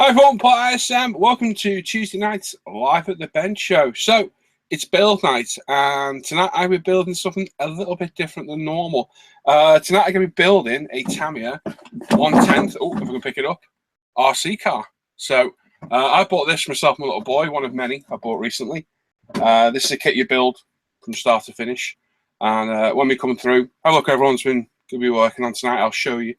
Hi everyone, Pot ISM. Welcome to Tuesday night's Live at the Bench show. So, it's build night, and tonight I'll be building something a little bit different than normal. Tonight I'm going to be building a Tamiiya 1/10, if I can pick it up, RC car. So, I bought this for myself and my little boy, one of many I bought recently. This is a kit you build from start to finish. And when we come through, have a look, everyone's going to be working on tonight. I'll show you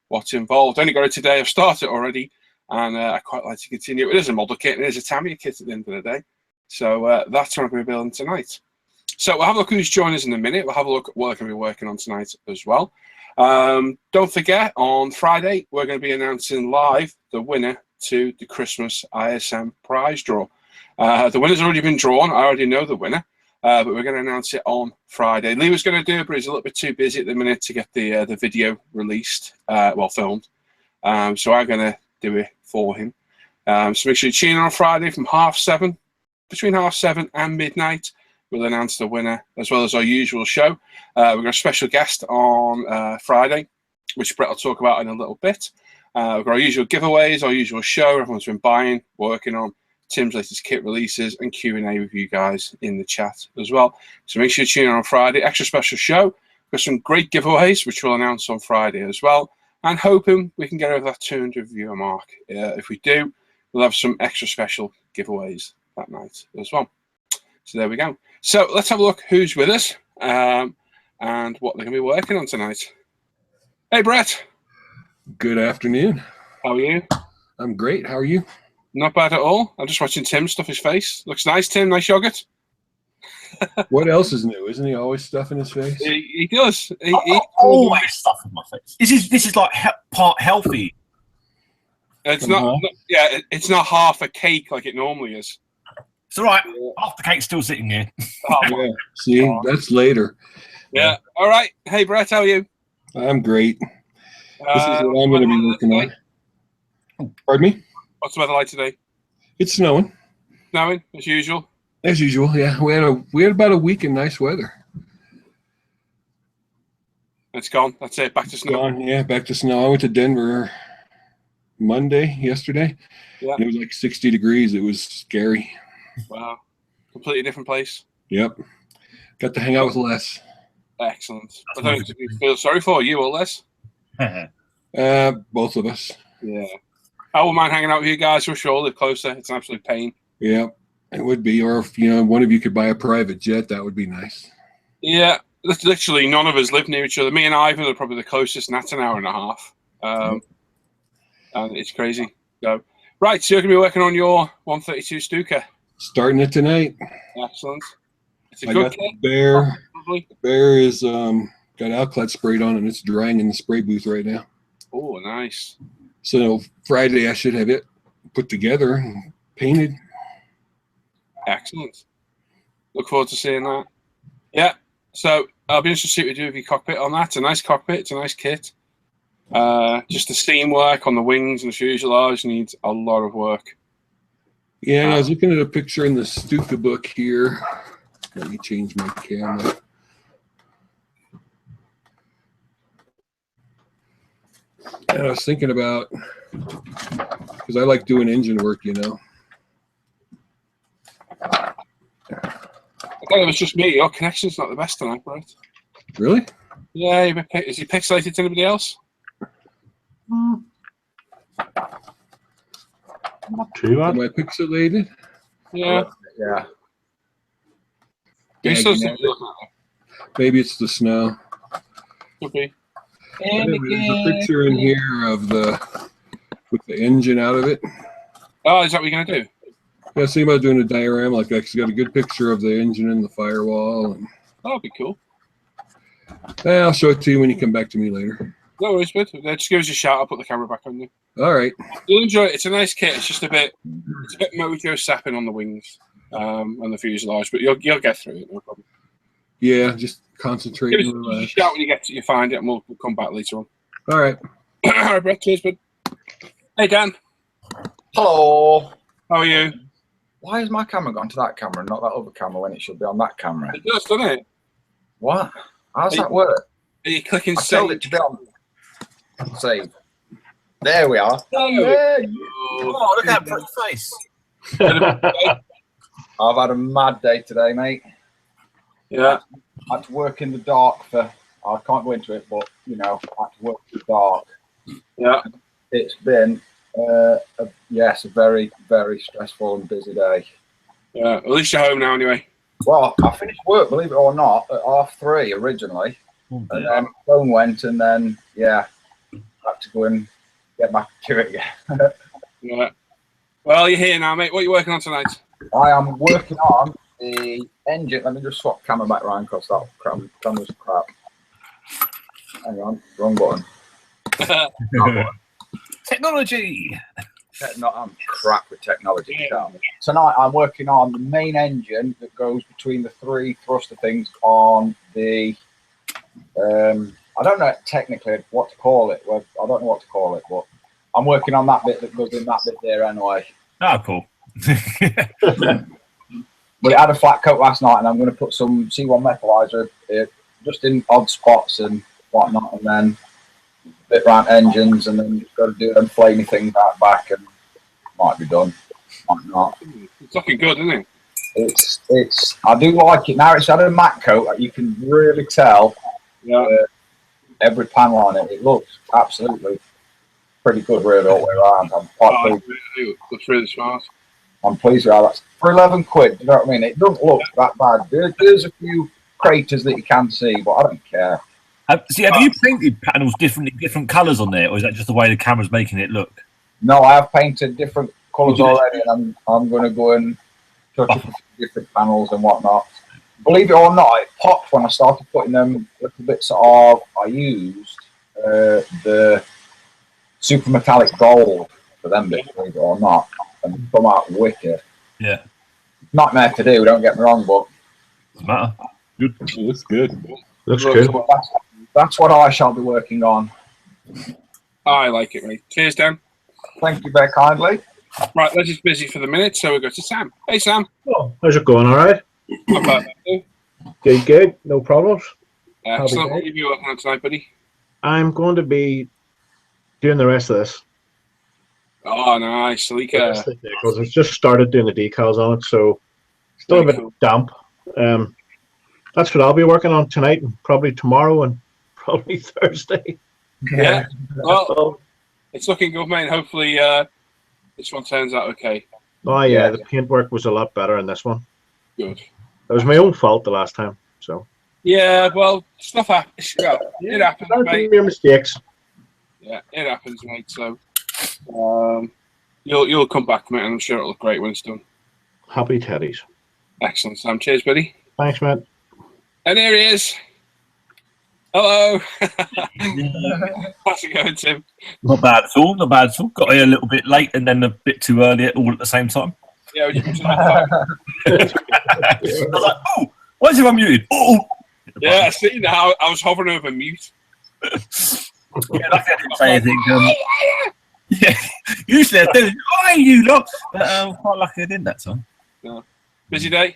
what's involved. Only got it today, I've started already. And I quite like to continue. It is a model kit, and it is a Tamiiya kit at the end of the day. So that's what I'm going to be building tonight. So we'll have a look who's joined us in a minute. We'll have a look at what we're going to be working on tonight as well. Don't forget, on Friday, we're going to be announcing live the winner to the Christmas ISM prize draw. The winner's already been drawn. I already know the winner, but we're going to announce it on Friday. Lee was going to do it, but he's a little bit too busy at the minute to get the video released, filmed. So I'm going to do it for him. So make sure you tune in on Friday from between half seven and midnight. We'll announce the winner as well as our usual show. We've got a special guest on Friday, which Brett will talk about in a little bit. We've got our usual giveaways, our usual show. Everyone's been buying, working on Tim's latest kit releases, and Q&A with you guys in the chat as well. So make sure you tune in on Friday. Extra special show. We've got some great giveaways, which we'll announce on Friday as well. And hoping we can get over that 200 viewer mark. If we do, we'll have some extra special giveaways that night as well. So there we go. So let's have a look who's with us and what they're going to be working on tonight. Hey, Brett. Good afternoon. How are you? I'm great. How are you? Not bad at all. I'm just watching Tim stuff his face. Looks nice, Tim. Nice yogurt. What else is new? Isn't he always stuffing his face? He does. He always stuffing my face. This is like part healthy. It's not. Yeah, it's not half a cake like it normally is. It's all right. Yeah. Half the cake's still sitting here. Yeah. See, that's later. Yeah. All right. Hey, Brett, how are you? I'm great. This is what I'm going to be working on. Pardon me? What's the weather like today? It's snowing. Snowing as usual. As usual, yeah. We had about a week in nice weather. It's gone. That's it. Back to snow. Gone. Yeah, back to snow. I went to Denver yesterday. Yeah. It was like 60 degrees. It was scary. Wow. Completely different place. Yep. Got to hang out with Les. Excellent. I don't feel sorry for you or Les. Both of us. Yeah. I wouldn't mind hanging out with you guys. Wish we all live closer. It's an absolute pain. Yeah. It would be, or if one of you could buy a private jet, that would be nice. Yeah, literally none of us live near each other. Me and Ivan are probably the closest, and that's an hour and a half. And it's crazy. So, right, so you're going to be working on your 132 Stuka. Starting it tonight. Excellent. It's a good kit. The bear is got alkyd sprayed on, and it's drying in the spray booth right now. Oh, nice. So Friday I should have it put together and painted. Excellent. Look forward to seeing that. Yeah. So I'll be interested to see what you do with your cockpit on that. It's a nice cockpit. It's a nice kit. Just the steam work on the wings and the fuselage needs a lot of work. Yeah, and I was looking at a picture in the Stuka book here. Let me change my camera. And I was thinking about, because I like doing engine work, I thought it was just me. Your connection's not the best tonight, right? Really? Yeah. Is he pixelated to anybody else? Not too bad. Am I pixelated? Yeah. Yeah. Maybe it's the snow. Could be. There's a picture in here of with the engine out of it. Oh, is that what you're going to do? Yeah, see about doing a diorama like that. It's got a good picture of the engine in the firewall. And That'd be cool. I'll show it to you when you come back to me later. No worries, bud. Just give us a shout. I'll put the camera back on you. All right. You'll enjoy it. It's a nice kit. It's just a bit mojo sapping on the wings and the fuselage, but you'll get through it. No problem. Yeah, just concentrate. Give us a shout when you find it, and we'll come back later on. All right. All right, Brett. Cheers, bud. Hey, Dan. Hello. How are you? Why has my camera gone to that camera and not that other camera when it should be on that camera? It does, doesn't it? What? How's that work? Are you clicking I told save? it to be on save. There we are. There Oh, look at that pretty face. I've had a mad day today, mate. Yeah. I had to work in the dark for. I can't go into it, but you know, I had to work in the dark. Yeah. It's been, a very, very stressful and busy day. Yeah. At least you're home now, anyway. Well, I finished work, believe it or not, at 3:30 originally, and then phone went, and then had to go and get back to it again. Yeah. Well, you're here now, mate. What are you working on tonight? I am working on the engine. Let me just swap camera back around because that camera's crap. Hang on, wrong button. Technology. I'm crap with technology. Tonight I'm working on the main engine that goes between the 3 thruster things on the. I don't know technically what to call it. Well, I don't know what to call it, but I'm working on that bit that goes in that bit there anyway. Oh, cool. But it had a flat coat last night, and I'm going to put some C1 metallizer just in odd spots and whatnot, and then bit round engines, and then just got to do them flamey things out back, and might be done, might not. It's looking good, isn't it? It's. I do like it now. It's had a matte coat. You can really tell. Yeah. Every panel on it. It looks absolutely pretty good, really, all the way around. I'm quite pleased. Looks really smart. I'm pleased with how that's for 11 quid. You know what I mean? It doesn't look that bad. There's a few craters that you can see, but I don't care. Have you painted panels different colours on there, or is that just the way the camera's making it look? No, I have painted different colours already, and I'm going to go and touch up a few different panels and whatnot. Believe it or not, it popped when I started putting them little bits of. I used the super metallic gold for them bits, believe it or not, and they come out wicked. Yeah. Nightmare to do, don't get me wrong, but Doesn't matter. Good. Looks good. Looks good. That's what I shall be working on. I like it, mate. Cheers, Dan. Thank you very kindly. Right, Les is busy for the minute, so we'll go to Sam. Hey, Sam. Oh, how's it going? All right. How about you? Good. No problems. Excellent. What are you working on tonight, buddy? I'm going to be doing the rest of this. Oh, nice. Because I've just started doing the decals on it, so still a bit damp. That's what I'll be working on tonight, and probably tomorrow, and probably Thursday. Yeah. Well, it's looking good, mate. Hopefully, this one turns out okay. Oh yeah, the paintwork was a lot better in this one. Good. It was my own fault the last time, so. Yeah, well, stuff happens. Well, it happens, mate. Your mistakes. Yeah, it happens, mate. So, you'll come back, mate, and I'm sure it'll look great when it's done. Happy teddies. Excellent, Sam. Cheers, buddy. Thanks, man. And here he is. Hello. How's it going, Tim? Not bad at all. Not bad at all. Got here a little bit late and then a bit too early, all at the same time. Yeah, we just I was like, oh, why is everyone muted? Oh. Yeah, see now I was hovering over mute. Yeah, luckily I didn't say anything. Yeah, usually I do. Oh, you lot. But quite lucky I didn't that time. Yeah. Busy day.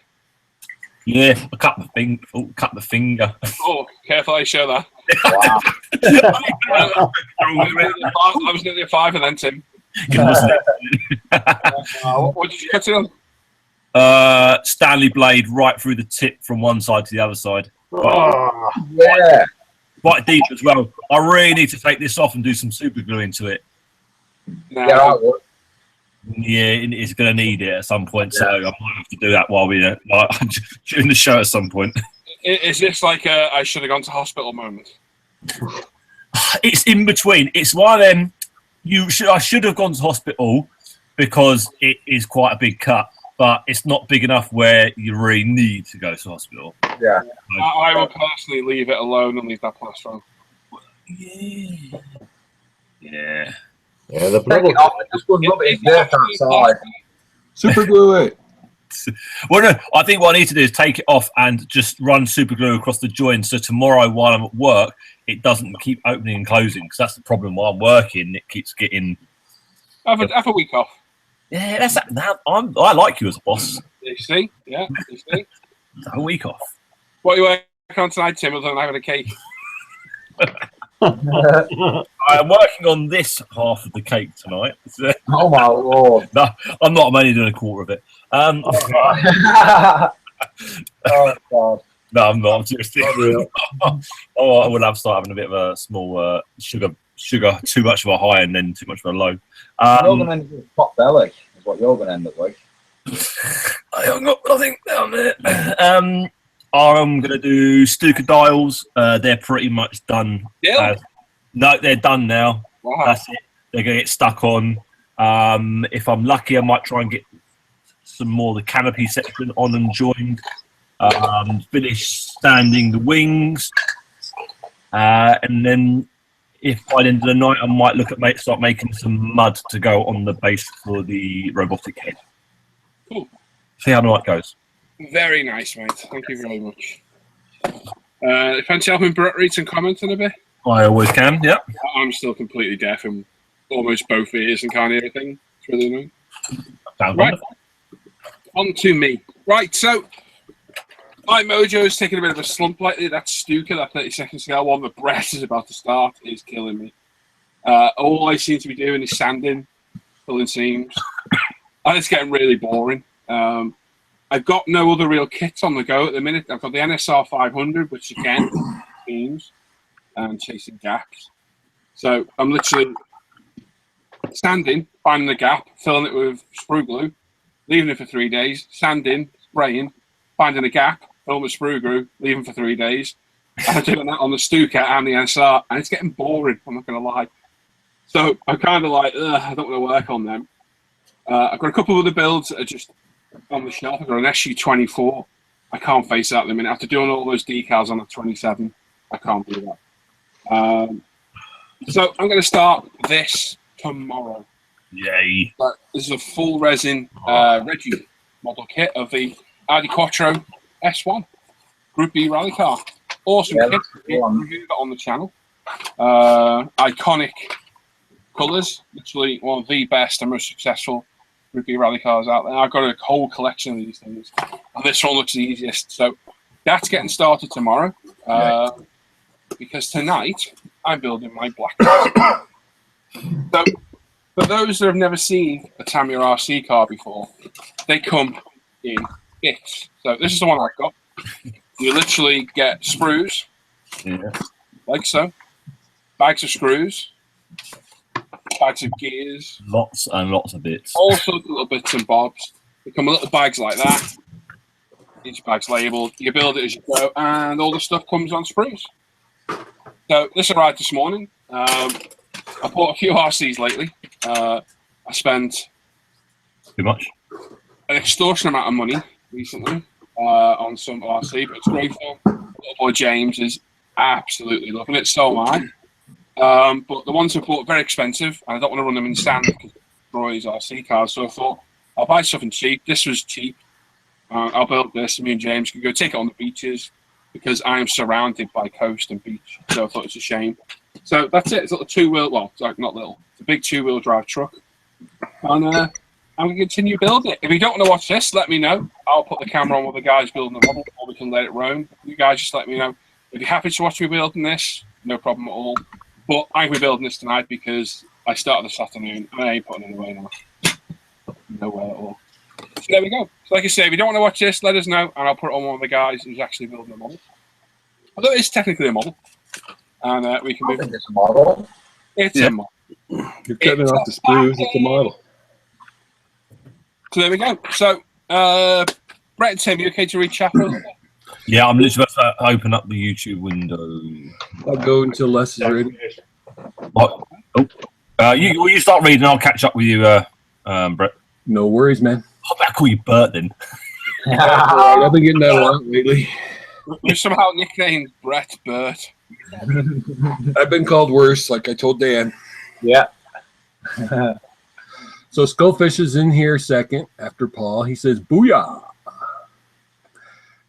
Yeah, I cut the finger. Oh, careful! I show that. Wow. I was nearly a 5 and then Tim. What did you cut it on? Stanley blade right through the tip from one side to the other side. Oh, yeah. Quite deep as well. I really need to take this off and do some super glue into it. No. Yeah, I would. Yeah, it's going to need it at some point, so I might have to do that while we're during the show at some point. Is this like a I should have gone to hospital moment? It's in between. It's one of them. I should have gone to hospital because it is quite a big cut, but it's not big enough where you really need to go to hospital. Yeah. I will personally leave it alone and leave that plaster on. Yeah. Yeah, the Take it off and just go and rub it in dirt outside. Super glue it. Well, no, I think what I need to do is take it off and just run super glue across the joint. So tomorrow, while I'm at work, it doesn't keep opening and closing because that's the problem. While I'm working, it keeps getting. Have a week off. Yeah, that's that. I like you as a boss. You see? Yeah, you see? A week off. What are you working on tonight, Tim, other than having a cake? I'm working on this half of the cake tonight. Oh my lord! No, I'm not. I'm only doing a quarter of it. Oh god! No, I'm not. I'm seriously. Unreal. Oh, I would have started having a bit of a small sugar, too much of a high and then too much of a low. You're gonna end up with a pot belly. Is what you're gonna end up with. I haven't got nothing down there. I'm gonna do Stuka dials. They're pretty much done. Yeah. No, they're done now. Wow. That's it. They're gonna get stuck on. If I'm lucky, I might try and get some more of the canopy section on and joined. Finish standing the wings, and then if by the end of the night I might look at start making some mud to go on the base for the robotic head. Cool. See how the night goes. Very nice, mate. Thank you very much. Fancy helping Brett read some comments in a bit? I always can. Yeah. I'm still completely deaf in almost both ears and can't hear anything. It's really annoying. Sounds Right. wonderful. On to me. Right, so my mojo's taking a bit of a slump lately. That Stuka, that 30-second scale one, the Brett is about to start, is killing me. All I seem to be doing is sanding, pulling seams, and it's getting really boring. I've got no other real kits on the go at the minute. I've got the NSR 500, which again, seams and chasing gaps. So I'm literally sanding, finding the gap, filling it with sprue glue, leaving it for 3 days, sanding, spraying, finding a gap, filling with sprue glue, leaving for 3 days. And I'm doing that on the Stuka and the NSR, and it's getting boring, I'm not going to lie. So I'm kind of like, I don't want to work on them. I've got a couple of other builds that are just on the shelf. I've got an SU-24. I can't face that at the minute. After doing all those decals on a 27, I can't do that. So I'm going to start this tomorrow. Yay. This is a full resin Reggie model kit of the Audi Quattro S1 Group B rally car. Awesome kit. We reviewed it on the channel. Iconic colours. Literally one of the best and most successful Group B rally cars out there. I've got a whole collection of these things. And this one looks the easiest. So that's getting started tomorrow. Because tonight I'm building my black car. So for those that have never seen a Tamiiya RC car before, they come in bits. So this is the one I've got. You literally get sprues, like so, bags of screws, bags of gears, Lots and lots of bits. all sorts of little bits and bobs. They come in little bags like that. Each bag's labelled. You build it as you go, and all the stuff comes on sprues. So this arrived this morning. I bought a few RCs lately. I spent Too much. an extortionate amount of money recently on some RC, but it's great fun. Little boy James is absolutely loving it, so am I. But the ones I bought are very expensive, and I don't want to run them in sand because it destroys RC cars. So I thought I'll buy something cheap. This was cheap. I'll build this. Me and James can go take it on the beaches because I am surrounded by coast and beach. So I thought it's a shame. So that's it. It's a little two-wheel. Well, it's like not little. It's a big two-wheel drive truck. And I'm going to continue building it. If you don't want to watch this, let me know. I'll put the camera on with the guys building the model, or we can let it roam. You guys just let me know. If you're happy to watch me building this, no problem at all. But I'm building this tonight because I started this afternoon and I ain't putting it away now. Nowhere at all. So there we go. So like I say, if you don't want to watch this, let us know and I'll put it on one of the guys who's actually building the model. Although it's technically a model. And we can I move. think it's a model. It's a model. You're cutting off the sprues. It's a model. So there we go. So, Brett and Tim, you okay to read chat for a little bit? Yeah, I'm literally about to open up the YouTube window. I'll go until Les is ready. What? Oh. You start reading, I'll catch up with you, Brett. No worries, man. I better call you Bert then. I've been getting that a lot lately. We've somehow nicknamed Brett Bert. I've been called worse, like I told Dan. Yeah. So Skullfish is in here second after Paul. He says, "Booyah!"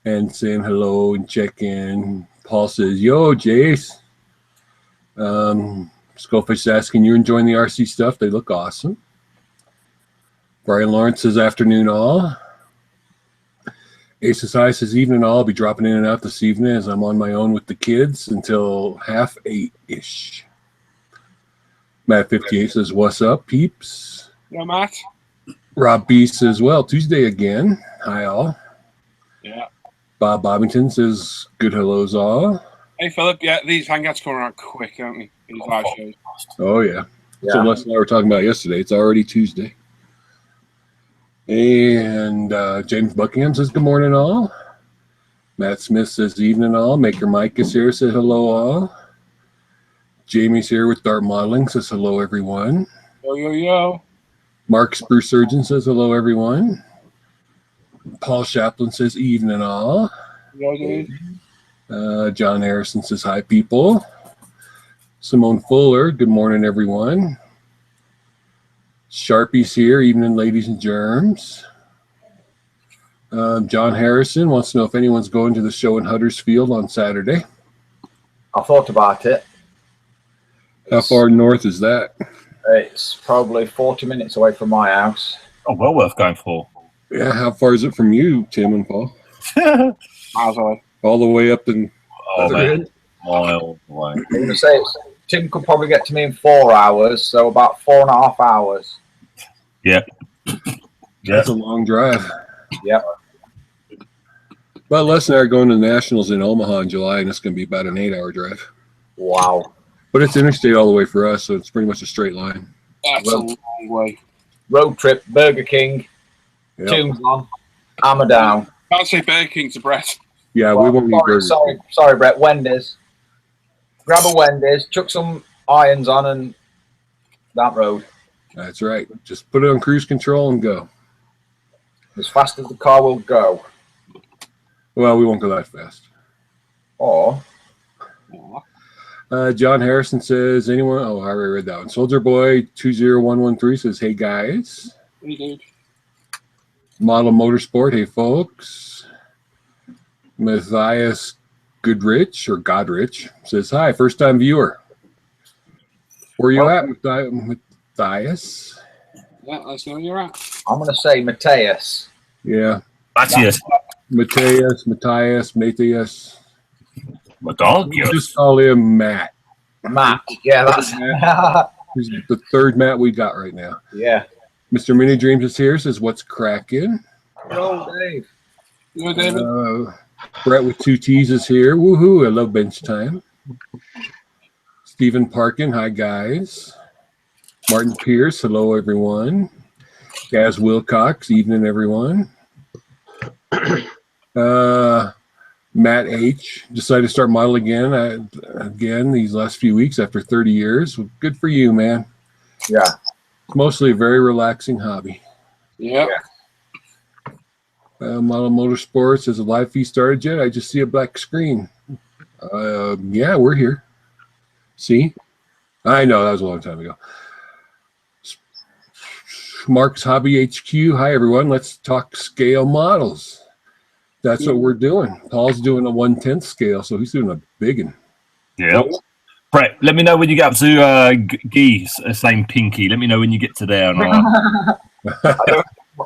and saying hello and check in. Paul says, "Yo, Jace." Skullfish is asking, "You enjoying the RC stuff? They look awesome." Brian Lawrence says, "Afternoon all." Ace High says, "Evening all. I'll be dropping in and out this evening as I'm on my own with the kids until 7:30-ish." Matt 58 says, "What's up, peeps?" Yeah, Matt. Rob B says, "Well, Tuesday again. Hi all." Yeah. Bob Bobbington says, "Good hellos all." Hey, Philip. Yeah, these hangouts come around quick, don't they? These live shows. Oh yeah. So Yeah. Les and I were talking about yesterday. It's already Tuesday. And James Buckingham says, "Good morning all." Matt Smith says, "Evening all." Maker Mike is here, says hello all. Jamie's here with Dart Modeling, says hello everyone. Yo, yo, yo. Mark Spruce Surgeon says hello everyone. Paul Chaplin says evening all. Yo, dude. John Harrison says hi people. Simone Fuller, good morning everyone. Sharpie's here, evening ladies and germs. John Harrison wants to know if anyone's going to the show in Huddersfield on Saturday. I thought about it. How far north is that? It's probably 40 minutes away from my house. Oh, well worth going for. Yeah, how far is it from you, Tim and Paul? Miles away. All the way up in Oh, man. Leatherhead? Mile away. I'm going to say Tim could probably get to me in 4 hours, so about 4.5 hours. Yeah. That's a long drive. Yep. But Les and I are going to the Nationals in Omaha in July, and it's going to be about an 8-hour drive. Wow. But it's interstate all the way for us, so it's pretty much a straight line. That's a long way. Road trip, Burger King, Yep. Tombs on, hammer down. Can't say Burger King to Brett. Yeah, we won't need burgers. Sorry, Brett. Wendy's. Grab a Wendy's, chuck some irons on, and that road. That's right. Just put it on cruise control and go. As fast as the car will go. Well, we won't go that fast. Or John Harrison says, anyone? Oh, I already read that one. Soldier Boy 20113 says, hey guys. Hey, dude. Model Motorsport, hey folks. Matthias Goodrich or Godrich says, hi, first time viewer. Where you at, Matthias? Yeah, let's know where you're at. I'm going to say Mateus. Yeah. Matthias. Matthias. My dog. We'll just call him Matt. Matt. Yeah, that's. He's the third Matt we got right now. Yeah. Mr. Mini Dreams is here, says, what's cracking? Yo, Dave. You, David. Brett with 2 T's is here. Woohoo, I love bench time. Stephen Parkin, hi guys. Martin Pierce, hello everyone. Gaz Wilcox, evening everyone. Matt H. decided to start modeling again these last few weeks after 30 years. Good for you, man. Yeah. It's mostly a very relaxing hobby. Yeah. Model Motorsports, has a live feed started yet? I just see a black screen. Yeah, we're here. See? I know, that was a long time ago. Mark's Hobby HQ. Hi, everyone. Let's talk scale models. That's what we're doing. Paul's doing a 1/10 scale, so he's doing a big one. Yeah. Brett, let me know when you get up to Guy saying Pinky. Let me know when you get to there. And,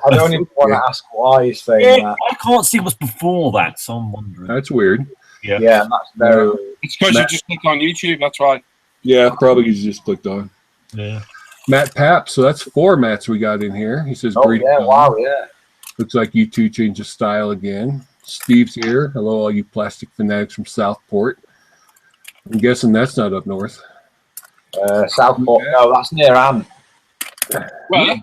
I don't even want to ask why he's saying that. I can't see what's before that, so I'm wondering. That's weird. Yeah, that's very. It's because you just clicked on YouTube, that's why. Yeah, probably you just clicked on. Yeah. Matt Papp, so that's 4 Matts we got in here. He says, Oh, great. yeah, wow, yeah. Looks like you two changed the style again. Steve's here. Hello, all you plastic fanatics from Southport. I'm guessing that's not up north. Southport, no, that's near Ann. Well,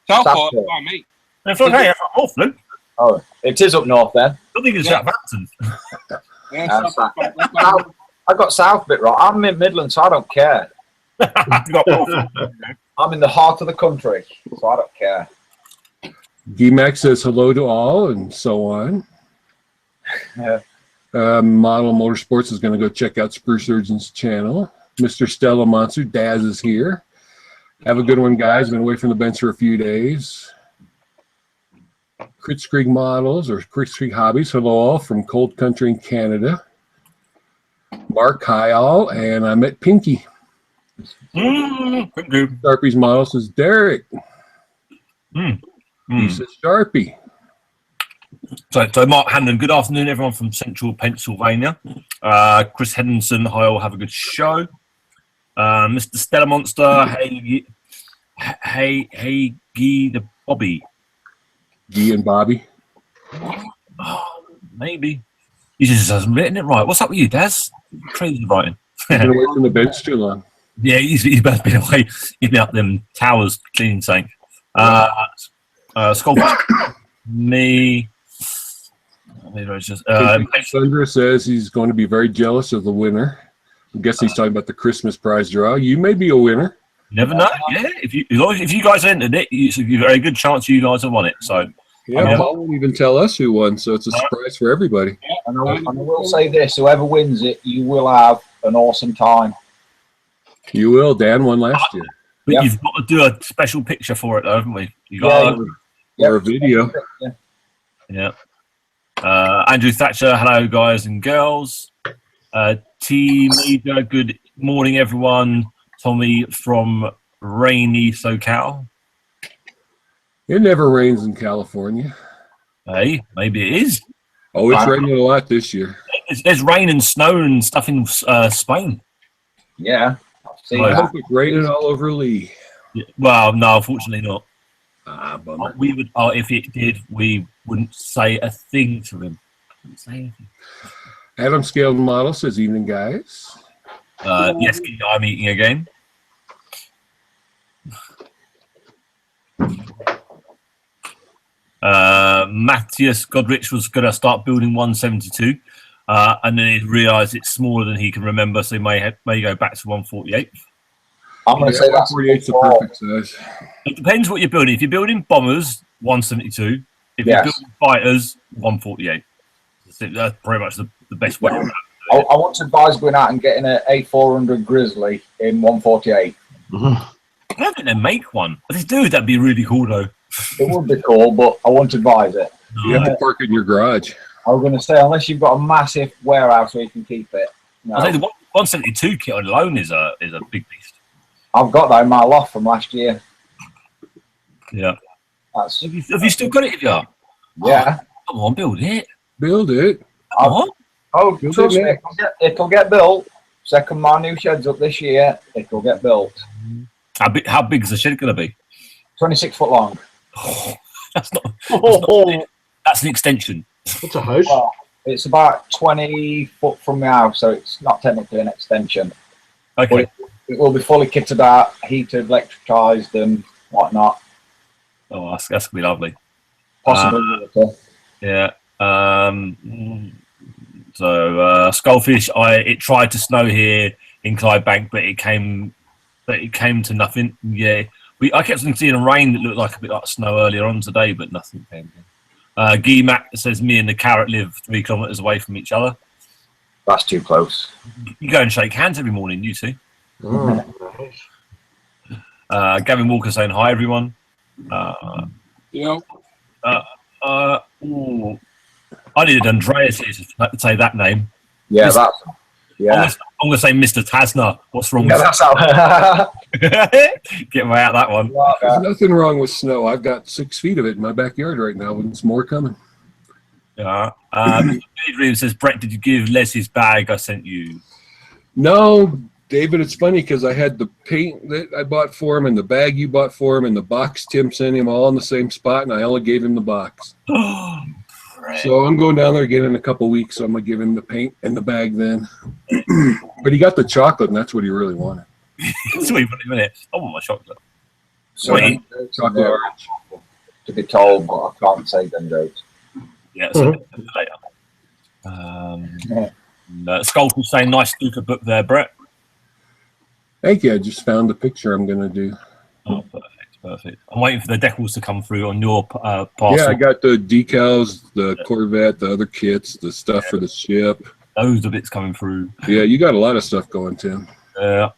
Southport, by me. Hey, that's up north then. Oh, it is up north then. I think it's Southampton. Yeah, I got South bit right. I'm in Midland, so I don't care. I'm in the heart of the country, so I don't care. Gimax says hello to all and so on. Yeah. Model Motorsports is going to go check out Spruce Surgeon's channel. Mr. Stella Monster, Daz is here. Have a good one, guys. Been away from the bench for a few days. Kritzkrieg Models or Kritzkrieg Hobbies, hello all from Cold Country in Canada. Mark, hi all, and I met Pinky. Sharpie's Model says Derek. He says Sharpie. So Mark Hamden, good afternoon, everyone from Central Pennsylvania. Chris Henderson, hi all, have a good show. Mr. Stella Monster, hey, Guy the Bobby. Guy and Bobby. Oh, maybe. He just hasn't written it right. What's up with you, Daz? Crazy writing. He's been away from the bench too long. Yeah, he's both been away. He's been up them towers cleaning something. Skull, me. Sandra says he's going to be very jealous of the winner. I guess he's talking about the Christmas prize draw. You may be a winner. You never know. Yeah, if you guys entered it, it's a very good chance you guys have won it. So yeah, Paul won't even tell us who won, so it's a surprise for everybody. Yeah, and I will say this: whoever wins it, you will have an awesome time. You will. Dan won last year. But you've got to do a special picture for it, though, haven't we? You got or a video. Yeah. Andrew Thatcher, hello, guys and girls. T Major, good morning, everyone. Tommy from rainy SoCal. It never rains in California. Hey, maybe it is. Oh, it's raining a lot this year. There's rain and snow and stuff in Spain. Yeah. I hope it's raining all over Lee. Yeah, well, no, unfortunately not. Bummer. We would, if it did, we wouldn't say a thing to him. Wouldn't say anything. Adam Scaled Model says, evening, guys. Yes, I'm eating again. Matthias Godrich was going to start building 172, and then he realised it's smaller than he can remember, so he may go back to 148. I'm going to say that's 148 is the perfect size. It depends what you're building. If you're building bombers, 172. If you're building fighters, 148. That's pretty much the best way. I want to advise going out and getting an A400 Grizzly in 148. I don't think they make one. If they do, that'd be really cool, though. It would be cool, but I won't advise it. You have to park it in your garage. I was going to say, unless you've got a massive warehouse where you can keep it. No. I think the 172 kit alone is a big beast. I've got that in my loft from last year. Yeah. Have you still got it, yeah? Yeah. Come on, build it. Build it. Come on. Oh, trust me, it'll get built. Second my new shed's up this year, it'll get built. How big is the shed going to be? 26 foot long. Oh, that's an extension. It's a house. Well, it's about 20 foot from my house, so it's not technically an extension. Okay. But it will be fully kitted out, heated, electricized, and whatnot. Oh, that's going to be lovely. Possibly. Yeah. So Skullfish, it tried to snow here in Clydebank, but it came to nothing. Yeah, I kept seeing a rain that looked like a bit like snow earlier on today, but nothing came. Guy Mac says me and the carrot live 3 kilometres away from each other. That's too close. You go and shake hands every morning, you two. Gavin Walker saying hi, everyone. I needed Andreas here to say that name. Yeah, I'm going to say Mr. Tasner. What's wrong with that's how. Get me out that one. There's nothing wrong with snow. I've got 6 feet of it in my backyard right now, and it's more coming. Yeah. Dream says, Brett, did you give Les his bag I sent you? No, David, it's funny because I had the paint that I bought for him and the bag you bought for him and the box Tim sent him all in the same spot, and I only gave him the box. So I'm going down there again in a couple weeks, so I'm going to give him the paint and the bag then. But he got the chocolate, and that's what he really wanted. Sweet, minute. I want my chocolate. Sweet. Chocolate orange. To be told, but I can't say them dates. Yeah, so later. Skullfish saying, nice snooker book there, Brett. Thank you. I just found the picture I'm going to do. Oh, perfect. I'm waiting for the decals to come through on your parcel. Yeah, I got the decals, the Corvette, the other kits, the stuff for the ship. Those are bits coming through. Yeah, you got a lot of stuff going, Tim. Yeah.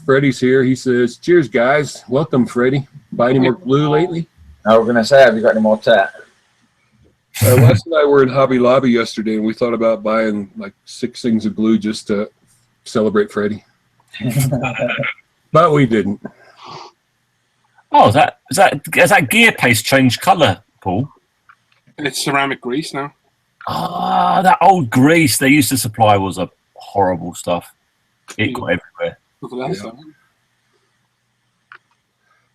Freddie's here. He says, cheers, guys. Welcome, Freddie. Buy any more glue lately? I was going to say, have you got any more tat? Les and I were in Hobby Lobby yesterday, and we thought about buying like 6 things of glue just to celebrate Freddie. But we didn't. Oh, has that gear paste changed colour, Paul? It's ceramic grease now. Ah, that old grease they used to supply was a horrible stuff. It got everywhere. Nothing else, Yeah. though.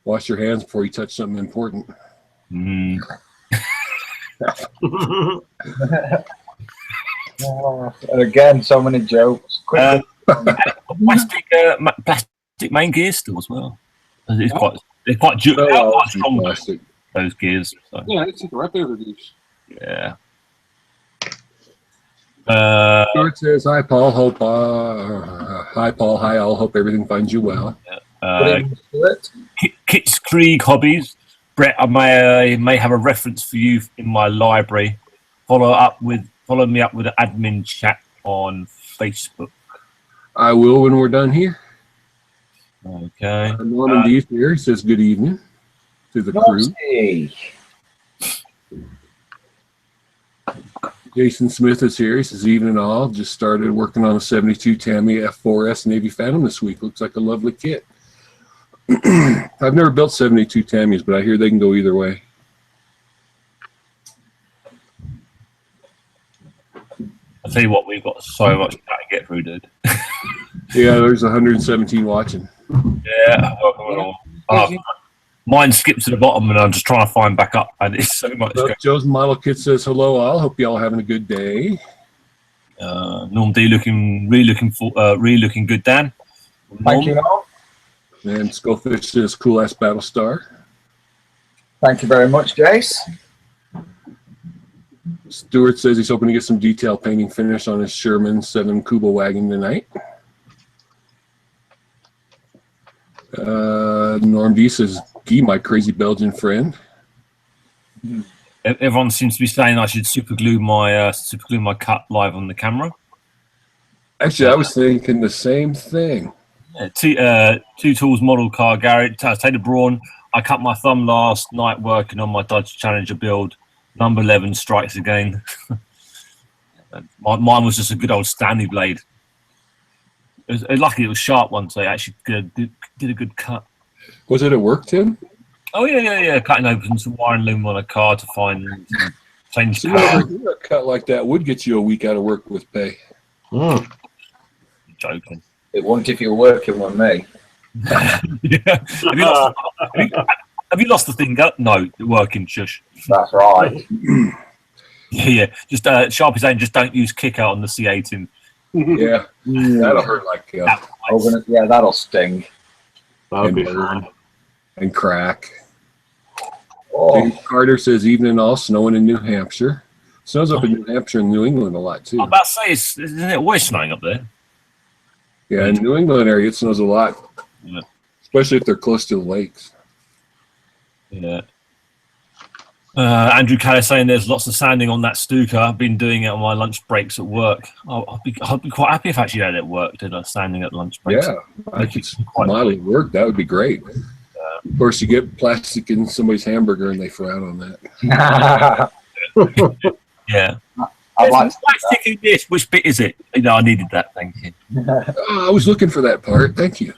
Wash your hands before you touch something important. Mm. Oh, and again, so many jokes. Quick. Plastic main gears still as well. It's quite, they're quite, Oh, they're well, quite it's strong, plastic. those gears. So, Yeah, it's like a right bit of reviews. yeah. Stuart says, "Hi Paul. Hi Paul. Hi all. Hope everything finds you well." Kit's Krieg hobbies. Brett, I may have a reference for you in my library. Follow me up with an admin chat on Facebook. I will when we're done here. Okay. Norman D here says, "Good evening to the crew." Naughty. Jason Smith is here. He says, "Evening all. Just started working on a 72 Tamiiya F4S Navy Phantom this week. Looks like a lovely kit." I've never built 72 Tamias, but I hear they can go either way. I'll tell you what, we've got so much to get through, dude. Yeah, there's 117 watching. Yeah. Mine skipped to the bottom, and I'm just trying to find back up, and it's so much. Joe's model kit says, "Hello all. Hope you all having a good day." Norm D really looking good, Dan. Thank you, Norm. And Skullfish says, "Cool ass Battlestar." Thank you very much, Jace. Stuart says he's hoping to get some detail painting finish on his Sherman 7 Kuba wagon tonight. Norm D says, "Gee, my crazy Belgian friend." Everyone seems to be saying I should super glue my cut live on the camera. Actually, I was thinking the same thing. Yeah, two tools model car garage. Taylor Braun. I cut my thumb last night working on my Dodge Challenger build. Number 11 strikes again. Mine was just a good old Stanley blade. Luckily, it was sharp one, so it actually did a good cut. Was it at work, Tim? Oh yeah. Cutting open some wire and loom on a car to find change. A cut like that would get you a week out of work with pay. Joking. It won't if you're working with me. Yeah. Have you lost the finger? No, working. Shush. That's right. Yeah. Just sharp as saying, just don't use kick out on the C18. Yeah, that'll hurt like hell. Yeah, that'll sting. That'll be fun. And crack. Oh, Dave Carter says, "Evening all. Snowing in New Hampshire. Snows up in New Hampshire and New England a lot too." I'm about to say, isn't it always snowing up there? Yeah, in New England area it snows a lot, Yeah. especially if they're close to the lakes. Yeah. Andrew Kelly saying there's lots of sanding on that Stuka. I've been doing it on my lunch breaks at work. I'd be quite happy if actually had it at work, did I? Sanding at lunch breaks. Yeah, I could mildly work. That would be great. Of course, you get plastic in somebody's hamburger and they frown on that. Yeah. I'd like There's plastic in this. Which bit is it? No, I needed that. Thank you. Oh, I was looking for that part. Thank you.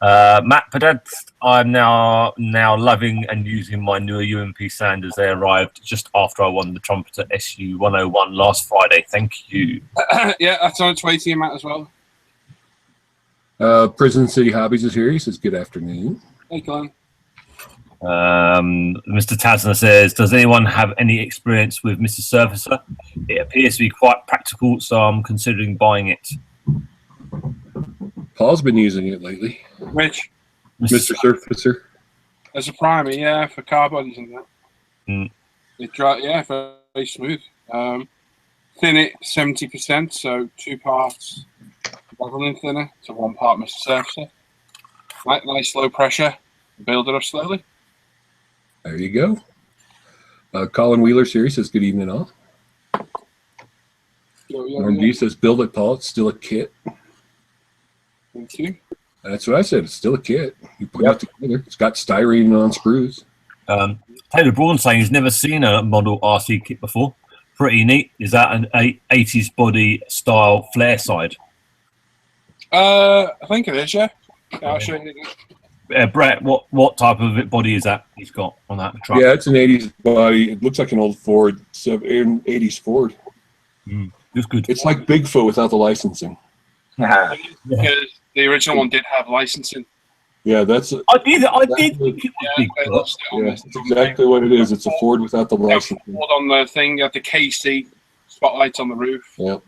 Matt Padad, I'm now loving and using my newer UMP sanders. They arrived just after I won the Trumpeter SU 101 last Friday. Thank you. Yeah, that's on its way to you, Matt, as well. Prison City Hobbies is here. He says, "Good afternoon." Hey, Glenn. Mr. Tasner says, "Does anyone have any experience with Mr. Surfacer? It appears to be quite practical, so I'm considering buying it." Paul's been using it lately. Which? Mr. Surfacer. As a primer, yeah, for car bodies and that. Mm. It dry, yeah, very smooth. Thin it 70%, so 2 parts leveling thinner to 1 part Mr. Surfacer. Nice low pressure. Build it up slowly. There you go. Colin Wheeler's here. He says, "Good evening all." Norm D says, "Build it, Paul. It's still a kit." Thank you. That's what I said. It's still a kit. You put it together. It's got styrene on screws. Taylor Braun saying he's never seen a model RC kit before. Pretty neat. Is that an 80s body style flare side? I think it is, yeah. I'll show you. Brett, what type of body is that he's got on that truck? Yeah, it's an 80s body. It looks like an old Ford, 80s Ford. It's good. It's like Bigfoot without the licensing. Because The original one did have licensing. Yeah, that's I did think it was They Bigfoot. lost it on yeah, this. that's exactly what it is. It's a Ford without the license. Ford on the thing, you had the KC spotlights on the roof, Yep.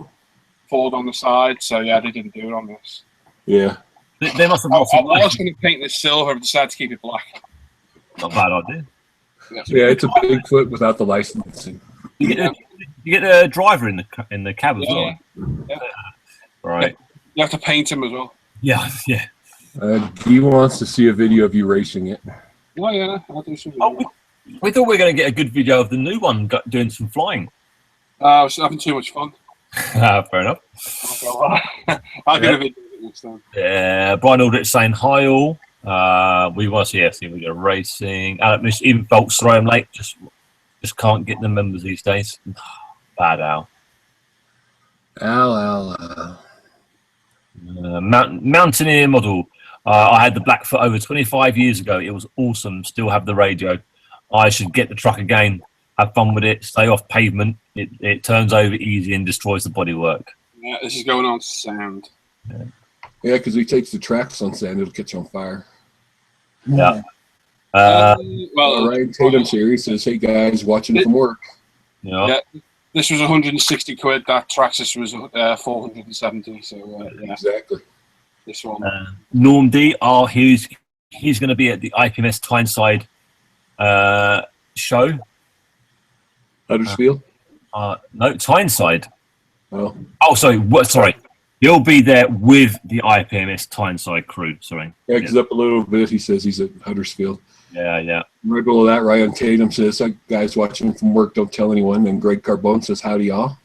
Ford on the side. So yeah, they didn't do it on this. Yeah. They must have I lost some was license. going to paint this silver, but decided to keep it black. Not a bad idea. Yeah, it's a Bigfoot without the licensing. You get the driver in the cab as well. Yeah. Right. You have to paint him as well. Yeah. Yeah. He wants to see a video of you racing it. Oh yeah, I'll do some. Oh, we thought we were going to get a good video of the new one doing some flying. I was having too much fun. Fair enough. I'll get a video of it next time. Yeah, Brian Aldrich saying hi all. We want to see we go racing. Even Bolts throw him late. Just can't get the members these days. Bad Al. Al. Mountaineer model. I had the Blackfoot over 25 years ago. It was awesome. Still have the radio. I should get the truck again. Have fun with it. Stay off pavement. It turns over easy and destroys the bodywork. Yeah, this is going on sound. Yeah, because he takes the tracks on sand, it'll catch on fire. Yeah. Ryan Tatum's here. He says, "Hey guys, watching from work." Yeah. This was 160 quid. That Traxxas was 470. So yeah, Exactly. this one. Norm D. He's going to be at the IPMS Tyneside show. Huddersfield. No, Tyneside. Oh, Sorry. He'll be there with the IPMS Tyneside crew. Sorry. yeah, because up a little bit, he says he's at Huddersfield. Yeah. Right below that, Ryan Tatum says, "Hey, guys watching from work, don't tell anyone." And Greg Carbone says, "Howdy, y'all."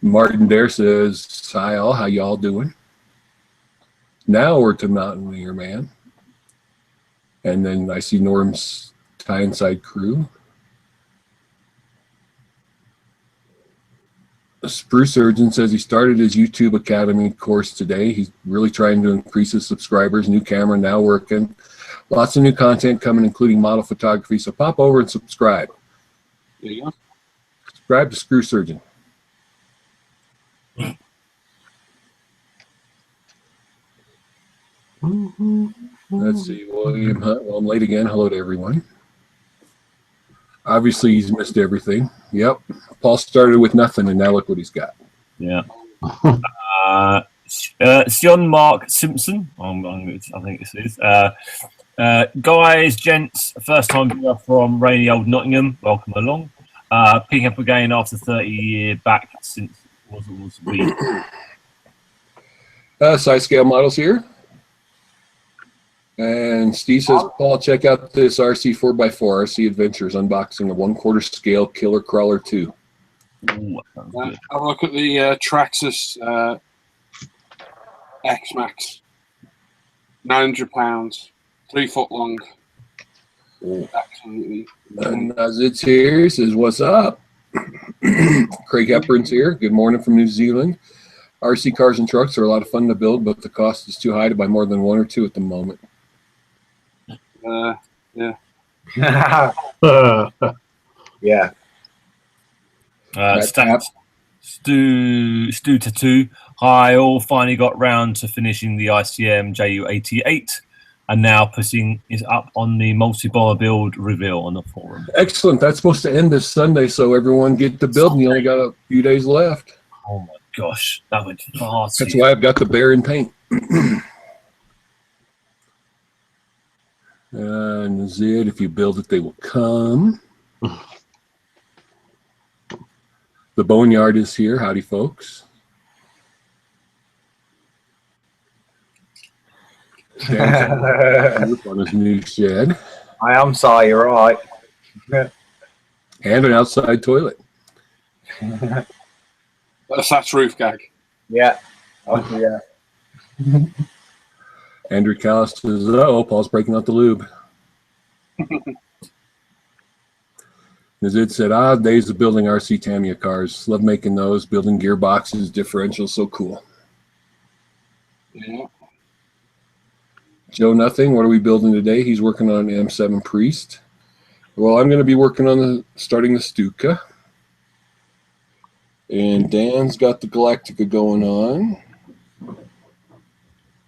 Martin Dare says, "Hi, all. How y'all doing?" Now we're to Mountaineer Man. And then I see Norm's Tyneside crew. A Spruce Surgeon says he started his YouTube Academy course today. He's really trying to increase his subscribers. New camera now working. Lots of new content coming, including model photography. So pop over and subscribe. There you go. Subscribe to Screw Surgeon. Let's see. William Hunt. Well, I'm late again. Hello to everyone. Obviously, he's missed everything. Yep. Paul started with nothing, and now look what he's got. Yeah. Sion Mark Simpson. I think this is. Guys, gents, first time viewer from rainy old Nottingham. Welcome along. Picking up again after 30-year back since was we. Size scale models here. And Steve says, "Paul, check out this RC 4x4 RC Adventures unboxing a 1/4 scale Killer Crawler 2. Ooh, that sounds good. Have a look at the Traxxas X Max. £900, 3 foot long. Absolutely. And Nazit's here. He says, "What's up?" Craig Hepburn's here. Good morning from New Zealand. RC cars and trucks are a lot of fun to build, but the cost is too high to buy more than one or two at the moment. Yeah. Yeah. Stu Tattoo. Hi, all finally got round to finishing the ICM JU88 and now putting it up on the multi-bomber build reveal on the forum. Excellent. That's supposed to end this Sunday, so everyone get to building. You only got a few days left. Oh my gosh, that went fast. That's why I've got the bear in paint. And Zid, if you build it, they will come. The Boneyard is here. Howdy, folks. On his new shed. I am sorry, you're right. And an outside toilet. That's that roof gag. Yeah. Oh, yeah. Andrew Callis says, "Oh, Paul's breaking out the lube." Nazid said, days of building RC Tamiiya cars. Love making those, building gearboxes, differentials, so cool. Yeah. Joe Nothing, what are we building today? He's working on an M7 Priest. Well, I'm going to be working on starting the Stuka. And Dan's got the Galactica going on.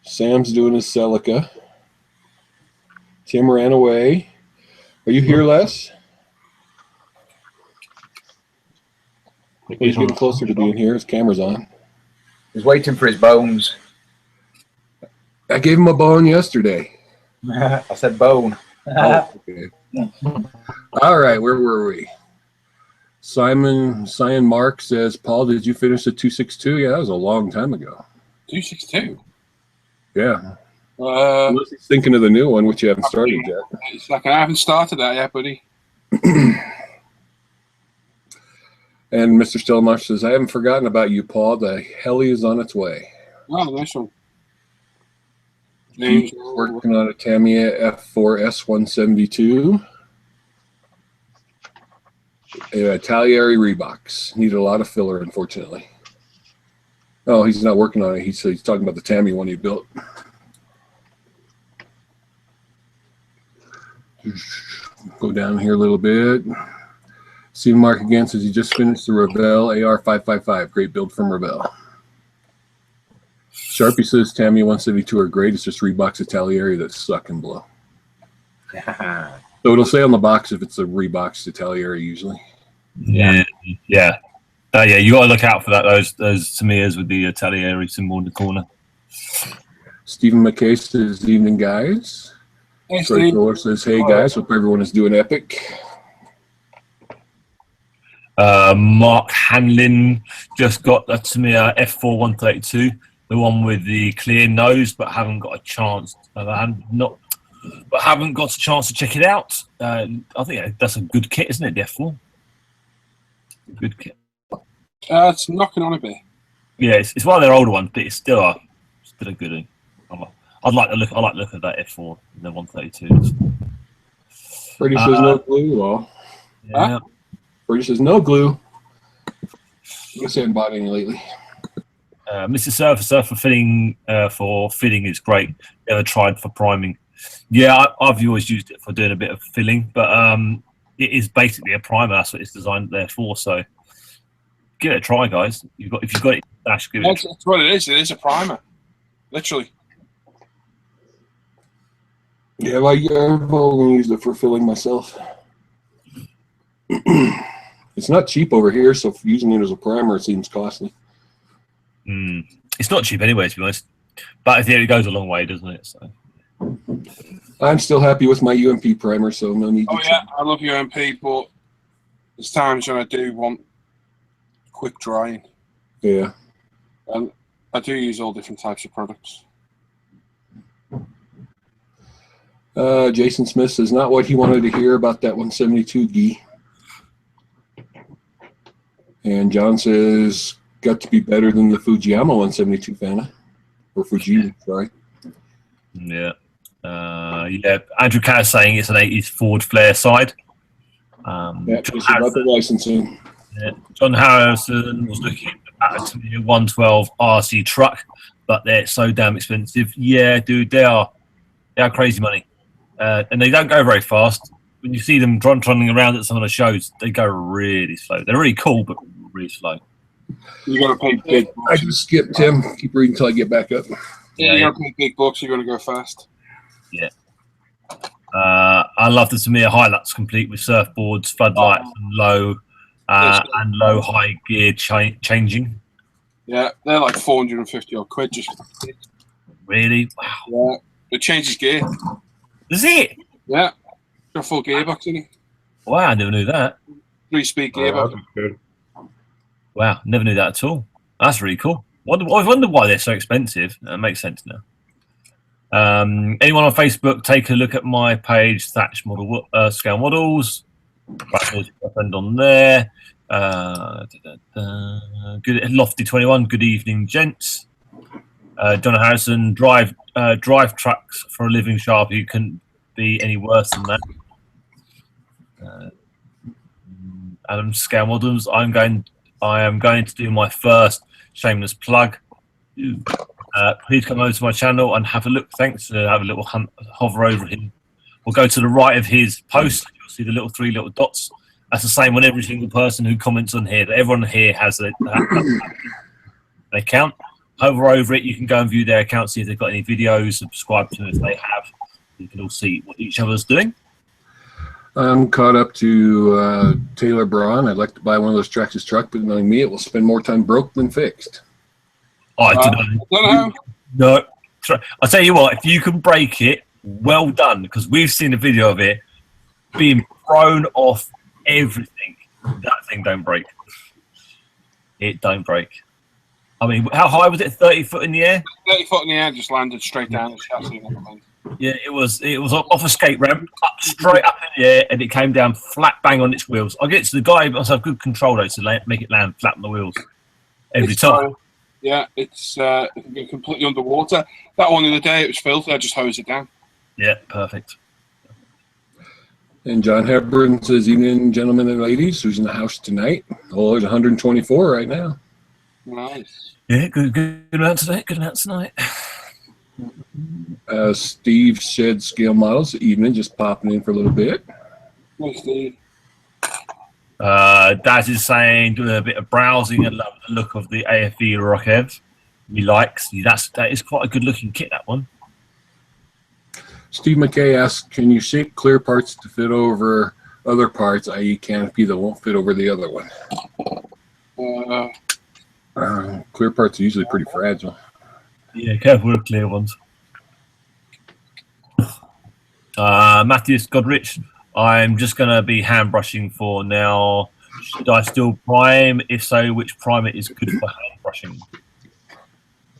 Sam's doing his Celica. Tim ran away. Are you here, Les? He's getting closer to being here. His camera's on. He's waiting for his bones. I gave him a bone yesterday. I said bone. Oh, okay. All right, where were we? Cyan Mark says, Paul, did you finish the 262? Yeah, that was a long time ago. 262? Yeah. Unless he's thinking of the new one, which you haven't started yet. It's like I haven't started that yet, buddy. And Mr. Stellmarsh says, I haven't forgotten about you, Paul. The heli is on its way. Oh, nice one. He's working on a Tamiya F4 S172. Talieri Reeboks. Need a lot of filler, unfortunately. Oh, he's not working on it. He's talking about the Tamiya one he built. Go down here a little bit. Stephen Mark again says he just finished the Revell AR555. Great build from Revell. Sharpie says Tamiya 172 are great. It's just Reeboks Italieri that suck and blow. So it'll say on the box if it's a Reeboks Italieri usually. Yeah. Yeah. Yeah, you got to look out for that. Those Tamiyas with the Italieri symbol in the corner. Stephen McKay says, evening, guys. Hey, Troy Steve. Fuller says, hey, guys. Hope everyone is doing epic. Mark Hanlin just got a Tamiya F4 132, the one with the clear nose, but haven't got a chance. Haven't got a chance to check it out. I think that's a good kit, isn't it? The F4. Good kit. It's knocking on a bit. Yeah, it's one of their older ones, but it's still a good one. I like the look of that F4, the 132. Freddie says no glue. Well, Yeah. Freddie says no glue. I haven't bought any lately. Mr. Surfacer for fitting is great. Never tried for priming. Yeah, I've always used it for doing a bit of filling, but it is basically a primer. That's what it's designed there for. So give it a try, guys. If you've got it, give it. That's what it is. It is a primer, literally. Yeah, well, I've only used it for filling myself. It's not cheap over here, so using it as a primer seems costly. It's not cheap anyway, to be honest. But it goes a long way, doesn't it? So. I'm still happy with my UMP primer, so no need. Oh yeah, I love UMP, but there's times when I do want quick drying. Yeah. And I do use all different types of products. Jason Smith says not what he wanted to hear about that 172 gi. And John says got to be better than the Fujiyama 172 Fana. Or Fuji, sorry. Yeah. Andrew Carr saying it's an 80s Ford flare side. Yeah, it's about the licensing. Yeah. John Harrison was looking at a 112 RC truck, but they're so damn expensive. Yeah, dude, they are crazy money. And they don't go very fast. When you see them trundling around at some of the shows, they go really slow. They're really cool, but really slow. You got to pay big bucks. I just skipped Tim. Keep reading until I get back up. Yeah, you got to pay big bucks. You're going to go fast. Yeah. I love the Tamiya Hilux, complete with surfboards, floodlights, and low high gear changing. Yeah, they're like 450 odd quid just for the kit. Really? Wow. Yeah, it changes gear. Is it? Yeah, got a full gearbox in it. Wow, I never knew that. 3-speed gearbox. Good. Wow, never knew that at all. That's really cool. I wonder why they're so expensive. That makes sense now. Anyone on Facebook, take a look at my page, Thatch Model Scale Models. Right, there's a friend on there. Good Lofty 21. Good evening, gents. John Harrison, drive trucks for a living, Sharp. You couldn't be any worse than that. Adam Scale Models. I am going to do my first shameless plug. Please come over to my channel and have a look. Thanks. Have a little hover over him. We'll go to the right of his post. You'll see the three little dots. That's the same on every single person who comments on here. Everyone here has an account. hover over it. You can go and view their account, see if they've got any videos, subscribe to them if they have. You can all see what each other's doing. I'm caught up to Taylor Braun. I'd like to buy one of those Traxxas truck, but knowing me, it will spend more time broke than fixed. I don't know. No. I'll tell you what, if you can break it, well done, because we've seen a video of it being thrown off everything. That thing don't break. It don't break. I mean, how high was it? 30 foot in the air? 30 foot in the air, just landed straight down the chassis and everything. Yeah, it was off a skate ramp, straight up in the air, and it came down flat bang on its wheels. I get to the guy must have good control though to make it land flat on the wheels every time. Yeah, it's completely underwater. That one in the day, it was filthy. I just hosed it down. Yeah, perfect. And John Hepburn says, evening, gentlemen and ladies. Who's in the house tonight? Oh, there's 124 right now. Nice. Yeah, good amount tonight. Good amount tonight. Steve Shed Scale Models. Evening, just popping in for a little bit. Nice, Steve. Daz is saying, doing a bit of browsing and love the look of the AFE Rockev. He likes. That is quite a good looking kit, that one. Steve McKay asks, can you shape clear parts to fit over other parts, i.e. canopy that won't fit over the other one? Clear parts are usually pretty fragile. Yeah, careful with clear ones. Matthias Godrich, I'm just going to be hand brushing for now. Should I still prime? If so, which primer is good for hand brushing?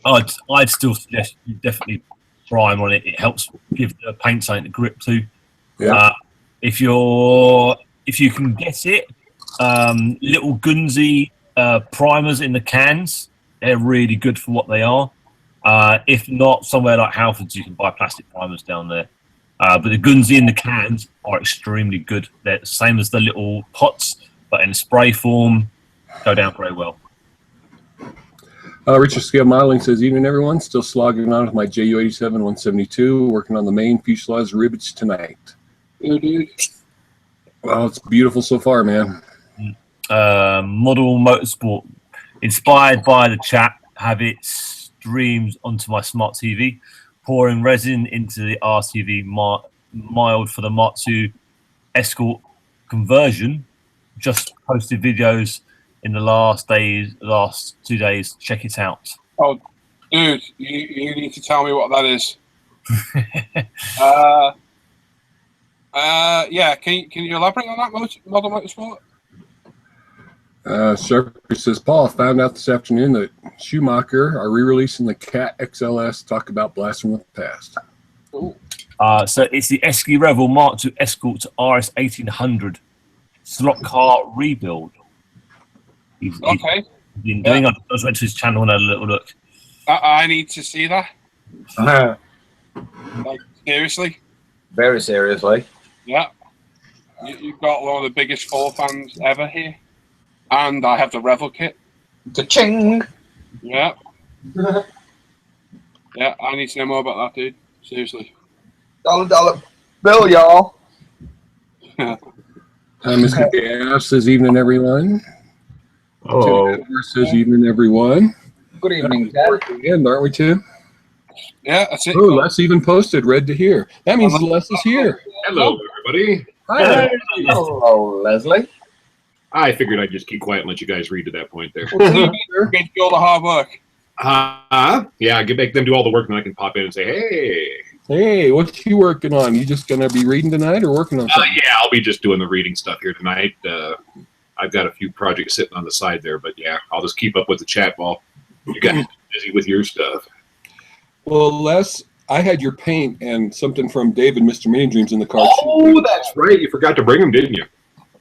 I'd still suggest you definitely prime on it. It helps give the paint something to grip to. Yeah. If you can get it, little Gunzi primers in the cans, they're really good for what they are. If not, somewhere like Halfords, you can buy plastic primers down there. But the Gunzi in the cans are extremely good. They're the same as the little pots, but in spray form, go down very well. Richard Scale Modeling says, evening everyone, still slogging on with my JU87 172, working on the main fuselage rivets tonight. Yeah, dude. Well, it's beautiful so far, man. Model Motorsport, inspired by the chat, have it streamed onto my smart TV, pouring resin into the RTV mild for the Mark II Escort conversion. Just posted videos in the last 2 days. Check it out. Oh, dude, you need to tell me what that is. Yeah, can you elaborate on that, Model Motorsport? Sharper says, Paul, found out this afternoon that Schumacher are re-releasing the Cat XLS. Talk about blast from the past. Ooh. So it's the Esky Revel Mark II Escort to RS 1800 slot car rebuild. He's been doing. I just went to his channel and had a little look. I need to see that. Like, seriously? Very seriously. Yeah. You've got one of the biggest Ford fans ever here. And I have the Revel kit. Cha-ching! Yeah. Yeah, I need to know more about that, dude. Seriously. Dollar bill, y'all. Mr. Gaff says, evening everyone. Hello. Tim says, evening everyone. Good evening, Dad. Again, aren't we, Tim? Yeah, that's it. Oh, Les even posted, read to hear. That means Les is here. Hello, everybody. Hi. Hello, Leslie. I figured I'd just keep quiet and let you guys read to that point there. Get all the hard work. Yeah, make them do all the work, and I can pop in and say, hey. Hey, what you working on? You just gonna be reading tonight or working on something? Yeah, I'll be just doing the reading stuff here tonight. I've got a few projects sitting on the side there, but yeah, I'll just keep up with the chat while you guys are busy with your stuff. Well, Les, I had your paint and something from David, Mr. Mini Dreams in the car. Oh, that's right. You forgot to bring them, didn't you?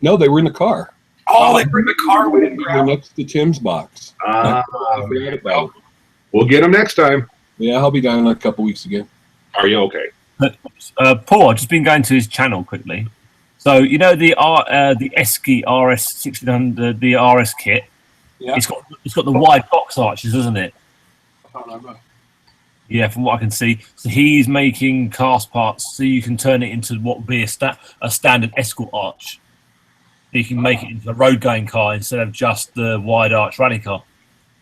No, they were in the car. Oh, they bring the car. We didn't They're grab them. next to Tim's box. I forgot about it. We'll get them next time. Yeah, I'll be down in a couple weeks again. Are you okay? Paul, I've just been going to his channel quickly. So you know the Esky RS 1600, the RS kit. Yeah. It's got the wide box arches, isn't it? I can't remember. Yeah, from what I can see. So he's making cast parts so you can turn it into what would be a standard Escort arch. You can make it into a road going car instead of just the wide arch rally car.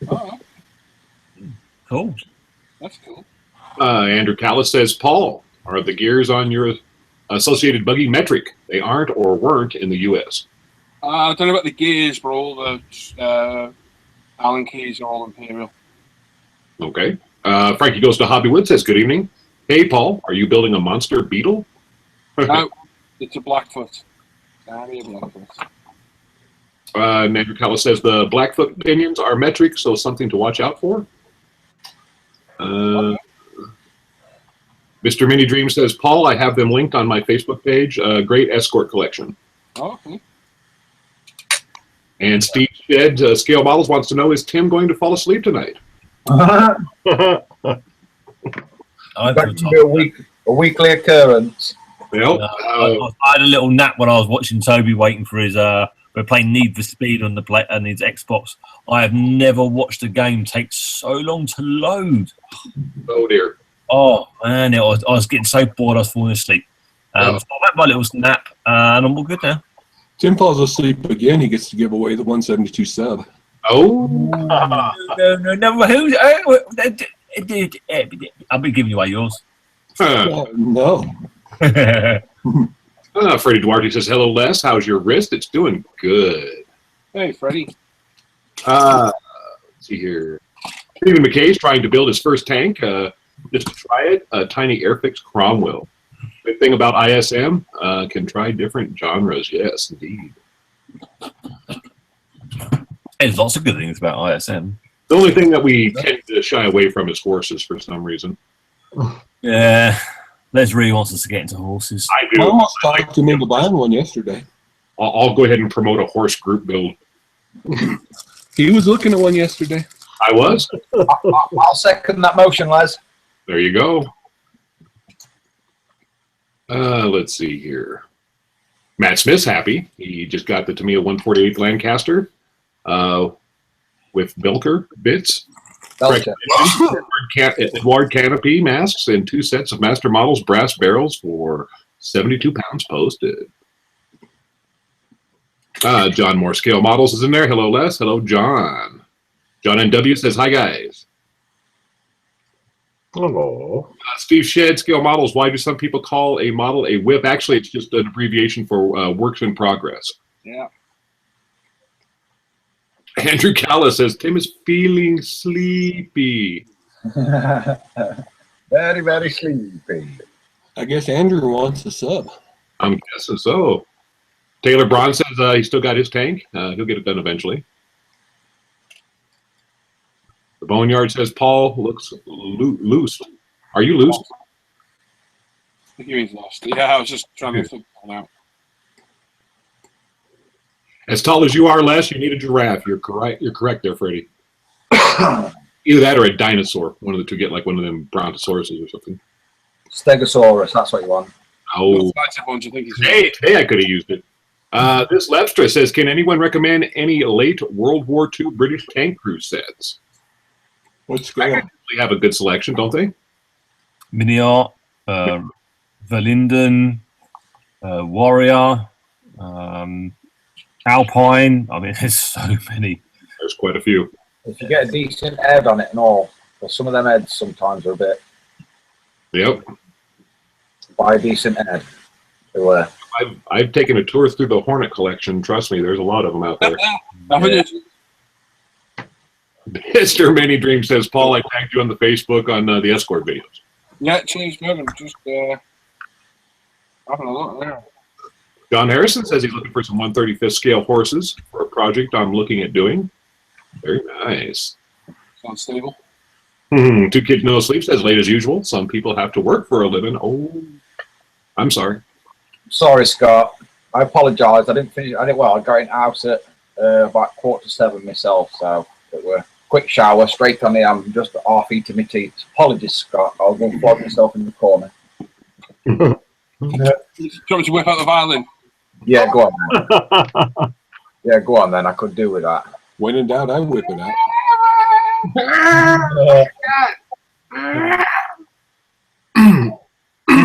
Oh. Cool. That's cool. Andrew Callis says, Paul, are the gears on your associated buggy metric? They aren't or weren't in the U.S. I don't know about the gears, but all the Allen keys are all Imperial. Okay. Frankie Goes to Hobbywood says, good evening. Hey, Paul, are you building a monster beetle? No, it's a Blackfoot. Tamiiya Blackfoot. Andrew Callis says, the Blackfoot pinions are metric, so something to watch out for. Mr. Mini Dream says, Paul, I have them linked on my Facebook page. Great escort collection. Okay. And Steve Shed, Scale Models, wants to know, is Tim going to fall asleep tonight? That can be a weekly occurrence. Well, I had a little nap when I was watching Toby waiting for his. We're playing Need for Speed on his Xbox. I have never watched a game take so long to load. oh dear. Oh man, I was getting so bored I was falling asleep. So I had my little nap, and I'm all good now. Tim falls asleep again. He gets to give away the 172 sub. Oh. No. Who's? I'll be giving away yours. No. Freddie Duarte says, hello, Les. How's your wrist? It's doing good. Hey, Freddie. Let's see here. Stephen McKay's trying to build his first tank. Just to try it, a tiny Airfix Cromwell. Good thing about ISM, can try different genres. Yes, indeed. There's lots of good things about ISM. The only thing that we tend to shy away from is horses for some reason. Yeah, Les really wants us to get into horses. I I do. almost talked him into buying one yesterday. I'll go ahead and promote a horse group build. He was looking at one yesterday. I was. I'll second that motion, Les. There you go. Let's see here. Matt Smith's happy. He just got the Tamiiya 148th Lancaster with Bilker bits. Edward canopy masks and 2 sets of master models brass barrels for 72 pounds posted. John Moore Scale Models is in there. Hello, Les. Hello, John. John NW says, hi, guys. Hello. Steve Shed, Scale Models. Why do some people call a model a whip? Actually, it's just an abbreviation for works in progress. Yeah. Andrew Callis says, Tim is feeling sleepy. Very, very sleepy. I guess Andrew wants a sub. I'm guessing so. Taylor Braun says he's still got his tank. He'll get it done eventually. The Boneyard says, Paul looks loose. Are you loose? I think he's lost. Yeah, I was just trying to figure it out. As tall as you are, Les, you need a giraffe. You're correct. You're correct there, Freddie. Either that or a dinosaur. One of the two. Get like one of them brontosauruses or something. Stegosaurus, that's what you want. Oh, today I could have used it. This Lepstra says, can anyone recommend any late World War II British tank crew sets? What scale? They have a good selection, don't they? Miniart, Verlinden, Warrior, Alpine. I mean, there's so many. There's quite a few. If you get a decent head on it and all, but some of them heads sometimes are a bit. Yep. Buy a decent head. I've taken a tour through the Hornet collection. Trust me, there's a lot of them out there. Yeah. Mr. Mini Dream says, Paul, I tagged you on the Facebook on the escort videos. Yeah, cheese good. I'm just having a look there. John Harrison says he's looking for some 135th scale horses for a project I'm looking at doing. Very nice. Sounds stable. 2 Kids No Sleep says, late as usual. Some people have to work for a living. Oh, I'm sorry. Sorry, Scott. I apologise. I didn't finish. I got in house at about 6:45 myself, so it were quick shower, straight on the. I'm just half eating my teeth. Apologies, Scott. I'll go and flog myself in the corner. Do you want me to whip out the violin? Yeah, go on. Then. Yeah, go on then. I could do with that. When in doubt, I whip it out.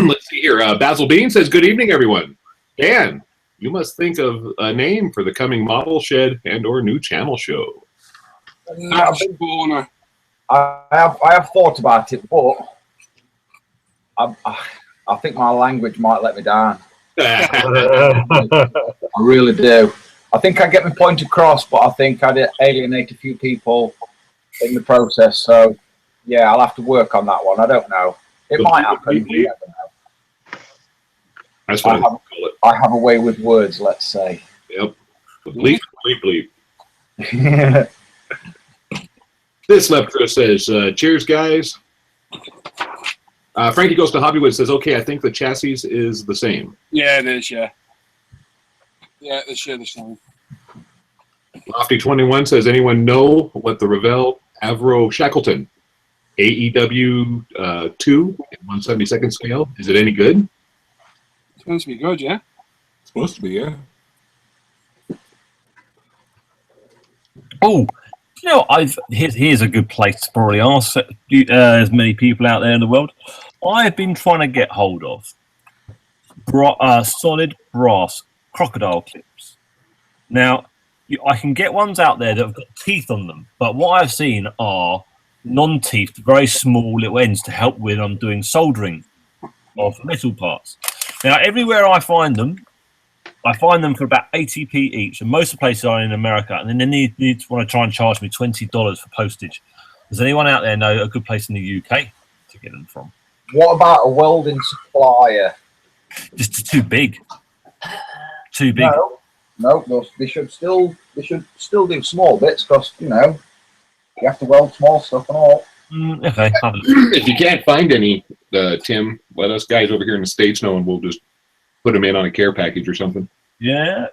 Let's see here. Basil Bean says, good evening, everyone. Dan, you must think of a name for the coming model shed and or new channel show. Spawner. I have thought about it, but I think my language might let me down. I really do. I think I get my point across, but I think I'd alienate a few people in the process. So, yeah, I'll have to work on that one. I don't know. It might happen. You never know. That's what I call it. I have a way with words, let's say. Yep. Bleep, bleep, bleep. This Leptra says, cheers, guys. Frankie Goes to Hobbywood says, okay, I think the chassis is the same. Yeah, it is, yeah. Yeah, they share the same. Lofty21 says, anyone know what the Revell Avro Shackleton AEW 2 in 1/72nd scale, is it any good? It's supposed to be good, yeah? It's supposed to be, yeah. Oh, you know, here's a good place to probably ask as many people out there in the world. I've been trying to get hold of solid brass crocodile clips. Now, I can get ones out there that have got teeth on them, but what I've seen are non-teeth, very small little ends to help when I'm doing soldering of metal parts. Now, everywhere I find them for about 80p each, and most of the places are in America, and then they want to try and charge me $20 for postage. Does anyone out there know a good place in the UK to get them from? What about a welding supplier? Just too big. Too big. No, they should still do small bits because you have to weld small stuff and all. Okay. If you can't find any, Tim, let us guys over here in the States know, and we'll just put them in on a care package or something. Yeah.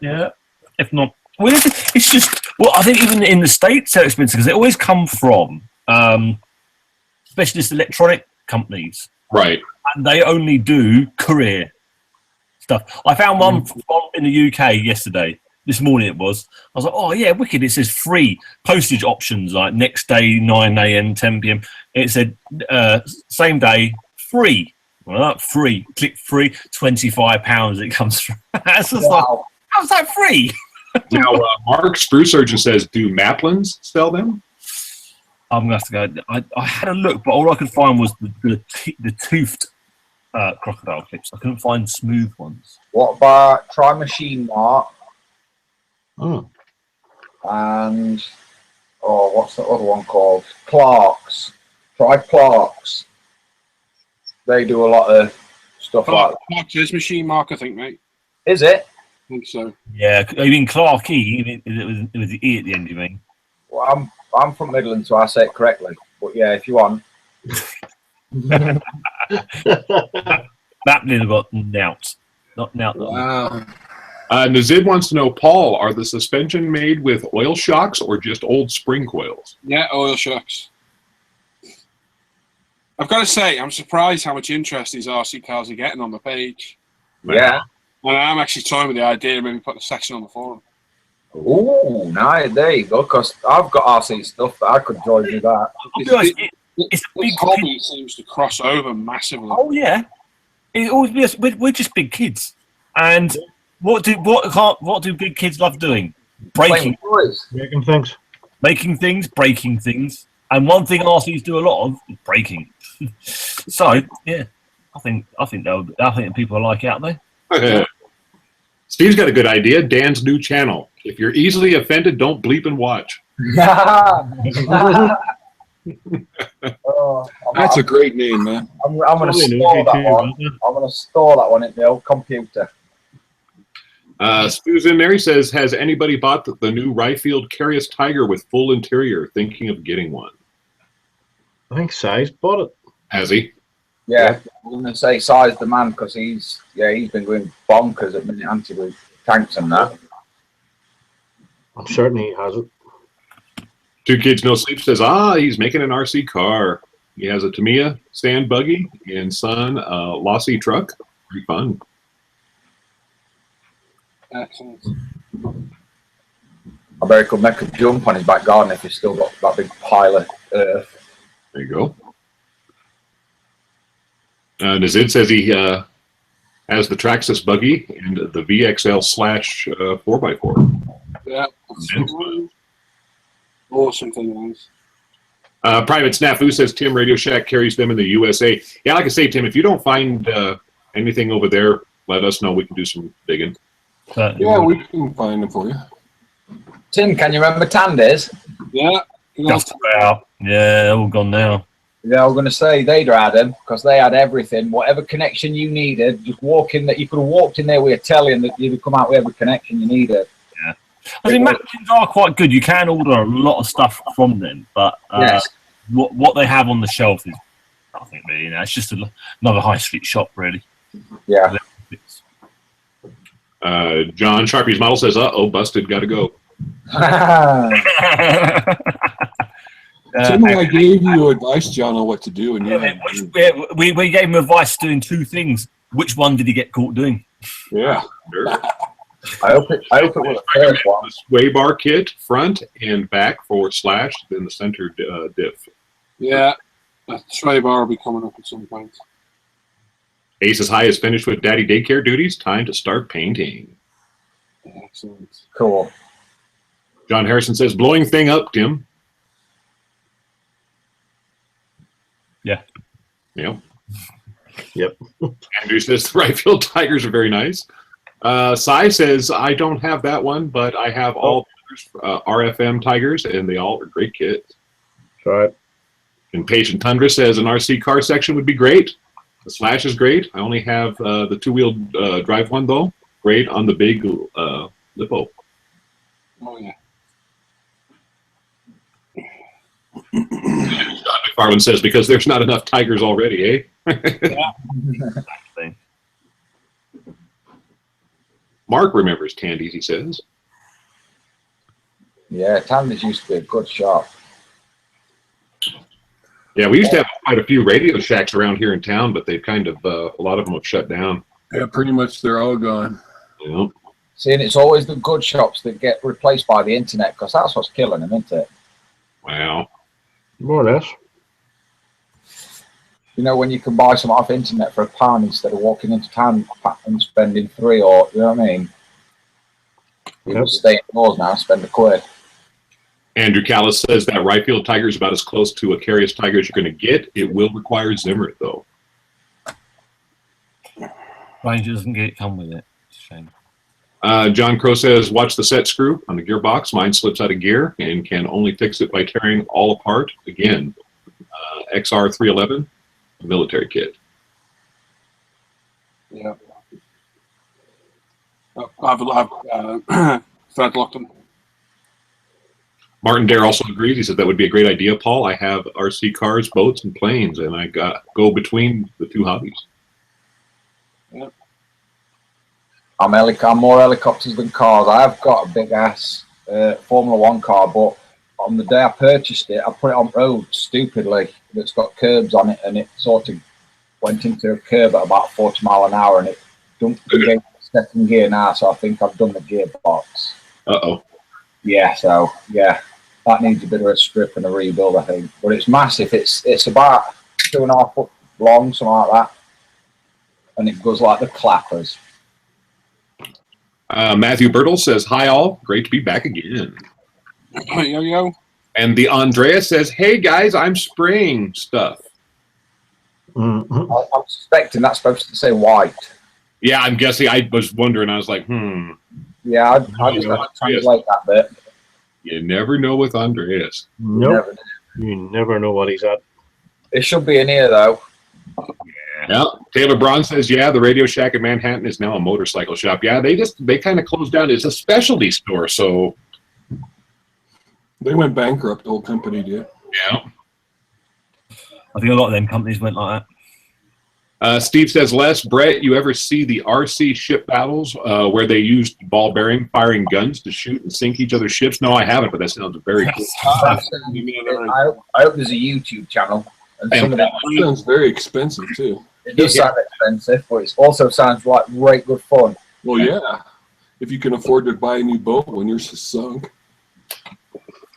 If not, well, it's just. Well, I think even in the States, they're expensive because they always come from specialist electronic companies, right? And they only do courier stuff. I found one in the UK this morning it was. I was like, oh yeah, wicked. It says free postage options, like next day, 9 a.m., 10 p.m. It said same day, free. Well, free. Click free, £25 it comes from. That's just like, how's that free? Now, Mark Spruce Surgeon says, do Maplins sell them? I'm going to have to go. I had a look, but all I could find was the toothed crocodile clips. I couldn't find smooth ones. What about Try Machine Mark? Oh. And what's the other one called? Clark's. Try Clark's. They do a lot of stuff like that. Clark's is Machine Mark, I think, mate. Is it? I think so. Yeah, you mean Clark E? It was the E at the end, you mean? Well, I'm from Midland, so I say it correctly. But yeah, if you want. That little got nout. Not nout. Wow. Nazid wants to know, Paul, are the suspension made with oil shocks or just old spring coils? Yeah, oil shocks. I've got to say, I'm surprised how much interest these RC cars are getting on the page. Yeah. And I'm actually toying with the idea of maybe putting a section on the forum. Oh, nice. There you go. Because I've got RC stuff that I could join you that. I'll be honest, it's a big hobby seems to cross over massively. Oh yeah, it always be us. We're just big kids, and what do big kids love doing? Breaking things, breaking things, and one thing RCs do a lot of is breaking. So yeah, I think people are like out there. Steve's got a good idea. Dan's new channel. If you're easily offended, don't bleep and watch. That's a great name, man. I'm going to store that one. I'm going to store that one in the old computer. Stu's in there. He says, has anybody bought the new Ryfield Carius Tiger with full interior? Thinking of getting one. I think Size bought it. Has he? Yeah, I'm going to say Size the man because he's been going bonkers at minute anti with tanks and that. I'm certain he has it. Two Kids No Sleep says, he's making an RC car. He has a Tamiiya sand buggy and son Lossy truck. Pretty fun. Excellent. I bet he could make a jump on his back garden if he's still got that big pile of earth. There you go. Nazid says he has the Traxxas buggy and the VXL / 4x4. Yeah. Awesome thing, guys. Private Snafu says Tim Radio Shack carries them in the USA. Yeah, like I say, Tim, if you don't find anything over there, let us know. We can do some digging. Yeah, we can find them for you. Tim, can you remember Tandes? Yeah. Just about. Yeah, they're all gone now. Yeah, I was going to say they'd had them because they had everything. Whatever connection you needed, just walk in. That you could have walked in there with a telly and that you'd come out with every connection you needed. Yeah, I think Matkins are quite good. You can order a lot of stuff from them, but Yes. what they have on the shelf is nothing really. It's just another high street shop, really. Yeah. John Sharpie's model says, "Uh-oh, busted, gotta go." Tim and I gave you advice, John, on what to do, and we gave him advice doing two things. Which one did he get caught doing? yeah. Sure. I hope it was a first one. The sway bar kit, front and back / then the center diff. Yeah. A tray bar will be coming up at some point. Ace's High is finished with daddy daycare duties. Time to start painting. Excellent. Cool. John Harrison says, "Blowing thing up, Tim." Yeah. Yep. Yep. Andrew says the right field tigers are very nice. Sai says, "I don't have that one, but I have all RFM tigers, and they all are great kits." All right. Impatient Tundra says an RC car section would be great. The Slash is great. I only have the two-wheel drive one, though. Great on the big Lipo. Oh, yeah. John McFarland says, because there's not enough tigers already, eh? Mark remembers Tandy's, he says. Yeah, Tandes used to be a good shop. Yeah, we used to have quite a few Radio Shacks around here in town, but they've kind of, a lot of them have shut down. Yeah, pretty much they're all gone. Yeah. See, and it's always the good shops that get replaced by the internet because that's what's killing them, isn't it? Wow. More or less. You know, when you can buy some off internet for £1 instead of walking into town and spending £3, or you know what I mean? People stay indoors now, spend £1. Andrew Callis says that right field tiger is about as close to a Carius tiger as you're going to get. It will require Zimmer, though. Ranger doesn't get it come with it. It's a shame. John Crow says, watch the set screw on the gearbox. Mine slips out of gear and can only fix it by tearing all apart. Again, XR311, military kit. Yeah. I've thread locked them. Martin Dare also agrees. He said that would be a great idea, Paul. I have RC cars, boats, and planes, and I go between the two hobbies. Yep. I'm more helicopters than cars. I have got a big ass Formula One car, but on the day I purchased it, I put it on road stupidly. It's got curbs on it, and it sort of went into a curb at about 40 miles an hour, and it dumped the second gear now. So I think I've done the gearbox. Uh-oh. Yeah, so yeah, that needs a bit of a strip and a rebuild, I think. But it's massive. It's about 2.5 foot long, something like that, and it goes like the clappers. Matthew Bertle says, hi all, great to be back again. Yo. And the Andrea says, hey guys, I'm spraying stuff. Mm-hmm. I'm suspecting that's supposed to say white. Yeah, I'm guessing. I was wondering. I was like, Yeah, I just have to translate that bit. You never know with Andreas. Nope. You never know what he's at. It should be in here, though. Yeah. Taylor Braun says, yeah, the Radio Shack in Manhattan is now a motorcycle shop. Yeah, they kind of closed down. It's a specialty store, so. They went bankrupt, the whole company did. Yeah. I think a lot of them companies went like that. Steve says, Les, Brett, you ever see the RC ship battles where they used ball bearing firing guns to shoot and sink each other's ships? No, I haven't, but that sounds very cool. I hope there's a YouTube channel. And some of That sounds very expensive, too. it does sound expensive, but it also sounds like great good fun. Well, yeah. If you can afford to buy a new boat when yours is sunk.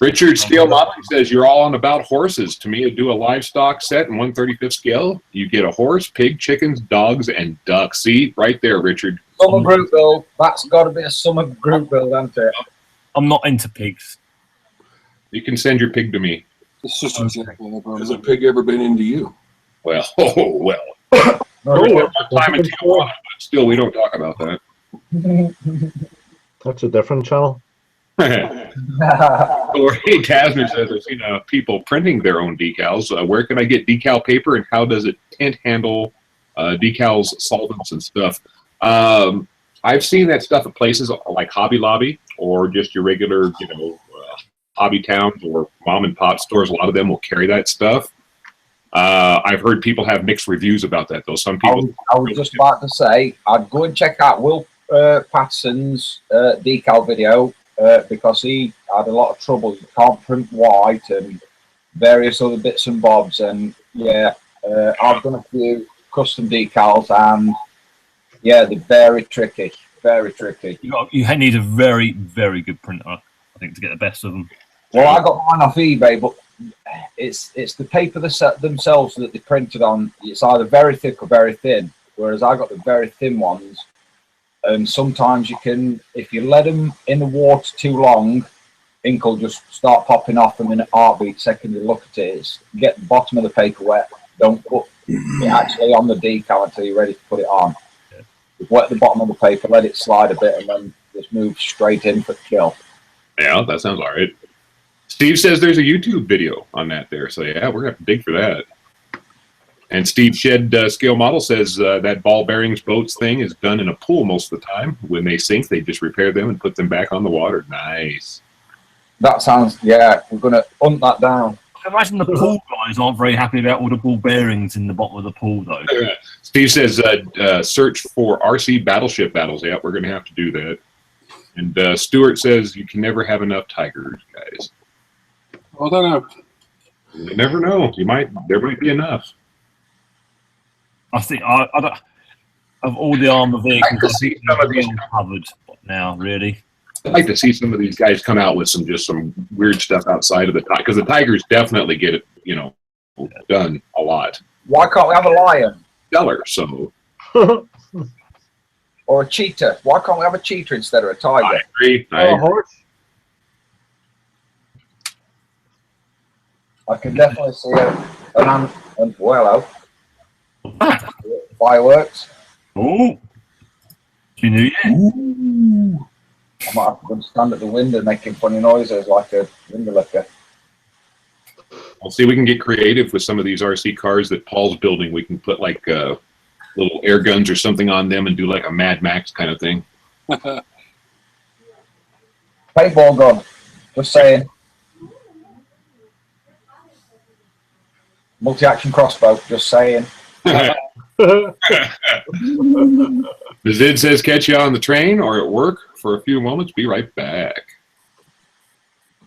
Richard Scale Modeling says, you're all on about horses. To me, do a livestock set in 1/35th scale. You get a horse, pig, chickens, dogs, and ducks. See, right there, Richard. Summer group build. That's got to be a summer group build, hasn't it? I'm not into pigs. You can send your pig to me. It's just exactly the Has a pig ever been into you? Well, oh, well. Oh, One time in Tijuana, but still, we don't talk about that. that's a different channel. Or hey, Tasner says, I've seen people printing their own decals. Where can I get decal paper, and how does it tint handle decals, solvents, and stuff? I've seen that stuff at places like Hobby Lobby or just your regular, hobby towns or mom and pop stores. A lot of them will carry that stuff. I've heard people have mixed reviews about that, though. Some people. I was just about to say, I'd go and check out Will Patterson's decal video because he had a lot of trouble. You can't print white and various other bits and bobs. And yeah, I've done a few custom decals, and yeah, they're very tricky. Very tricky. You need a very, very good printer, I think, to get the best of them. Well, I got mine off eBay, but it's the paper themselves that they printed on. It's either very thick or very thin, whereas I got the very thin ones. And sometimes you can, if you let them in the water too long, ink will just start popping off them in a heartbeat. Second you look at it, is get the bottom of the paper wet. Don't put it actually on the decal until you're ready to put it on. Yeah. Wet the bottom of the paper, let it slide a bit, and then just move straight in for kill. Yeah, that sounds all right. Steve says there's a YouTube video on that there, so yeah, we're gonna have to dig for that. And Steve Shed Scale Model says that ball bearings boats thing is done in a pool most of the time. When they sink, they just repair them and put them back on the water. Nice. That sounds, yeah, we're gonna hunt that down. I imagine the pool guys aren't very happy about all the ball bearings in the bottom of the pool, though. Steve says search for RC battleship battles. Yeah, we're gonna have to do that. And Stuart says you can never have enough tigers, guys. I don't know. You never know. There might be enough. I think I don't, of all the armor vehicles, I can see some of these covered now. Really, I'd like to see some of these guys come out with some weird stuff outside of the Tiger, because the Tigers definitely get it, done a lot. Why can't we have a lion? Stellar, so. Or a cheetah? Why can't we have a cheetah instead of a tiger? I agree. Or a horse. I can definitely see fireworks. Oh, you knew it. I might have to go and stand at the window making funny noises like a window licker. I'll see if we can get creative with some of these RC cars that Paul's building. We can put like little air guns or something on them and do like a Mad Max kind of thing. Paintball gun. Just saying. Multi-action crossbow. Just saying. The Zid says catch you on the train or at work for a few moments. Be right back.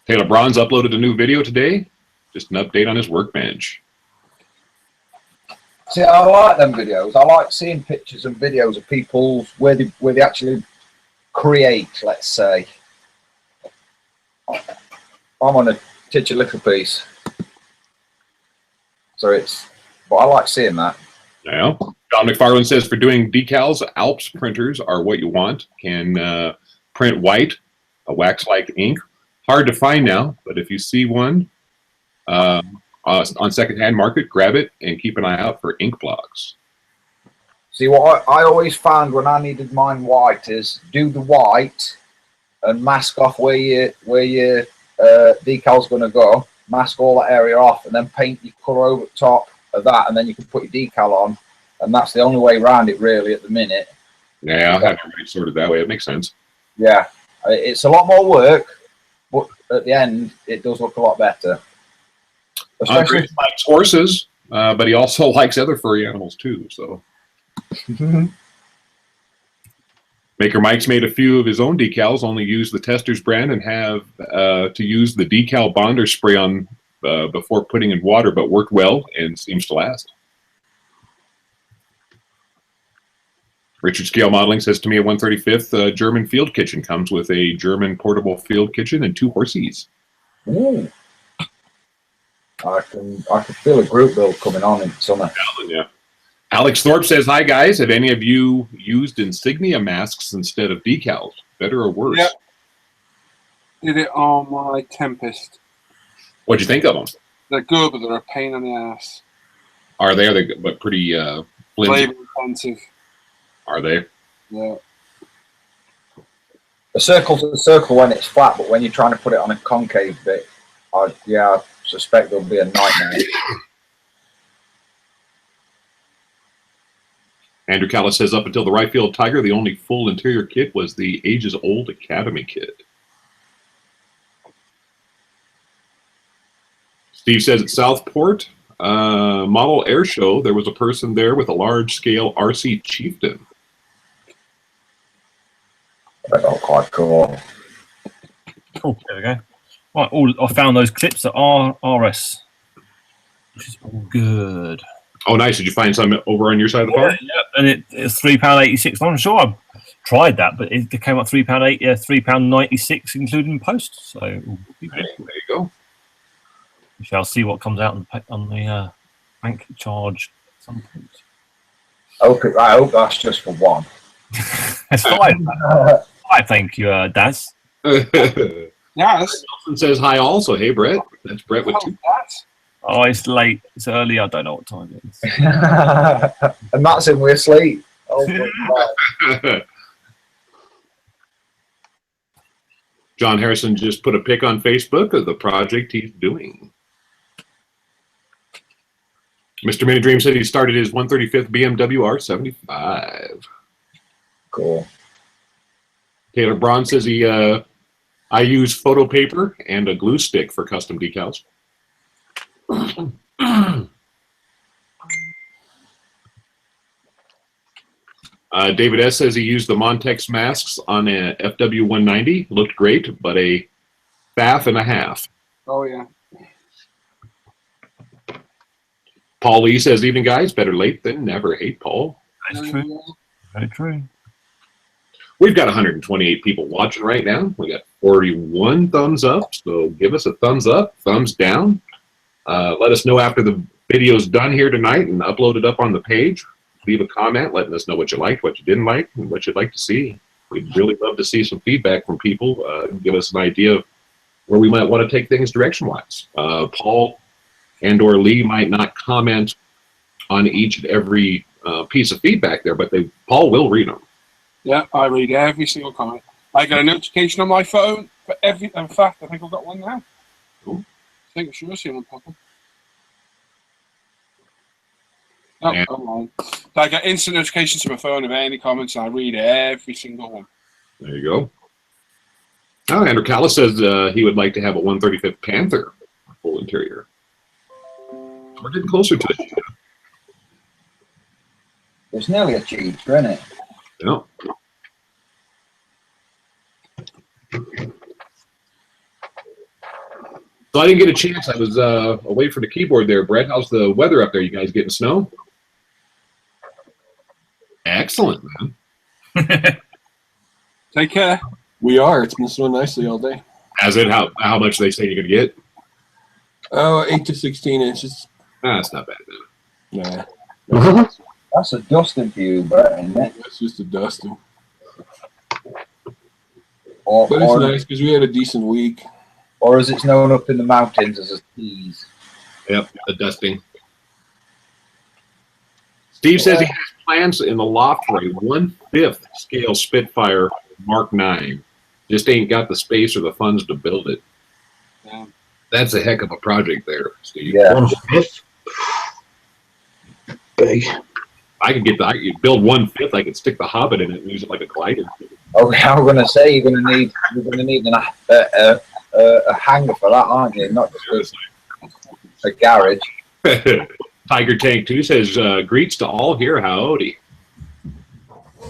Taylor Braun's uploaded a new video today. Just an update on his workbench. See, I like them videos. I like seeing pictures and videos of people where they actually create, let's say. I'm on a teach a little piece. But I like seeing that. Yeah. John McFarland says for doing decals, Alps printers are what you want. Can print white, a wax-like ink. Hard to find now, but if you see one on secondhand market, grab it and keep an eye out for ink blocks. See, what I always found when I needed mine white is do the white and mask off where your decal's going to go. Mask all that area off and then paint your colour over the top of that, and then you can put your decal on, and that's the only way around it really at the minute. Yeah, I'll have it sorted that way. It makes sense. Yeah, it's a lot more work, but at the end it does look a lot better. Andre likes horses, but he also likes other furry animals too. So, Maker Mike's made a few of his own decals. Only use the Testers brand and have to use the decal bonder spray on before putting in water, but worked well and seems to last. Richard Scale Modeling says to me, a 135th German field kitchen comes with a German portable field kitchen and 2 horsies. Ooh. I can feel a group build coming on in summer. Yeah. Alex Thorpe says, hi guys, have any of you used insignia masks instead of decals? Better or worse? Yep. Did it on my Tempest. What'd you think of them? They're good, but they're a pain in the ass. Are they? Are they? But pretty flimsy. Labor intensive. Are they? Yeah. A circle's a circle when it's flat, but when you're trying to put it on a concave bit, I suspect there'll be a nightmare. Andrew Callis says, up until the right field Tiger, the only full interior kit was the ages-old Academy kit. Steve says at Southport Model Air Show, there was a person there with a large-scale RC Chieftain. That's all quite cool. Cool. There we go. Right, I found those clips at RS, which is all good. Oh, nice. Did you find some over on your side of the farm? Yeah, and it's £3.86. I'm sure I tried that, but it came up £3.80, £3.96, including post. So There you go. we shall see what comes out on the bank charge at some point. I hope that's just for one. It's five. Thank you, Daz. Yes. Nelson says hi also. Hey, Brett. That's Brett with Oh, two. that's Oh, it's late. It's early. I don't know what time it is. And that's in we're asleep. Oh, God. John Harrison just put a pic on Facebook of the project he's doing. Mr. Mini Dream said he started his 135th BMW R75. Cool. Taylor Braun says I use photo paper and a glue stick for custom decals. David S. says he used the Montex masks on a FW190. Looked great, but a faff and a half. Oh, yeah. Paul Lee says, evening guys, better late than never. Hey, Paul. That's true. Very true. We've got 128 people watching right now. We got 41 thumbs up, so give us a thumbs up, thumbs down. Let us know after the video's done here tonight and uploaded up on the page. Leave a comment letting us know what you liked, what you didn't like, and what you'd like to see. We'd really love to see some feedback from people. Give us an idea of where we might want to take things direction-wise. Paul and or Lee might not comment on each and every piece of feedback there, but Paul will read them. Yeah, I read every single comment. I get a notification on my phone for every. In fact, I think I've got one now. Cool. I think I should have seen one pop up. Oh, Yeah. I'm wrong. So I get instant notifications to my phone of any comments, and I read every single one. There you go. Oh, Andrew Callis says he would like to have a 135th Panther full interior. We're getting closer to it. It's nearly achieved, isn't it? Yeah. So I didn't get a chance. I was away from the keyboard there, Brett. How's the weather up there? You guys getting snow? Excellent, man. Take care. We are. It's been snowing nicely all day. As in, how much they say you're gonna get? Oh, 8 to 16 inches. That's not bad. Nah. That's a dusting for you, Brett, isn't it? That's just a dusting. Or, But it's nice because we had a decent week. or as it's known up in the mountains as a tease. Yep, a dusting. Steve says he has plans in the loft for a 1/5 scale Spitfire Mark 9. Just ain't got the space or the funds to build it. Yeah. That's a heck of a project there, Steve. Yeah. 1/5. Big. I could build 1/5. I could stick the Hobbit in it and use it like a glider. Oh, I'm going to say you're going to need a hanger for that, aren't you? Not just a garage. Tiger Tank 2 says, greets to all here. Howdy.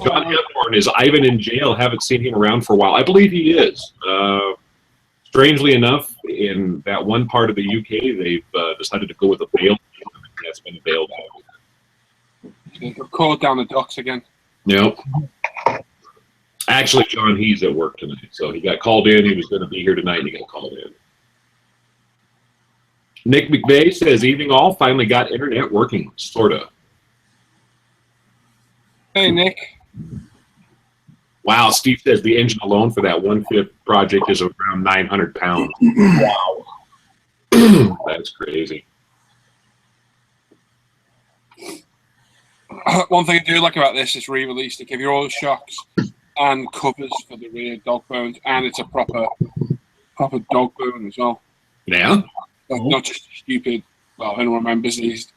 John Hepburn, is Ivan in jail? Haven't seen him around for a while. I believe he is. Strangely enough, in that one part of the UK, they've decided to go with a bail. That's been bailed out. They got caught down the docks again. Nope. Actually, John, he's at work tonight. So he got called in. He was going to be here tonight, and he got called in. Nick McVeigh says, evening all, finally got internet working, sort of. Hey, Nick. Wow, Steve says the engine alone for that 1/5 project is around 900 pounds. Wow. That's crazy. One thing I do like about this is re-release. They give you all the shocks and covers for the rear dog bones, and it's a proper dog bone as well. Yeah. Not just stupid. Well, anyone remembers these.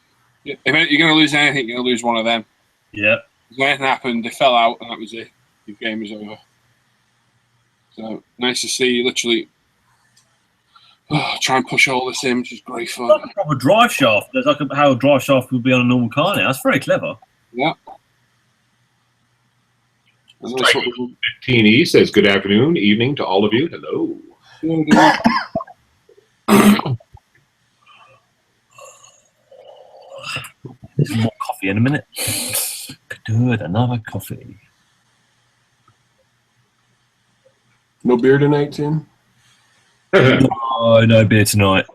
If you're going to lose anything, you're going to lose one of them. Yeah. If anything happened, they fell out, and that was it. Your game was over. So nice to see. Literally, try and push all this in, which is great fun. It's like a proper drive shaft. There's like how a drive shaft would be on a normal car now. That's very clever. Yeah. And that's what we- 15E says, good afternoon, evening to all of you. Hello. Some more coffee in a minute. Good, another coffee. No beer tonight, Tim? Oh, no beer tonight.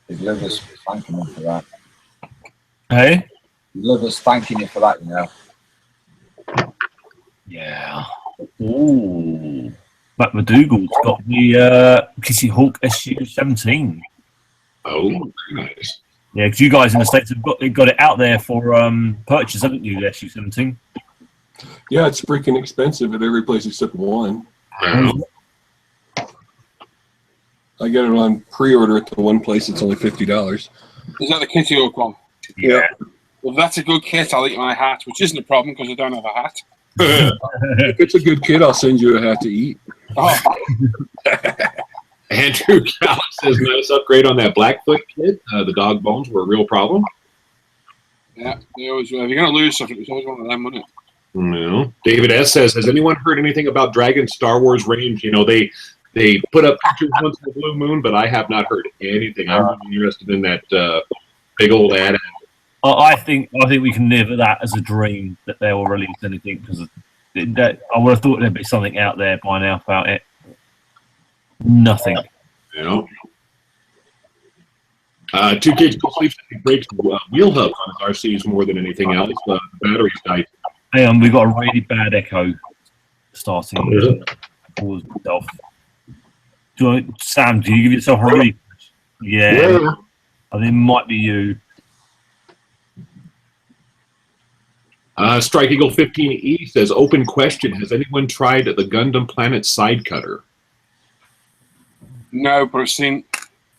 His liver's thanking him for that. Hey? His liver's thanking you for that, you know. Yeah. Ooh. Matt McDougall's got the Kitty Hawk SU-17. Oh, very nice. Yeah, because you guys in the States have got it out there for purchase, haven't you, the SU-17? Yeah, it's freaking expensive at every place except one. Yeah. I got it on pre-order at the one place. It's only $50. Is that the Kitty Hawk one? Yeah. Well, if that's a good kit, I'll eat my hat, which isn't a problem because I don't have a hat. If it's a good kid, I'll send you a hat to eat. Oh, Andrew Callis says, nice upgrade on that Blackfoot kid. The dog bones were a real problem. yeah. They always, if you're going to lose something, it's always one of them, wouldn't it? No. David S. says, has anyone heard anything about Dragon's Star Wars range? You know, they put up pictures once in the blue moon, but I have not heard anything. I'm really interested in that big old ad. I think we can live with that as a dream that they will release anything, because I would have thought there'd be something out there by now about it. Nothing. You know. 2 kids go sleep. He breaks wheel hub on his RCs more than anything else. The batteries died. Hang on, we've got a really bad echo starting. Pause itself. Sam, do you give yourself a refresh? Yeah. I think it might be you. Strike Eagle 15E says, open question. Has anyone tried the Gundam Planet side cutter? No, but I've seen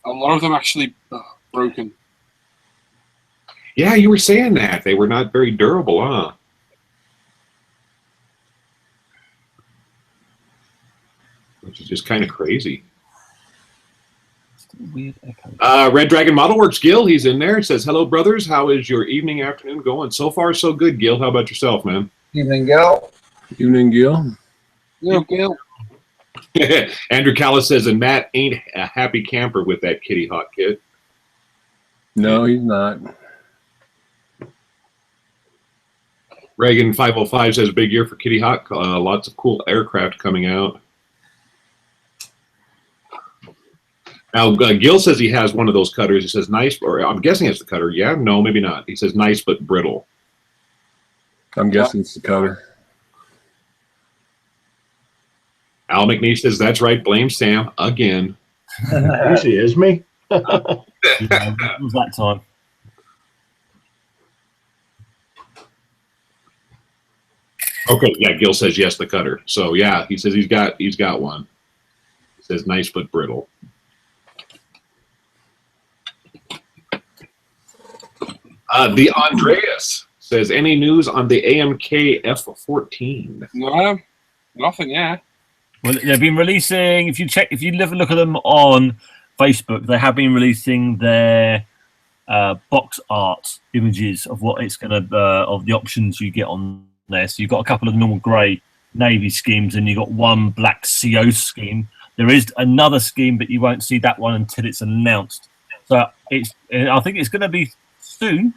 a lot of them actually broken. Yeah, you were saying that. They were not very durable, huh? Which is just kind of crazy. Weird echo. Red Dragon Model Works, Gil, he's in there. It says, hello, brothers. How is your evening, afternoon going? So far, so good, Gil. How about yourself, man? Evening, Gil. Evening, Gil. Yeah, Gil. Andrew Callis says, and Matt ain't a happy camper with that Kitty Hawk kid. No, he's not. Reagan 505 says, big year for Kitty Hawk. Lots of cool aircraft coming out. Now, Gil says he has one of those cutters. He says, nice, or I'm guessing it's the cutter. Yeah, no, maybe not. He says, nice but brittle. I'm guessing it's the cutter. Al McNeese says, that's right, blame Sam again. Easy is me. Yeah, it was that time. Okay, yeah, Gil says, yes, the cutter. So, yeah, he says he's got one. He says, nice but brittle. The Andreas says, any news on the AMK F-14? No, nothing yet. Well, they've been releasing. If you look at them on Facebook, they have been releasing their box art images of what it's going to of the options you get on there. So you've got a couple of normal grey navy schemes, and you've got one black CO scheme. There is another scheme, but you won't see that one until it's announced. So I think it's going to be soon.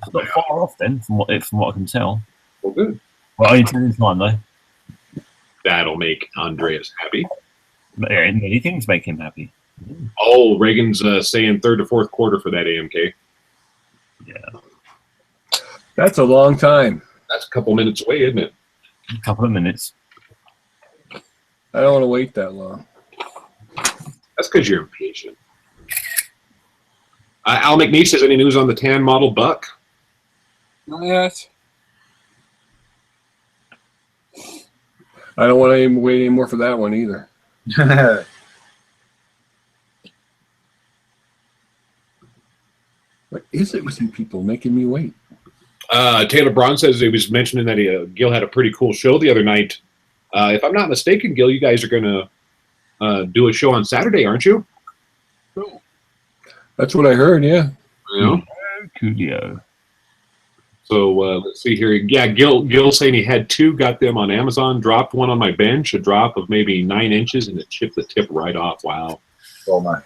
It's not far off then, from what I can tell. Well, good. Well, only in time though. That'll make Andreas happy. Yeah, many things make him happy. Oh, Reagan's saying third to fourth quarter for that AMK. Yeah, That's a long time. That's a couple minutes away, isn't it? a couple of minutes. I don't want to wait that long. That's because you're impatient. Al McNeese says, any news on the tan model buck? Not yet. I don't want to wait anymore for that one either. What is it with you people making me wait? Taylor Braun says he was mentioning that Gil had a pretty cool show the other night. If I'm not mistaken, Gil, you guys are going to do a show on Saturday, aren't you? Cool. That's what I heard, yeah. Yeah. Coolio. So let's see here. Yeah, Gil saying he had 2, got them on Amazon, dropped one on my bench, a drop of maybe 9 inches, and it chipped the tip right off. Wow. Oh my.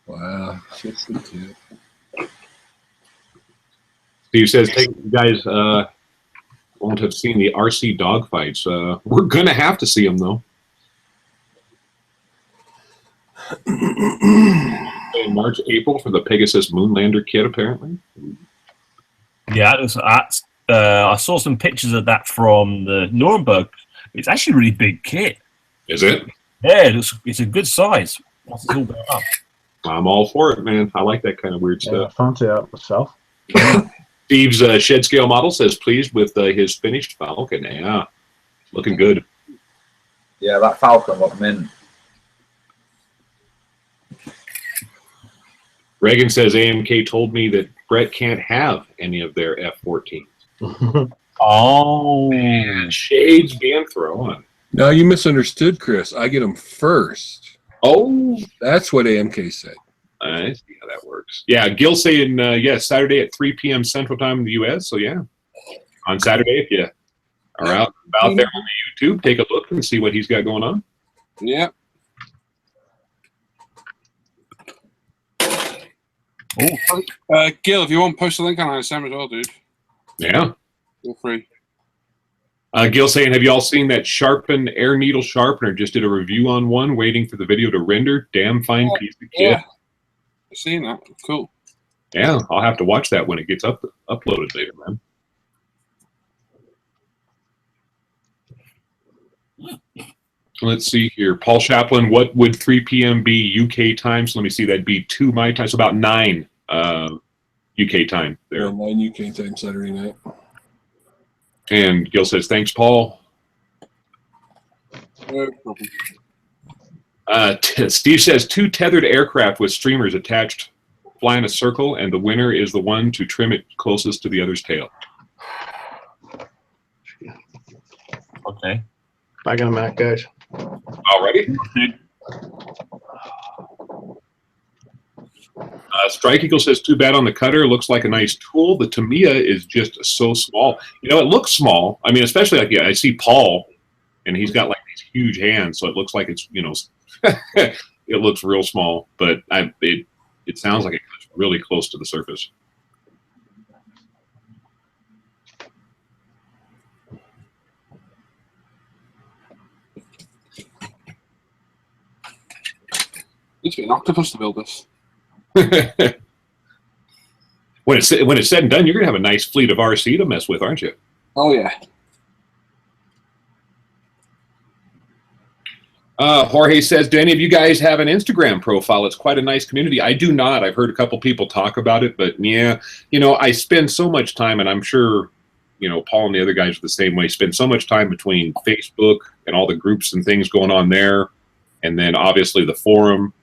Wow. Chips the tip. Steve says, you guys won't have seen the RC dogfights. We're going to have to see them, though. In March, April for the Pegasus Moonlander kit, apparently. Yeah, I saw some pictures of that from the Nuremberg. It's actually a really big kit. Is it? Yeah, it's a good size. Once it's all built up. I'm all for it, man. I like that kind of weird Yeah, I stuff. fancy that myself. Steve's shed scale model says pleased with his finished Falcon. Yeah, looking good. Yeah, that Falcon looked mint. Reagan says AMK told me that Brett can't have any of their F-14s. Oh, Man, shades being thrown. No, you misunderstood, Chris. I get them first. Oh, That's what AMK said. I see how that works. Yeah, Gil saying, yes, Saturday at 3 p.m. Central Time in the U.S. So, yeah, on Saturday, if you are out there on the YouTube, take a look and see what he's got going on. Yeah. Gil, if you want, post a link on ISM as well, dude. Yeah. Feel free. Gil saying, have you all seen that Sharpen air needle sharpener? Just did a review on one, waiting for the video to render. Damn fine piece of kit. Yeah. I've seen that. Cool. Yeah, I'll have to watch that when it gets uploaded later, man. Let's see here. Paul Chaplin, what would 3 p.m. be UK time? So let me see. That'd be 2 my time. So about 9 UK time there. Yeah, 9 UK time Saturday night. And Gil says, thanks, Paul. No problem. Steve says, 2 tethered aircraft with streamers attached fly in a circle, and the winner is the one to trim it closest to the other's tail. okay. Back in a minute, guys. Already? Strike Eagle says, too bad on the cutter. Looks like a nice tool. The Tamiiya is just so small. You know, it looks small. I mean, especially like, yeah, I see Paul, and he's got like these huge hands, so it looks like it's, you know, it looks real small, but it sounds like it's really close to the surface. Needs to be an octopus to build this. When it's said and done, you're gonna have a nice fleet of RC to mess with, aren't you? Oh yeah. Jorge says, do any of you guys have an Instagram profile? It's quite a nice community. I do not. I've heard a couple people talk about it, but yeah, you know, I spend so much time, and I'm sure, you know, Paul and the other guys are the same way, spend so much time between Facebook and all the groups and things going on there, and then obviously the forum,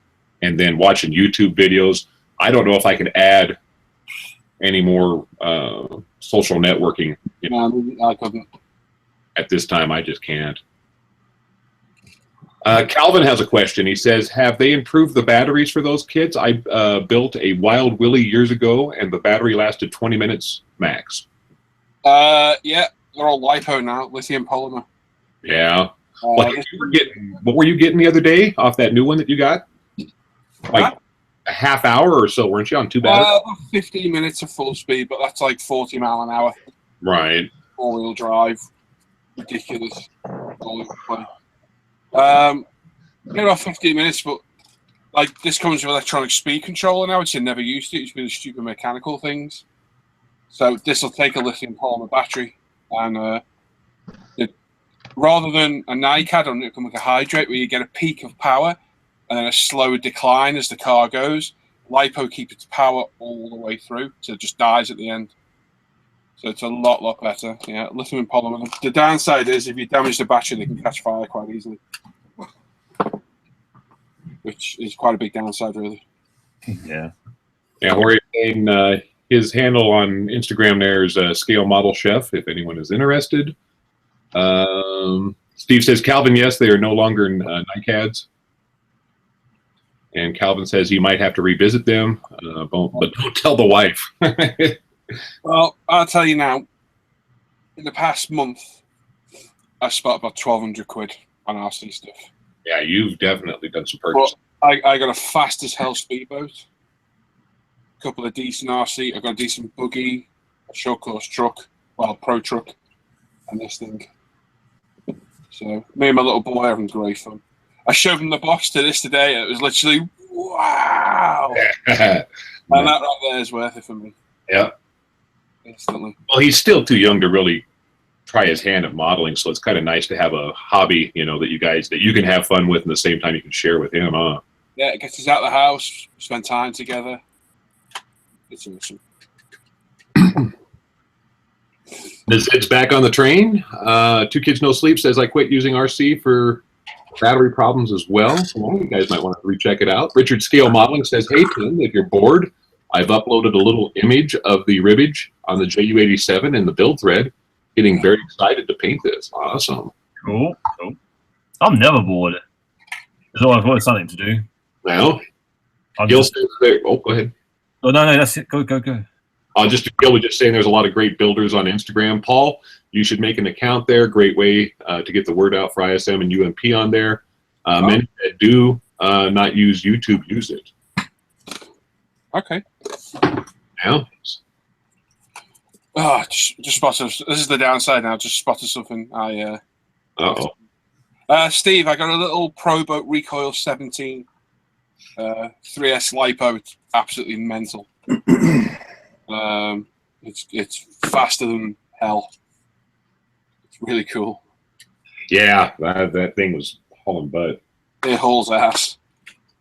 and then watching YouTube videos. I don't know if I can add any more social networking. You know, No, I couldn't. at this time, I just can't. Calvin has a question. He says, have they improved the batteries for those kits? I built a Wild Willie years ago, and the battery lasted 20 minutes max. Yeah, they're all LiPo now, lithium polymer. Yeah. Like what were you getting the other day off that new one that you got? Like a half hour or so, weren't you on 2 batteries? 15 minutes of full speed, but that's like 40 mile an hour. Right. 4-wheel drive. Ridiculous. All over the place. Yeah, about 15 minutes, but like this comes with electronic speed controller now, which you never used to. It's been stupid mechanical things. So this will take a lithium polymer battery, and rather than a NiCad on it, come like a hydrate where you get a peak of power and then a slow decline as the car goes. Lipo keeps its power all the way through, so it just dies at the end. So it's a lot better. Yeah, lithium and polymer. The downside is if you damage the battery, they can catch fire quite easily, which is quite a big downside, really. Yeah. Yeah, Jorge saying his handle on Instagram there is Scale Model Chef, if anyone is interested. Steve says, Calvin, yes, they are no longer NiCads. And Calvin says he might have to revisit them, but don't tell the wife. Well, I'll tell you now, in the past month, I spent about 1,200 quid on RC stuff. Yeah, you've definitely done some purchasing. Well, I got a fast as hell speedboat, a couple of decent RC, I got a decent buggy, a short course truck, well, pro truck, and this thing. So me and my little boy are having great fun. I showed him the box to this today, and it was literally, wow! And that right there is worth it for me. Yeah. Instantly. Well, he's still too young to really try his hand at modeling, so it's kind of nice to have a hobby, that you can have fun with, and at the same time you can share with him. Yeah, it gets us out of the house, spend time together. It's awesome. The Zed's back on the train. 2 Kids No Sleep says, I quit using RC for battery problems as well. You guys might want to recheck it out. Richard Scale Modeling says, hey, Tim, if you're bored, I've uploaded a little image of the ribbage on the JU87 in the build thread. Getting very excited to paint this. Awesome. Cool. I'm never bored. There's always something to do. Well, Gil says there. Oh, go ahead. Oh, no, that's it. Go. Gil was just saying there's a lot of great builders on Instagram. Paul, you should make an account there. Great way to get the word out for ISM and UMP on there. Many that do not use YouTube use it. Okay. Yeah. Oh, just spotted. This is the downside now. Just spotted something. Steve, I got a little Pro Boat Recoil 17 3S lipo. It's absolutely mental. It's faster than hell. It's really cool. Yeah, that thing was hauling butt. It hauls ass.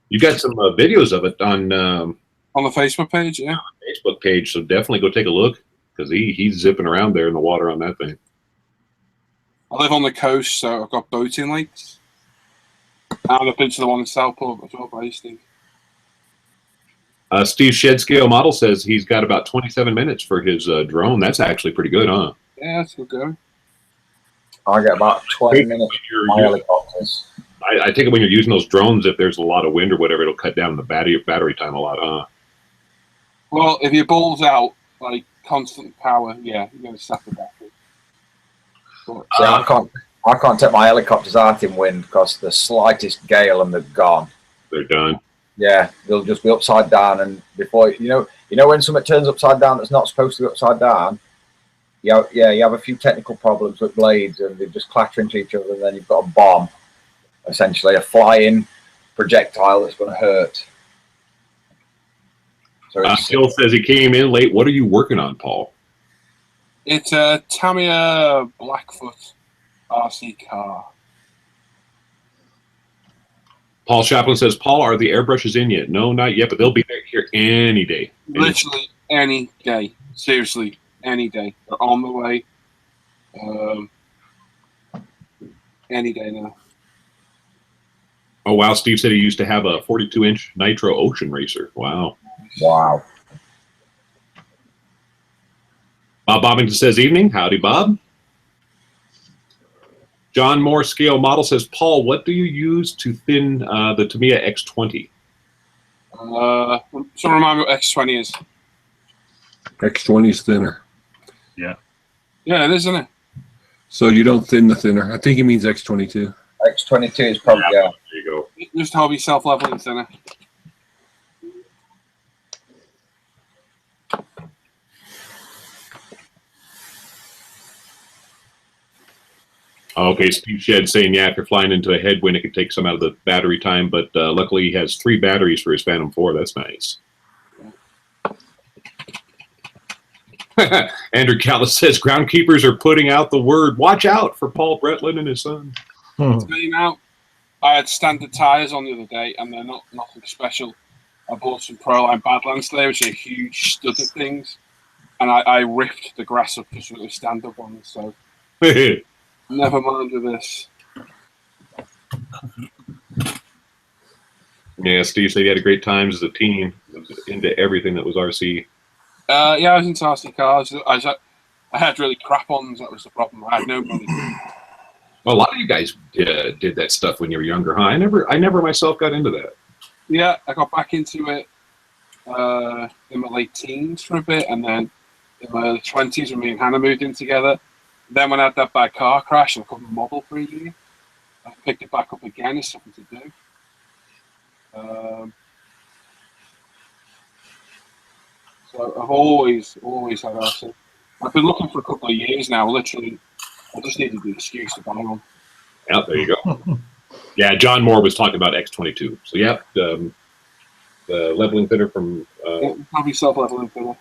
You got some videos of it on the Facebook page, yeah. Facebook page, so definitely go take a look because he's zipping around there in the water on that thing. I live on the coast, so I've got boating lakes. And I've been to the one in Southport as well, by Steve. Steve Shed Scale Model says he's got about 27 minutes for his drone. That's actually pretty good, huh? Yeah, that's good going. I get about 20 minutes for my helicopters. I take it when you're using those drones, if there's a lot of wind or whatever, it'll cut down the battery time a lot, huh? Well, if your ball's out, like constant power, yeah, you're going to suffer battery. But, I can't take my helicopters out in wind because the slightest gale and they're gone. They're done. Yeah, they'll just be upside down, and before you know when something turns upside down that's not supposed to be upside down. You have a few technical problems with blades, and they just clatter into each other, and then you've got a bomb, essentially a flying projectile that's going to hurt. So Phil says he came in late. What are you working on, Paul? it's a Tamiiya Blackfoot RC car. Paul Chaplin says, Paul, are the airbrushes in yet? No, not yet, but they'll be here any day. Literally any day. Seriously, any day. They're on the way. Any day now. Oh, wow. Steve said he used to have a 42-inch Nitro Ocean Racer. Wow. wow. Bob Bobbington says, evening. Howdy, Bob. John Moore Scale Model says, Paul, what do you use to thin the Tamiiya X20? So remind me what X20 is. X20 is thinner. Yeah. Yeah, it is, isn't it? So you don't thin the thinner. I think he means X22. X22 is probably, yeah. There you go. Just hold yourself leveling thinner. Okay, Steve Shed saying, yeah, if you're flying into a headwind, it can take some out of the battery time, but luckily he has 3 batteries for his Phantom 4. That's nice. Andrew Callis says groundkeepers are putting out the word, watch out for Paul Bretlin and his son. Now, I had standard tyres on the other day, and they're nothing special. I bought some Proline Badlands today, which are huge studded things, and I ripped the grass up just with the standard ones, so never mind with this. Yeah, Steve said he had a great time as a teen. He was into everything that was RC. Yeah, I was into RC cars. I had really crap ones. That was the problem. I had no money. Well, a lot of you guys did that stuff when you were younger, huh? I never myself got into that. Yeah, I got back into it in my late teens for a bit, and then in my early 20s when me and Hannah moved in together. Then when I had that bad car crash and I couldn't model for a year, I picked it back up again as something to do. So I've always had RC. I've been looking for a couple of years now. Literally, I just needed the excuse to buy one. Yeah, there you go. Yeah, John Moore was talking about X22. So yeah, the leveling thinner from Probably self-leveling thinner.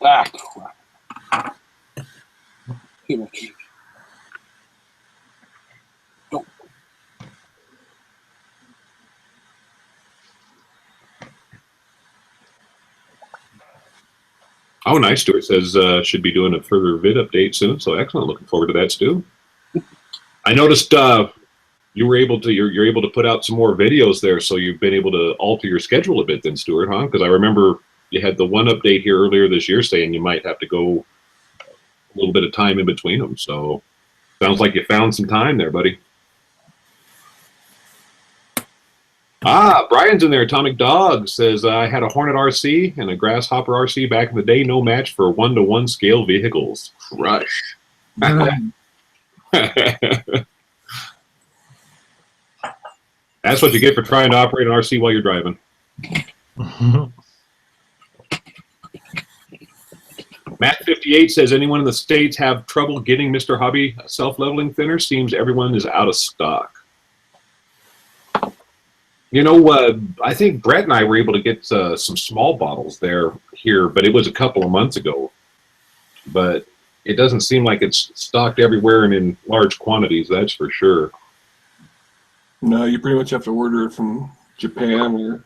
Ah, crap. Too much. Oh. Oh, nice. Stuart says should be doing a further vid update soon. So excellent. Looking forward to that, Stu. I noticed you're able to put out some more videos there. So you've been able to alter your schedule a bit, then, Stuart, huh? Because I remember you had the one update here earlier this year saying you might have to go a little bit of time in between them. So sounds like you found some time there, buddy. Ah, Brian's in there. Atomic Dog says, I had a Hornet RC and a Grasshopper RC back in the day. No match for 1-to-1 scale vehicles. Rush. That's what you get for trying to operate an RC while you're driving. Matt58 says, anyone in the States have trouble getting Mr. Hobby self-leveling thinner? Seems everyone is out of stock. You know, I think Brett and I were able to get some small bottles here, but it was a couple of months ago. But it doesn't seem like it's stocked everywhere and in large quantities, that's for sure. No, you pretty much have to order it from Japan or...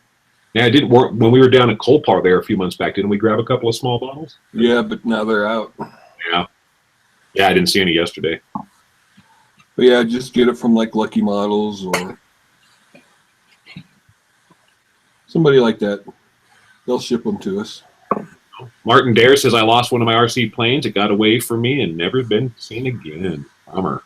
Yeah, I did work when we were down at Colpar there a few months back. Didn't we grab a couple of small bottles? Yeah, but now they're out. Yeah. Yeah, I didn't see any yesterday. But yeah, just get it from like Lucky Models or somebody like that. They'll ship them to us. Martin Dare says, I lost one of my RC planes. It got away from me and never been seen again. Bummer.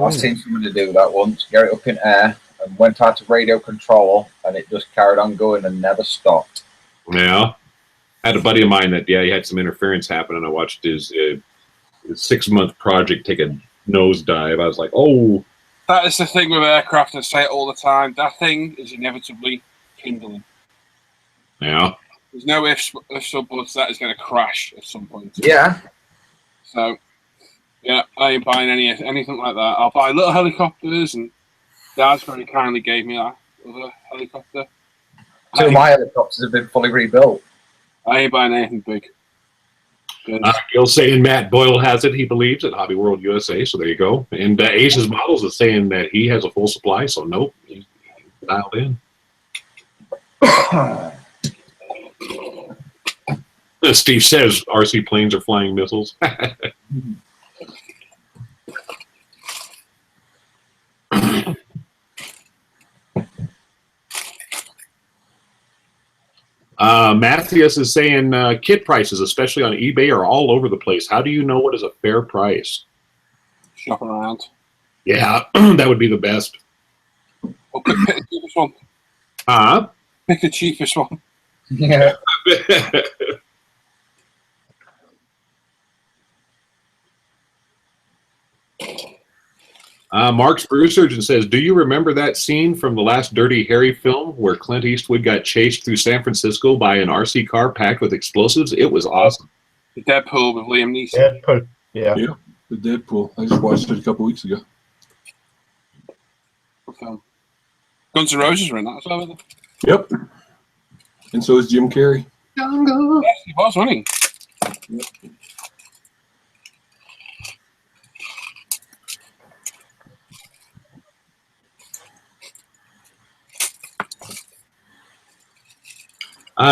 I've seen someone to do that once, get it up in air, and went out to radio control, and it just carried on going and never stopped. Yeah. I had a buddy of mine that, yeah, he had some interference happen, and I watched his 6-month project take a nosedive. I was like, oh. That is the thing with aircraft. I say it all the time. That thing is inevitably kindling. Yeah. There's no ifs or buts. That is going to crash at some point. Yeah. So, yeah, I ain't buying anything like that. I'll buy little helicopters, and Dad's very kindly gave me that other helicopter. Two of my helicopters have been fully rebuilt. I ain't buying anything big. Gil saying Matt Boyle has it, he believes, at Hobby World USA, so there you go. And Ace's Models is saying that he has a full supply, so nope, he's dialed in. Steve says RC planes are flying missiles. Matthias is saying kit prices, especially on eBay, are all over the place. How do you know what is a fair price? Shop around. Yeah, that would be the best. Well, pick the cheapest one. Huh? Pick the cheapest one. Yeah. Mark Sprusurgeon says, do you remember that scene from the last Dirty Harry film where Clint Eastwood got chased through San Francisco by an RC car packed with explosives? It was awesome. The Deadpool with Liam Neeson. Deadpool. Yeah. Yeah, the Deadpool. I just watched it a couple weeks ago. Good film. Guns N' Roses were in that as well, wasn't Yep. And so is Jim Carrey. Jungle. Yes, he was, wasn't he?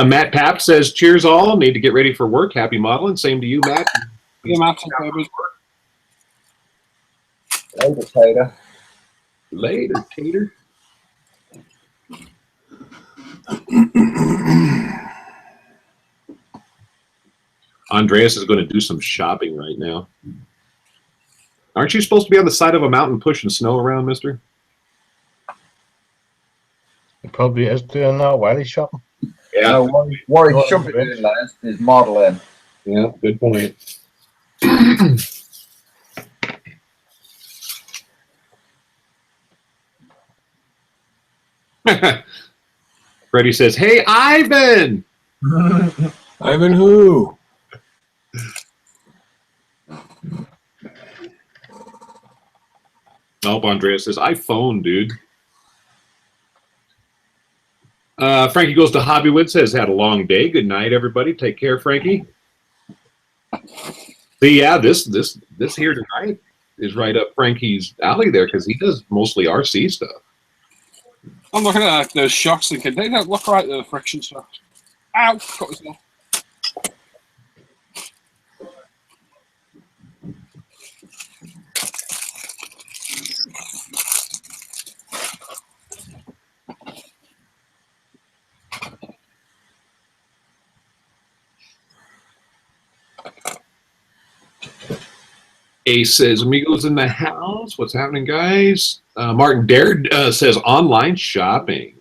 Matt Papp says, cheers all. Need to get ready for work. Happy modeling. Same to you, Matt. Yeah, Matt, take care, bud. Later, Tater. Later, Tater. Andreas is going to do some shopping right now. Aren't you supposed to be on the side of a mountain pushing snow around, mister? He probably is doing that while he's shopping. Yeah. No, what he should be doing, Les, is modelling. Yeah, good point. Freddie says, hey, Ivan! Ivan who? Nope, Andreas says, I phone, dude. Frankie goes to Hobbywood, says, had a long day. Good night, everybody. Take care, Frankie. See, yeah, this here tonight is right up Frankie's alley there because he does mostly RC stuff. I'm looking at those shocks thinking, they don't look right, the friction shocks. Ow! Got myself. Ace says, Amigos in the house. What's happening, guys? Martin Dare says, online shopping.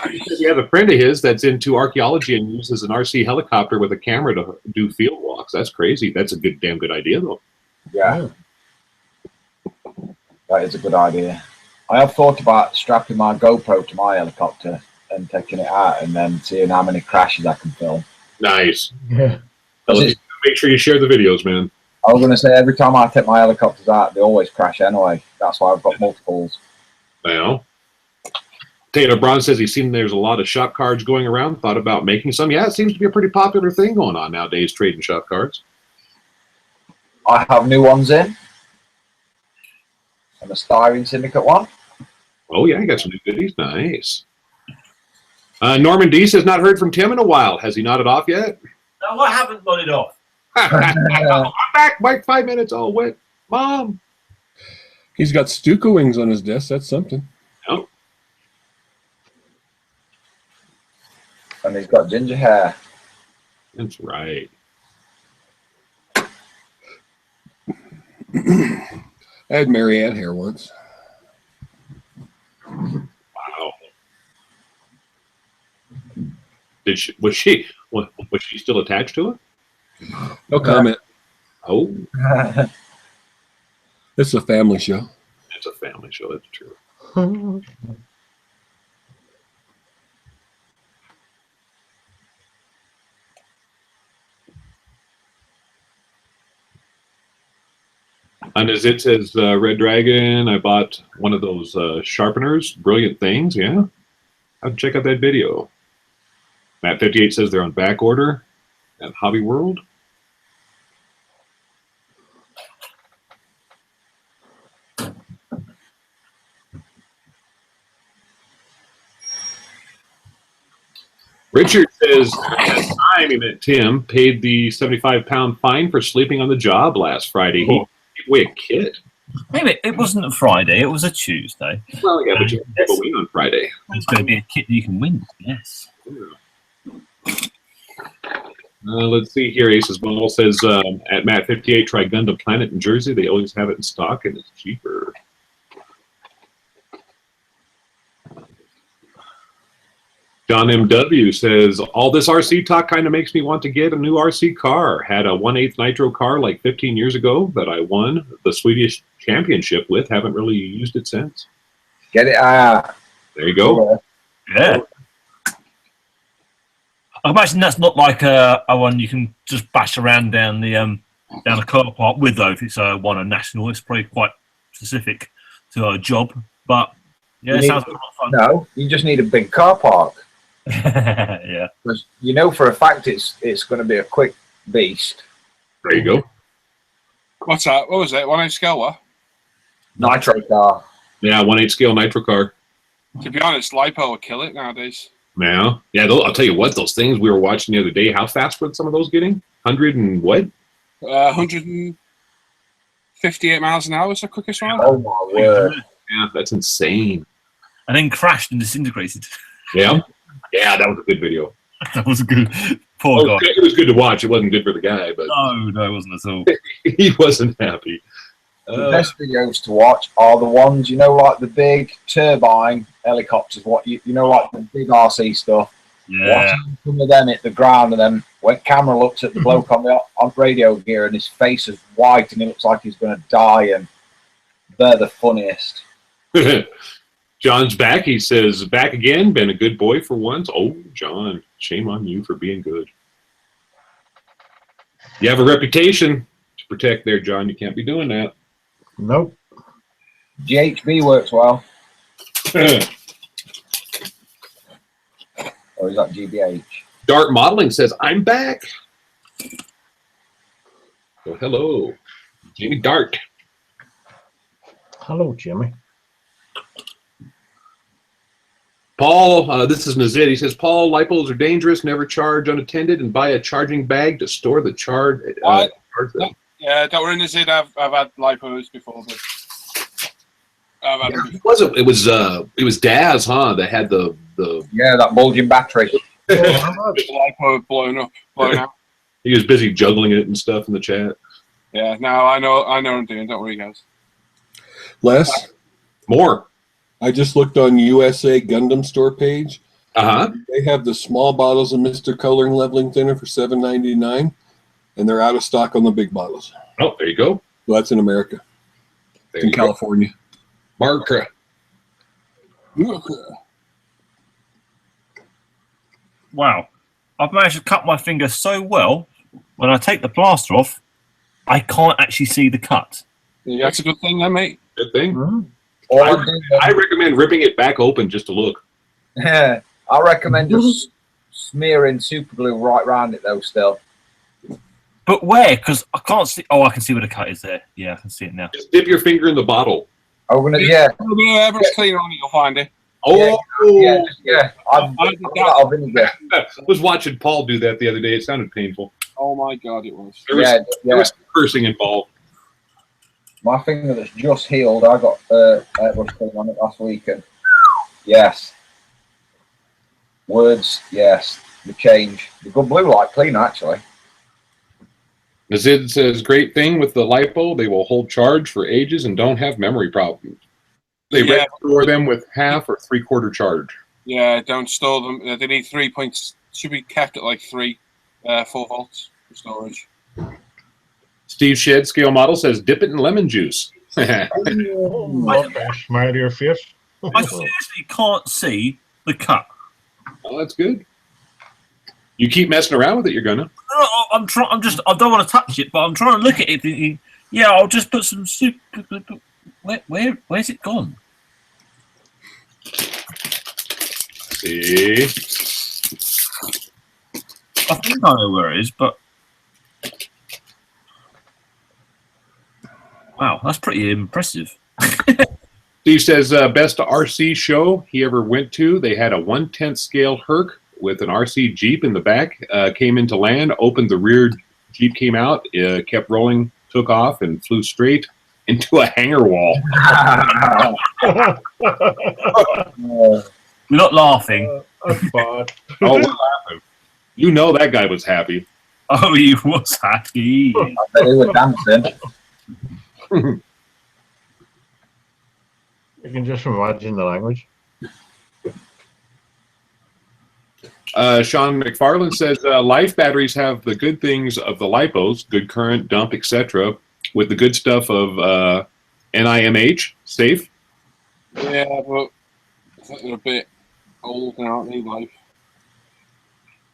He has a friend of his that's into archaeology and uses an RC helicopter with a camera to do field walks. That's crazy. That's a damn good idea, though. Yeah. That is a good idea. I have thought about strapping my GoPro to my helicopter and taking it out and then seeing how many crashes I can film. Nice. Yeah. Make sure you share the videos, man. I was going to say, every time I take my helicopters out, they always crash anyway. That's why I've got multiples. Well, Taylor Braun says he's seen there's a lot of shop cards going around. Thought about making some. Yeah, it seems to be a pretty popular thing going on nowadays, trading shop cards. I have new ones in. And a Styrene Syndicate one. Oh, yeah, you got some new goodies. Nice. Norman D says, not heard from Tim in a while. Has he nodded off yet? No, I haven't nodded off. I'm back, Mike. 5 minutes. Oh, wait. Mom. He's got Stuka wings on his desk. That's something. Oh. And he's got ginger hair. That's right. I had Marianne hair once. Wow. Was she still attached to it? No comment. Oh, This is a family show. it's a family show. That's true. And as it says, Red Dragon, I bought one of those sharpeners. Brilliant things, yeah. I'll check out that video. Matt58 says they're on back order at Hobby World. Richard says, at the time he met Tim, paid the 75-pound fine for sleeping on the job last Friday. He gave away a kid. Maybe it wasn't a Friday, it was a Tuesday. Well, yeah, but you can give a win on Friday. It's going to be a kit that you can win, yes. Let's see here. Ace's Ball says, at Matt58, try Gundam Planet in Jersey. They always have it in stock and it's cheaper. John M.W. says, all this RC talk kind of makes me want to get a new RC car. Had a 1/8 nitro car like 15 years ago that I won the Swedish championship with. Haven't really used it since. Get it out. There you go. Yeah. I imagine that's not like a one you can just bash around down the car park with, though. If it's one a national, it's probably quite specific to a job. But Yeah, it sounds a lot of fun. No, you just need a big car park. Yeah. Because you know for a fact it's going to be a quick beast. There you go. What's that? What was it? 1/8 scale, what? Nitro car. Yeah, 1/8 scale nitro car. To be honest, LiPo would kill it nowadays. Yeah. Yeah, I'll tell you what, those things we were watching the other day, how fast were some of those getting? 100 and what? 158 miles an hour is the quickest one. Oh my word. Yeah, that's insane. And then crashed and disintegrated. Yeah. Yeah, that was a good video. That was good. Poor guy. It was good to watch. It wasn't good for the guy, but No, it wasn't at all. he wasn't happy. The best videos to watch are the ones, you know, like the big turbine helicopters, what you know, like the big RC stuff. Yeah. Watching some of them hit the ground, and then when camera looks at the bloke on radio gear, and his face is white, and he looks like he's going to die, and they're the funniest. John's back. He says, back again, been a good boy for once. Oh, John, shame on you for being good. You have a reputation to protect there, John. You can't be doing that. Nope. GHB works well. Or is that GBH? Dart Modeling says, I'm back. So, hello, Jamie Dart. Hello, Jimmy. Paul, this is Nazid. He says, Paul, lipos are dangerous. Never charge unattended and buy a charging bag to store the charge. Charge them. Yeah, don't worry, Nazid. I've had LiPos before, but I've had them before. It was Daz, huh? That had the Yeah, that bulging battery. LiPo blown out. He was busy juggling it and stuff in the chat. Yeah, no, I know what I'm doing. Don't worry, guys. Les, More. I just looked on USA Gundam store page. Uh-huh. They have the small bottles of Mr. Coloring Leveling Thinner for $7.99, and they're out of stock on the big bottles. Oh, there you go. Well, that's in America. There In you go. California. Mark. Wow. I've managed to cut my finger so well, when I take the plaster off, I can't actually see the cut. Yeah, that's a good thing, then, mate. Good thing. Mm-hmm. I recommend ripping it back open just to look. I recommend just smearing super glue right round it though still. But where? Because I can't see. Oh, I can see where the cut is there. Yeah, I can see it now. Just dip your finger in the bottle. I'm gonna, yeah. Whatever's clean on it, you'll find it. Oh, Yeah. I've got a vinegar. I was watching Paul do that the other day. It sounded painful. Oh my God, it was. There was some cursing involved. My finger that's just healed, I got airbrush clean on it last week, and yes. Words, yes. The change. The good blue light cleaner, actually. Nazid says, great thing with the LiPo, they will hold charge for ages and don't have memory problems. They store them with half or 3/4 charge. Yeah, don't store them. They need 3 points. Should be kept at like 4 volts for storage. Steve Shed Scale Model says, dip it in lemon juice. Okay, smile to your face. I seriously can't see the cut. Oh, that's good. You keep messing around with it, you're gonna. No, I'm trying. I don't want to touch it, but I'm trying to look at it. Thinking, yeah, I'll just put some soup. Where's it gone? See. I think I know where it is, but wow, that's pretty impressive. Steve says, best RC show he ever went to. They had a 1/10 scale Herc with an RC Jeep in the back. Came into land, opened the rear Jeep, came out, kept rolling, took off, and flew straight into a hangar wall. We're not laughing. That's bad. Oh, we're laughing. You know that guy was happy. Oh, he was happy. I bet he was dancing. You can just imagine the language. Sean McFarland says, life batteries have the good things of the LiPos, good current, dump, etc., with the good stuff of NIMH, safe. Yeah, but I think they're a bit old now, aren't they? Life.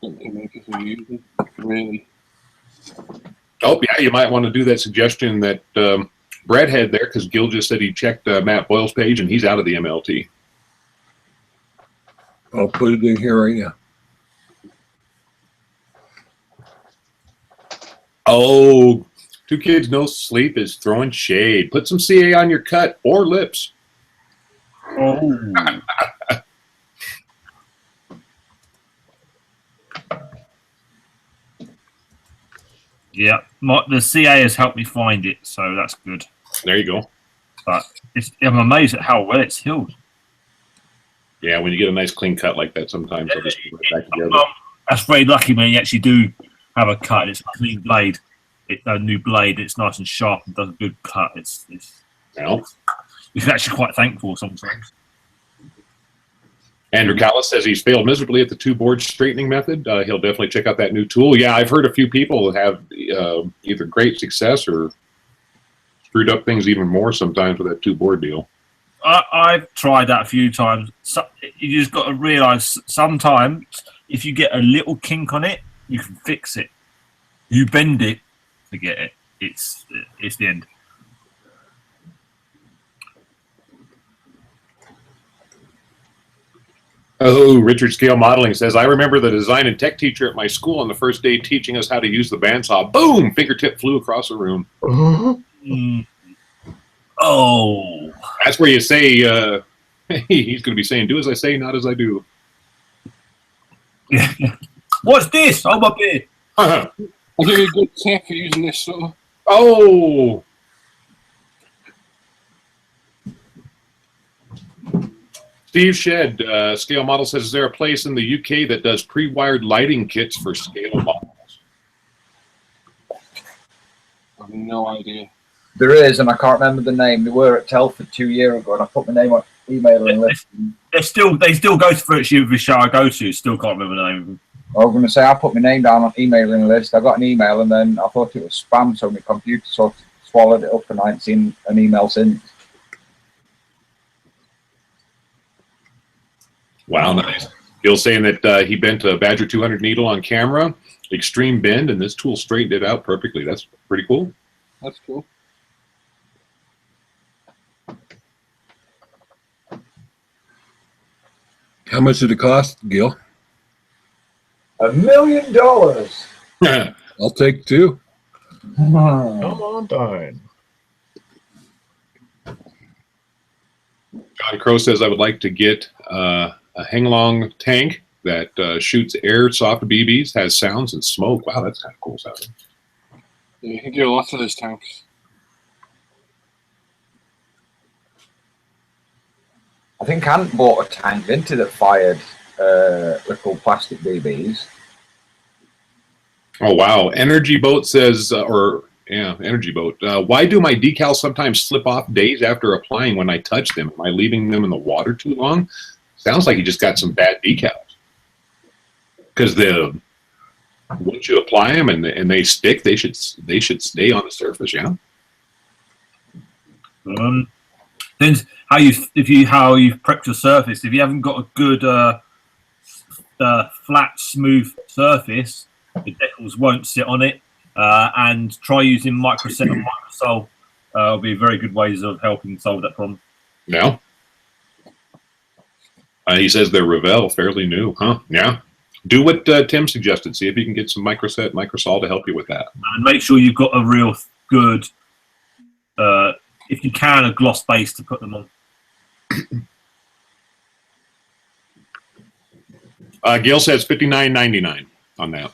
Don't they make us use them, really? Oh, yeah, you might want to do that suggestion that Brett had there, because Gil just said he checked Matt Boyle's page, and he's out of the MLT. I'll put it in here right now. Oh, two kids, no sleep is throwing shade. Put some CA on your cut or lips. Oh. Yeah, the CA has helped me find it, so that's good. There you go. But I'm amazed at how well it's healed. Yeah, when you get a nice clean cut like that, sometimes they'll just put it back together. That's very lucky when you actually do have a cut. It's a clean blade. It's a new blade. It's nice and sharp and does a good cut. Well, You're actually quite thankful sometimes. Andrew Callis says he's failed miserably at the two-board straightening method. He'll definitely check out that new tool. Yeah, I've heard a few people have either great success or screwed up things even more sometimes with that two-board deal. I've tried that a few times. So, you just got to realise sometimes if you get a little kink on it, you can fix it. You bend it, forget it. It's the end. Oh, Richard Scale Modeling says, I remember the design and tech teacher at my school on the first day teaching us how to use the bandsaw. Boom! Fingertip flew across the room. Mm. Oh. That's where you say, he's going to be saying, do as I say, not as I do. What's this? Oh, my beard. I'll give you a good tip for using this sort of. Oh! Steve Shedd, Scale Model says, is there a place in the UK that does pre-wired lighting kits for scale models? I have no idea. There is, and I can't remember the name. They were at Telford 2 years ago, and I put my name on emailing list. They still go to virtually the show I go to. Still can't remember the name of them. I was going to say I put my name down on emailing list. I got an email, and then I thought it was spam, so my computer sort of swallowed it up, and I ain't seen an email since. Wow, nice. Bill's saying that he bent a Badger 200 needle on camera, extreme bend, and this tool straightened it out perfectly. That's pretty cool. That's cool. How much did it cost, Gil? $1 million. I'll take two. Come on down. John Crow says, I would like to get a hang-along tank that shoots airsoft BBs, has sounds and smoke. Wow, that's kind of cool sounding. Yeah, you can do lots of those tanks. I think Ant bought a tank, didn't he, that fired little plastic BBs. Oh, wow. Energy Boat says, Energy Boat. Why do my decals sometimes slip off days after applying when I touch them? Am I leaving them in the water too long? Sounds like you just got some bad decals. Because once you apply them and they stick, they should stay on the surface, yeah? Depends how you've prepped your surface. If you haven't got a good flat, smooth surface, the decals won't sit on it. And try using microset and microsol. Will be very good ways of helping solve that problem. Yeah. He says they're Revell, fairly new, huh? Yeah. Do what Tim suggested. See if you can get some microset, microsol to help you with that. And make sure you've got a real good, if you can, a gloss base to put them on. Gail says $59.99 on that.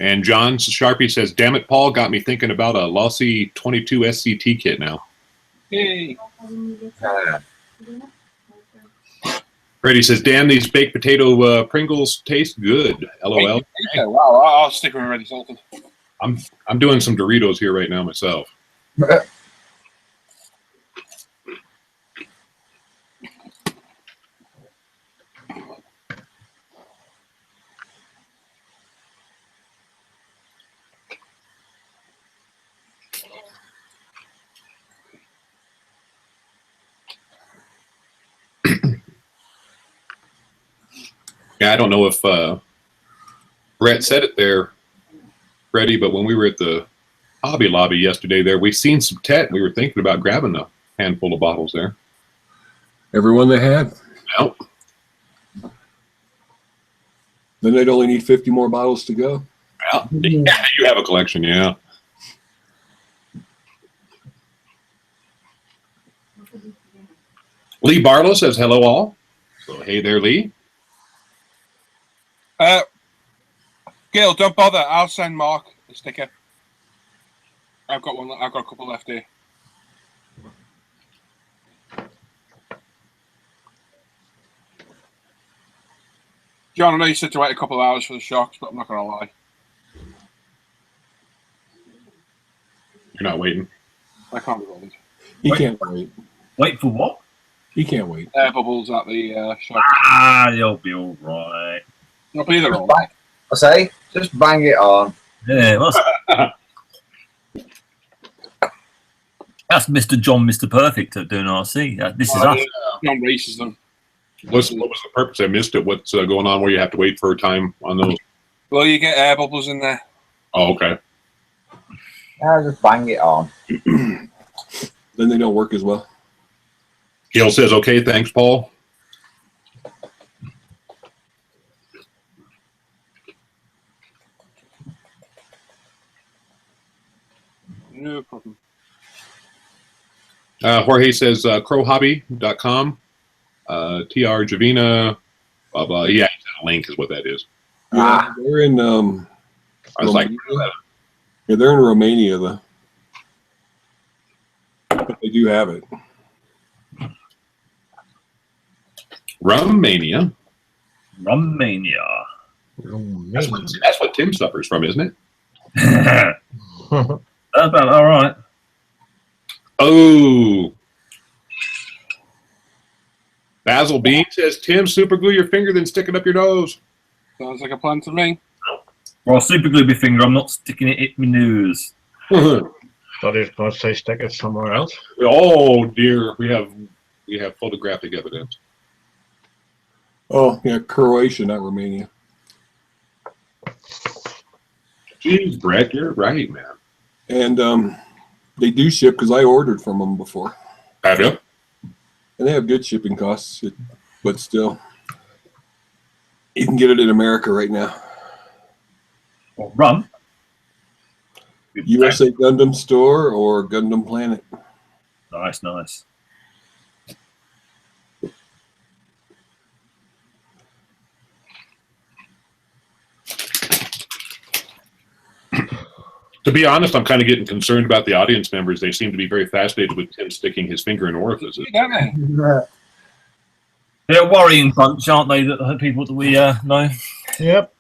And John Sharpie says, damn it, Paul, got me thinking about a Lossy 22 SCT kit now. Yay. Freddie says, damn, these baked potato Pringles taste good. LOL. Okay, wow, I'll stick with ready salted. I'm doing some Doritos here right now myself. Yeah, I don't know if Brett said it there, Freddie, but when we were at the Hobby Lobby yesterday there, we seen some Tet. We were thinking about grabbing a handful of bottles there. Everyone they had. Well, Then they'd only need 50 more bottles to go. Well, yeah, you have a collection, yeah. Lee Barlow says hello all. So hey there, Lee. Gil, don't bother. I'll send Mark a sticker. I've got one. I've got a couple left here. John, I know you said to wait a couple of hours for the shocks, but I'm not gonna lie. You're not waiting. I can't be bothered. He Wait. can't wait. Wait for what? He can't wait. Air bubbles at the shop. Ah, you'll be all right. Not be either. I say, just bang it on. Yeah, that's Mr. John, Mr. Perfect at doing RC. This is us. John races them. What was the purpose? I missed it. What's going on where you have to wait for a time on those? Well, you get air bubbles in there. Oh, okay. Yeah, just bang it on. Then they don't work as well. Gail says, okay, thanks, Paul. No problem. Jorge says crowhobby.com. TR Javina, blah, blah. Yeah, a link is what that is. Yeah, they're in. I was like, yeah, they're in Romania though, but they do have it. Romania. Romania. That's what Tim suffers from, isn't it? That's about all right. Oh. Basil Bean says, Tim, super glue your finger, then stick it up your nose. Sounds like a plan to me. Well, super glue my finger. I'm not sticking it in my nose. Thought he was going to say stick it somewhere else. Oh dear, we have photographic evidence. Oh yeah, Croatia, not Romania. Jeez, Brett, you're right, man. And they do ship because I ordered from them before, Have you? and they have good shipping costs. But still, you can get it in America right now. Well, rum. USA Gundam Store or Gundam Planet. Nice, nice. To be honest, I'm kind of getting concerned about the audience members. They seem to be very fascinated with Tim sticking his finger in orifices. Don't they? They're a worrying bunch, aren't they? The people that we know. Yep.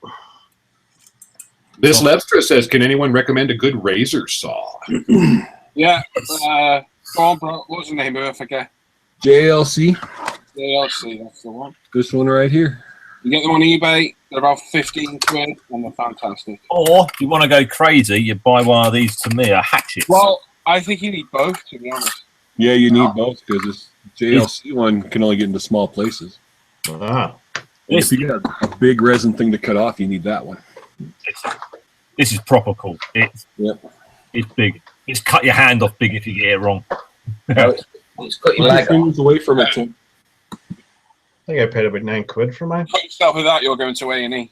This Lester says, can anyone recommend a good razor saw? Yeah. Go on, bro. What's the name of it? I forget. JLC. JLC, that's the one. This one right here. You get them on eBay. They're about 15 quid, and they're fantastic. Or if you want to go crazy, you buy one of these Tamiiya hatchets. Well, I think you need both, to be honest. Yeah, you need both because this JLC one can only get into small places. Ah. And if you got a big resin thing to cut off, you need that one. This is proper cool. It's big. It's cut your hand off big if you get it wrong. It's cut your Put leg your off. fingers away from it, Tim. I think I paid about £9 for mine. Cut yourself with that, you're going to A&E.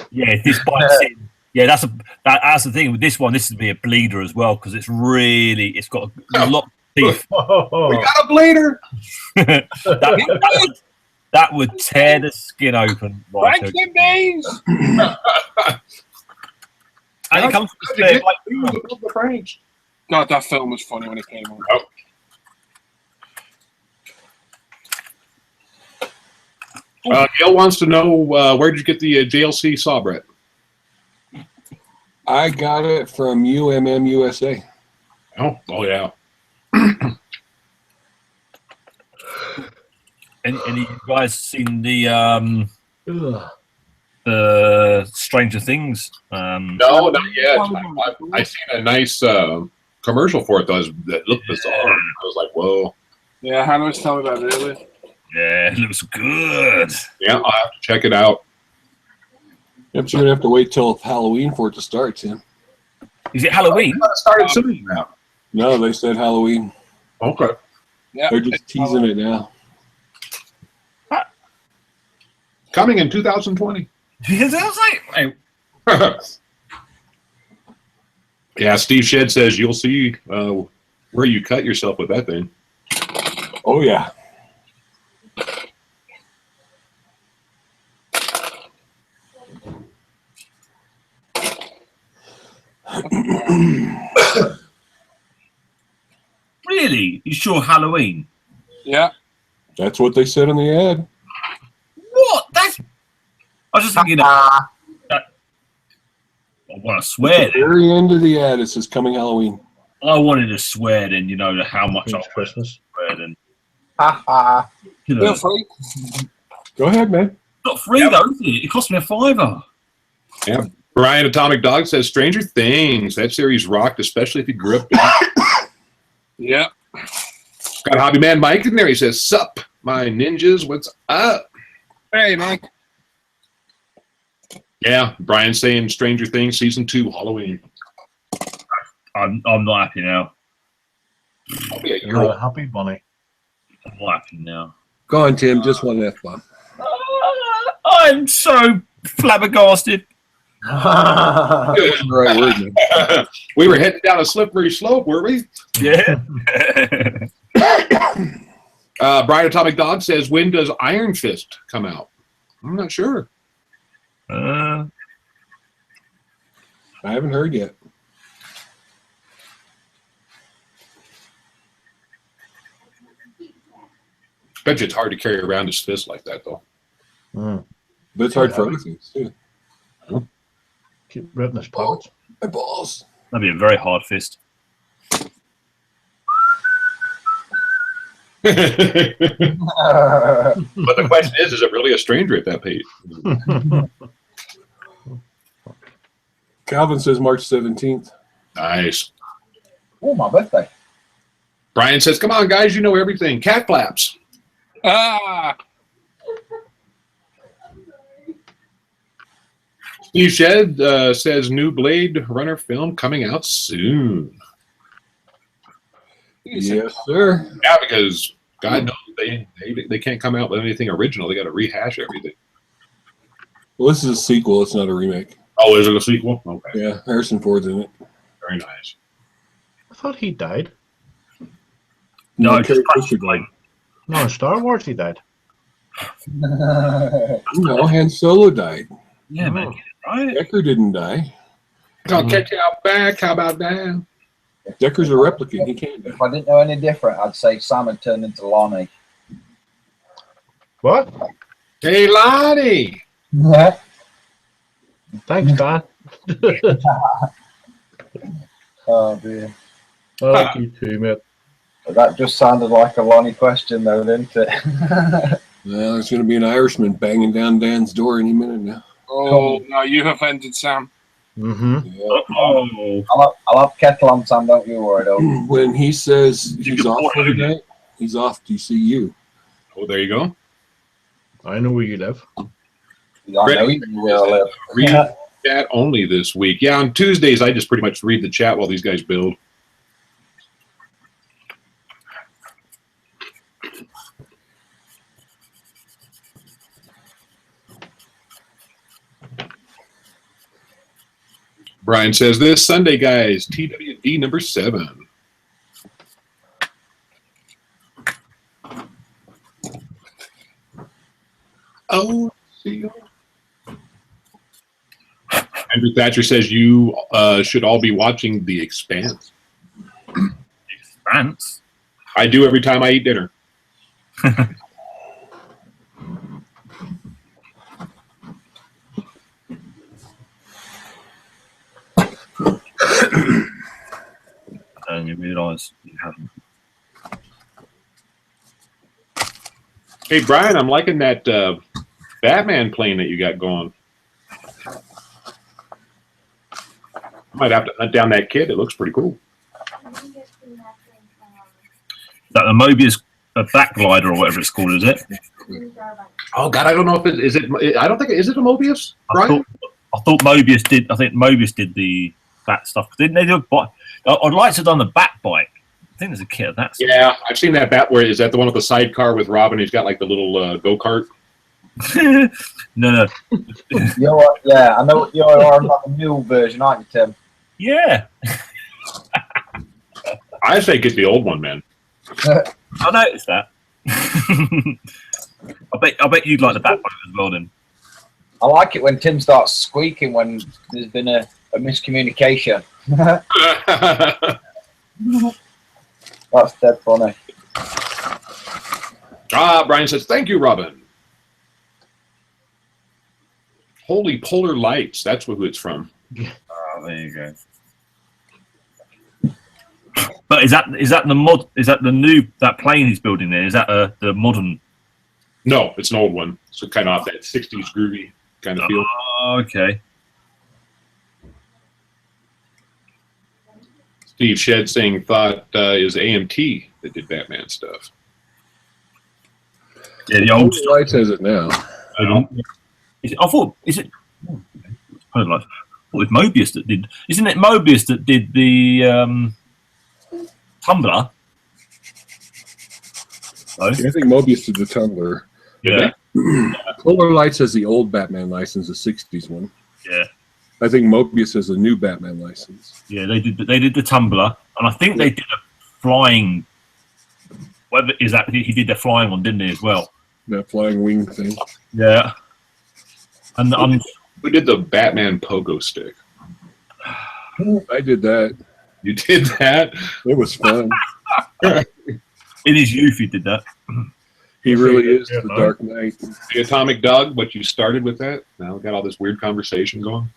Yeah, if this bites in. Yeah, that's the thing with this one. This would be a bleeder as well because it's got a lot of teeth. Oh, We got a bleeder. that would tear the skin open. Right, Thanks, them beans! and it comes with a spare blade. God, that film was funny when it came on. Gail wants to know, where did you get the JLC saw, Brett? I got it from UMM USA. Oh yeah. Any of you guys seen the ugh. Stranger Things? No, not yet. I seen a nice commercial for it that looked bizarre. I was like, whoa. Yeah, Hannah was telling me about it earlier. Yeah, it looks good. Yeah, I'll have to check it out. Yep, you're gonna have to wait till Halloween for it to start, Tim. Is it Halloween? It started soon now. No, they said Halloween. Okay. Yeah. They're just teasing it now. Coming in 2020. Because I was like, Yeah, Steve Shed says you'll see where you cut yourself with that thing. Oh, yeah. really? You sure Halloween? Yeah. That's what they said in the ad. What? That's. I was just thinking. I want to swear. At the very end of the ad, it says coming Halloween. I wanted to swear then, how much I It's Christmas. swear then. Ha ha. Feel free. Go ahead, man. Not free though, is it? It cost me $5. Yeah. Brian Atomic Dog says Stranger Things. That series rocked, especially if you grew up. Yeah. Got Hobby Man Mike in there. He says, "Sup, my ninjas, what's up?" Hey, Mike. Yeah, Brian's saying Stranger Things season 2 Halloween. I'm not happy now. Oh, yeah, You're a happy bunny. I'm not happy now. Go on, Tim. Just one F-bomb. I'm so flabbergasted. That's the right word, man. We were heading down a slippery slope, were we? Yeah. Brian Atomic Dog says, when does Iron Fist come out? I'm not sure. I haven't heard yet. Bet you it's hard to carry around his fist like that, though. Mm. But it's hard for other things, too. Keep ripping his pockets. My balls. That'd be a very hard fist. But the question is it really a stranger at that page? Calvin says March 17th. Nice. Oh, my birthday. Brian says, come on, guys, you know everything. Cat flaps. Ah. Steve Shed says new Blade Runner film coming out soon. Yes, sir. Yeah, because God knows they can't come out with anything original. They got to rehash everything. Well, this is a sequel. It's not a remake. Oh, is it a sequel? Okay. Yeah, Harrison Ford's in it. Very nice. I thought he died. No, Carrie just Fisher died. No, in Star Wars he died. No, Han Solo died. Yeah, man. Right? Decker didn't die. I'll catch you out back. How about that? Decker's a replicant. He can't die. If I didn't know any different, I'd say Sam had turned into Lonnie. What? Hey, Lottie. Yeah. Thanks, Dan. Oh, dear. I like you too, mate. But that just sounded like a Lonnie question, though, didn't it? Well, there's going to be an Irishman banging down Dan's door any minute now. Oh, no, you have offended Sam. Mm-hmm. Yeah. Oh. I'll have kettle on, Sam, don't you worry, though. When he says You he's can off afford for the it. night, he's off to see you. Oh, there you go. I know where you live. I know you will live. Read chat only this week. Yeah, on Tuesdays, I just pretty much read the chat while these guys build. Brian says, this Sunday, guys, TWD number 7. Oh, see you. Andrew Thatcher says you should all be watching The Expanse. Expanse? I do every time I eat dinner. I didn't realise you haven't. Hey, Brian, I'm liking that Batman plane that you got going. I might have to hunt down that kit. It looks pretty cool. That the Mobius backglider or whatever it's called, is it? Oh God, I don't know if it is it. I don't think is it a Mobius, Brian? I thought Mobius did. I think Mobius did that stuff. Didn't they do a bike? I'd like to have done the bat bike. I think there's a kit of that. Yeah, I've seen that bat. Where is that the one with the sidecar with Robin? He's got like the little go kart. No. Yeah, I know you're on like a new version, aren't you, Tim? Yeah. I say get the old one, man. I noticed that. I bet you'd like the backbone as well then. I like it when Tim starts squeaking when there's been a miscommunication. That's dead funny. Brian says, thank you, Robin. Holy Polar Lights. That's who it's from. Oh, there you go. But is that the mod? Is that the new plane he's building there? Is that the modern? No, it's an old one. So kind of off that 60s groovy kind of feel. Oh, okay. Steve Shed saying thought is AMT that did Batman stuff. Yeah, the old Polar Lights has it now. Is it, I thought is it? Oh, okay. Polar Lights. I thought it was Mobius that did. Isn't it Mobius that did the Tumblr? I think Mobius did the Tumblr. Yeah. Polar Lights has the old Batman license, the 60s one. Yeah. I think Mobius has a new Batman license. Yeah, they did the Tumblr, and I think they did a flying. Whether is that he did the flying one, didn't he, as well? That flying wing thing. Yeah. And Who did the Batman pogo stick? I did that. You did that? It was fun. in his youth, he did that. He really is the Dark Knight. The Atomic Dog, what you started with that? Now we got all this weird conversation going.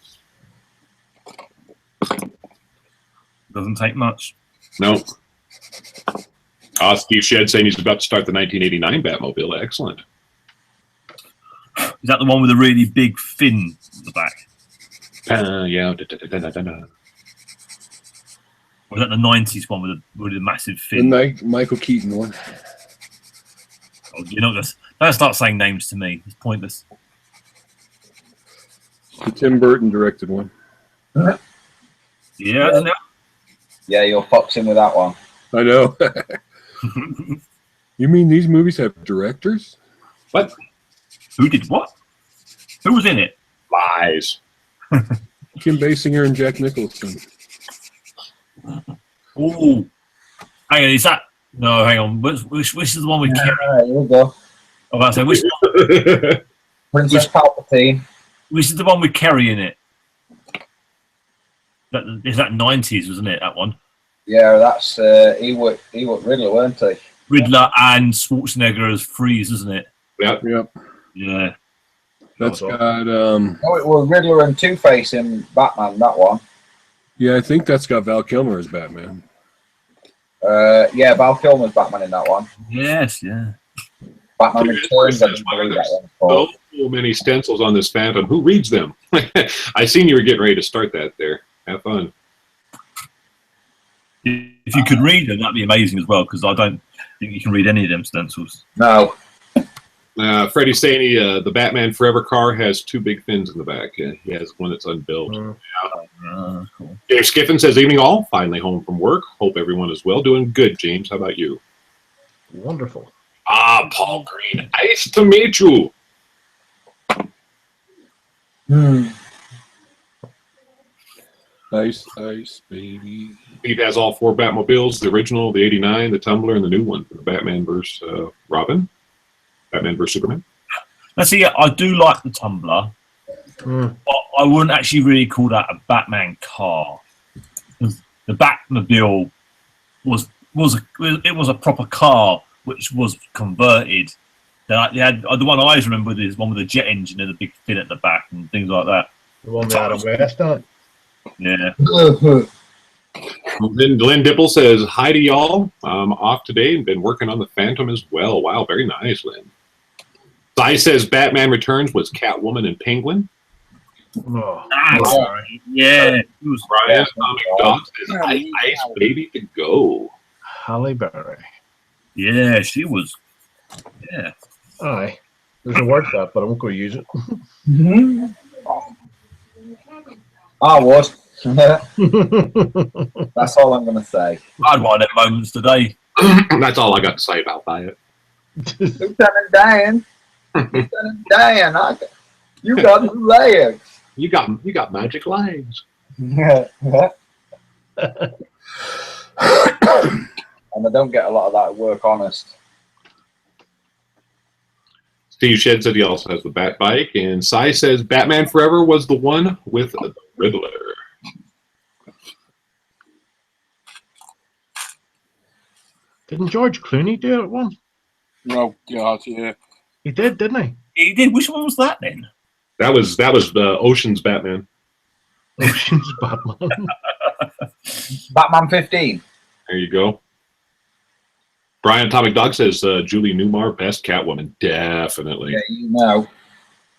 Doesn't take much. No. Steve Shed saying he's about to start the 1989 Batmobile. Excellent. Is that the one with a really big fin at the back? Yeah. Or is that the 90s one with a massive The fin? Michael Keaton one. Oh, you're not gonna, don't start saying names to me. It's pointless. The Tim Burton directed one. Yeah, isn't it? Yeah, you're foxing with that one. I know. You mean these movies have directors? What? Who did what? Who was in it? Lies. Kim Basinger and Jack Nicholson. Oh, hang on, is that? No, hang on. Which is the one with Kerry? Here we go. I was about to say, Princess Palpatine. which is the one with Kerry in it? Is that 90s, wasn't it? That one. Yeah, that's he was Riddler, weren't he? Riddler and Schwarzenegger as Freeze, isn't it? Yep. Yep. Yeah. That's got No, it was Riddler and Two-Face in Batman, that one. yeah, I think that's got Val Kilmer as Batman. Yeah, Val Kilmer's Batman in that one. Yes, yeah. Batman Returns, I just believe that one's called. So many stencils on this Phantom. Who reads them? I seen you were getting ready to start that there. Have fun. If you could read them, that'd be amazing as well, because I don't think you can read any of them stencils. No. Freddie's saying the Batman Forever car has two big fins in the back. Yeah, he has one that's unbuilt. Cool. James Skiffin says, evening all. Finally home from work. Hope everyone is well. Doing good, James. How about you? Wonderful. Paul Green. Nice to meet you. Ice, ice, baby. Steve has all four Batmobiles, the original, the 89, the Tumbler, and the new one. The Batman vs. Robin. Batman vs. Superman. Now, see, I do like the Tumbler, but I wouldn't actually really call that a Batman car. The Batmobile was a proper car which was converted. They had the one I always remember is one with a jet engine and a big fin at the back and things like that. The one with Adam West on it. Yeah. Then Glenn Dipple says, hi to y'all. I'm off today and been working on the Phantom as well. Wow, very nice, Lynn. Cy says Batman Returns was Catwoman and Penguin. Oh, Yeah. It was Brian Atomic Dog says, ice baby to go. Halle Berry. Yeah, she was. Yeah. Aye. There's a word for that, but I won't go use it. I was. That's all I'm going to say. I had one of them moments today. That's all I got to say about that. Lieutenant Dan. Lieutenant Dan. You got legs. You got magic legs. And I don't get a lot of that at work, honest. Steve Shed said he also has the Bat Bike, and Cy says Batman Forever was the one with the Riddler. Didn't George Clooney do it one? Oh God, yeah. He did, didn't he? He did. Which one was that then? That was the Ocean's Batman. Ocean's Batman. Batman 15. There you go. Brian Atomic Dog says Julie Newmar, best Catwoman. Definitely. Yeah, you know.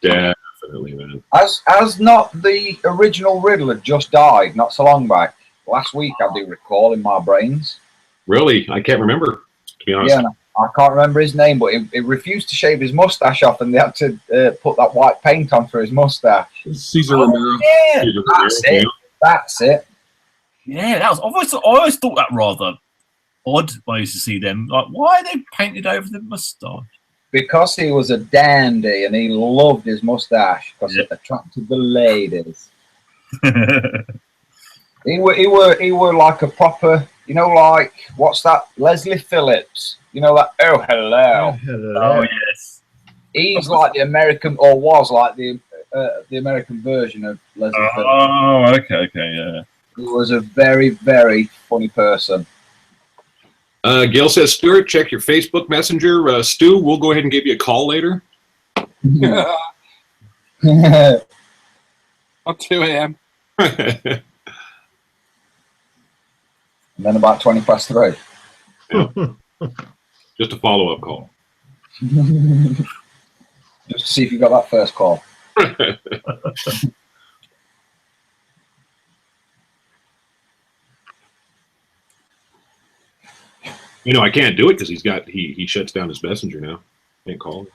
Definitely, man. Has not the original Riddler just died not so long back? Last week, I do recall in my brains. Really? I can't remember, to be honest. Yeah, I can't remember his name, but he refused to shave his mustache off, and they had to put that white paint on for his mustache. Caesar Romero. Yeah, Caesar That's Romero, it. That's it. yeah. That was. I always thought that rather odd when I used to see them. Like, why are they painted over the mustache? Because he was a dandy and he loved his mustache because it attracted the ladies. He were like a proper, you know, like what's that? Leslie Phillips. You know that? Oh, hello. Oh yes. He's like the American, or was like the American version of Leslie Phillips. Oh, okay, yeah. He was a very, very funny person. Gil says, Stuart, check your Facebook Messenger. Stu, we'll go ahead and give you a call later. At 2 a.m. And then about 20 past 3. Just a follow-up call. Just to see if you got that first call. You know, I can't do it because he shuts down his messenger now. Can't call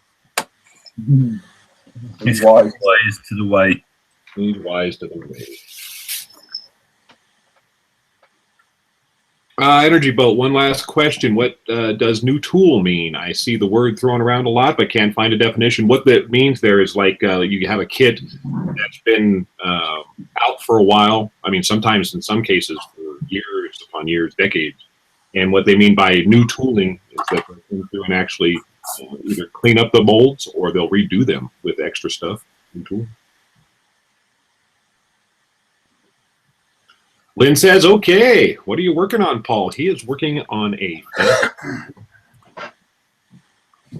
him. He's It's wise. ways to the way. He's wise to the way. Energy Boat, one last question. What does new tool mean? I see the word thrown around a lot, but can't find a definition. What that means there is like you have a kit that's been out for a while. I mean, sometimes in some cases for years upon years, decades. And what they mean by new tooling is that they'll come through and actually either clean up the molds or they'll redo them with extra stuff. New tool. Lynn says, okay, what are you working on, Paul? He is working on a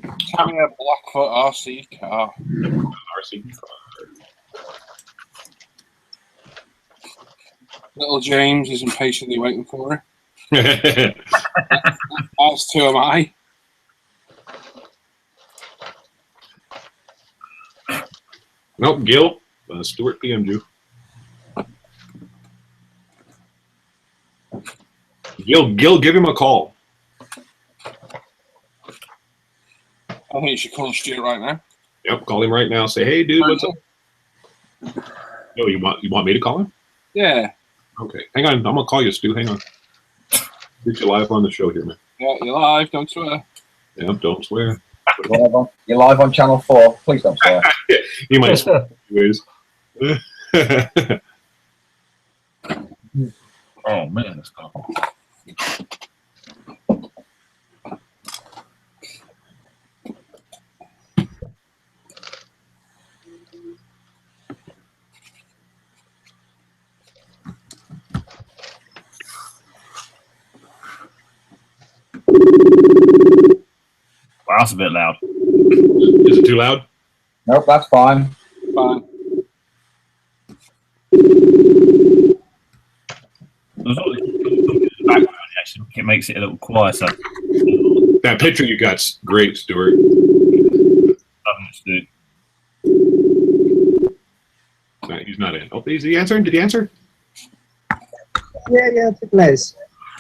Tamiiya Blackfoot RC car. RC car. Little James is impatiently waiting for it. As to am I. Nope, Gil. Stuart PM'd you. Gil, give him a call. I think you should call Stuart right now. Yep, call him right now. Say, hey, dude, what's up? No, you want me to call him? Yeah. Okay, hang on. I'm gonna call you, Stu. Hang on. Get you live on the show here, man. Yeah, you're live. Don't swear. Yep, don't swear. You're live on Channel 4. Please don't swear. You might swear anyways. Oh man, that's cool. Wow, that's a bit loud. Is it too loud? Nope, that's fine. Fine. Actually, it makes it a little quieter. That picture you got's great, Stuart. No, he's not in. Oh, is he answering? Did he answer? Yeah, it's nice.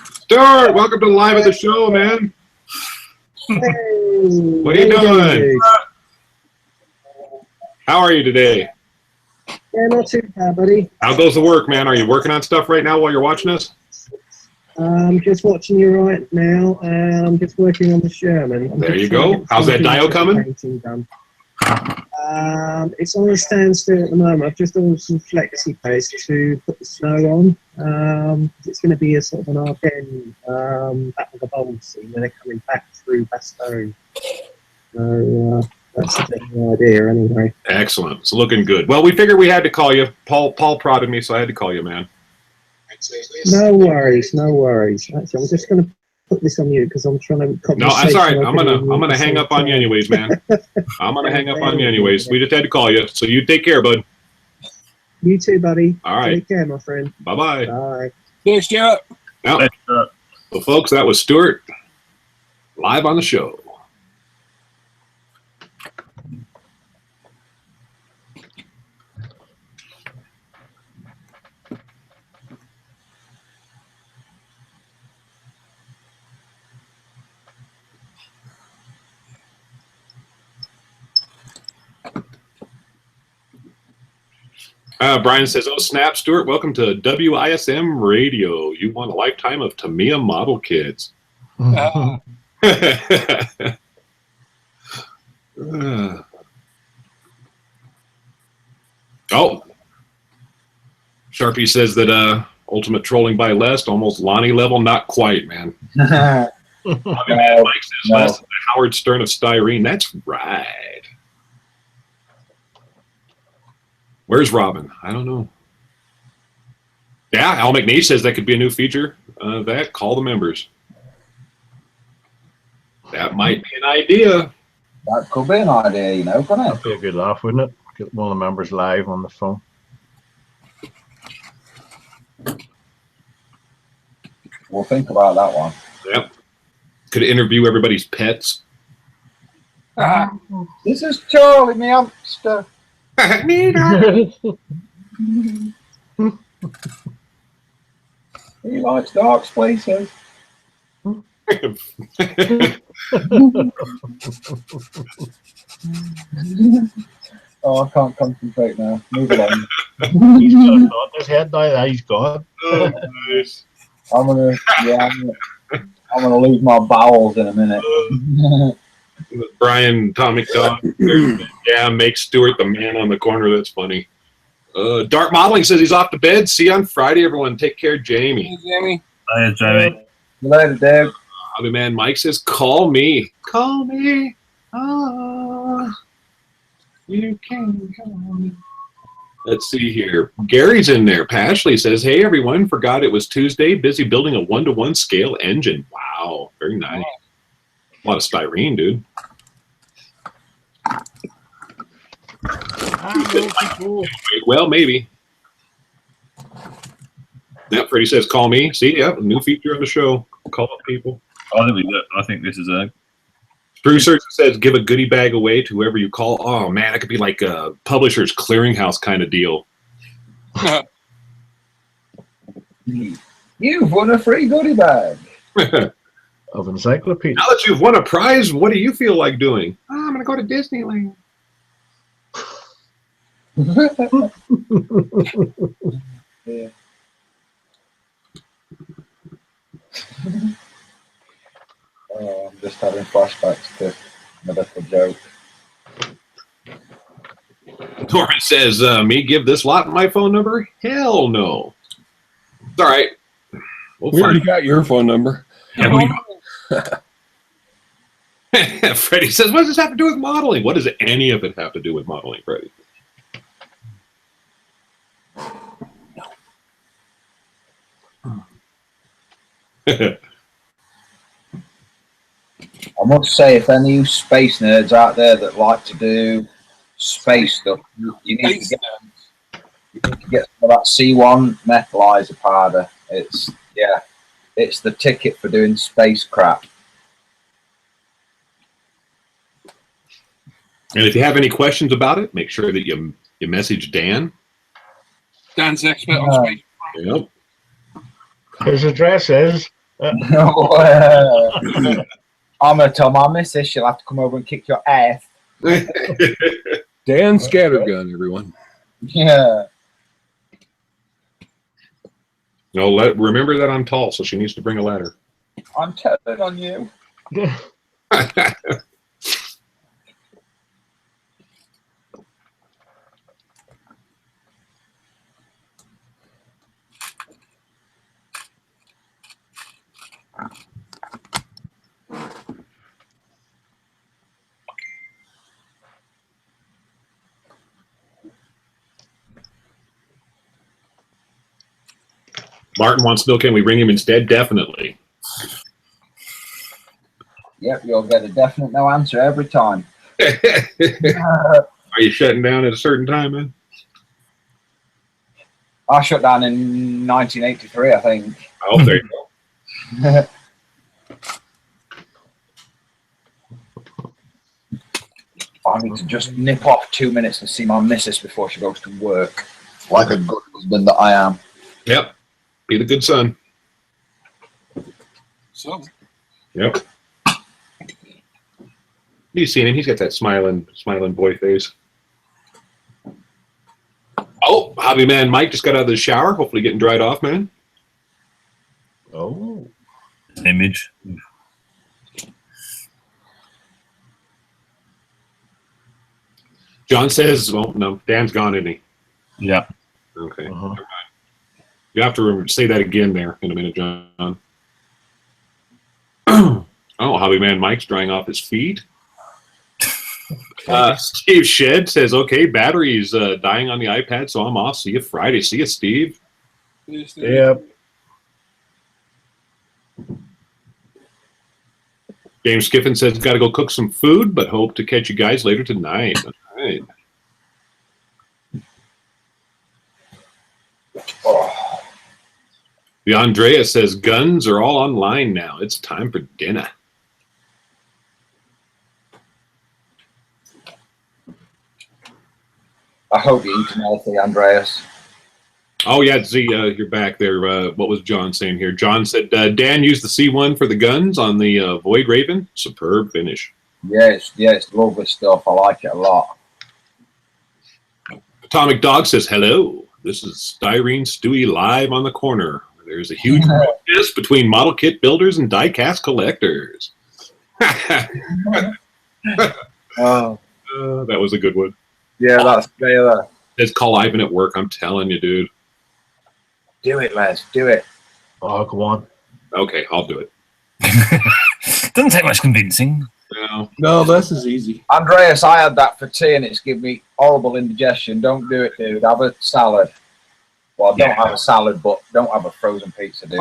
Stuart, welcome to Live at the Show, man. Hey, What are you doing? How are you today? Yeah, not too bad, buddy. How goes the work, man? Are you working on stuff right now while you're watching us? I'm just watching you right now. I'm just working on the Sherman. There you go. How's that dial coming? Painting done. It's on a standstill at the moment. I've just done some flexi paste to put the snow on. It's going to be a sort of an Ardennes Battle of the Bomb scene where they're coming back through Bastogne. So that's the general idea, anyway. Excellent. It's looking good. Well, we figured we had to call you. Paul prodded me, so I had to call you, man. No worries, no worries. Actually, I'm just going to put this on you because I'm trying to. No, that's all right. I'm gonna hang up on you anyways, man. I'm gonna hang up on you anyways. We just had to call you, so you take care, bud. You too, buddy. All right. Take care, my friend. Bye-bye. Bye. Cheers, Stuart. Well, folks, that was Stuart live on the show. Brian says, "Oh snap, Stuart! Welcome to WISM Radio. You want a lifetime of Tamiiya model kits." Oh, Sharpie says that ultimate trolling by Lest, almost Lonnie level, not quite, man. Mike says Lest, the Howard Stern of styrene. That's right. Where's Robin? I don't know. Yeah, Al McNeish says that could be a new feature. That call the members. That might be an idea. That could be an idea, you know, couldn't That'd it? be a good laugh, wouldn't it? Get one of the members live on the phone. We'll think about that one. Yep. Could interview everybody's pets. This is Charlie, my hamster. He likes dark places. Oh, I can't concentrate now. Move along. He's got a thought in his head now that he's gone. Oh, nice. I'm gonna lose my bowels in a minute. Brian Atomic Dog. Yeah, make Stuart the man on the corner. That's funny. Dark Modeling says he's off to bed. See you on Friday, everyone. Take care, Jamie. Hey, Jamie. Hi, Jamie. See you later, Dave. Hobby Man Mike says, call me. Call me. Oh, you can call me. Let's see here. Gary's in there. Pashley says, hey, everyone. Forgot it was Tuesday. Busy building a 1-to-1 scale engine. Wow. Very nice. A lot of styrene, dude. Well, maybe. Yeah, Freddie says, call me. See, yeah, new feature on the show. Call up people. I think this is a. Bruce says, give a goodie bag away to whoever you call. Oh, man, it could be like a publisher's clearinghouse kind of deal. You've won a free goodie bag. Of encyclopedia. Now that you've won a prize, what do you feel like doing? Oh, I'm going to go to Disneyland. Yeah. Oh, I'm just having flashbacks to my little joke. Norman says, me give this lot my phone number? Hell no. It's all right. We already got your phone number. Yeah, Freddie says, what does this have to do with modeling? What does any of it have to do with modeling, Freddie? I must say, if any of you space nerds out there that like to do space stuff, you need to get some of that C1 methylizer powder. It's the ticket for doing space crap. And if you have any questions about it, make sure that you message Dan. Dan's the expert on space. Yep. His address is. I'm gonna tell my missus she'll have to come over and kick your ass. Dan Scattergun, everyone. Yeah. No, remember that I'm tall, so she needs to bring a ladder. I'm telling on you. Martin wants to know, can we ring him instead? Definitely. Yep, you'll get a definite no answer every time. Are you shutting down at a certain time, man? I shut down in 1983, I think. Oh, there you go. I need to just nip off 2 minutes and see my missus before she goes to work. Like a good husband that I am. Yep. Be the good son. So, Yep. You seen him? He's got that smiling boy face. Oh, hobby man Mike just got out of the shower. Hopefully getting dried off, man. Oh. Image. John says, well, no, Dan's gone, isn't he? Yeah. Okay. You have to say that again there in a minute, John. Oh, hobby man Mike's drying off his feet. Steve Shed says, okay, battery's dying on the iPad, so I'm off. See you Friday. See you, Steve. Yep. James Skiffin says, got to go cook some food, but hope to catch you guys later tonight. All right. Oh. The Andrea says, guns are all online now. It's time for dinner. I hope you're eating healthy, Andreas. Oh, yeah, Z, you're back there. What was John saying here? John said, Dan used the C1 for the guns on the Void Raven. Superb finish. Yes, lovely stuff. I like it a lot. Atomic Dog says, hello. This is Styrene Stewie live on the corner. There's a huge contest between model kit builders and die-cast collectors. Oh, That was a good one. yeah, that's fair. Let's call Ivan at work. I'm telling you, dude. Do it, Les. Do it. Oh, come on. Okay, I'll do it. Doesn't take much convincing. No, this is easy. Andreas, I had that for tea and it's given me horrible indigestion. Don't do it, dude. Have a salad. Well, don't have a salad, but don't have a frozen pizza, dude.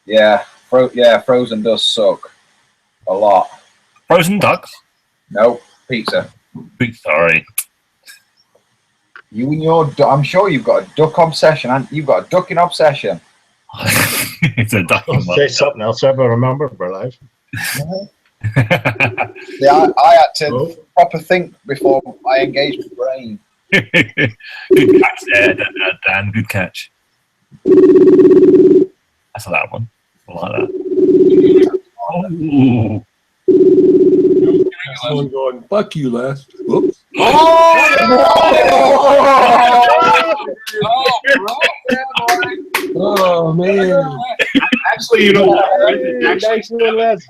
Yeah, frozen does suck a lot. Frozen ducks? No, pizza. Sorry. You and your I'm sure you've got a duck obsession, and you've got a ducking obsession. It's a duck. I'll say something else I ever remember for life. Yeah, I had to proper think before I engaged with the brain. Good catch there, Dan. Good catch. That's a loud one. I like that. Oh. Someone going, fuck you, Les. Whoops. Oh, man. Actually, you know what? Nice one, Les.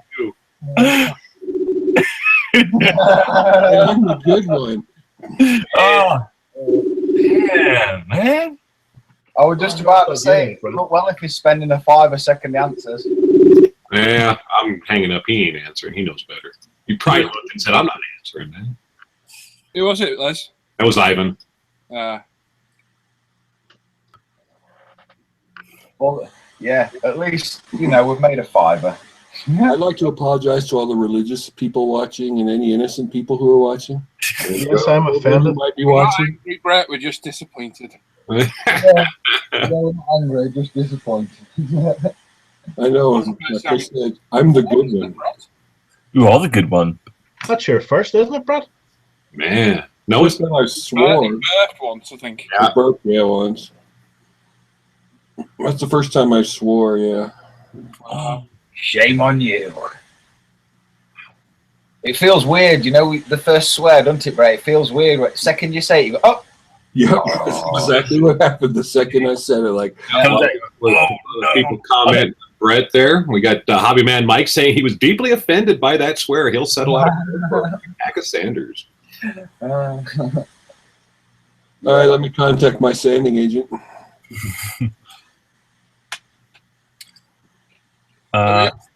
I'm a good one. Oh. Yeah, man. I was just about to say, look well if he's spending a $5 a second the answers. Yeah, I'm hanging up. He ain't answering. He knows better. He probably looked and said, I'm not answering, man. Who was it, Les? That was Ivan. Well, yeah, at least, we've made a $5. I'd like to apologize to all the religious people watching and any innocent people who are watching. Yes, I'm offended. Who might be watching. Brett, we're just disappointed. Yeah, we're not angry, just disappointed. I know. Like I said, I'm the good one. You are the good one. That's your first, isn't it, Brad? Man. No, it's First time I swore. Birth once, I think. Yeah. Yeah, once. That's the first time I swore, yeah. Shame on you. It feels weird, the first swear, doesn't it, Brett? It feels weird. The second you say it, you go, oh! Yeah, that's exactly what happened the second I said it. Like, people comment Brett there. We got Hobby Man Mike saying he was deeply offended by that swear. He'll settle out for a pack of Sanders. all right, let me contact my sanding agent.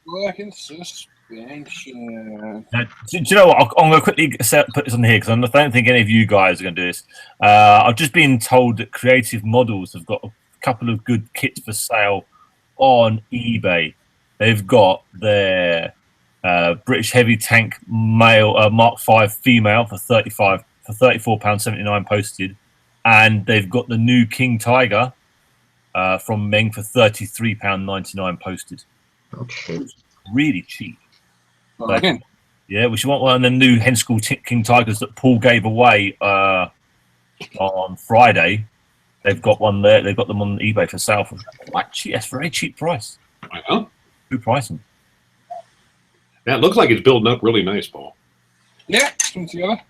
Working suspension. Do you know what? I'm going to quickly put this on here because I don't think any of you guys are going to do this. I've just been told that creative models have got couple of good kits for sale on eBay. They've got their British heavy tank male Mark V female for £34.79 posted, and they've got the new King Tiger from Meng for £33.99 posted. Okay. Really cheap. Again, Yeah, we should want one of the new Hen School King Tigers that Paul gave away on Friday. They've got one there. They've got them on eBay for sale for quite cheap. That's a very cheap price. I know. Good pricing. That looks like it's building up really nice, Paul. yeah, come together.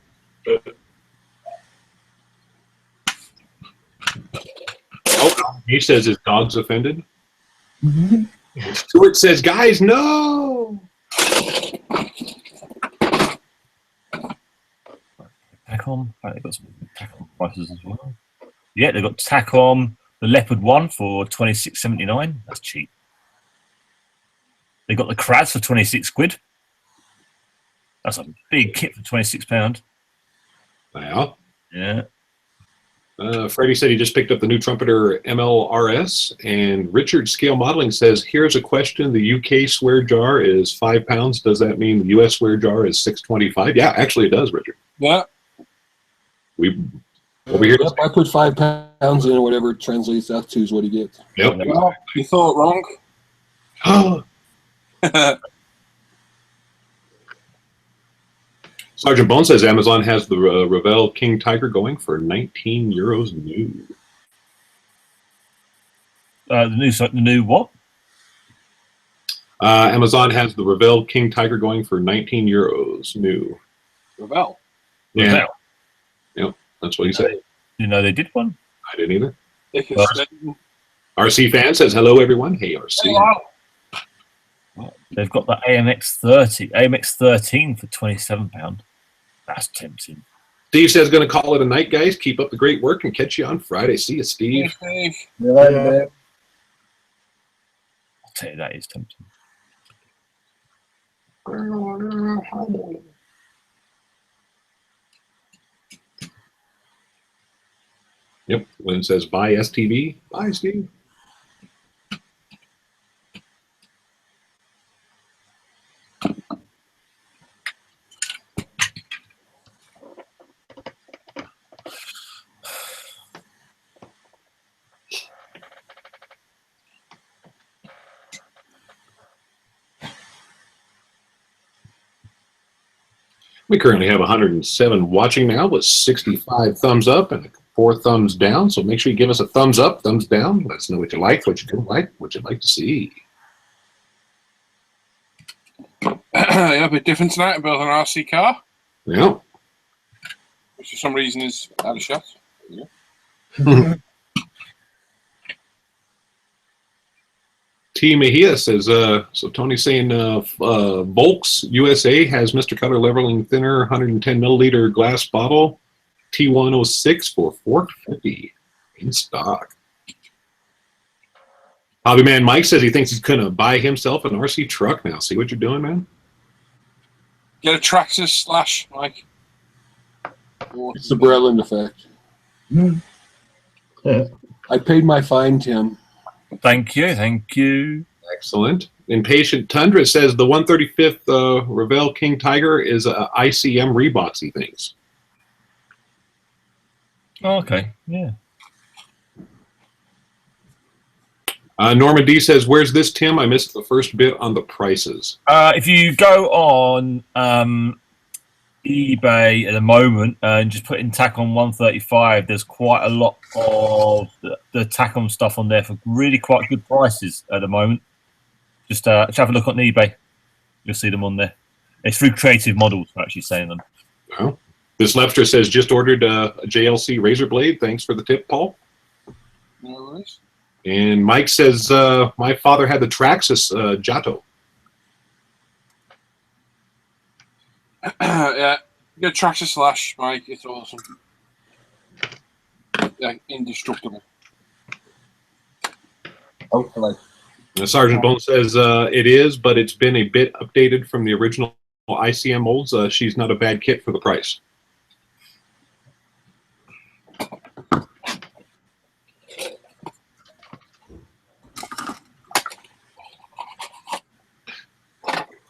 Oh, he says his dog's offended. Stuart says, guys, no. Tacom. They've got some Tacom prices as well. Yeah, they've got Tacom, the Leopard 1 for £26.79. That's cheap. They got the Kraz for 26 quid. That's a big kit for £26. Yeah. Yeah. Freddie said he just picked up the new trumpeter MLRS, and Richard Scale Modeling says, here's a question. The UK swear jar is £5. Does that mean the US swear jar is $6.25? Yeah, actually it does, Richard. Yeah. We over here. Yep, I put £5 in, or whatever it translates out to is what he gets. Yep. Well, you thought wrong. Sergeant Bone says Amazon has the Revell King Tiger going for €19 new. The new what? Amazon has the Revell King Tiger going for €19 new. Rebel. Yeah. Revell. Yep, that's what he said. You know they did one. I didn't either. They can Well, stay- RC fan says hello, everyone. Hey, RC. Hello. They've got the AMX 13 for £27. That's tempting. Steve says going to call it a night, guys. Keep up the great work and catch you on Friday. See you, Steve. Steve. You later, babe. I'll tell you that is tempting. Yep. Lynn says buy STV. Bye, Steve. We currently have 107 watching now with 65 thumbs up and 4 thumbs down. So make sure you give us a thumbs up, thumbs down. Let us know what you like, what you didn't like, what you'd like to see. Yeah, a bit different tonight. I built an RC car, Yeah. which for some reason is out of shot. Yeah. T. Mejia says, so Tony's saying Volks USA has Mr. Cutter leveling thinner 110 milliliter glass bottle T106 for $4.50 in stock. Hobbyman Mike says he thinks he's going to buy himself an RC truck now. See what you're doing, man? Get a Traxxas slash, Mike. It's the Breland effect. Yeah. I paid my fine, Tim. Thank you. Thank you. Excellent. Impatient Tundra says the 135th Revell King Tiger is ICM Reeboks, he thinks. Oh, okay. Yeah. Norman D says, where's this, Tim? I missed the first bit on the prices. If you go on eBay at the moment and just put in Tacom 135, there's quite a lot of the Tacom stuff on there for really quite good prices at the moment. Just have a look on eBay. You'll see them on there. It's through Creative Models, we're actually saying them. Well, this Lefter says, just ordered a JLC razor blade. Thanks for the tip, Paul. No worries. And Mike says, my father had the Traxxas Jato. Yeah, get a Traxxas slash, Mike. It's awesome. Yeah, indestructible. Hopefully. Sergeant Bone says it is, but it's been a bit updated from the original ICM molds. She's not a bad kit for the price.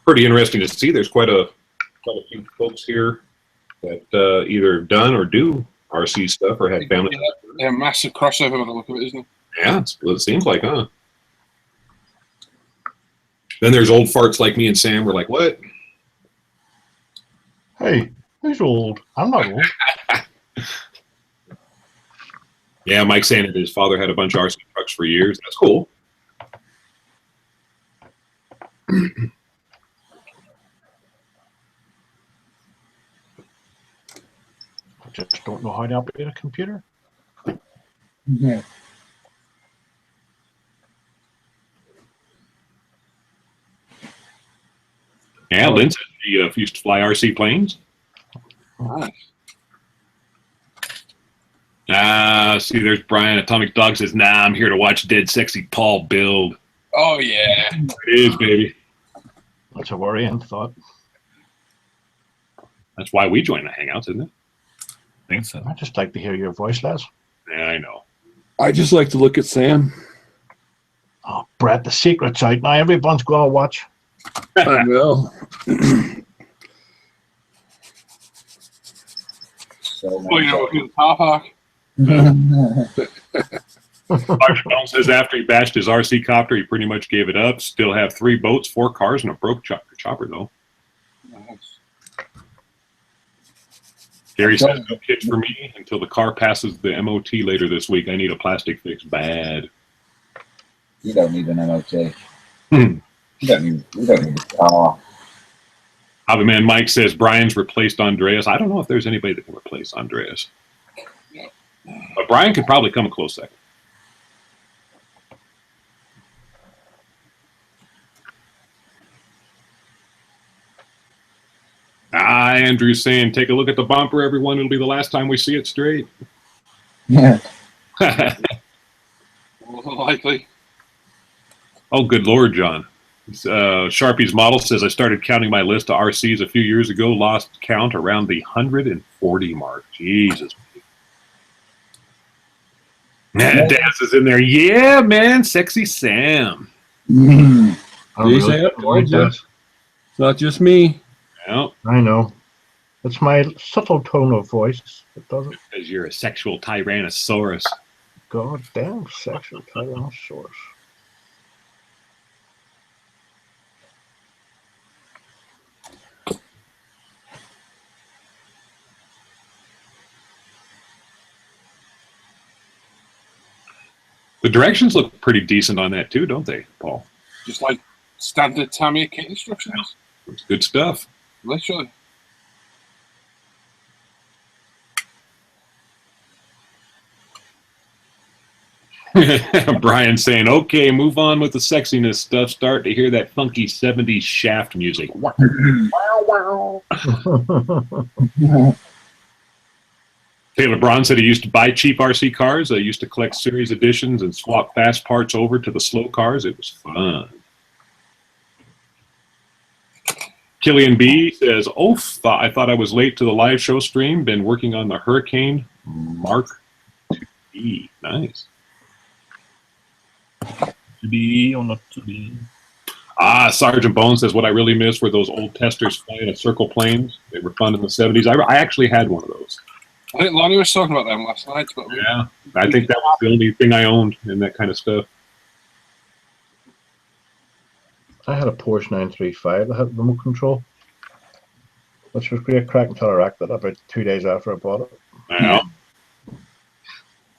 pretty interesting to see. There's quite a few folks here that either have done or do RC stuff or have family. Yeah, massive crossover by the look of it, isn't it? Yeah, it seems like, huh? Then there's old farts like me and Sam. We're like, what? Hey, who's old? I'm not old. Yeah, Mike saying that his father had a bunch of RC trucks for years. That's cool. I just don't know how to operate a computer. Yeah. Yeah, Lynn said she used to fly RC planes. Nice. See, there's Brian. Atomic Dog says, nah, I'm here to watch Dead Sexy Paul build. Oh, yeah. It is, baby. That's a worrying thought. That's why we join the Hangouts, isn't it? I think so. I just like to hear your voice, Les. Yeah, I know. I just like to look at Sam. Oh, Brett, the secret's out now. Everyone's going to watch. I will. So Oh, you know, in the car park. Dr. Bones says after he bashed his RC copter, he pretty much gave it up. Still have 3 boats, 4 cars, and a broke chopper, though. Nice. Gary says, no kids for me until the car passes the MOT later this week. I need a plastic fix bad. You don't need an MOT. Hmm. You don't need a car. Hobby Man Mike says Brian's replaced Andreas. I don't know if there's anybody that can replace Andreas. But Brian could probably come a close second. Andrew's saying, take a look at the bumper, everyone. It'll be the last time we see it straight. Yeah. Likely. Oh, good Lord, John. Sharpie's model says, I started counting my list of RCs a few years ago, lost count around the 140 mark. Jesus. Daz is in there. Yeah, man. Sexy Sam. Mm. See, Sam, told ya. It's not just me. Well, I know. It's my subtle tone of voice that does it. because you're a sexual tyrannosaurus. God damn sexual tyrannosaurus. The directions look pretty decent on that too, don't they, Paul? Just like standard Tamiiya kit instructions. It's good stuff. Literally. Brian saying, okay, move on with the sexiness stuff. Start to hear that funky 70s shaft music. Wow, wow. Taylor Braun said he used to buy cheap RC cars. I used to collect series editions and swap fast parts over to the slow cars. It was fun. Killian B says, oh, I thought I was late to the live show stream. Been working on the Hurricane Mark II. Nice. To be or not to be. Sergeant Bones says, what I really miss were those old testers flying at circle planes. They were fun in the 70s. I actually had one of those. I think Lonnie was talking about them last night. But Yeah, I think that was the only thing I owned in that kind of stuff. I had a Porsche 935 that had remote control, which was great crack until I racked it about 2 days after I bought it.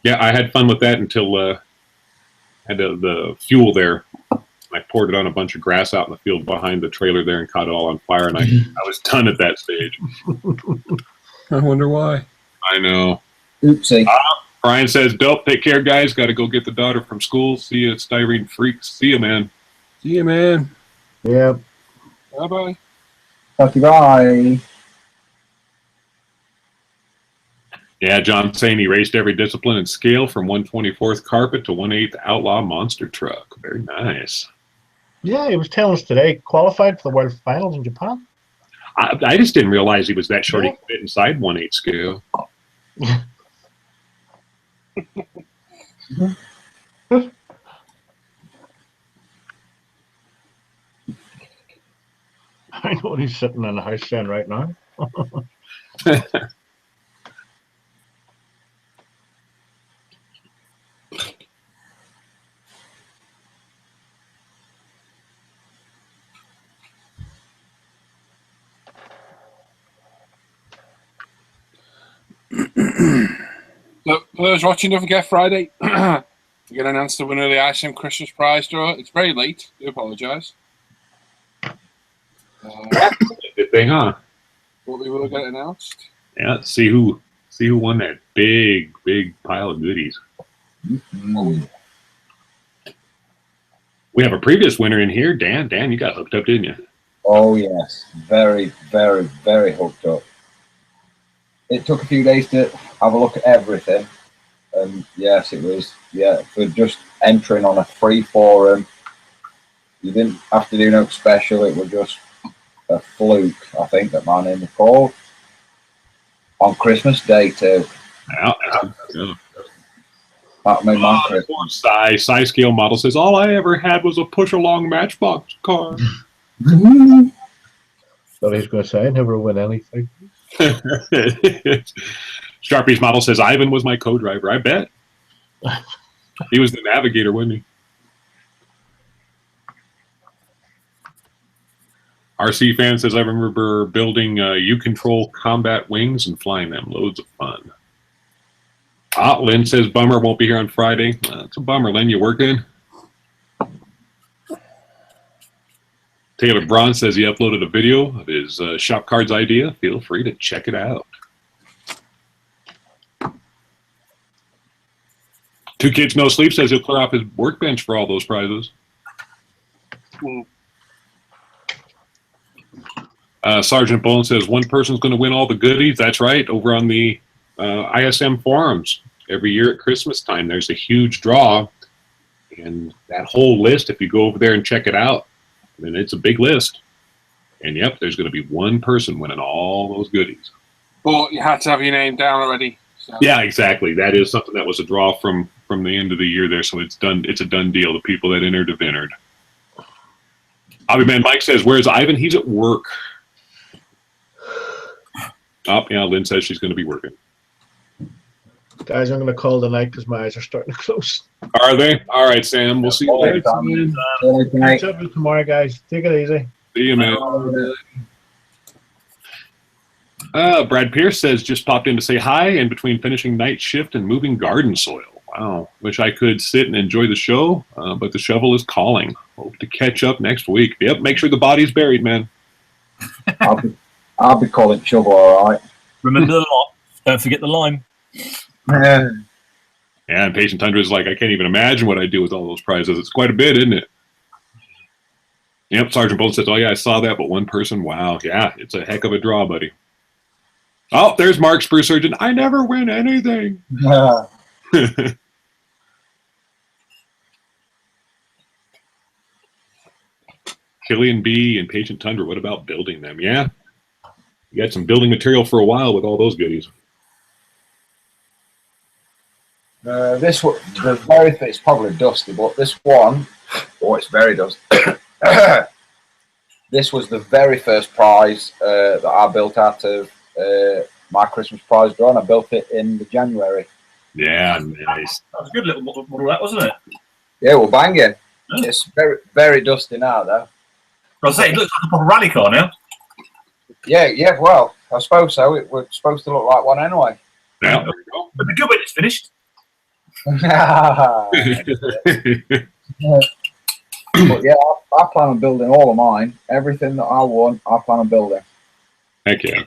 Yeah, I had fun with that until I had the fuel there. I poured it on a bunch of grass out in the field behind the trailer there and caught it all on fire, and I was done at that stage. I wonder why. I know. Oopsie. Brian says, dope, take care, guys. Got to go get the daughter from school. See you, Styrene Freaks. See you, man. See you, man. Yeah. bye-bye. Okay, bye. Yeah, John saying he raced every discipline and scale from 1/24th carpet to 1/8 outlaw monster truck. Very nice. Yeah, he was telling us today, qualified for the World Finals in Japan. I just didn't realize he was that short. He could fit inside 1/8 scale. I know he's sitting in the house then right now. So, for those watching, don't forget Friday, we're going to announce the winner of the ISM Christmas prize draw. It's very late. I do apologise. Good thing, huh? But we will get it announced. Yeah. See who won that big pile of goodies. Mm. We have a previous winner in here, Dan. Dan, you got hooked up, didn't you? Oh yes, very, very, very hooked up. It took a few days to have a look at everything, and yes, it was for just entering on a free forum. You didn't have to do no special. It was just a fluke, I think that my name was called on Christmas Day too. Yeah. That made my Christmas. Size scale model says all I ever had was a push along Matchbox car. But he's going to say, I never win anything. Sharpie's model says Ivan was my co-driver. I bet. He was the navigator, wasn't he? RC fan says I remember building U-Control combat wings and flying them. Loads of fun. Lynn says bummer, won't be here on Friday. It's a bummer, Lynn. You working? Taylor Braun says he uploaded a video of his shop cards idea. Feel free to check it out. Two Kids No Sleep says he'll clear off his workbench for all those prizes. Sergeant Bowen says one person's going to win all the goodies. That's right. Over on the ISM forums, every year at Christmas time, there's a huge draw. And that whole list, if you go over there and check it out, I mean, it's a big list. And yep, there's going to be one person winning all those goodies. But you had to have your name down already. So. Yeah, exactly. That is something that was a draw from the end of the year there. So it's done. It's a done deal. The people that entered have entered. Hobbyman Mike says, where's Ivan? He's at work. Oh, yeah, Lynn says she's going to be working. Guys, I'm going to call the night because my eyes are starting to close. Are they? All right, Sam. We'll see you later. Catch up with you tomorrow, guys. Take it easy. See you, man. Brad Pierce says, just popped in to say hi in between finishing night shift and moving garden soil. Wow. Wish I could sit and enjoy the show, but the shovel is calling. Hope to catch up next week. Yep, make sure the body's buried, man. I'll be calling shovel, all right. Remember the lot. Don't forget the lime. Yeah, and Patient Tundra is like, I can't even imagine what I do with all those prizes. It's quite a bit, isn't it? Yep, Sergeant Bolt says, oh yeah, I saw that, but one person, wow. Yeah, it's a heck of a draw, buddy. Oh, there's Mark Spruce Surgeon. I never win anything. Killian B and Patient Tundra, what about building them? Yeah, you got some building material for a while with all those goodies. This one, it's probably dusty, but this one, it's very dusty. This was the very first prize that I built out of my Christmas prize draw, and I built it in the January. Yeah, nice. That was a good little model, that, wasn't it? Yeah, we're banging. Yeah. It's very, very dusty now, though. I was saying, it looks like a proper rally car now. Yeah, well, I suppose so. It was supposed to look like one anyway. Yeah. It'll be good when it's finished. But yeah, I plan on building all of mine. Everything that I want, I plan on building. Heck yeah.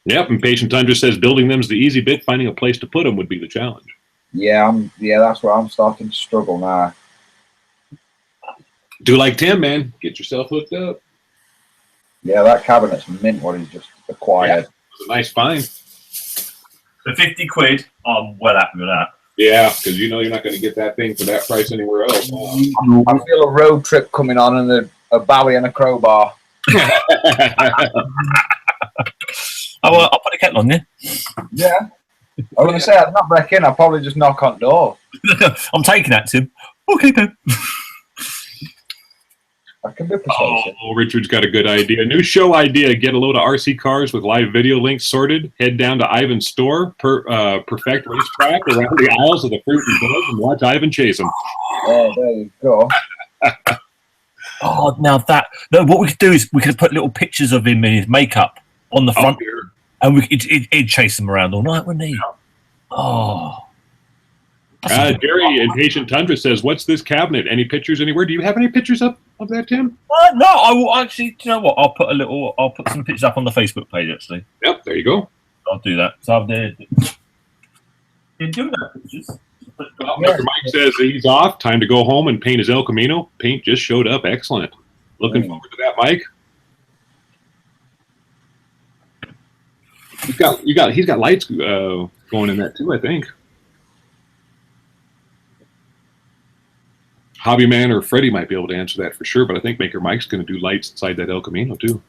Yep, and Patient Tundra says building them's the easy bit. Finding a place to put them would be the challenge. Yeah, that's where I'm starting to struggle now. Do like Tim, man. Get yourself hooked up. Yeah, that cabinet's mint what he's just acquired. Yeah, it's a nice find. For 50 quid, I'm well happy with that. Yeah, because you know you're not going to get that thing for that price anywhere else. I feel a road trip coming on and a bally and a crowbar. I'll put a kettle on there. Yeah. I was going to say, I'd not break in. I'd probably just knock on the door. I'm taking that, Tim. Okay, then. I can be persuasive. Oh, Richard's got a good idea. New show idea. Get a load of RC cars with live video links sorted. Head down to Ivan's store, perfect racetrack around the aisles of the fruit and veg and watch Ivan chase them. Oh, there you go. Oh, now what we could do is we could put little pictures of him in his makeup on the front, and it'd chase him around all night, wouldn't he? Yeah. Oh. Jerry, Impatient Tundra says, "What's this cabinet? Any pictures anywhere? Do you have any pictures up of that, Tim?" No, I will actually. Do you know what? I'll put some pictures up on the Facebook page. Actually. Yep, there you go. I'll do that. So I'm there. Didn't do that pictures. Well, Mr. Mike says he's off. Time to go home and paint his El Camino. Paint just showed up. Excellent. Looking forward to that, Mike. He's got lights going in that too, I think. Hobbyman or Freddie might be able to answer that for sure, but I think Maker Mike's going to do lights inside that El Camino too.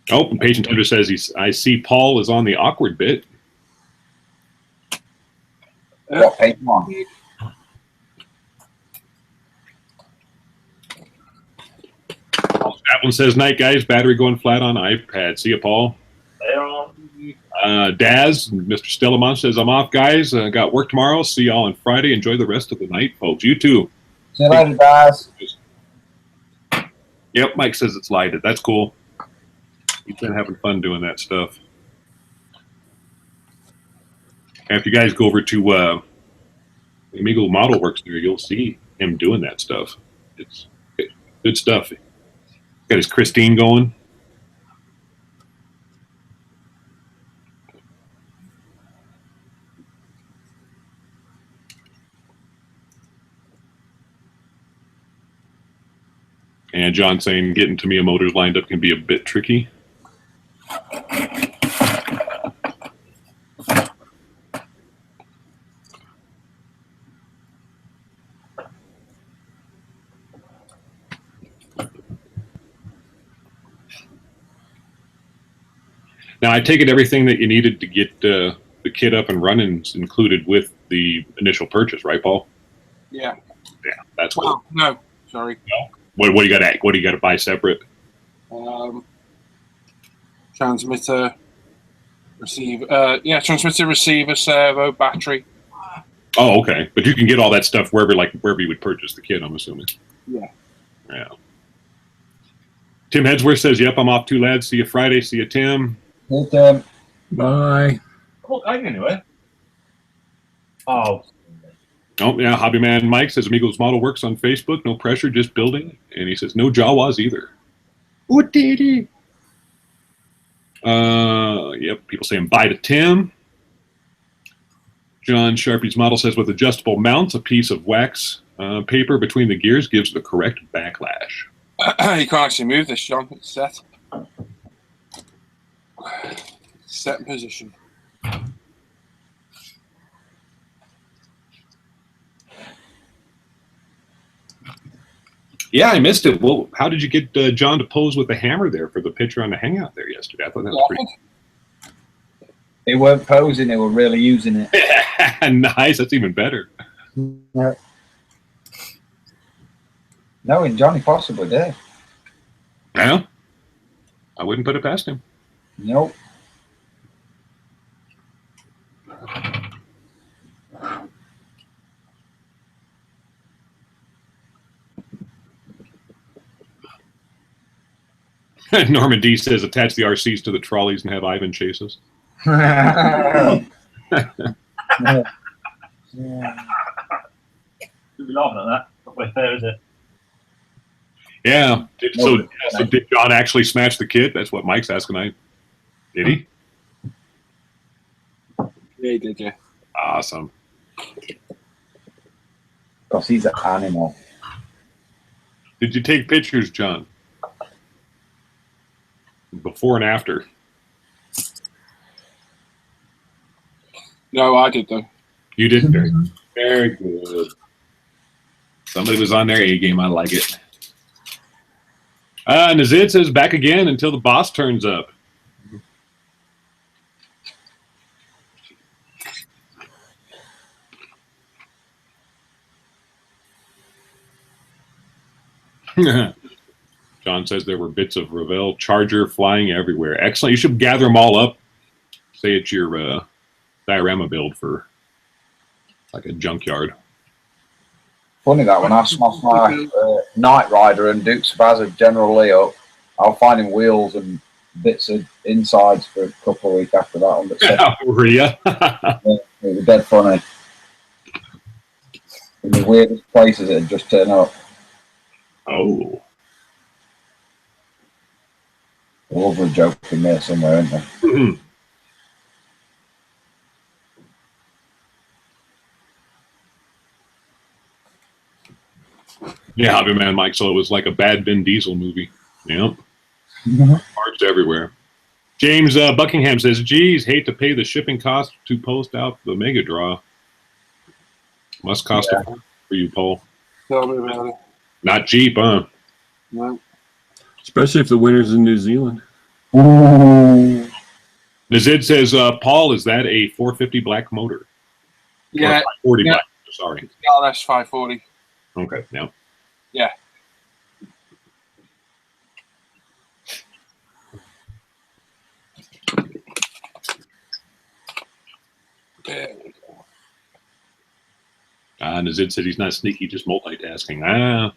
Oh, and Patient Tundra says I see Paul is on the awkward bit. What page one? That one says, "Night, guys. Battery going flat on iPad." See you, Paul. Daz, Mr. Stellamont says, "I'm off, guys. Got work tomorrow. See y'all on Friday. Enjoy the rest of the night, folks. You too." See you later, guys. Yep, Mike says it's lighted. That's cool. He's been having fun doing that stuff. And if you guys go over to Amigo Model Works there, you'll see him doing that stuff. It's good stuff. Got his Christine going. And John saying getting Tamiiya motors lined up can be a bit tricky. Now, I take it everything that you needed to get the kit up and running is included with the initial purchase, right, Paul? Yeah. Yeah, that's cool. No, sorry. No. What do you got? What do you got to buy separate? Transmitter, receiver. Transmitter, receiver, servo, battery. Oh, okay. But you can get all that stuff wherever you would purchase the kit, I'm assuming. Yeah. Yeah. Tim Headsworth says, "Yep, I'm off too, lads. See you Friday. See you, Tim." Hey, Tim. Bye. Oh, anyway. Oh. Oh, yeah. Hobbyman Mike says, "Amigos Model Works on Facebook. No pressure, just building." And he says, "No Jawas either." What did he? Yep. People saying bye to Tim. John Sharpie's model says, "With adjustable mounts, a piece of wax paper between the gears gives the correct backlash." You can't actually move this, John. It's set. Set in position. Yeah, I missed it. Well, how did you get John to pose with the hammer there for the picture on the hangout there yesterday? I thought that was pretty. They weren't posing; they were really using it. Nice. That's even better. Yeah. No, and Johnny possibly did. Yeah, I wouldn't put it past him. Nope. Norman D says, "Attach the RCs to the trolleys and have Ivan chase us." Yeah. You'll be laughing at that. Not very fair, is it? Yeah. So did John actually smash the kit? That's what Mike's asking. Did he? Yeah, he did, yeah. Awesome. Because he's an animal. Did you take pictures, John? Before and after? No, I did, though. You did? Very, very good. Somebody was on their A game. I like it. Nazid says, "Back again until the boss turns up." John says there were bits of Revell Charger flying everywhere. Excellent. You should gather them all up. Say it's your diorama build for like a junkyard. Funny that when I smash my Knight Rider and Duke's Spazza General Lee up, I'll find him wheels and bits of insides for a couple of weeks after that. Were ya? It was dead funny. In the weirdest places it'd just turn up. Oh. There's over a joke in there somewhere, isn't there? Yeah, Hobby Man Mike, so it was like a bad Vin Diesel movie. Yep. Parts everywhere. James Buckingham says, geez, hate to pay the shipping cost to post out the Mega Draw. Must cost a fortune for you, Paul. Tell me about it. Not cheap, huh? No. Especially if the winner's in New Zealand. Nazid says, Paul, is that a 450 black motor? Yeah. 40 black, sorry. LS 540. Okay, now. Yeah. Nazid said he's not sneaky, just multitasking.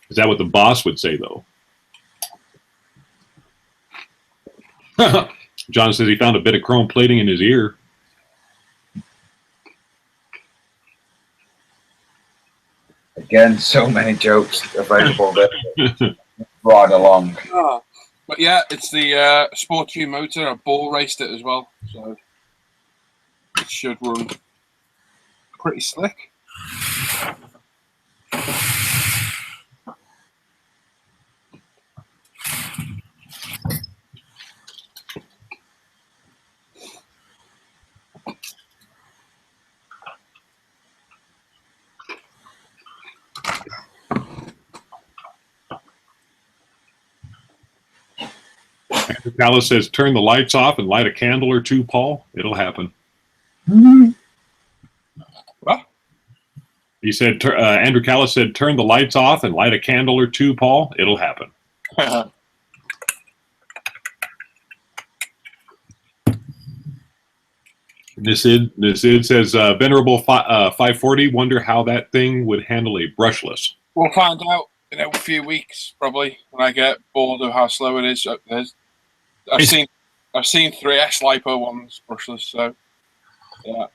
Is that what the boss would say, though? John says he found a bit of chrome plating in his ear. Again, so many jokes available there. Right along. Oh, but yeah, it's the Sport 2 motor. I ball raced it as well, so it should run pretty slick. Callis says, turn the lights off and light a candle or two, Paul. It'll happen. What? He said, Andrew Callis said, turn the lights off and light a candle or two, Paul. It'll happen. Nisid says, Venerable 540, wonder how that thing would handle a brushless. We'll find out in a few weeks, probably, when I get bored of how slow it is. I've seen 3S LiPo ones brushless, so yeah.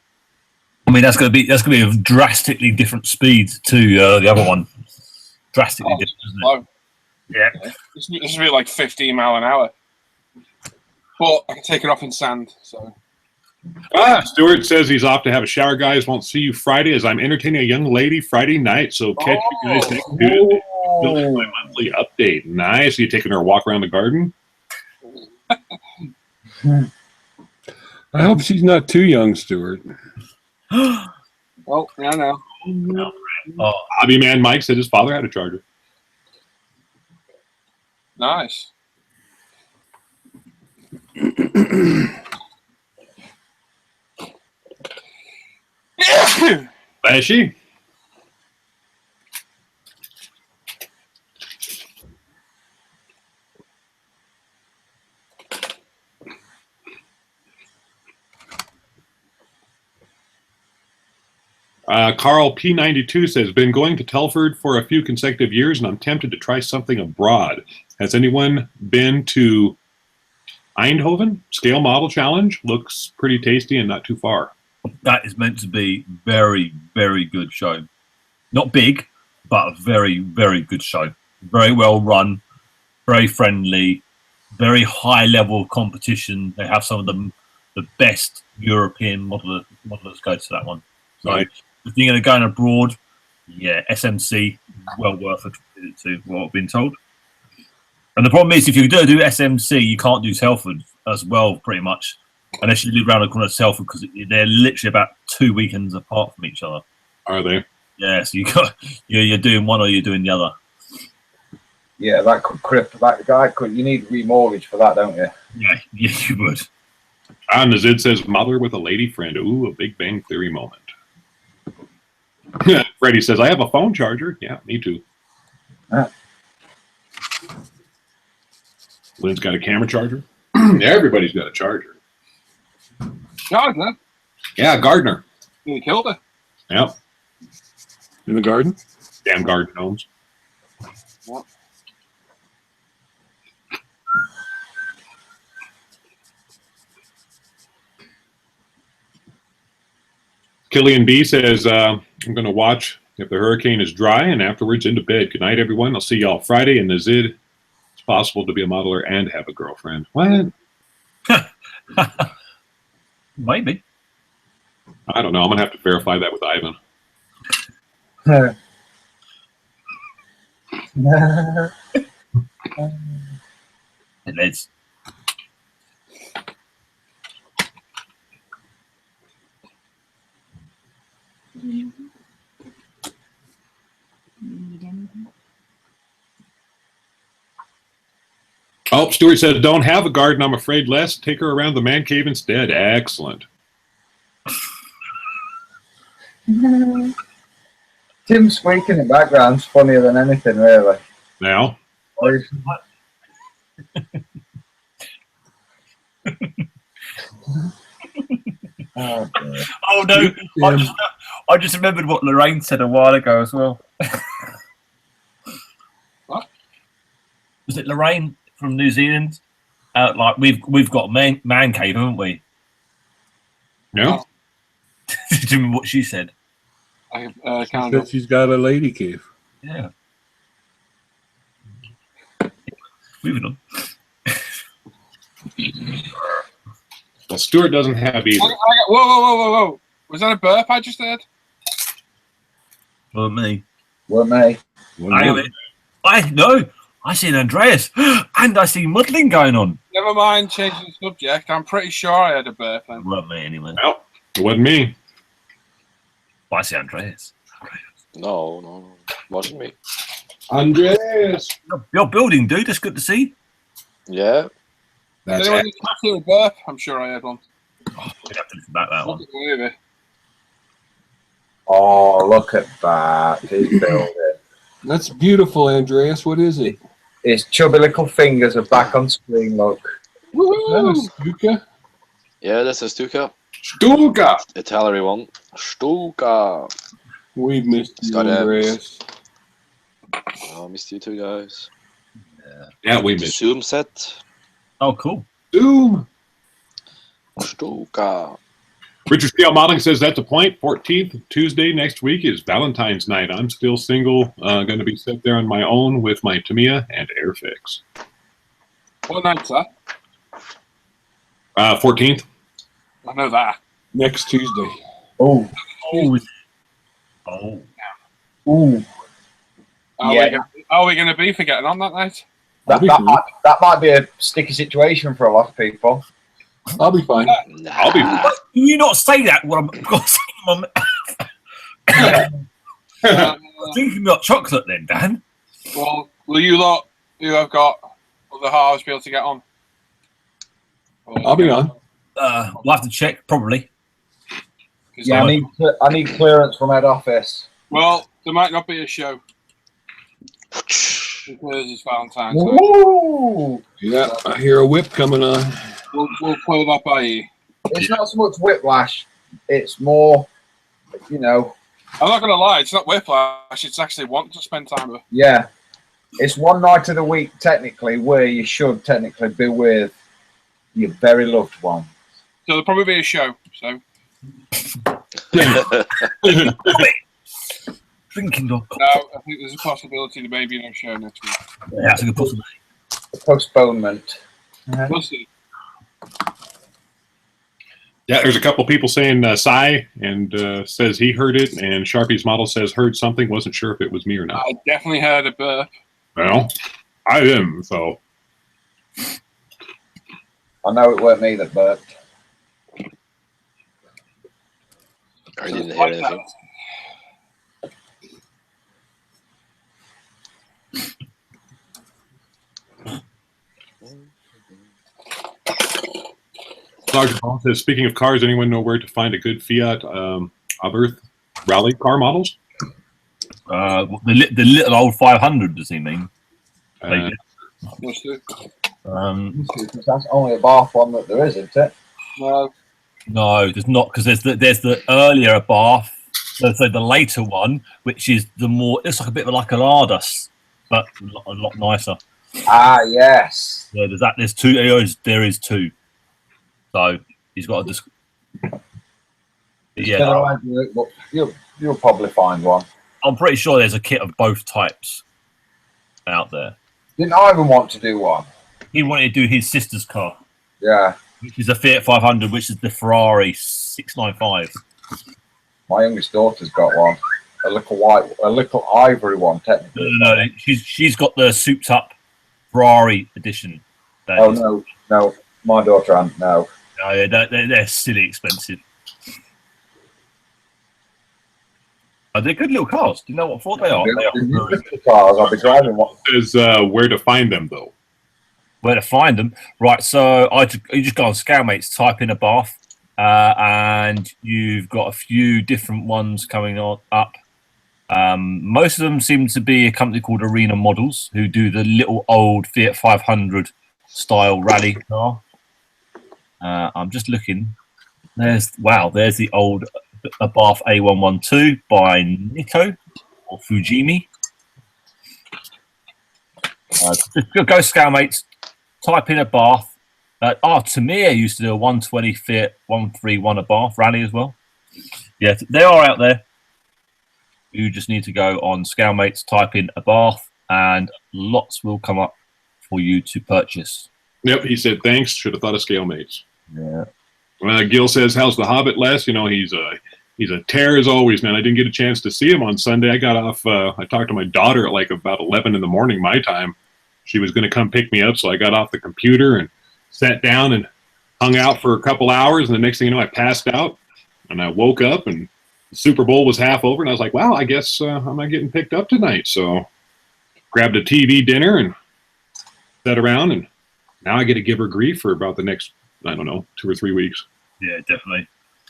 I mean, that's going to be a drastically different speed to the other one. Drastically different, isn't it? Yeah. This will be like 15 mile an hour. But I can take it off in sand, so. Stuart says he's off to have a shower, guys. Won't see you Friday as I'm entertaining a young lady Friday night, so catch you guys next Tuesday. My monthly update. Nice. Are you taking her a walk around the garden? I hope she's not too young, Stuart. Well, yeah, no. Hobby Man Mike said his father had a Charger. Nice. Flashy. Carl P92 says, been going to Telford for a few consecutive years and I'm tempted to try something abroad. Has anyone been to Eindhoven? Scale Model Challenge? Looks pretty tasty and not too far. That is meant to be very, very good show. Not big, but a very, very good show. Very well run, very friendly, very high level of competition. They have some of the best European modelers go to that one. So right. If you're going to go abroad, yeah, SMC, well worth a visit to what I've been told. And the problem is, if you do SMC, you can't do Telford as well, pretty much, unless you live around the corner of Telford, because they're literally about 2 weekends apart from each other. Are they? Yeah, so you're doing one or you're doing the other. Yeah, that could cripple that guy. You need remortgage for that, don't you? Yeah, you would. Nazid says, mother with a lady friend. Ooh, a Big Bang Theory moment. Freddie says, I have a phone charger. Yeah, me too. Lynn's got a camera charger. Everybody's got a charger. Gardner, Yeah, Gardner. you killed her. Yep. In the garden? Damn garden gnomes. What? Killian B says, I'm going to watch if the hurricane is dry and afterwards into bed. Good night, everyone. I'll see y'all Friday in the Zid. It's possible to be a modeler and have a girlfriend. What? Maybe. I don't know. I'm going to have to verify that with Ivan. It is. Oh, Stuart says, don't have a garden, I'm afraid, Les. Take her around the man cave instead. Excellent. Tim squeaking in the background's funnier than anything, really. Now? Oh, dear. Oh no! I just remembered what Lorraine said a while ago as well. What? Was it Lorraine from New Zealand? Like we've got a man cave, haven't we? No? Did you remember what she said? I She can't. said she's got a lady cave. Yeah. Moving on. Well, Stuart doesn't have either. Whoa. Was that a burp I just heard? Well, me. Weren't they? I seen Andreas, and I see muddling going on. Never mind changing the subject. I'm pretty sure I had a burp then. It wasn't me anyway. Well, it wasn't me. Well, I see Andreas. No, wasn't me. Andreas. You're building, dude. That's good to see. Yeah. That's Anyone hear a burp? I'm sure I had one. Oh, I'd have to listen back that one. Look at the movie. Oh, look at that. He's building. That's beautiful, Andreas. What is it? His chubby little fingers are back on screen, look. Woohoo! Stuka? Yeah, this is Stuka. Stuka. Italy one. Stuka. We've missed you, Got it. Andreas. Oh, missed you two guys. Yeah, we missed Zoom set. Oh, cool. Zoom. Stuka. Richard Scale Modeling says that's a point. 14th, Tuesday next week is Valentine's night. I'm still single. Going to be set there on my own with my Tamiiya and Airfix. What night's that? 14th. I know that. Next Tuesday. Oh, Oh. ooh. Are we going to be forgetting on that night? That might be a sticky situation for a lot of people. I'll be fine. Nah. I'll be. Can you not say that? What I'm saying, I'm thinking about chocolate then, Dan. Well, will you lot who have got other halves be able to get on? I'll be on. We'll have to check, probably. Yeah, I need clearance from head office. Well, there might not be a show because it's Valentine's night. Ooh. Yeah, I hear a whip coming on. We'll play that by ear. It's not so much whiplash. It's more, you know, I'm not going to lie, it's not whiplash, it's actually wanting to spend time with her. yeah. It's one night of the week, technically, where you should technically be with your very loved one. So there'll probably be a show. So Drinking dog. no, I think there's a possibility there may be no show next week. Yeah, that's a good possibility. Postponement. We'll see. Yeah, there's a couple people saying sigh and says he heard it, and Sharpie's model says heard something. Wasn't sure if it was me or not. I definitely heard a burp. Well, I am, so. I know it weren't me that burped. I didn't hear anything. Sergeant Paul says, speaking of cars, anyone know where to find a good Fiat Abarth rally car models? The little old 500, does he mean? Uh, We'll see. That's only a bath one that there is, isn't it? No. No, there's not, because there's the earlier bath, so the later one, which is the more, it's like a bit of like a Lardus, but a lot nicer. Ah, yes. Yeah, there's two. There is two. So he's got a. It's gonna like it, but you'll probably find one. I'm pretty sure there's a kit of both types out there. Didn't Ivan want to do one? He wanted to do his sister's car, Yeah. which is a Fiat 500, which is the Ferrari 695. My youngest daughter's got one. A little ivory one, technically. No, she's got the souped up Ferrari edition. Oh no, my daughter and no. Oh, yeah, they're silly expensive. They're good little cars. Do you know what for they are? They are really Cars, I'll be driving one. Is where to find them though? where to find them. Right, so you just go on Scalmates, type in a bath, and you've got a few different ones coming up. Most of them seem to be a company called Arena Models, who do the little old Fiat 500 style rally car. I'm just looking. There's the old Abarth A112 by Nikko or Fujimi. Go Scalmates, type in Abarth. Tamiiya used to do a 120 Fiat 131 Abarth rally as well. Yeah, they are out there. You just need to go on Scalmates, type in Abarth, and lots will come up for you to purchase. Yep, he said thanks. Should have thought of Scalemates. Yeah. Gil says, "How's the Hobbit, Les?" You know, he's a tear as always, man. I didn't get a chance to see him on Sunday. I got off. I talked to my daughter at like about 11 in the morning my time. She was going to come pick me up, so I got off the computer and sat down and hung out for a couple hours. And the next thing you know, I passed out, and I woke up, and the Super Bowl was half over, and I was like, "Wow, I guess I'm not getting picked up tonight." So, grabbed a TV dinner and sat around, and now I get to give her grief for about the next, I don't know, 2 or 3 weeks. Yeah, definitely.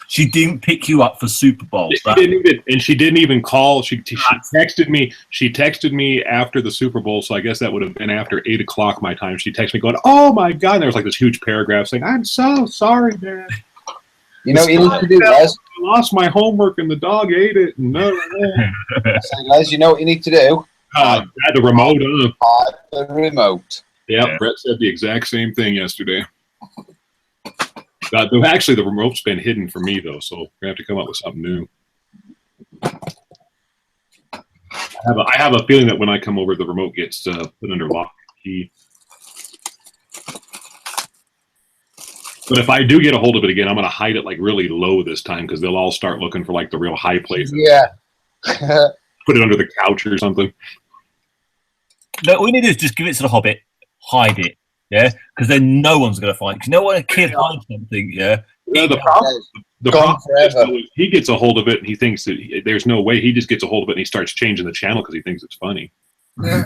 She didn't pick you up for Super Bowl. She didn't even call. She texted me. She texted me after the Super Bowl, so I guess that would have been after 8 o'clock my time. She texted me going, "Oh my God!" And there was like this huge paragraph saying, "I'm so sorry, man. You know what you need to do, Les? I lost my homework and the dog ate it." No. So, Les, you know what you need to do? Had the remote on. The remote. Yeah, Brett said the exact same thing yesterday. Actually, the remote's been hidden for me, though, so we have to come up with something new. I have a feeling that when I come over, the remote gets put under lock and key. But if I do get a hold of it again, I'm going to hide it like really low this time because they'll all start looking for like the real high places. Yeah. Put it under the couch or something. No, all you need to do is just give it to the Hobbit, hide it, yeah? Because then no one's going to find it. 'Cause you know when a kid hides something, yeah? The problem is he gets a hold of it and he thinks that there's no way. He just gets a hold of it and he starts changing the channel because he thinks it's funny. Yeah.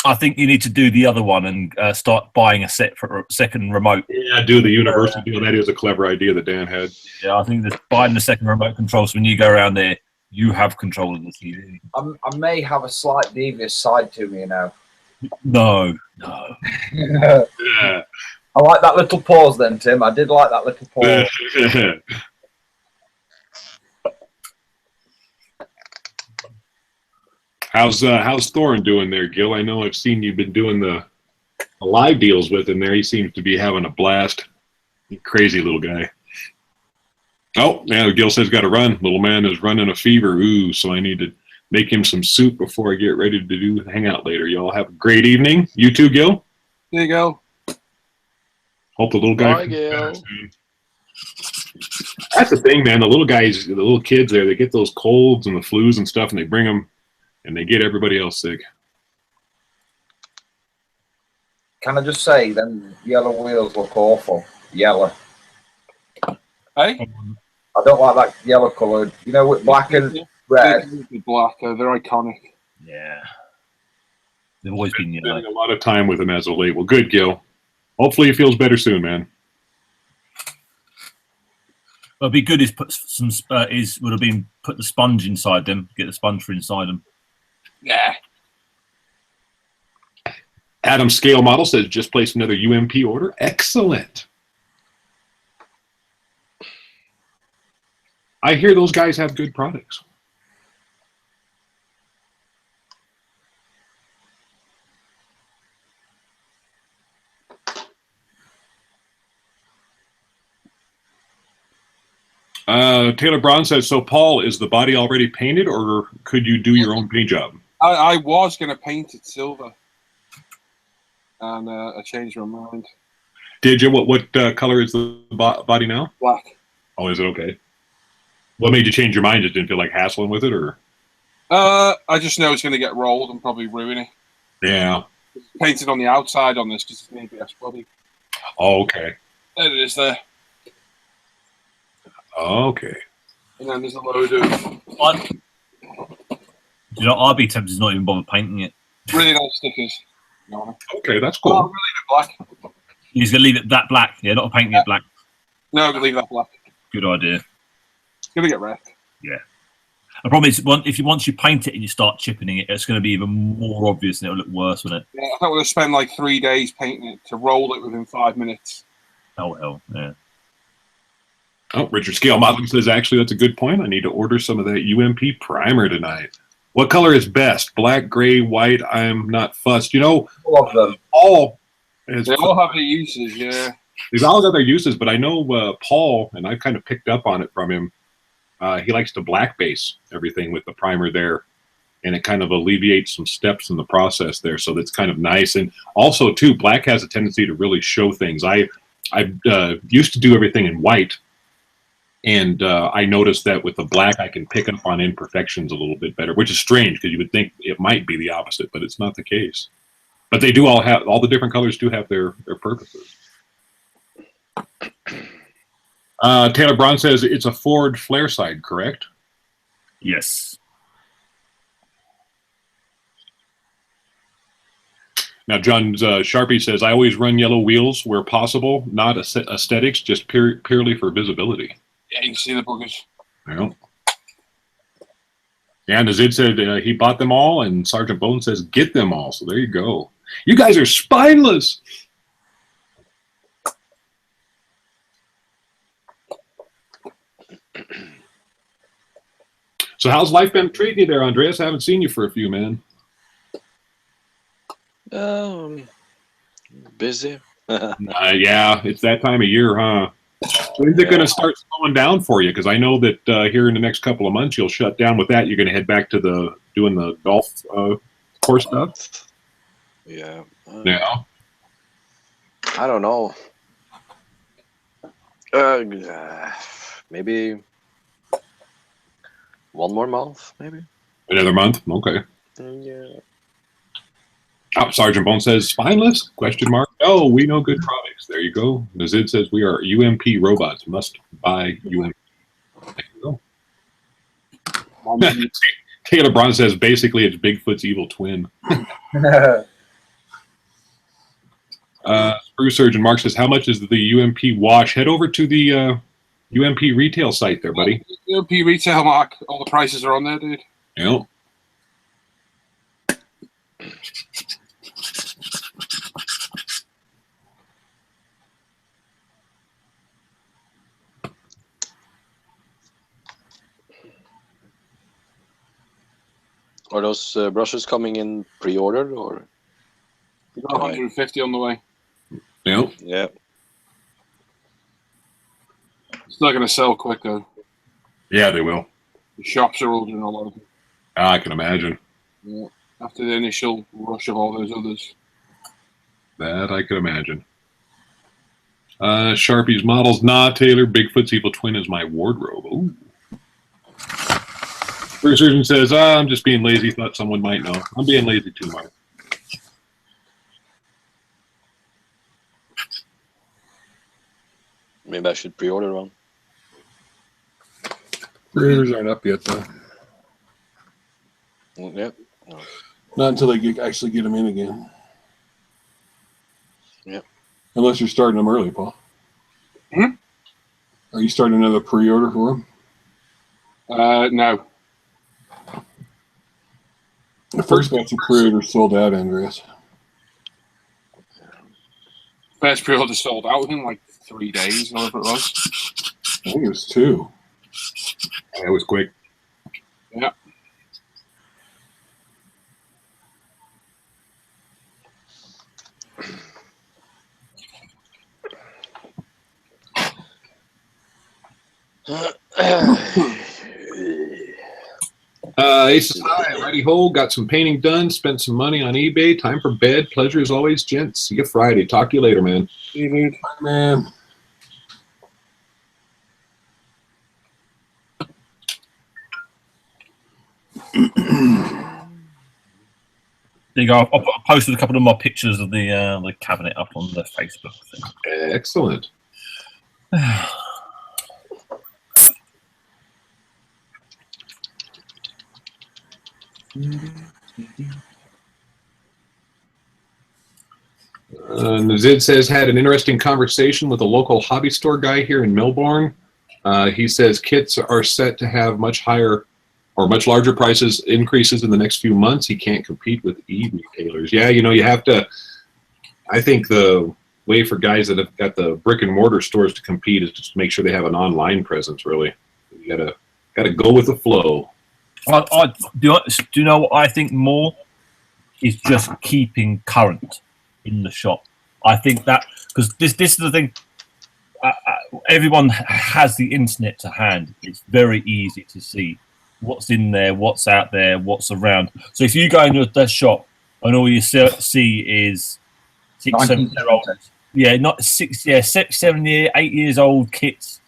I think you need to do the other one and start buying a second remote. Yeah, do the universal deal. That is a clever idea that Dan had. Yeah, I think that buying the second remote control, so when you go around there, you have control of the TV. I may have a slight devious side to me, you know. No. Yeah. I like that little pause then, Tim. I did like that little pause. How's Thorin doing there, Gil? I know I've seen you've been doing the live deals with him there. He seems to be having a blast. Crazy little guy. Oh, now Gil says got to run. Little man is running a fever. Ooh, so I need to make him some soup before I get ready to hang out later. Y'all have a great evening. You too, Gil. There you go. Hope the little guy. Bye, Gil. That's the thing, man. The little guys, the little kids there, they get those colds and the flus and stuff, and they bring them, and they get everybody else sick. Can I just say, them yellow wheels look awful. Yellow. Hey? I don't like that yellow coloured. You know, with black and red. Black, they're iconic. Yeah. They've always been yellow. Spending a lot of time with him as of late. Well, good, Gil. Hopefully he feels better soon, man. What'd be good is put would have been put the sponge inside them, get the sponge for inside them. Yeah. Adam Scale Model says, just placed another UMP order. Excellent. I hear those guys have good products. Taylor Braun says, so Paul, is the body already painted, or could you do your own paint job? I was going to paint it silver, and I changed my mind. Did you? What color is the body now? Black. Oh, is it okay? What made you change your mind? Just didn't feel like hassling with it, or? I just know it's going to get rolled and probably ruin it. Yeah. It's painted on the outside on this because it's an ABS body. Oh, okay. There it is there. Okay. And then there's a load of I'd be tempted to not even bother painting it. really nice stickers. No. Okay, that's Oh, cool. I'm going to leave it black. You're just going to leave it that black? Yeah, not painting it black. No, I'm going to leave that black. Good idea. It's going to get wrecked. Yeah. The problem is, once you paint it and you start chipping it, it's going to be even more obvious and it'll look worse, won't it? Yeah, I thought we'd spend like 3 days painting it to roll it within 5 minutes. Oh, hell, yeah. Oh, Richard Scale Modeling says, actually, that's a good point. I need to order some of that UMP primer tonight. What color is best? Black, gray, white? I'm not fussed. You know, All of them. Paul They all have their uses, yeah. They've all got their uses, but I know Paul, and I've kind of picked up on it from him. He likes to black base everything with the primer there, and it kind of alleviates some steps in the process there, so that's kind of nice. And also, too, black has a tendency to really show things. I used to do everything in white, and I noticed that with the black, I can pick up on imperfections a little bit better, which is strange because you would think it might be the opposite, but it's not the case. But they do all the different colors do have their purposes. Taylor Braun says it's a Ford flare side, correct? Yes. Now, John Sharpie says, I always run yellow wheels where possible, not aesthetics, just purely for visibility. Yeah, you can see the boogers. Yeah. And Azid said he bought them all, and Sergeant Bone says, get them all. So there you go. You guys are spineless. So how's life been treating you there, Andreas? I haven't seen you for a few, man. Busy. Yeah, it's that time of year, huh? When's it going to start slowing down for you? Because I know that here in the next couple of months, you'll shut down with that. You're going to head back to doing the golf course stuff? Yeah. Yeah. I don't know. Maybe 1 more month, maybe. Another month? Okay. Yeah. Oh, Sergeant Bone says, spineless? Question mark. Oh, we know good products. There you go. Nazid says we are UMP robots. Must buy UMP. There you go. Taylor Braun says basically it's Bigfoot's evil twin. Spruce Surgeon Mark says, how much is the UMP wash? Head over to the UMP retail site there, buddy. UMP retail, Mark. All the prices are on there, dude. Yeah. Are those brushes coming in pre-ordered or? We got 150 on the way. Yeah. Yeah. It's not going to sell quick, though. Yeah, they will. The shops are ordering a lot of them. I can imagine. Yeah. After the initial rush of all those others. That I could imagine. Sharpie's models. Nah, Taylor. Bigfoot's evil twin is my wardrobe. Ooh. First Surgeon says, I'm just being lazy. Thought someone might know. I'm being lazy too, Mark. Maybe I should pre-order one. Pre-orders aren't up yet, though. Yep. No. Not until they actually get them in again. Yep. Unless you're starting them early, Paul. Hmm? Are you starting another pre-order for them? No. The first batch of pre-orders sold out, Andreas. First pre-order sold out within like 3 days, however it was. I think it was 2. That was quick. Yeah. Ace says, hi, righty ho, got some painting done, spent some money on eBay, time for bed. Pleasure as always, gents. See you Friday. Talk to you later, man. See you, dude. Bye, man. There you go. I posted a couple of my pictures of the cabinet up on the Facebook thing. Excellent. Nazid says, had an interesting conversation with a local hobby store guy here in Melbourne. He says kits are set to have much higher or much larger prices increases in the next few months. He can't compete with e-retailers. Yeah, you know, you have to, I think the way for guys that have got the brick and mortar stores to compete is just make sure they have an online presence, really. You gotta go with the flow. Do you know what I think more is just keeping current in the shop. I think that because this is the thing. Everyone has the internet to hand. It's very easy to see what's in there, what's out there, what's around. So if you go into the shop and all you see is 6, 7 year old, not 6, 7 year, 8 years old kits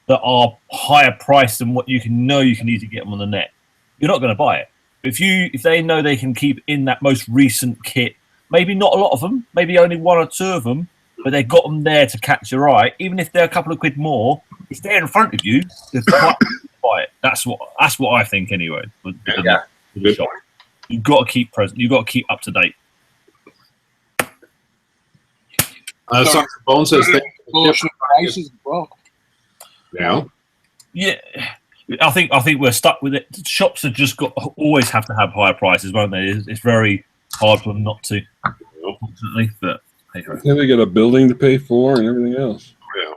that are higher priced than what you can easily get them on the net, you're not going to buy it. If they know they can keep in that most recent kit, maybe not a lot of them, maybe only 1 or 2 of them, but they've got them there to catch your eye. Even if they're a couple of quid more, it's there in front of you. Buy it. That's what I think anyway. Yeah. You've got to keep present. You've got to keep up to date. Sandra Bone says prices as well. Yeah. Yeah. I think we're stuck with it. Shops have just always have to have higher prices, won't they? It's very hard for them not to, unfortunately. But hey, yeah, they got a building to pay for and everything else. Yeah.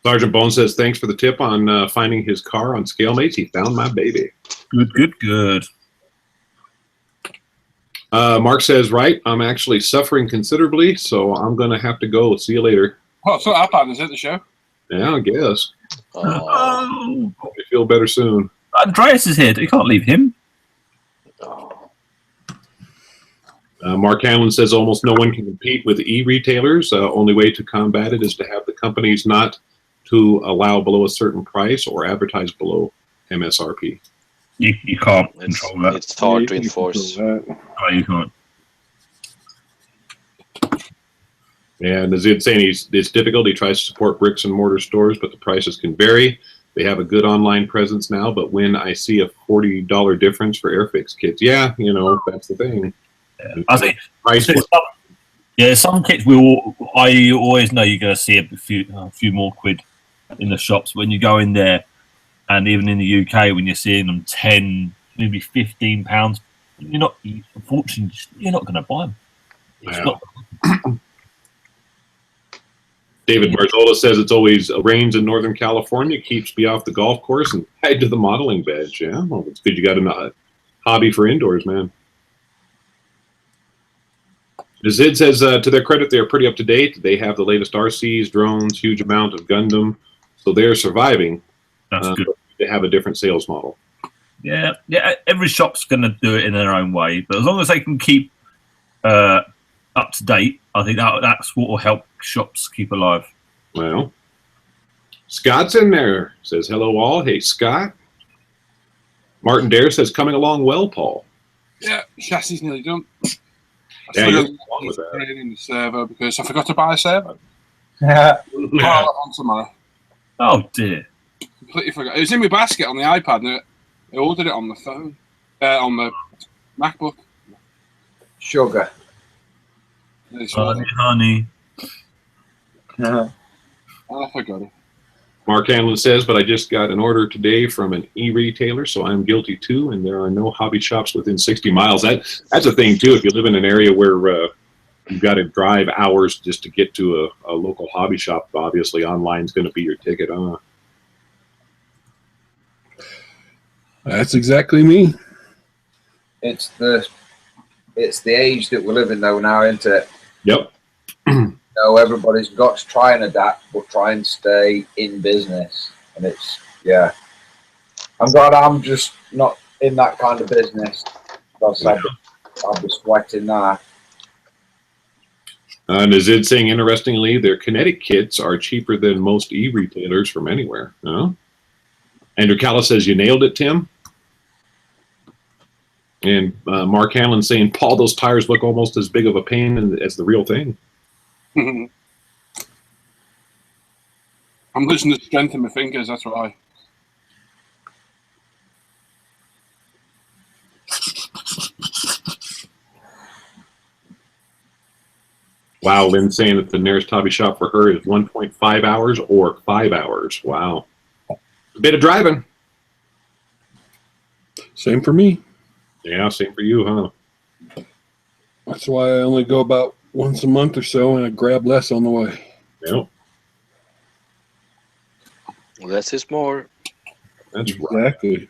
Sergeant Bone says, thanks for the tip on finding his car on ScaleMates. He found my baby. Good. Mark says, right, I'm actually suffering considerably, so I'm going to have to go. See you later. Well, so that bad, is it, the show? Yeah, I guess. Oh. Hope you feel better soon. Andreas is here. You can't leave him. Mark Hamlin says almost no one can compete with e-retailers. Only way to combat it is to have the companies not to allow below a certain price or advertise below MSRP. You can't control that. It's hard to enforce. Oh, you can't. And Nazid saying it's difficult. He tries to support bricks and mortar stores, but the prices can vary. They have a good online presence now, but when I see a $40 difference for Airfix kits, yeah, that's the thing. Yeah. I think some kits I always know you're going to see a few more quid in the shops when you go in there, and even in the UK when you're seeing them 10, maybe £15. Unfortunately, you're not going to buy them. Wow. David Barzola says it's always rains in Northern California, keeps me off the golf course and tied to the modeling bench. Yeah, well, it's good you got a hobby for indoors, man. Zid says, to their credit, they are pretty up to date. They have the latest RCs, drones, huge amount of Gundam, so they're surviving. That's good. They have a different sales model. Yeah. Every shop's going to do it in their own way, but as long as they can keep up to date, I think that's what will help shops keep alive. Well, Scott's in there. Says hello all. Hey Scott. Martin Dare says coming along well, Paul. Yeah, chassis nearly done. Yeah, you're along with that. In the servo because I forgot to buy a servo. Yeah. On tomorrow. Oh dear. Completely forgot. It was in my basket on the iPad, and I ordered it on the phone, on the MacBook. Sugar. Honey. And I forgot it. Mark Hanlon says, but I just got an order today from an e-retailer, so I'm guilty too, and there are no hobby shops within 60 miles. That's a thing too. If you live in an area where you've got to drive hours just to get to a local hobby shop. Obviously, online is going to be your ticket. That's exactly me. It's the age that we live in though now, isn't it? Yep. Everybody's got to try and adapt, but try and stay in business. And it's, yeah. I'm glad I'm just not in that kind of business. Because I'll be sweating now. And as Ed saying, interestingly, their kinetic kits are cheaper than most e-retailers from anywhere. Andrew Callis says, you nailed it, Tim. And Mark Hanlon saying, Paul, those tires look almost as big of a pain as the real thing. I'm losing the strength in my fingers, that's why. Wow, Lynn saying that the nearest hobby shop for her is 1.5 hours or 5 hours. Wow. A bit of driving. Same for me. Yeah, same for you, huh? That's why I only go about once a month or so, and I grab less on the way. Yep. Less is more. That's right. Exactly.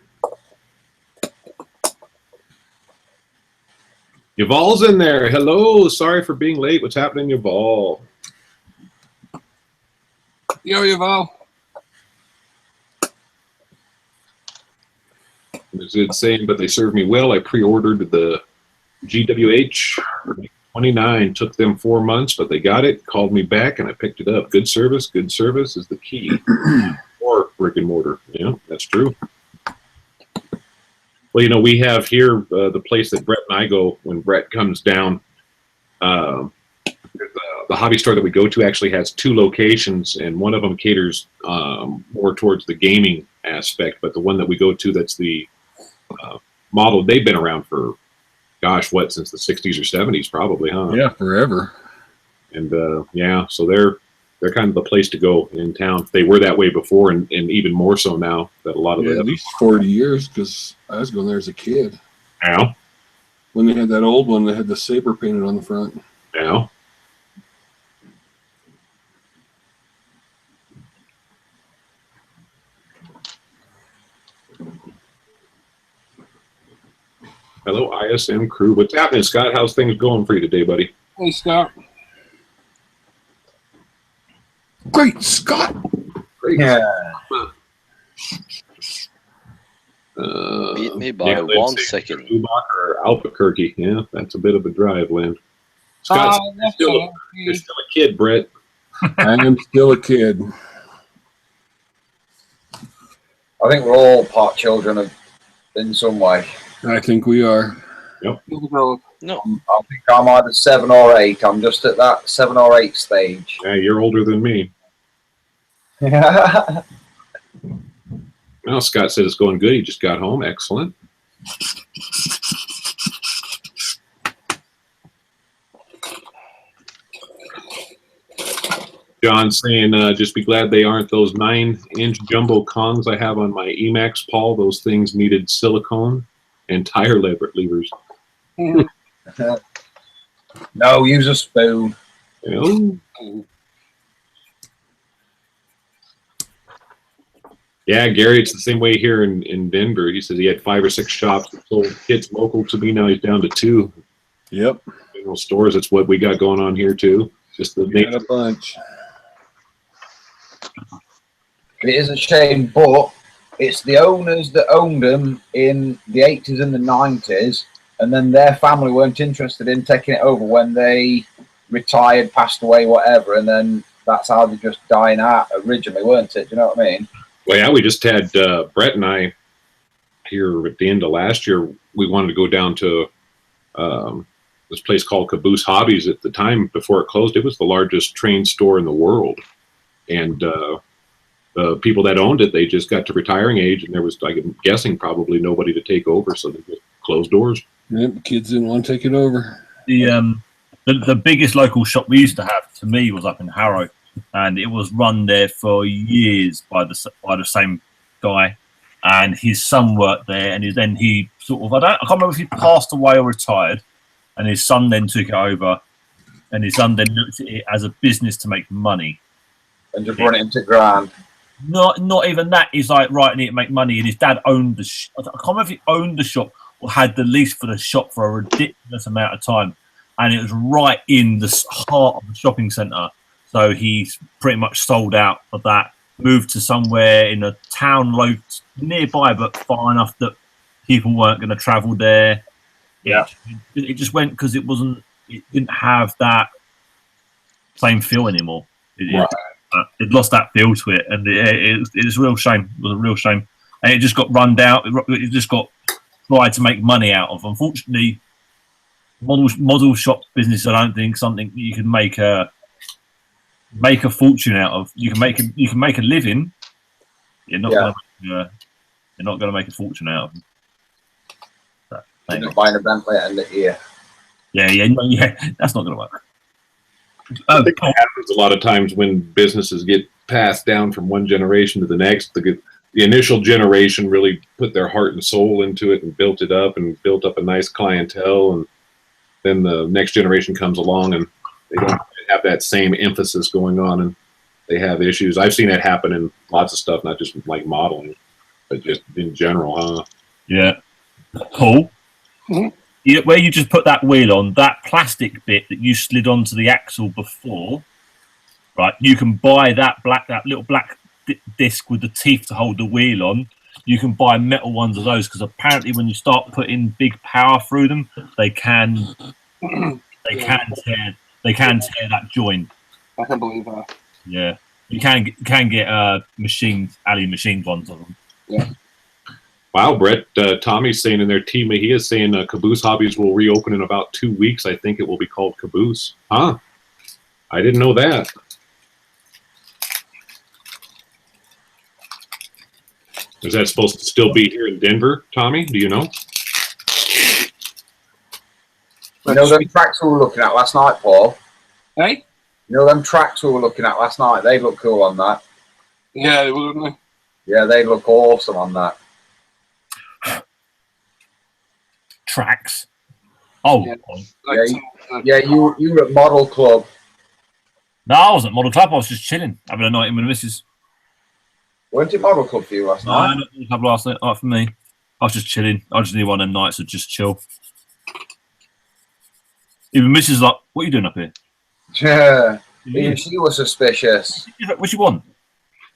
Yuval's in there. Hello. Sorry for being late. What's happening, Yuval? Yo, Yuval. As it's saying, but they served me well. I pre-ordered the GWH 29. Took them 4 months, but they got it, called me back, and I picked it up. Good service is the key. Or brick and mortar. Yeah, that's true. Well, we have here the place that Brett and I go when Brett comes down. The hobby store that we go to actually has 2 locations, and one of them caters more towards the gaming aspect. But the one that we go to, that's the model, they've been around for, gosh, what, since the 60s or 70s probably, huh? Yeah, forever. And yeah, so they're kind of the place to go in town. They were that way before, and even more so now that a lot of at least 40 years, because I was going there as a kid. Now, when they had that old one that had the saber painted on the front. Now, hello, ISM crew. What's happening, Scott? How's things going for you today, buddy? Hey, Scott. Great Scott! Great. Yeah. Beat me by Lynn 1 says second. Schumacher or Albuquerque. Yeah, that's a bit of a drive, Lynn. Scott's you're still a kid, Brett. I am still a kid. I think we're all part children in some way. I think we are. Yep. No. I think I'm either 7 or 8. I'm just at that 7 or 8 stage. Yeah, you're older than me. Yeah. Well, Scott said it's going good. He just got home. Excellent. John saying, just be glad they aren't those 9-inch jumbo Kongs I have on my Emax, Paul. Those things needed silicone and tire levers. No, use a spoon. You know? Yeah, Gary, it's the same way here in Denver. He says he had 5 or 6 shops that sold kits local to me. Now he's down to 2. Yep. General stores. That's what we got going on here too. Just the We got a bunch. It is a shame, but it's the owners that owned them in the 80s and the 90s, and then their family weren't interested in taking it over when they retired, passed away, whatever, and then that's how they're just dying out originally, weren't it? Do you know what I mean? Well, yeah, we just had Brett and I here at the end of last year. We wanted to go down to this place called Caboose Hobbies. At the time before it closed, it was the largest train store in the world, and the people that owned it, they just got to retiring age, and there was, I'm guessing, probably nobody to take over, so they just closed doors. Yep, kids didn't want to take it over. The biggest local shop we used to have, to me, was up in Harrow, and it was run there for years by the same guy, and his son worked there, and then he sort of, I can't remember if he passed away or retired, and his son then took it over, and his son then looked at it as a business to make money. And just run it into ground. Not even that. He's like writing it to make money, and his dad owned the. I can't remember if he owned the shop or had the lease for the shop for a ridiculous amount of time, and it was right in the heart of the shopping centre. So he's pretty much sold out of that. Moved to somewhere in a town nearby, but far enough that people weren't going to travel there. Yeah, it just went because it didn't have that same feel anymore. It lost that feel to it, and it's a real shame. It was a real shame, and it just got run down. It just got tried to make money out of. Unfortunately, model shop business, I don't think something you can make a fortune out of. You can make a living. You're not going to make a fortune out of them. You're not buying a Bentley and the ear. Yeah, that's not going to work. I think it happens a lot of times when businesses get passed down from one generation to the next. The initial generation really put their heart and soul into it and built it up and built up a nice clientele, and then the next generation comes along and they don't have that same emphasis going on, and they have issues. I've seen it happen in lots of stuff, not just like modeling, but just in general, huh? Yeah. Cool. Mm-hmm. Where you just put that wheel on, that plastic bit that you slid onto the axle before, right? You can buy that little black disc with the teeth to hold the wheel on. You can buy metal ones of those because apparently when you start putting big power through them, they can tear that joint. I can believe that. Yeah, you can get alley machined ones of them. Yeah. Wow, Brett, Tommy's saying in their team, he is saying Caboose Hobbies will reopen in about 2 weeks. I think it will be called Caboose. Huh? I didn't know that. Is that supposed to still be here in Denver, Tommy? Do you know? You know them tracks we were looking at last night, Paul? Hey? You know them tracks we were looking at last night? They look cool on that. Yeah, they would, wouldn't they? Yeah, they look awesome on that. Tracks. Oh, yeah, you were at Model Club. No, I wasn't at Model Club. I was just chilling, having a night in with the missus. Weren't it Model Club for you last night? No, not Model Club last night. Not for me. I was just chilling. I just need one of them nights to just chill. Even missus is like, "What are you doing up here?" Yeah, even she was suspicious. What you want?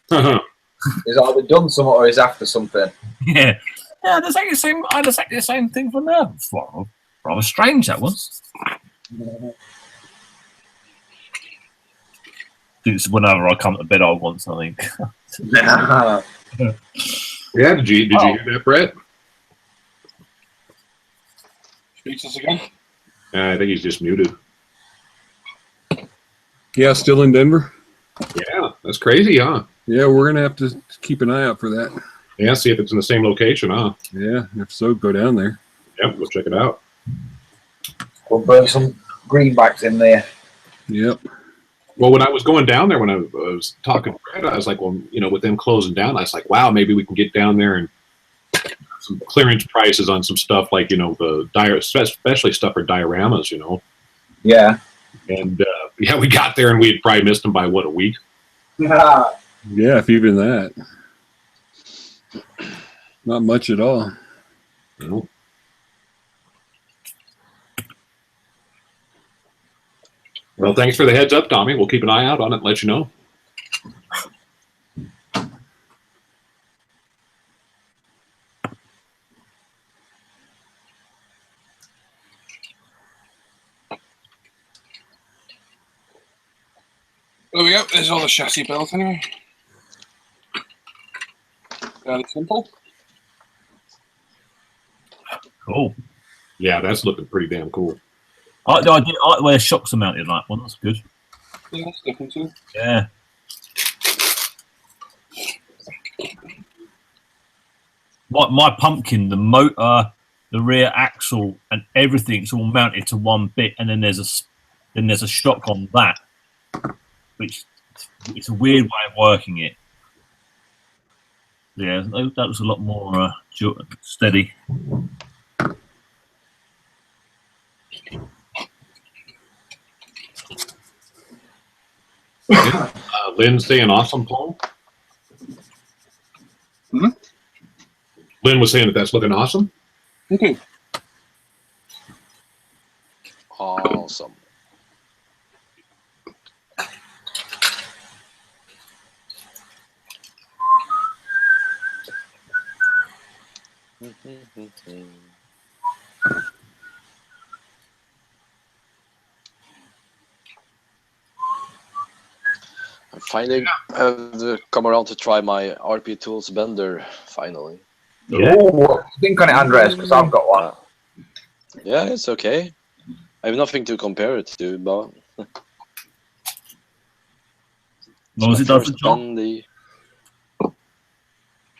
He's either done something or he's after something. Yeah. Yeah, I had exactly the same thing from there. Rather strange, that was. It's whenever I come to bed, I want something. Yeah, did you hear that, Brett? Speak to us again. I think he's just muted. Yeah, still in Denver. Yeah, that's crazy, huh? Yeah, we're gonna have to keep an eye out for that. Yeah, see if it's in the same location, huh? Yeah, if so, go down there. Yep, we'll check it out. We'll burn some greenbacks in there. Yep. Well, when I was going down there, when I was talking to Brett, I was like, well, with them closing down, I was like, wow, maybe we can get down there and some clearance prices on some stuff like, especially stuff for dioramas, Yeah. And, we got there and we had probably missed them by, a week? Yeah, if even that. Not much at all. No. Well, thanks for the heads up, Tommy. We'll keep an eye out on it and let you know. There we go. There's all the chassis built anyway. Fairly simple. Cool. Yeah, that's looking pretty damn cool. I like the way the shocks are mounted like one. That's good. Yeah, that's different too. Yeah. My pumpkin, the motor, the rear axle, and everything's all mounted to one bit, and then there's a shock on that, which it's a weird way of working it. Yeah, that was a lot more steady. Lynn's saying awesome, Paul. Hmm? Lynn was saying that that's looking awesome. Okay. Awesome. I finally have come around to try my RP Tools Bender, finally. Yeah. Oh, think on it, Andres, because I've got one. Yeah, it's okay. I have nothing to compare it to, but As long as it does the first job. bendy.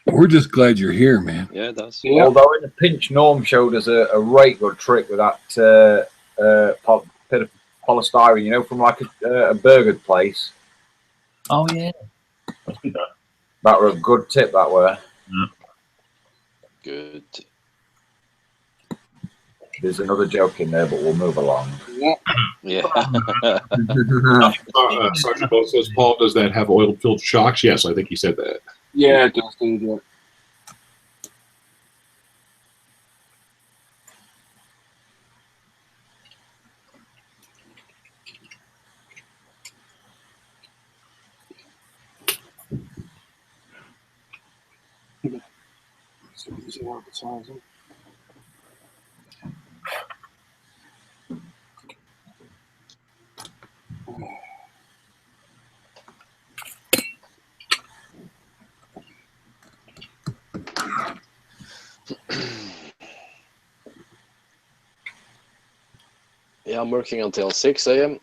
We're just glad you're here, man. Yeah, it does. Yeah. Although in the pinch, Norm showed us a right good trick with that bit of polystyrene, you know, from like a burger place. Oh, yeah. Let's do that. That were a good tip, that were. Good. There's another joke in there, but we'll move along. Yeah. Yeah. Sergeant Bo says, Paul, does that have oil-filled shocks? Yes, I think he said that. Yeah, it does. Yeah. Yeah, I'm working until 6 a.m.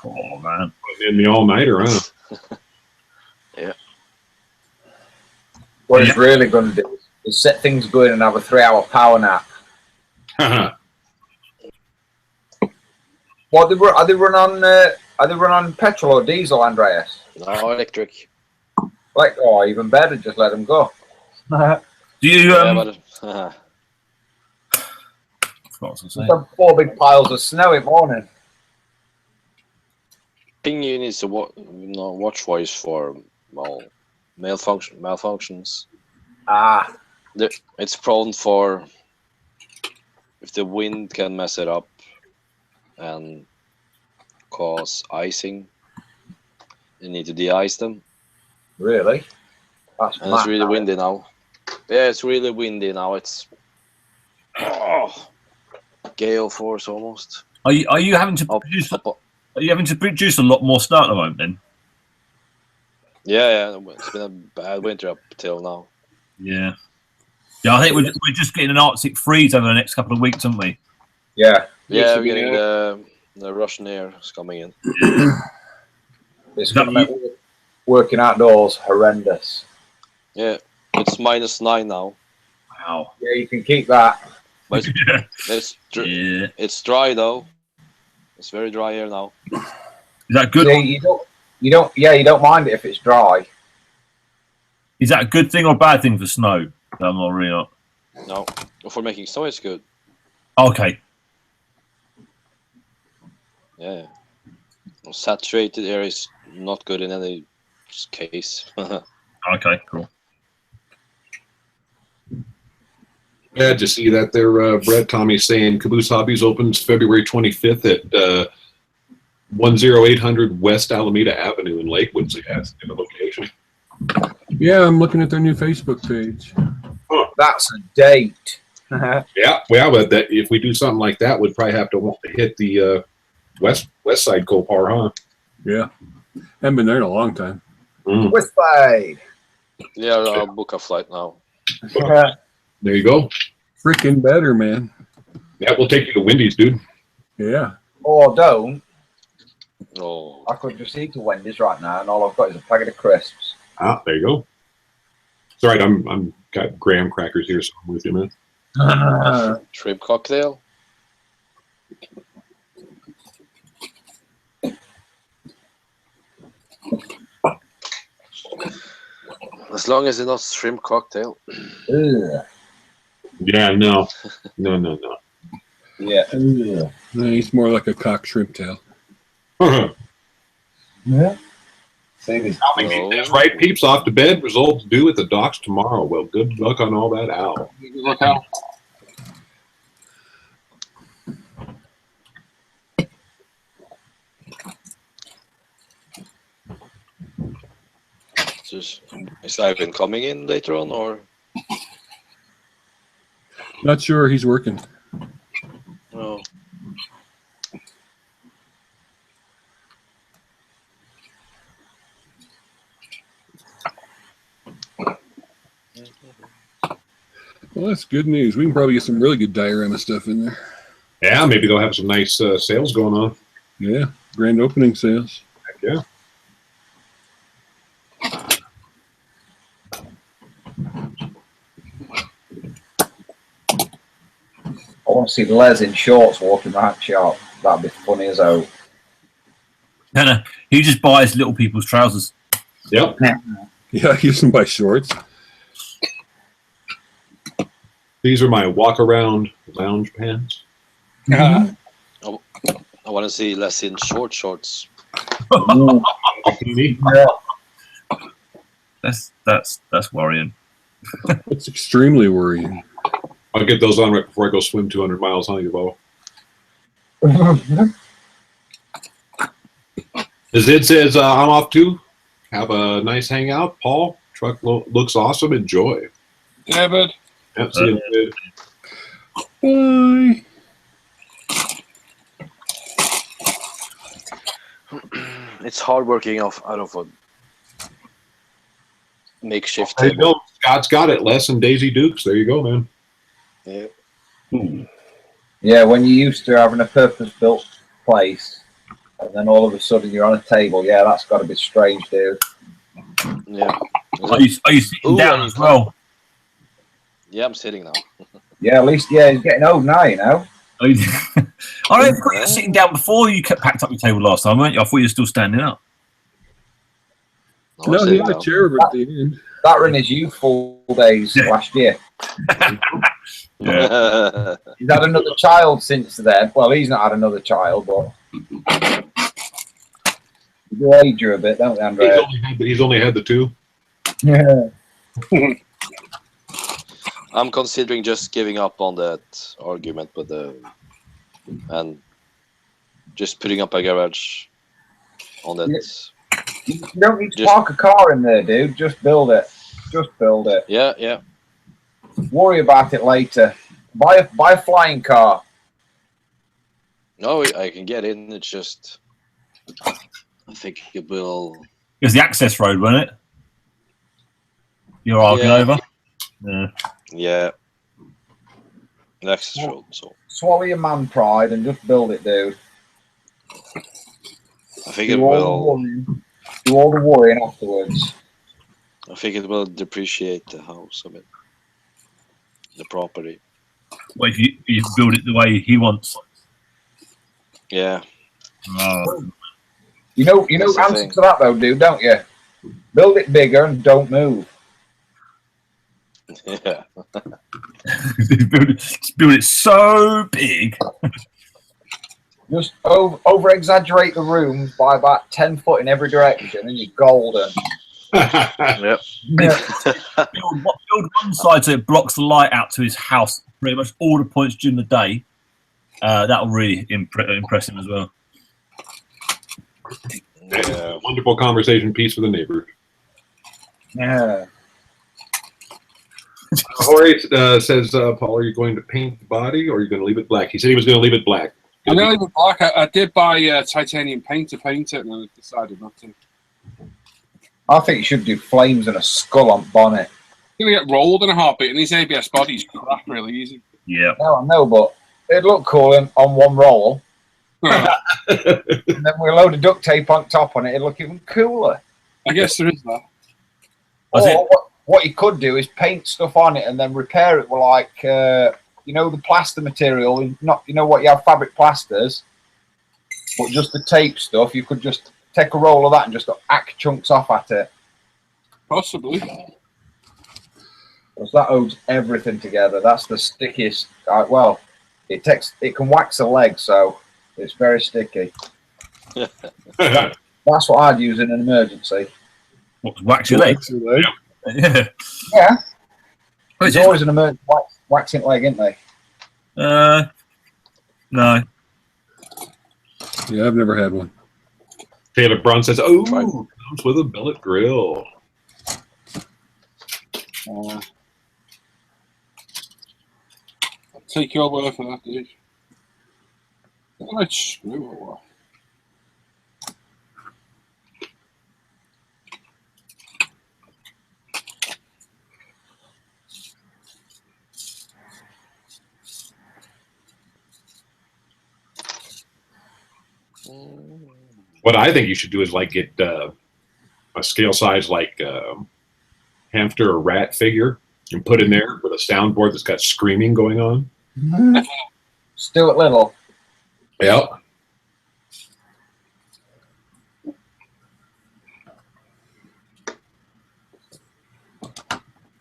Oh, man. In the all-nighter, huh? What he's really going to do is set things going and have a 3-hour power nap. What are they run on? Are they run on petrol or diesel, Andreas? No, electric. Like, oh, even better, just let them go. Do you, Yeah, but what was I Just saying? have 4 big piles of snow in the morning. thing you need to watch for is for, well, malfunctions. Ah, It's prone for if the wind can mess it up and cause icing. You need to de-ice them. really? That's And it's mad, really that. windy now. Yeah, it's really windy now. It's gale force almost. Are you having to produce? Are you having to produce a lot more snow at the moment? Then. Yeah, it's been a bad winter up till now. Yeah. Yeah, I think we're just getting an Arctic freeze over the next couple of weeks, aren't we? Yeah, Yeah, we're getting the Russian air is coming in. it's going to make working outdoors horrendous. Yeah, it's -9 now. Wow. Yeah, you can keep that. But Yeah. it's dry though. It's very dry here now. Is that good? Yeah, you don't mind it if it's dry. Is that a good thing or a bad thing for snow? I'm not really not. No, for making snow it's good. Okay. Yeah. Saturated air is not good in any case. Okay. Cool. Yeah, just see that there, Brett Tommy's saying Caboose Hobbies opens February 25th at 10800 West Alameda Avenue in Lakewood. So that's in the location. Yeah, I'm looking at their new Facebook page. That's a date. Yeah, but that if we do something like that, we'd probably have to hit the west side Copar, huh? Yeah. Haven't been there in a long time. West side. Yeah, I'll book a flight now. There you go. Freaking better, man. Yeah, we'll take you to Wendy's, dude. Yeah. Or don't. Oh, I could just eat to Wendy's right now, and all I've got is a packet of crisps. Ah, there you go. It's all right. I'm got graham crackers here, so I'm with you, man. shrimp cocktail. As long as it's not shrimp cocktail. Ugh. Yeah, no. Yeah. It's more like a cock shrimp tail. Yeah. See this. That's right, peeps. Off to bed. Results due at the docks tomorrow. Well, good luck on all that, Al. Look out. Is Ivan coming in later on, or? Not sure. He's working. No. Well, that's good news. We can probably get some really good diorama stuff in there. Yeah, maybe they'll have some nice sales going on. Yeah, grand opening sales. Heck yeah. I want to see Les in shorts walking around the shop. That'd be funny as hell. No, he just buys little people's trousers. Yep. Yeah, he used them by shorts. These are my walk-around lounge pants. Uh, I want to see Les in shorts. That's worrying. It's extremely worrying. I'll get those on right before I go swim 200 miles, huh, you Bo? Zid says, I'm off too. Have a nice hangout. Paul, truck looks awesome. Enjoy. yeah, bud. Yep, see you, Zid. Bye. It's hard working out of a makeshift There you table. go. Scott's got it. Les and Daisy Dukes. There you go, man. Yeah. Yeah, when you're used to having a purpose-built place, and then all of a sudden you're on a table, yeah, that's got to be strange, dude. Yeah. Are you sitting Ooh, down as well? Yeah, I'm sitting now. Yeah, at least, yeah, he's getting old now, you know. I don't think you were sitting down before you packed up your table last time, weren't you? I thought you were still standing up. I'm No, he sitting had a now. chair at the end. That were in his youthful days last year. Yeah. He's had another child since then. Well, he's not had another child, but we do age you a bit, don't we, Andrea? He's only had the two. Yeah. I'm considering just giving up on that argument with the and just putting up a garage on that. You don't need to park a car in there, dude. Just build it. Just build it. Yeah. Worry about it later. Buy a flying car. No, I can get in. It's just I think it will. It was the access road, wasn't it? You're arguing Yeah. over? Yeah. Yeah. The access road. So Swallow your man pride and just build it, dude. I think it will. Do all the worrying afterwards. I think it will depreciate the house a bit. The property. Well, if you build it the way he wants. Yeah. You know That's the answer thing. to that though, dude, don't you? Build it bigger and don't move. Yeah. build it so big. Just over exaggerate the rooms by about 10 foot in every direction and you're golden. Yep. build one side so it blocks the light out to his house pretty much all the points during the day. That'll really impress him as well. Yeah. Wonderful conversation piece for the neighbor. Yeah. Jorge says, Paul, are you going to paint the body or are you going to leave it black? He said he was going to leave it black. I'm going to leave it black. I did buy titanium paint to paint it, and I decided not to. I think you should do flames and a skull on bonnet. You're going to get rolled in a heartbeat, and these ABS bodies crack really easy. Yeah. No, I know, but it'd look cool on one roll. And then with a load of duct tape on top on it, it'd look even cooler. I guess there is that. Or what you could do is paint stuff on it and then repair it with like, the plaster material. Not, what you have fabric plasters, but just the tape stuff. You could just take a roll of that and just hack chunks off at it. Possibly. Because that holds everything together. That's the stickiest. It can wax a leg, so it's very sticky. That's what I'd use in an emergency. What, wax your legs? Your leg. Yeah. Yeah. Which There's is, always an emergency waxing leg, isn't there? no. Yeah, I've never had one. Taylor Brun says, "Oh, comes with a billet grill." I'll take your word for that, dude. Let's screw or what? What I think you should do is like get a scale size like hamster or rat figure and put in there with a soundboard that's got screaming going on. Stuart Little. Yep.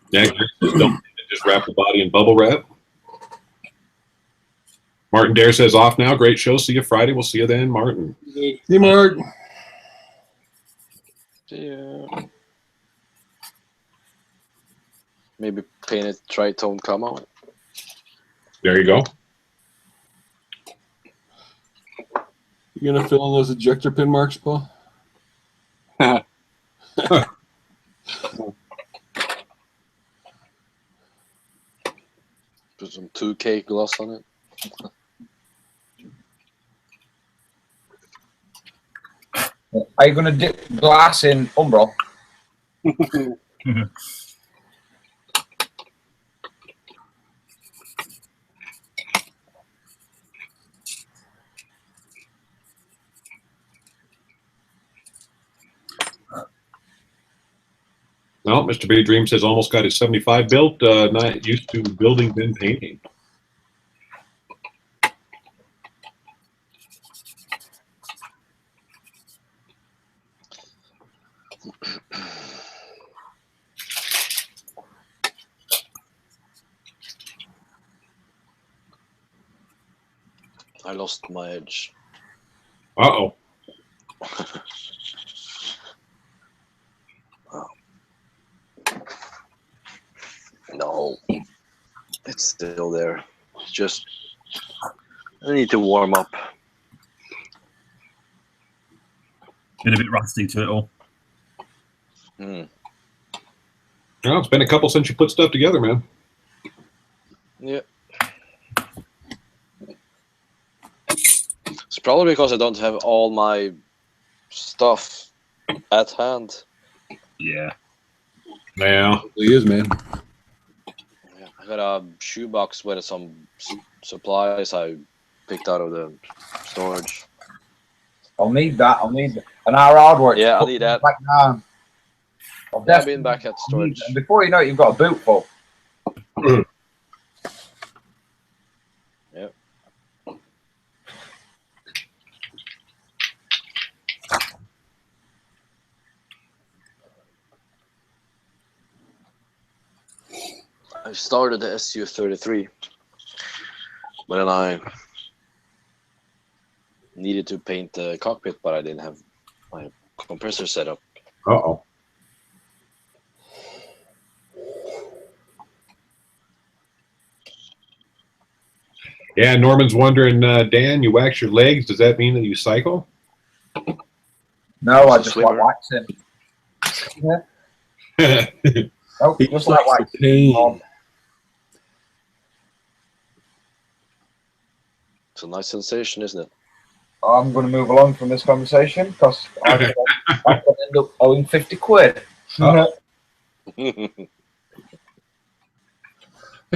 Yeah, don't just wrap the body in bubble wrap. Martin Dare says off now. Great show. See you Friday. We'll see you then, Martin. See you, Mark. Yeah. Maybe painted tritone camo. There you go. You gonna fill in those ejector pin marks, Paul? Put some 2K gloss on it. Are you going to dip glass in Umbro? Well, Mr. B Dream says almost got his 75 built. Not used to building then painting. I lost my edge. Uh-oh. No, it's still there. Just I need to warm up. Been a bit rusty to it all. Hmm. Well, it's been a couple since you put stuff together, man. Yeah. It's probably because I don't have all my stuff at hand. Yeah. Yeah. He is, man. Yeah, I got a shoebox with some supplies I picked out of the storage. I'll need that. I'll need an hour hardware. Yeah, I'll need that. Back now. I'll I've been back at storage. And before you know it, you've got a boot full. Yep. I started the SU-33, but then I needed to paint the cockpit, but I didn't have my compressor set up. Uh-oh. Yeah, Norman's wondering, Dan, you wax your legs. Does that mean that you cycle? No, I It's a just like swimmer. waxing. Yeah. Yeah. Oh, He just like likes the waxing. pain. It's a nice sensation, isn't it? I'm going to move along from this conversation because I could end up owing 50 quid. I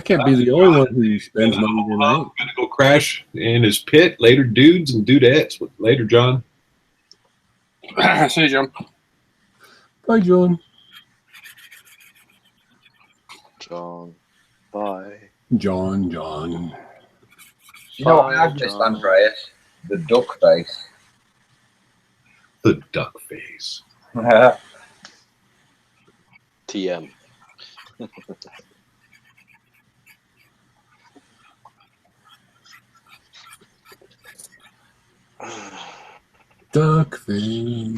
can't be the only one who spends money tonight. Gonna go crash in his pit. Later, dudes and dudettes. Later, John. See you, John. Bye, John. John, bye. John. You know what I've missed, Andreas? The duck face. The duck face. TM. Duck face.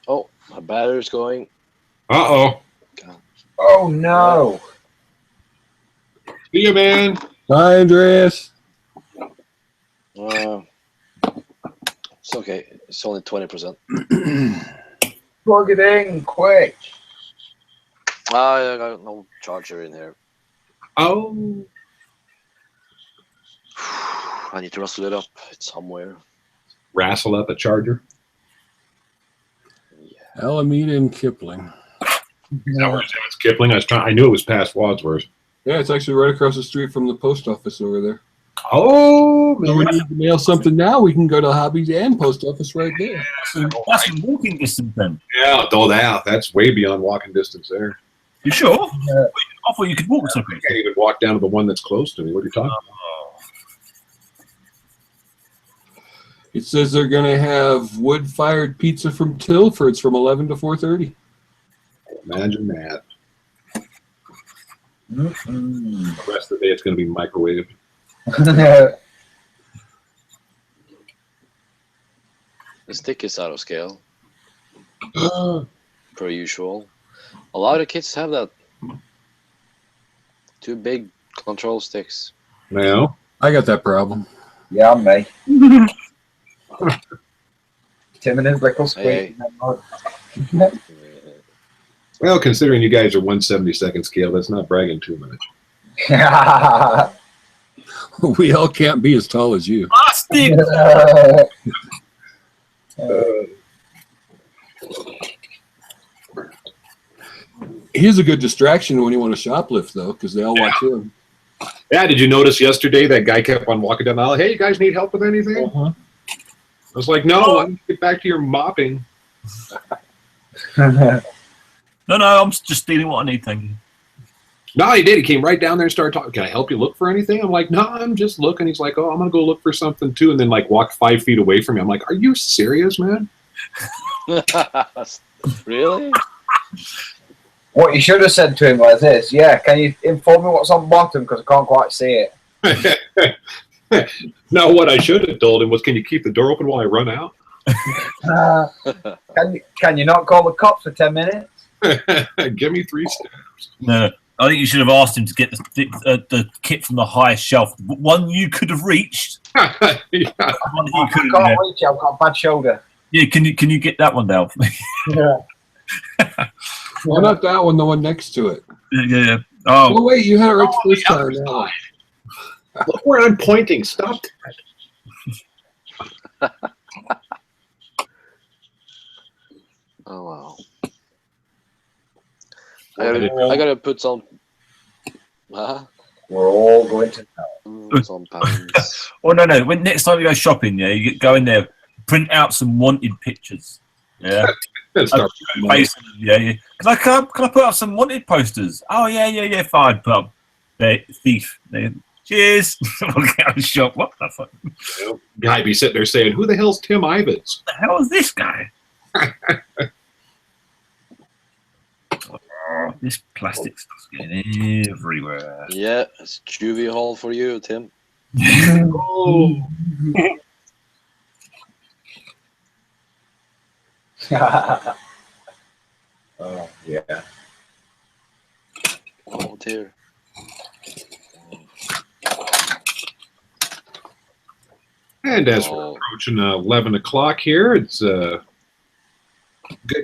Oh, my battery's going. Uh-oh. Oh no! See you, man. Bye, Andreas. It's okay. It's only 20%. Plug it in, quick! I got no charger in here. Oh. I need to rustle it up. It's somewhere. Wrestle up a charger. Alameda and Kipling. It's Kipling. I knew it was past Wadsworth. Yeah, it's actually right across the street from the post office over there. Oh, So we man. need to mail something now. We can go to Hobbies and post office right there. That's in walking distance then. Yeah, that's way beyond walking distance there. You sure? Yeah. I thought you could walk to I can't even walk down to the one that's close to me. What are you talking about? It says they're going to have wood-fired pizza from Tilford's from 11 to 4:30. Imagine that. Mm-mm. The rest of the day, it's going to be microwave. The stick is out of scale, per usual. A lot of kids have that. Two big control sticks. Now, I got that problem. Yeah, me. Tim and his little squeak. well, considering you guys are 1/72 scale, that's not bragging too much. We all can't be as tall as you. Plastic. He's a good distraction when you want to shoplift, though, because they all watch him. Yeah, did you notice yesterday that guy kept on walking down the aisle? Hey, you guys need help with anything? Uh-huh. I was like, no, get back to your mopping. No, I'm just stealing what I need, thank you. No, he did. He came right down there and started talking. Can I help you look for anything? I'm like, no, I'm just looking. He's like, oh, I'm going to go look for something too. And then like walk 5 feet away from me. I'm like, are you serious, man? Really? What you should have said to him was this: yeah, can you inform me what's on bottom because I can't quite see it. No, what I should have told him was, can you keep the door open while I run out? Can you not call the cops for 10 minutes? Give me 3 steps. No, I think you should have asked him to get the kit from the highest shelf. One you could have reached. Yeah. One that you I could can't have. reach it. I've got a bad shoulder. Yeah, can you get that one down for me? Yeah. Well, not that one, the one next to it. Yeah. Oh, Oh, wait, you had it right the first the time. other now. side. Look where I'm pointing. Stop that. Oh wow. I gotta put some. Huh? We're all going to know. Some pounds. oh no. When next time you go shopping, yeah, you go in there, print out some wanted pictures. Yeah. Start Yeah. Can I put up some wanted posters? Oh yeah. Fine, put up. Thief. Cheers. Walk out of the shop. What the fuck? Guy be sitting there saying, "Who the hell's Tim Ivins?" What the hell is this guy? Oh, this plastic stuff's getting everywhere. Yeah, it's juvie hall for you, Tim. Oh, Oh, yeah. Oh dear. and as we're approaching 11 o'clock here, it's good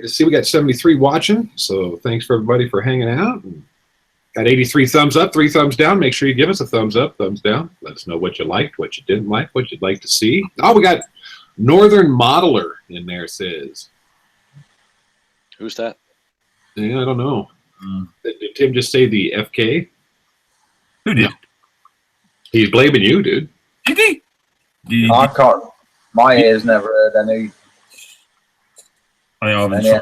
to see we got 73 watching. So thanks for everybody for hanging out. Got 83 thumbs up, 3 thumbs down. Make sure you give us a thumbs up, thumbs down. Let us know what you liked, what you didn't like, what you'd like to see. Oh, we got Northern Modeler in there, says. Who's that? Yeah, I don't know. Did Tim just say the FK? Who did? He's blaming you, dude. Did he? I can't. My ears never heard any. I Yeah,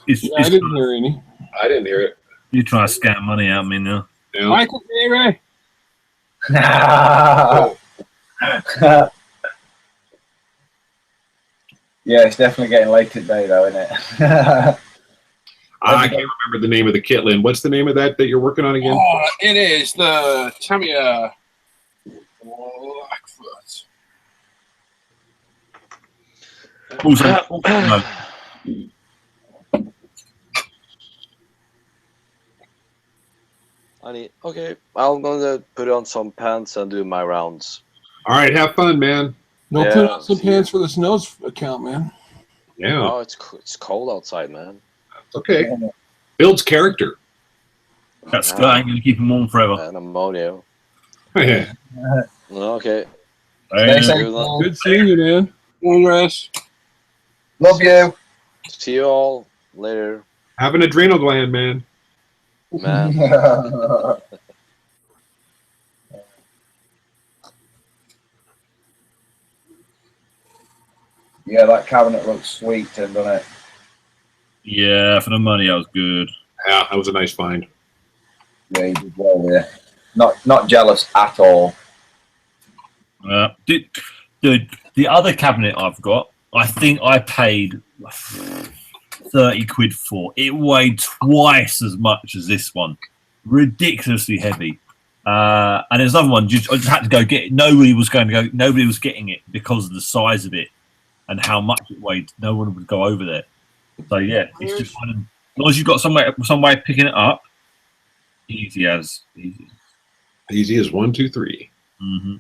I didn't hear any. I didn't hear it. You're trying to scam money out of me now. No. Michael Theory. Yeah, it's definitely getting late today, though, isn't it? I can't remember the name of the kit, Lynn. What's the name of that you're working on again? Oh, it is the Tamiiya Blackfoot. Also, no, Okay, I'm gonna put on some pants and do my rounds. All right, have fun, man. No, Yeah, put on some see you. pants for the snows account, man. Yeah, Oh, it's cold outside, man. it's okay. Builds character. that skirt ain't gonna keep him warm forever. And ammonia. Yeah. Okay. Stay safe, Good. Paul. Good seeing you, man. Congrats. Love you. See you all later, Have an adrenal gland, man. man. Yeah, that cabinet looks sweet, Tim, doesn't it? Yeah, for the money, I was good. Yeah, that was a nice find. Yeah, you did well there. Not jealous at all. The other cabinet I've got, I think I paid 30 quid for. It weighed twice as much as this one. Ridiculously heavy. And there's another one. I just had to go get it. Nobody was getting it because of the size of it and how much it weighed. No one would go over there. So yeah, it's just fun. As long as you've got some way of picking it up, easy. Easy as 1, 2, 3. Mm-hmm.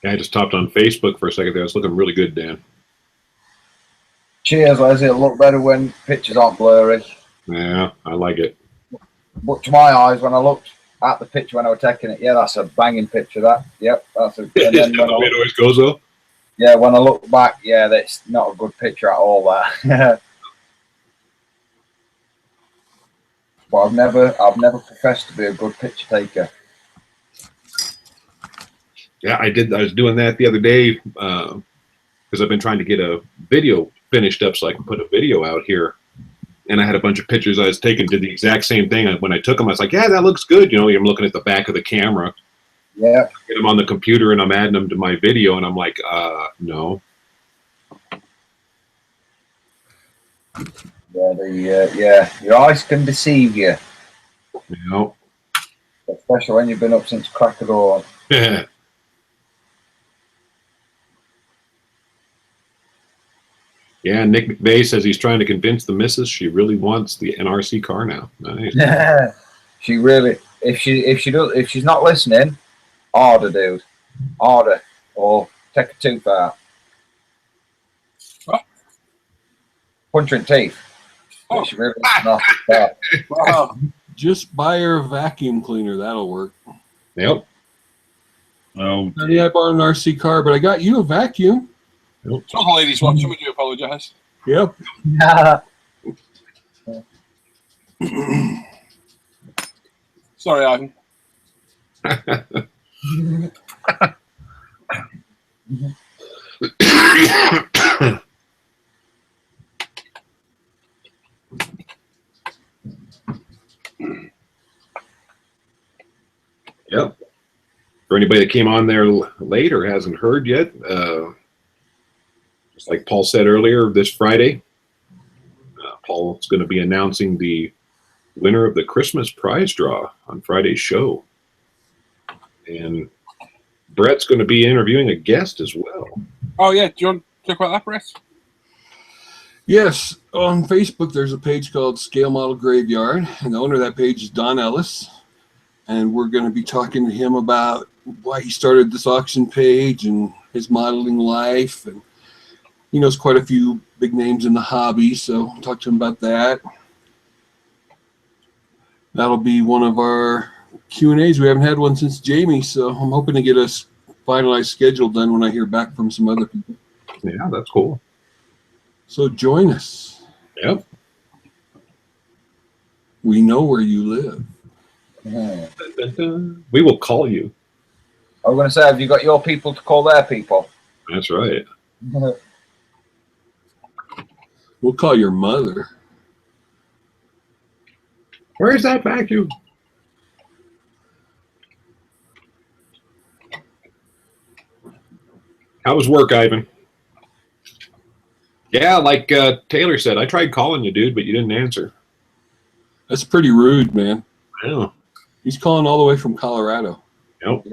Yeah, I just topped on Facebook for a second there. It's looking really good, Dan. Cheers, Leslie. It'll look better when pictures aren't blurry. Yeah, I like it. But to my eyes, when I looked at the picture when I was taking it, yeah, that's a banging picture. That, yep, that's a. And Isn't then that the way it always goes, though? yeah, when I look back, yeah, that's not a good picture at all. That. But I've never professed to be a good picture taker. Yeah, I did. I was doing that the other day because I've been trying to get a video finished up so I can put a video out here. And I had a bunch of pictures I was taking, did the exact same thing. And when I took them, I was like, yeah, that looks good. You know, I'm looking at the back of the camera. Yeah. Get them on the computer and I'm adding them to my video. And I'm like, no. Yeah, your eyes can deceive you, You know? especially when you've been up since crack of dawn. Yeah, Nick McVeigh says he's trying to convince the missus she really wants the NRC car now. Nice. She really, if she's not listening, order, dude, order, or take a tooth out. What? Punch her in teeth. Oh. She really not. Yeah. Wow. Just buy her a vacuum cleaner. That'll work. Yep. Oh, Yeah, I bought an RC car, but I got you a vacuum. So the ladies watching, we do apologise. Yep. Sorry, Ivan. Yep. For anybody that came on there late or hasn't heard yet, just like Paul said earlier, this Friday, Paul's going to be announcing the winner of the Christmas prize draw on Friday's show. And Brett's going to be interviewing a guest as well. Oh, yeah. Do you want to talk about that, Brett? Yes, on Facebook there's a page called Scale Model Graveyard, and the owner of that page is Don Ellis. And we're going to be talking to him about why he started this auction page and his modeling life. And he knows quite a few big names in the hobby, so I'll talk to him about that. That'll be one of our Q&As. We haven't had one since Jamie, so I'm hoping to get a finalized schedule done when I hear back from some other people. Yeah, that's cool. So join us. Yep. We know where you live. We will call you. I was going to say, have you got your people to call their people? That's right. We'll call your mother. Where's that vacuum? How was work, Ivan? Yeah, like Taylor said, I tried calling you, dude, but you didn't answer. That's pretty rude, man. I know. He's calling all the way from Colorado. Nope.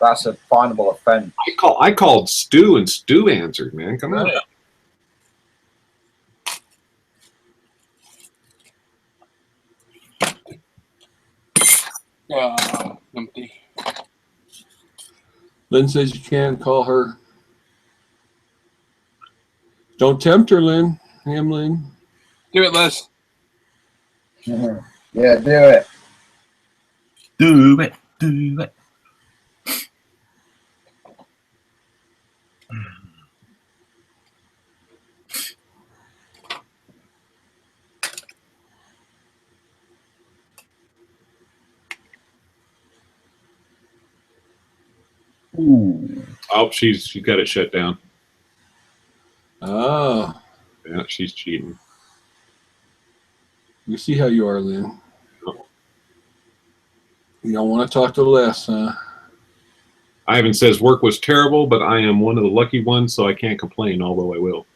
That's a finable offence. I called Stu, and Stu answered, man. Come on. Empty. Lynn says you can call her. Don't tempt her, Lynn. Lynn. Do it, Les. Yeah, do it. Do it. Do it. Ooh. Oh, she's got it shut down. Oh, Yeah, she's cheating. we see how you are, Lynn. You don't want to talk to Les, huh? Ivan says work was terrible, but I am one of the lucky ones, so I can't complain, although I will.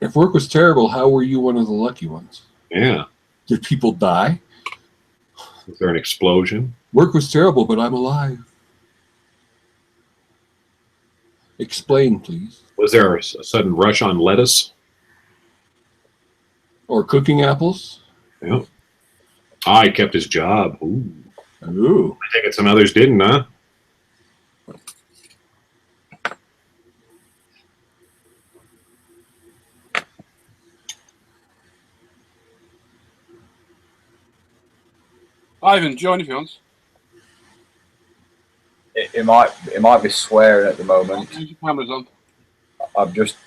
If work was terrible, how were you one of the lucky ones? Yeah. Did people die? Was there an explosion? Work was terrible, but I'm alive. Explain, please. Was there a sudden rush on lettuce? Or cooking apples? Yep. I kept his job. Ooh. Ooh. I think some others didn't, huh? Ivan, join if you want. It might be swearing at the moment. Turn your cameras on. I've just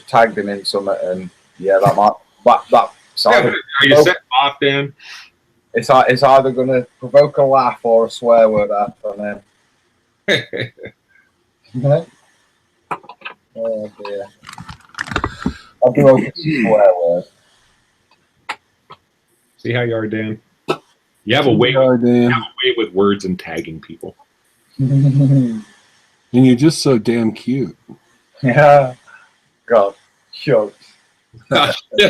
tagged him in something, and yeah, that might that's either, Are you setting off, Dan? it's either going to provoke a laugh or a swear word after him. Oh dear. I'll do a swear word. See how you are, Dan? You have a way. You have a way with words and tagging people. And you're just so damn cute. Yeah. God. Shucks. Have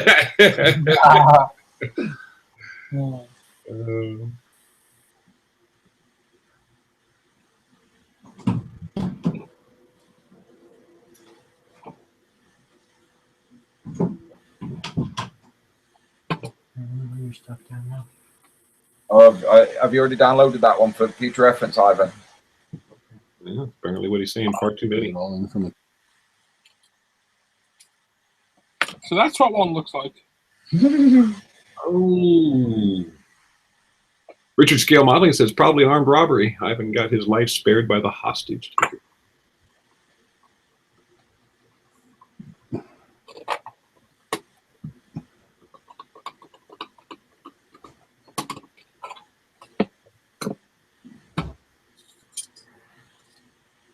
you already downloaded that one for future reference, Ivan? Yeah, apparently what he's saying far too many. So that's what one looks like. Oh. Richard Scale Modeling says probably armed robbery. Ivan got his life spared by the hostage taker.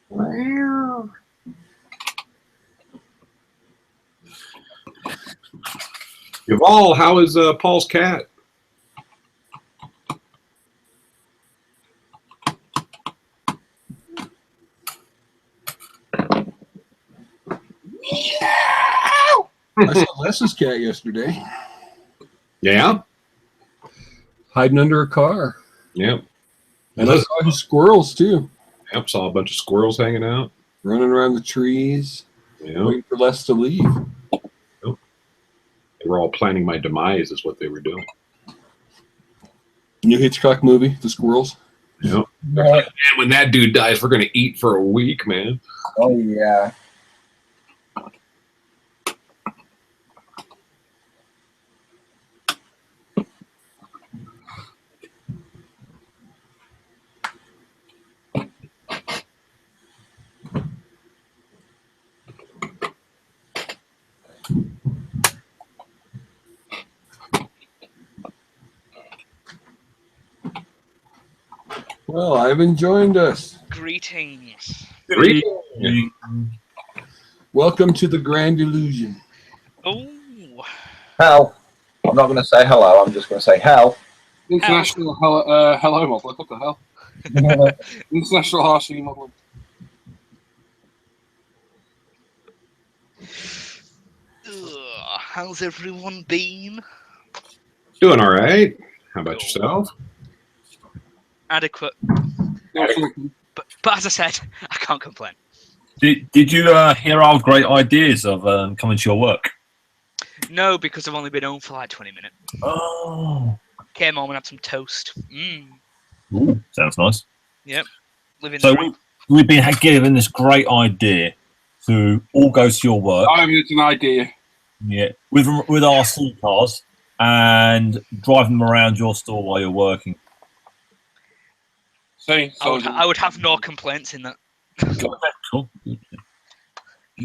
Wow. Yuval, how is Paul's cat? I saw Les's cat yesterday. Yeah? Hiding under a car. Yep. And I saw his squirrels, too. Yep, saw a bunch of squirrels hanging out. Running around the trees. Yep. Waiting for Les to leave. Yep. They were all planning my demise is what they were doing. New Hitchcock movie, The Squirrels. Yep. Man, when that dude dies, we're going to eat for a week, man. Oh, yeah. Well, Ivan joined us. Greetings. Greetings. Welcome to the Grand Illusion. Oh. Hell. I'm not going to say hello. I'm just going to say hell. International hello model. What the hell? International RC model. How's everyone been? Doing all right. How about yourself? Adequate. Adequate. But as I said, I can't complain. Did you hear our great ideas of coming to your work? No, because I've only been home for like 20 minutes. Oh. Came home and had some toast. Ooh, sounds nice. Yep. Living So the dream. we've been given this great idea to all go to your work. I mean, it's an idea. Yeah, with RC cars and drive them around your store while you're working. See, I would have no complaints in that. Cool. You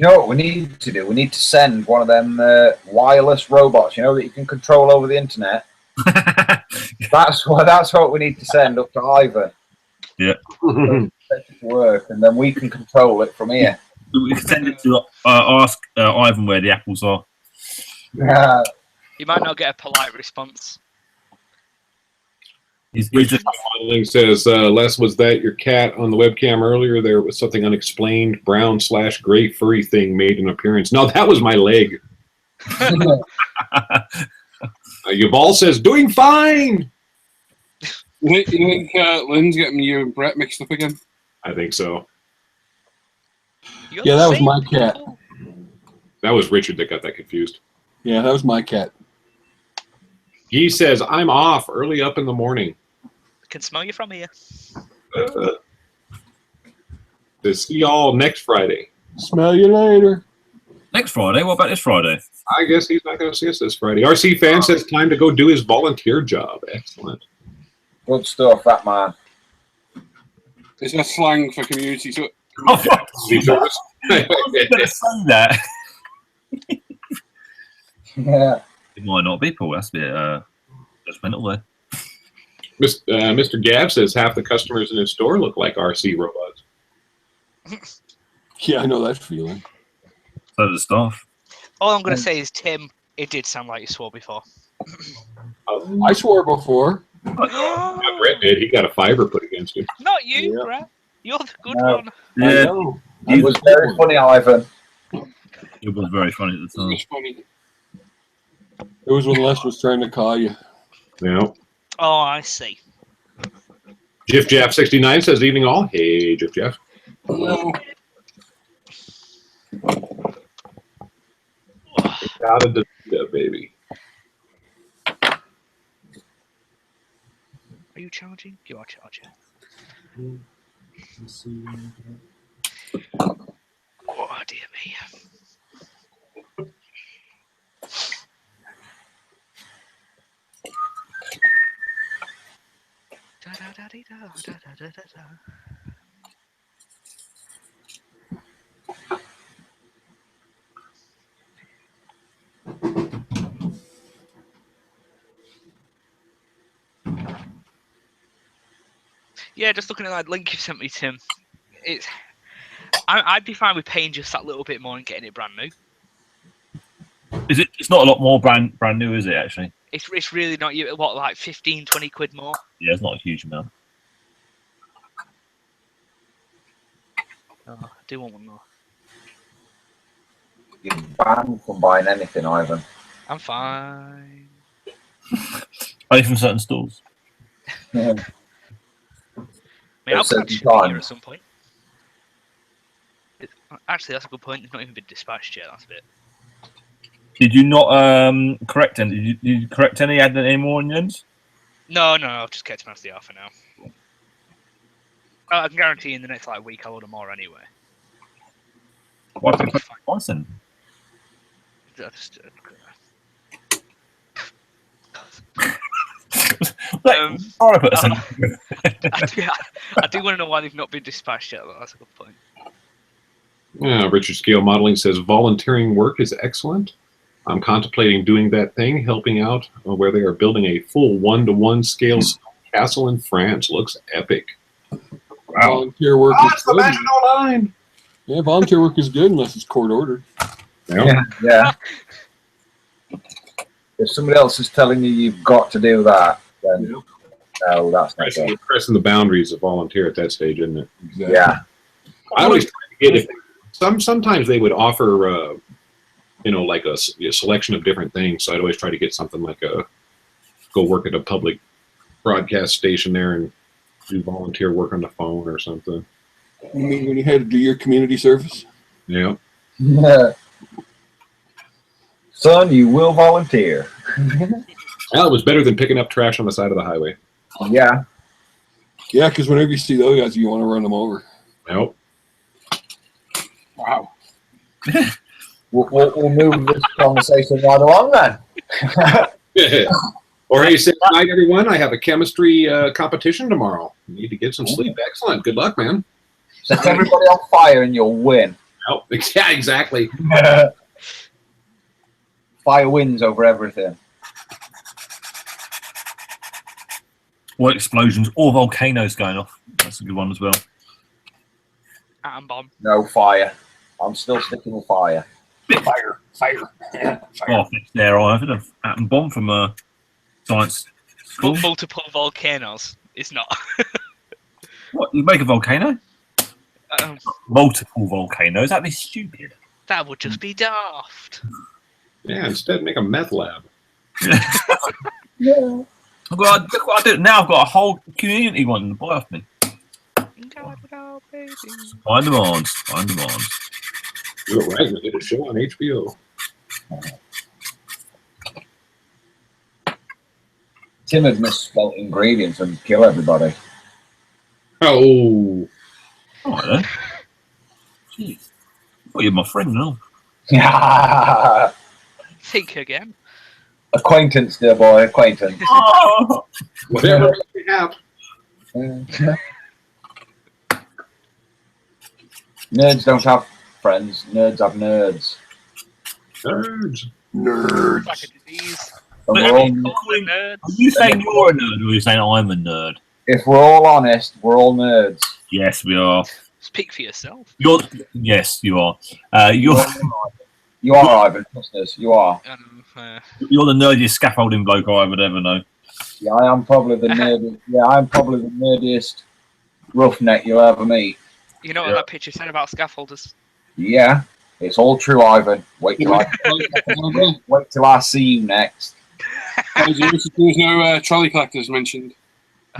know what we need to do? We need to send one of them wireless robots, you know, that you can control over the internet. That's what we need to send up to Ivan. Yeah. Work, and then we can control it from here. We can send it to ask Ivan where the apples are. You might not get a polite response. He's just Modeling says, Les, was that your cat on the webcam earlier? There was something unexplained, brown/gray furry thing made an appearance. No, that was my leg. Yuval says, doing fine. You think Lynn's getting you and Brett mixed up again? I think so. Yeah, that was my cat. That was Richard that got that confused. Yeah, that was my cat. He says, I'm off early up in the morning. I can smell you from here. To see y'all next Friday. Smell you later. next Friday. What about this Friday? I guess he's not going to see us this Friday. RC Fan says time to go do his volunteer job. Excellent. Good stuff, that man. Is that slang for community? So I was going to say that. Yeah. It might not be, Paul. That's a bit judgmental there. Mr. Gav says half the customers in his store look like RC robots. Yeah, I know that feeling. So does staff. All I'm going to say is, Tim, it did sound like you swore before. I swore before. Yeah, Brett did. He got a fiver put against him. Not you, Yeah. Brett. You're the good No. one. I Yeah, know. It was very funny, Ivan. it was very funny at the time. it's funny. It was when Les was trying to call you. Yeah. Oh, I see. Jiff Jaff 69 says evening all. Hey, Jiff Jaff. No. Out of the baby. Are you charging? You are charging. Oh, dear me. Da-da-da-dee-da, yeah, just looking at that link you sent me, Tim. I'd be fine with paying just that little bit more and getting it brand new. Is it? It's not a lot more brand new, is it? Actually, It's really not, what, like 15, 20 quid more? yeah, it's not a huge amount. Oh, I do want one more. You're banned from buying anything, Ivan. I'm fine. Only from certain stores. Yeah. I mean, I'll At a catch certain you here time. at some point. Actually, that's a good point. It's not even been dispatched yet. That's a bit. Did you not correct any? Did you correct any? Add any more onions? No, I've just kept them out of the offer now. I can guarantee in the next week I'll order more anyway. Why did you put twice then? Just, Sorry, put us in. I do want to know why they've not been dispatched yet. Though. That's a good point. Yeah, Richard Scale Modeling says volunteering work is excellent. I'm contemplating doing that thing, helping out where they are building a full 1-to-1 scale castle in France. Looks epic. Wow. Volunteer work is it's the good. Maginot Line. Yeah, volunteer work is good unless it's court ordered. Yeah. Yeah. If somebody else is telling you you've got to do that, then no, that's not Pressing, it. pressing the boundaries of volunteer at that stage, isn't it? Exactly. Yeah. I always try to get it. Sometimes they would offer, like a selection of different things. So I'd always try to get something like go work at a public broadcast station there and do volunteer work on the phone or something. You mean when you had to do your community service? Yeah. Son, you will volunteer. Well, it was better than picking up trash on the side of the highway. Yeah. Yeah, because whenever you see those guys, you want to run them over. Nope. Wow. We'll move this conversation right along then. Or hey, say good night, everyone. I have a chemistry competition tomorrow. You need to get some sleep. Excellent. Good luck, man. Set everybody on fire and you'll win. Oh, yeah, exactly. Fire wins over everything. Or explosions or volcanoes going off. That's a good one as well. Atom bomb. No fire. I'm still sticking with fire. Fire. Oh, it's there. I have an atom bomb from science school. Multiple volcanoes. It's not. What? You make a volcano? Multiple volcanoes? That'd be stupid. That would just be daft. Yeah, instead make a meth lab. Yeah. Well, look what I do now. I've got a whole community wanting to buy off me. Find demands. Find demands. You're right. We did a show on HBO. Tim had misspelled ingredients and kill everybody. Oh. All right then. Jeez. Well, you're my friend now. Think again. Acquaintance, dear boy, acquaintance. Oh. Whatever we have. Nerds don't have friends. Nerds have nerds. Nerds. Nerds. Like a disease. And But we're all, Nerds. Are you saying you're a nerd or are you saying I'm a nerd? if we're all honest, we're all nerds. Yes, we are. Speak for yourself. Yes, you are. You're You are, Ivan. Trust us. You are. you're the nerdiest scaffolding bloke I would ever know. Yeah, I am probably the nerdiest. Yeah, I'm probably the nerdiest roughneck you'll ever meet. You know what that picture said about scaffolders? Yeah, it's all true, Ivan. Wait till I see you next. There was no trolley collectors mentioned.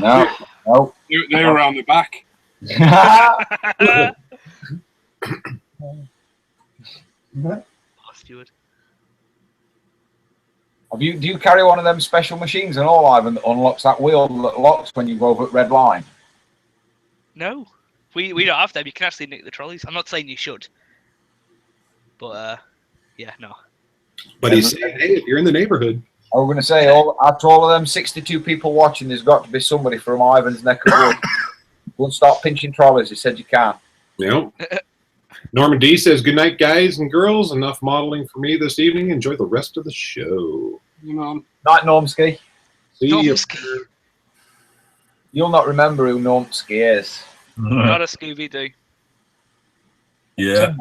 No, no. They were around the back. Steward. Do you carry one of them special machines and all, Ivan, that unlocks that wheel that locks when you go over at red line? No, we don't have them. You can actually nick the trolleys. I'm not saying you should, but yeah, no. But he's saying, hey, if you're in the neighborhood. I was going to say, after all of them 62 people watching, there's got to be somebody from Ivan's neck of the woods. Won't start pinching trolleys. He said you can. Yeah. Norman D says, good night, guys and girls. Enough modeling for me this evening. Enjoy the rest of the show. Night, Normski. See you. You'll not remember who Normski is. Not a Scooby-Doo. Yeah.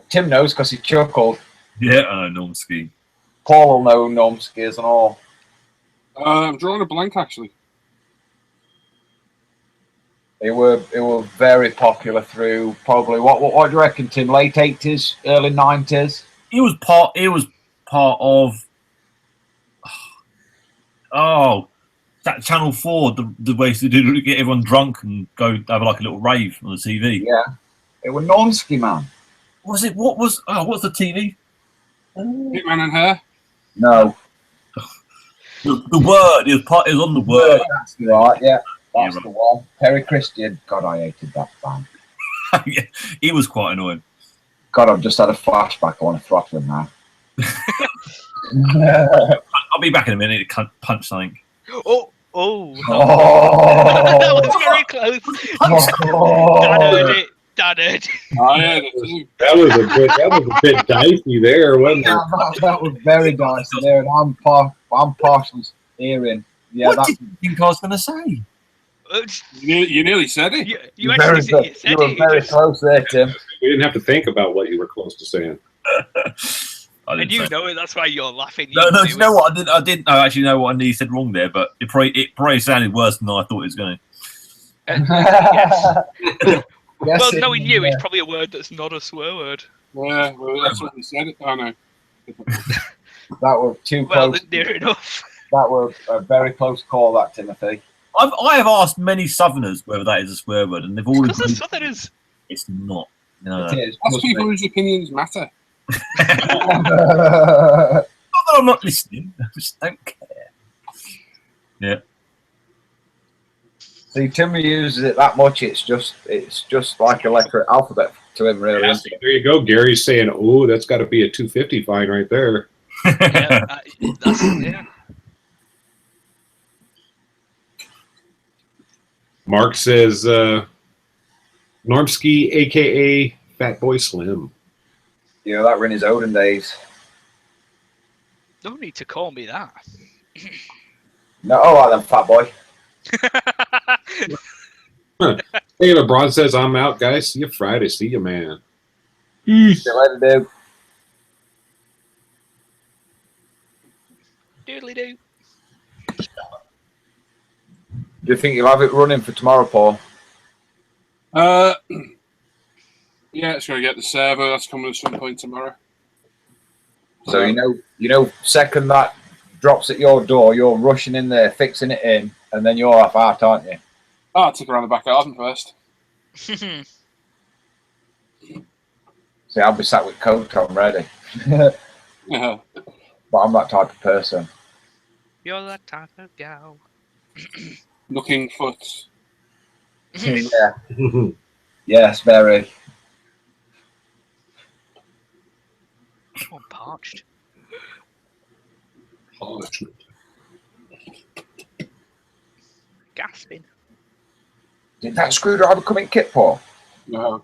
Tim knows because he chuckled. Yeah, I know Normski. Paul will know who Normski is and all. I'm drawing a blank, actually. They were very popular through probably what do you reckon, Tim? Late 80s, early 90s. It was part of that Channel 4, the way to do to get everyone drunk and go have like a little rave on the TV. Yeah, it was Normski, man. Was it? What's the TV? Hitman and Her. No, The Word. It was on the Word. That's right. Yeah, that's Yeah, the one. Perry Christian. God, I hated that band. Yeah, he was quite annoying. God, I've just had a flashback. I want to throttle him now. I'll be back in a minute to punch something. Oh. Oh. That was very close. Dad heard it. Dad heard it. Oh, yeah, that's it. That was a bit dicey there, wasn't it? That was very dicey there, and I'm partially hearing. Yeah, What that. did you think I was going to say? You nearly said it. You actually said it. You were very close there, Tim. We didn't have to think about what you were close to saying. I didn't And you say. know it. That's why you're laughing. No, You no. knew Do you know it. what? I didn't. I actually know what I nearly said wrong there, but it probably sounded worse than I thought it was going to. Yes. Yes, Well, it- knowing you, it's probably a word that's not a swear word. Yeah, well, that's what he said. Oh no. that was too Well, close. near enough. That was a very close call, that, Timothy. I have asked many Southerners whether that is a swear word, and they've all Because the agreed Southerners. it's not. No, It is. That's people whose opinions matter. Not that I'm not listening. I just don't care. Yeah. See, Tim uses it that much. It's just like a letter alphabet to him, really. Yeah, see, there you go. Gary's saying, "Oh, that's got to be a 250 fine right there." Yeah, yeah. Mark says, "Normski, aka Fat Boy Slim." Yeah, that were in his olden days. No need to call me that. No, all right then, fat boy. Hey, LeBron says, "I'm out, guys. See you Friday. See you, man." See you later, dude. Doodly doo. Do you think you'll have it running for tomorrow, Paul? Yeah, it's going to get the server. That's coming at some point tomorrow. So you know, second that drops at your door, you're rushing in there, fixing it in, and then you're off out, aren't you? Oh, I'll take around the back garden first. See, I'll be sat with coat on ready. Yeah. But I'm that type of person. You're that type of gal. Looking foot. Yeah. Yes, very. Oh, parched. Gasping. Did that screwdriver come in kit, Paul? No,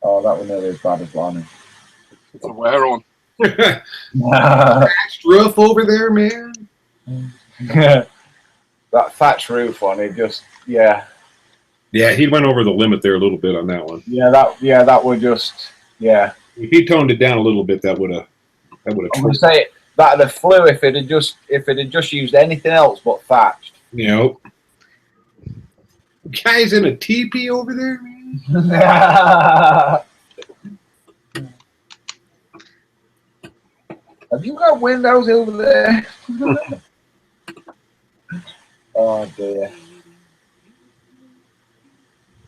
Oh, that was nearly as bad as Lonnie. it's a wear on. Thatched roof over there, man. That thatch roof on it, just Yeah, he went over the limit there a little bit on that one. that would just If he toned it down a little bit, that would have. I'm gonna say that'd have flew if it had just used anything else but thatched. You know, guys in a teepee over there, man. Have you got windows over there? Oh dear.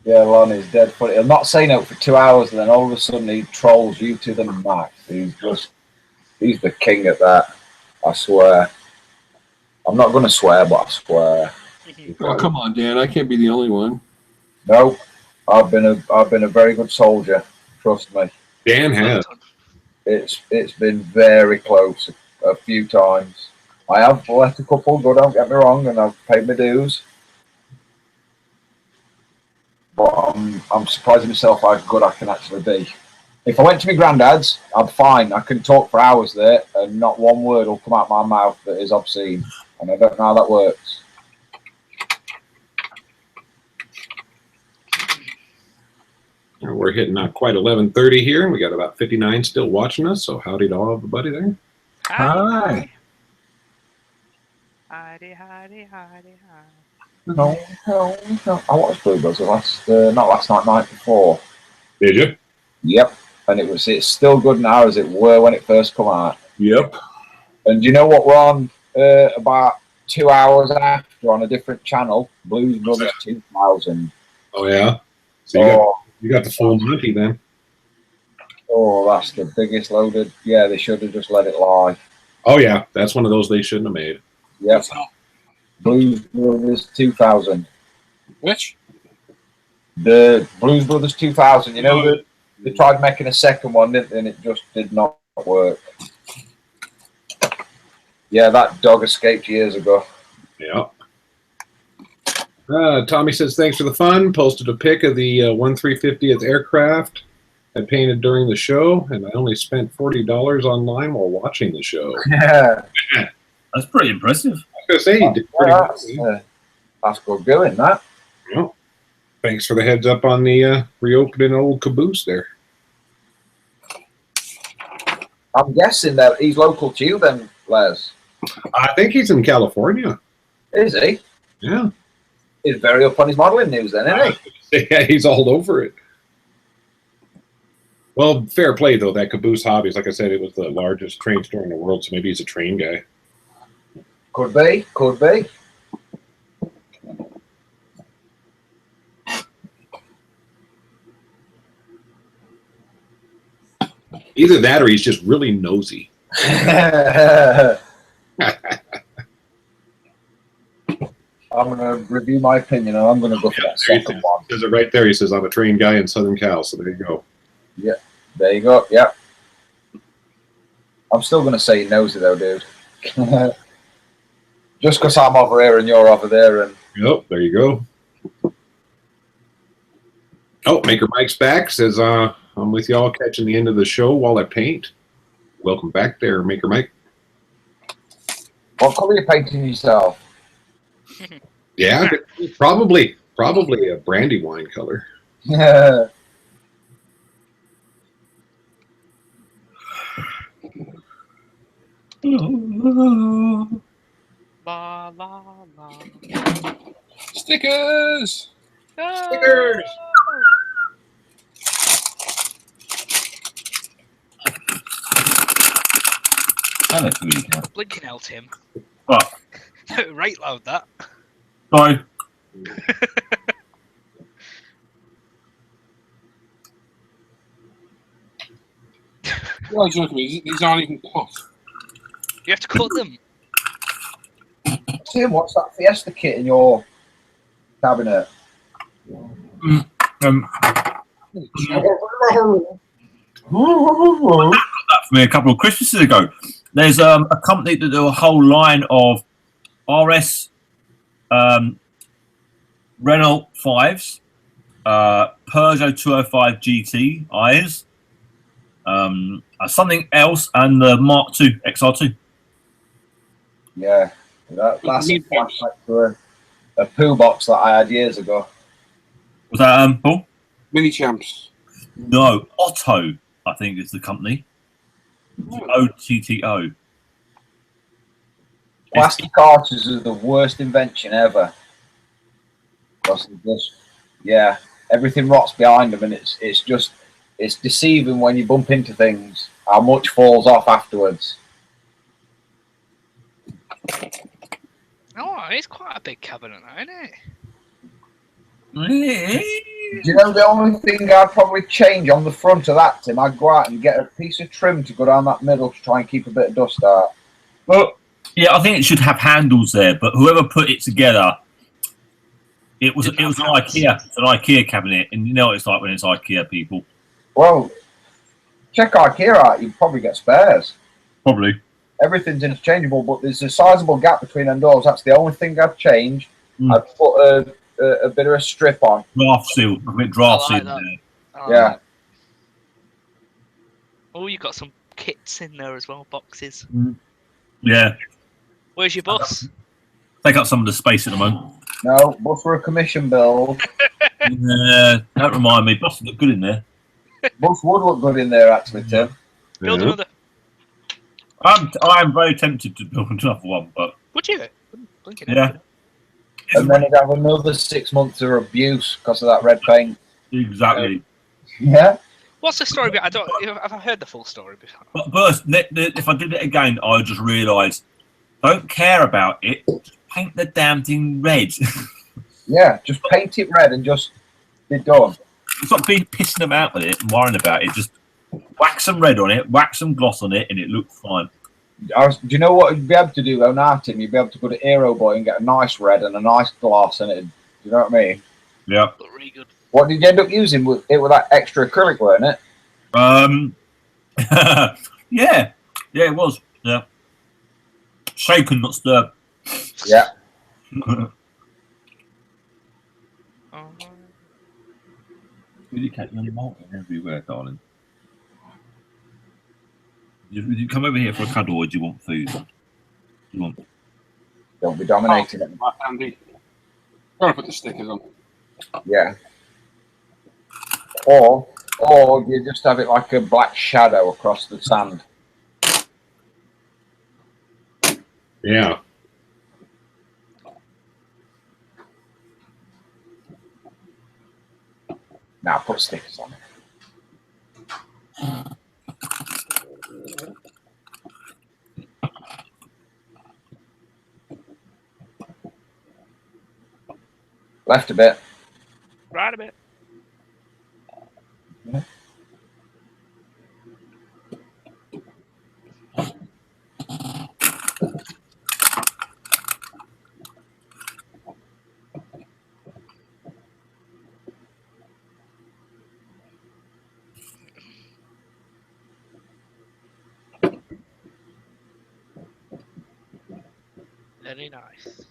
Yeah, Lonnie's dead funny. He'll not say no for 2 hours, and then all of a sudden he trolls you to the max. He's the king at that. I swear. I'm not going to swear, but I swear. Oh, come on, Dan. I can't be the only one. No, I've been a very good soldier. Trust me. Dan has. It's been very close a few times. I have let a couple go, don't get me wrong, and I've paid my dues. But I'm surprising myself how good I can actually be. If I went to my granddad's, I'm fine. I can talk for hours there, and not one word will come out my mouth that is obscene. And I don't know how that works. We're hitting not quite 11:30 here, and we got about 59 still watching us. So howdy to all everybody there. Hi. Hidey, hidey, hidey, hidey. No. I watched Bluebirds not last night, night before. Did you? Yep. And it's still good now as it were when it first come out. Yep. And do you know what we're on about 2 hours after on a different channel? Blues Brothers 2000. Oh yeah. So you got the full Monty then. Oh, that's the biggest loaded. Yeah, they should have just let it lie. Oh yeah, that's one of those they shouldn't have made. Yep. Blues Brothers 2000. Which? The Blues Brothers 2000. You know, they tried making a second one, and it just did not work. Yeah, that dog escaped years ago. Yeah. Tommy says, thanks for the fun. Posted a pic of the 1350th aircraft I painted during the show, and I only spent $40 online while watching the show. Yeah. That's pretty impressive. I was going to say, you did pretty good. That's good going, that. Yeah. Thanks for the heads up on the reopening old caboose there. I'm guessing that he's local to you then, Les. I think he's in California. Is he? Yeah. He's very up on his modelling news then, isn't he? Yeah, he's all over it. Well, fair play, though. That Caboose Hobbies, like I said, it was the largest train store in the world, so maybe he's a train guy. Could be, could be. Either that or he's just really nosy. I'm going to review my opinion, and I'm going to go for that second one. Says it right there. He says, I'm a train guy in Southern Cal, so there you go. Yeah, there you go. Yeah. I'm still going to say nosy, though, dude. Just because I'm over here and you're over there. And Yep, there you go. Oh, Maker Mike's back. Says, I'm with y'all catching the end of the show while I paint. Welcome back there, Maker Mike. What colour are you painting yourself? Yeah, probably a Brandywine color. Yeah. La la la. Stickers! Stickers! Blinking out, Tim. What? Right loud, that. Sorry. Well, look at me. These aren't even cut. You have to cut them. Tim, what's that Fiesta kit in your cabinet? That for me a couple of Christmases ago. There's a company that do a whole line of RS Renault 5s, Peugeot 205 GT Is, something else, and the Mark II XR2. Yeah, that's a flashback to a poo box that I had years ago. Was that Paul? Mini champs. No, Otto, I think is the company. OTTO. Plastic arches are the worst invention ever. Yeah, everything rots behind them, and it's deceiving when you bump into things. How much falls off afterwards? Oh, it's quite a big cabinet, now, isn't it? Do you know the only thing I'd probably change on the front of that, Tim? I'd go out and get a piece of trim to go down that middle to try and keep a bit of dust out. Well, yeah, I think it should have handles there, but whoever put it together, it was an IKEA cabinet, and you know what it's like when it's IKEA people. Well, check IKEA out, you'd probably get spares. Probably. Everything's interchangeable, but there's a sizable gap between them doors. That's the only thing I'd change. I'd put a bit of a strip on. Draft seal. I mean, draft seal there. Yeah. Oh, you got some kits in there as well, boxes. Yeah. Where's your bus? Take up some of the space at the moment. No, bus for a commission build. Don't remind me. Bus look good in there. Bus would look good in there, actually, Tim. Build another. I'm very tempted to build another one, but Would you? yeah. And then it'd have another 6 months of abuse because of that red paint. Exactly. Yeah. What's the story? Have I heard the full story before? But first, if I did it again, I would just realise, don't care about it. Just paint the damn thing red. Yeah, just paint it red and just be done. It's not being pissing about with it and worrying about it. Just whack some red on it, whack some gloss on it, and it looks fine. Do you know what you'd be able to do though now, Tim? You'd be able to go to Aero Boy and get a nice red and a nice gloss in it. Do you know what I mean? Yeah. Look really good. What did you end up using with it? With that extra acrylic, weren't it? Yeah, it was. Yeah. Shaken, not stirred. Yeah. You catch me molting everywhere, darling. You come over here for a cuddle, or do you want food? You want? Don't be dominating it. Andy. Gotta put the stickers on. Yeah. Or you just have it like a black shadow across the sand. Yeah. Now put stickers on it. Left a bit. Right a bit. Yeah. Very nice.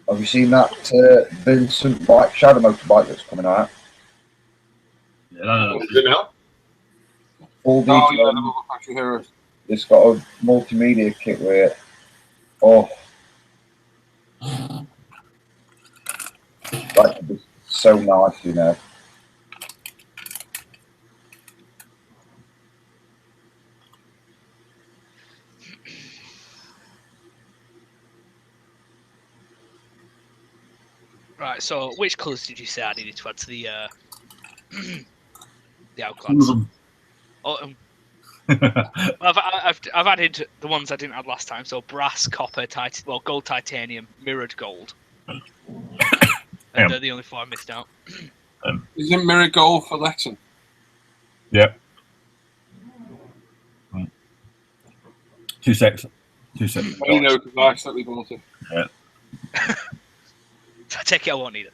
Have you seen that Vincent bike, shadow motorbike that's coming out? Yeah, no. Is it now? Full Oh, yeah, detail. the Local Factory Heroes. It's got a multimedia kit with it. Oh, that could be so nice, you know. Right. So, which colours did you say I needed to add to the the All of outclads? them. Oh, I've added the ones I didn't add last time. So brass, copper, gold, titanium, mirrored gold. And they're the only 4 I missed out. Isn't Mirror Gold for Lexington? Yep. 2 secs. 2 secs. I know because I accidentally bought it. Yeah. So I take it I won't need it.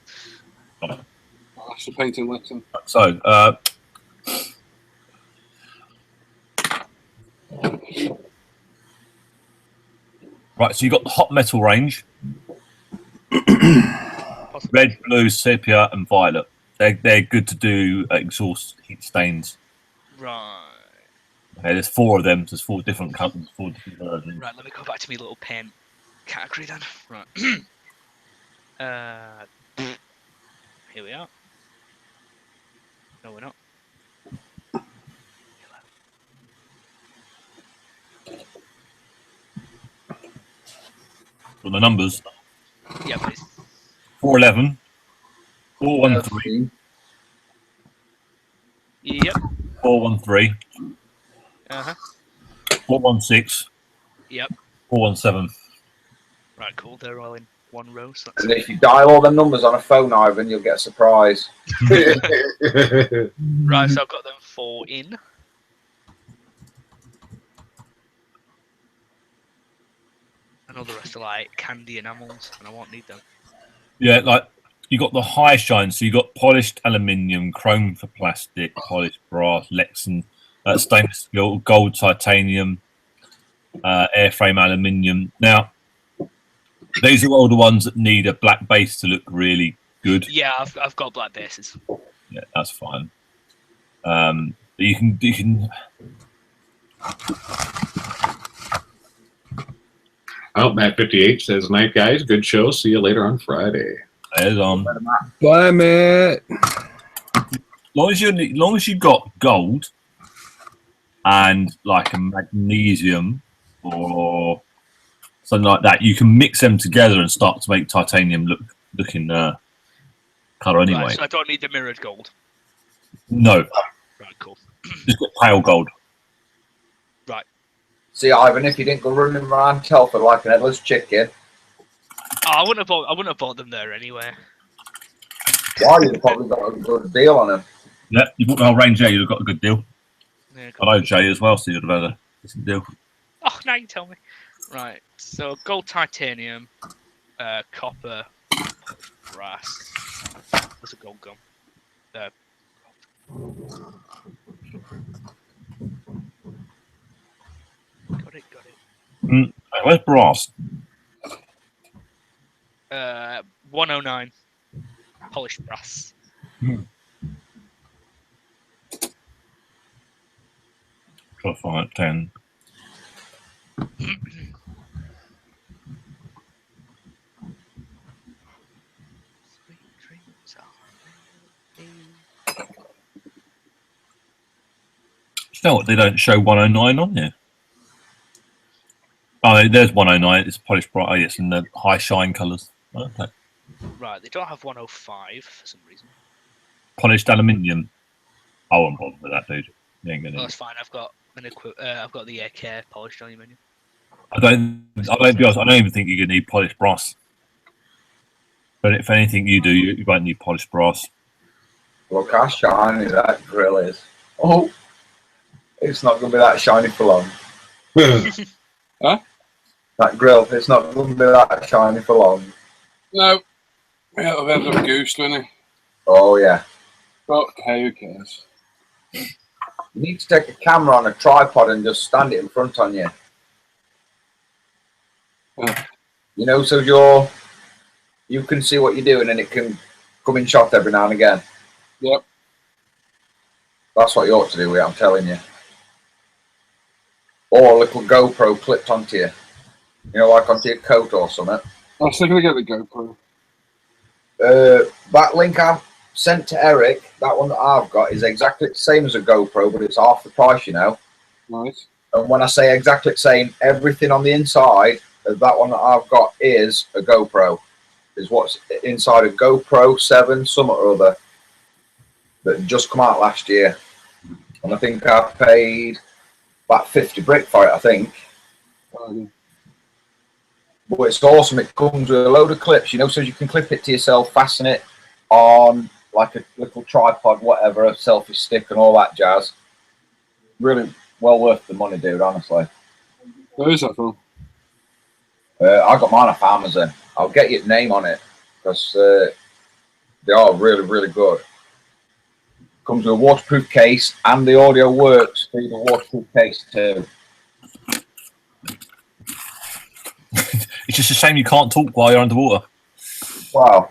That's the painting Lexington. So, right, so you've got the hot metal range. Red, blue, sepia, and violet. They're good to do exhaust heat stains. Right. Okay, there's 4 of them. There's 4 different colours, 4 different versions. Right. Let me go back to my little paint category then. Right. Here we are. No, we're not. For the numbers, Yeah, please. 411, 413, Yep. 413, Uh-huh. 416, Yep. 417. Right, cool. They're all in one row. So And if you dial all the numbers on a phone, Ivan, you'll get a surprise. right, so I've got them 4 in. And all the rest are like candy enamels, and I won't need them. Yeah, like you got the high shine. So you got polished aluminium, chrome for plastic, polished brass, Lexan, stainless steel, gold, titanium, airframe aluminium. Now, these are all the ones that need a black base to look really good. Yeah, I've got black bases. Yeah, that's fine. You can. Oh, Matt58 says, "Night guys, good show. See you later on Friday." There's on. Bye, Matt. Long as you got gold and like a magnesium or something like that, you can mix them together and start to make titanium looking color anyway. Right, so I don't need the mirrored gold. No, Right, cool. just get pale gold. Right. See, Ivan, if you didn't go running around Telford like an headless chicken, Oh, I wouldn't have bought them there anyway. why you've probably got a good deal on them. Yeah, you bought the whole range there. You've got a good deal. Yeah, I know Jay as well, so you'd have had a decent deal. Oh, now you tell me. Right, so gold, titanium, copper, brass. Where's the gold gone? Got it. Where's brass? 109. Polished brass. Try to find 10. Sweet dreams are made. You know what? They don't show 109 on here. Oh, there's 109. It's polished brass. Oh, yes, in the high shine colours. Okay. Right, they don't have 105 for some reason. Polished aluminium. I won't bother with that, dude. You ain't Oh, gonna. that's fine. I've got I've got the AK polished aluminium. I don't be honest, I don't even think you're gonna need polished brass. But if anything you do, you won't need polished brass. Look how shiny that grill is. Oh, it's not going to be that shiny for long. Huh? That grill, it's not going to be that shiny for long. No. It'll end up goose, won't it? Oh, yeah. But hey, who cares? You need to take a camera on a tripod and just stand it in front on you. You know, so you can see what you're doing and it can come in shot every now and again. Yep. That's what you ought to do with it, I'm telling you. Or a little GoPro clipped onto you. You know, like onto your coat or something. I was thinking to get the GoPro. That link I've sent to Eric, that one that I've got, is exactly the same as a GoPro, but it's half the price, you know. Nice. And when I say exactly the same, everything on the inside of that one that I've got is a GoPro. Is what's inside a GoPro 7 something or other that just come out last year. And I think I paid about 50 brick for it, I think. But it's awesome. It comes with a load of clips, you know, so you can clip it to yourself, fasten it on like a little tripod, whatever, a selfie stick and all that jazz. Really well worth the money, dude, honestly. Where is that from? I got mine off Amazon. I'll get your name on it because they are really, really good. Comes with a waterproof case and the audio works through the waterproof case too. It's just a shame you can't talk while you're underwater. Wow.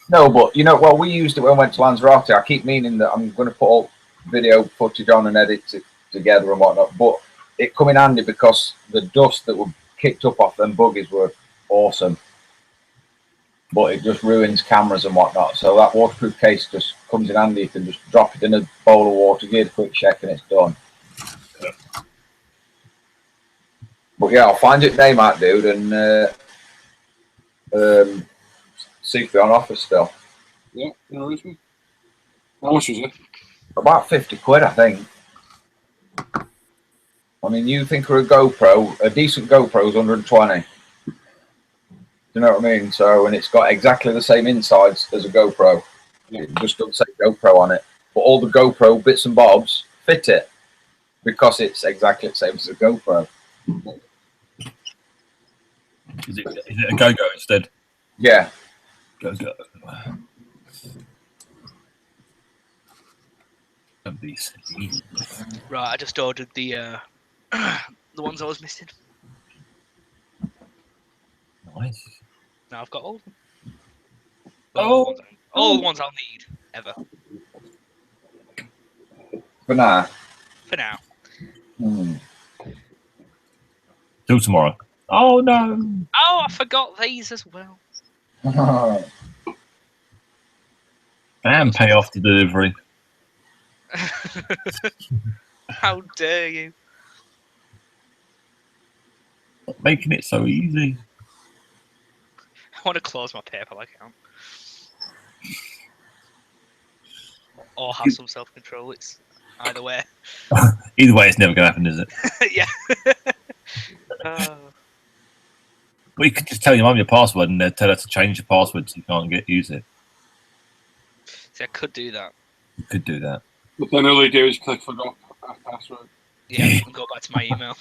No, but you know, well, we used it when we went to Lanzarote. I keep meaning that I'm going to put all video footage on and edit it together and whatnot. But it come in handy because the dust that were kicked up off them buggies were awesome. But it just ruins cameras and whatnot. So that waterproof case just comes in handy. You can just drop it in a bowl of water, give it a quick check, and it's done. But yeah, I'll find your name out, dude, and see if they're on offer still. Yeah, no worries. How much was it? About 50 quid, I think. I mean, you think for a GoPro, a decent GoPro is 120. Do you know what I mean? So, and it's got exactly the same insides as a GoPro. It just doesn't say GoPro on it. But all the GoPro bits and bobs fit it because it's exactly the same as a GoPro. Is it a go-go instead? Yeah. Go-go. These. Right, I just ordered the the ones I was missing. Nice. Now I've got all of them. Oh. All the ones I'll need ever. For now. For now. Till tomorrow. Oh no. Oh, I forgot these as well. And pay off the delivery. How dare you? Making it so easy. I want to close my PayPal account. Or have some self-control. It's either way. Either way, it's never going to happen, is it? Yeah. Well, you could just tell your mum your password and they'll tell her to change your password so you can't use it. See, I could do that. You could do that. But then all they do is click forgot password. Yeah, and go back to my email.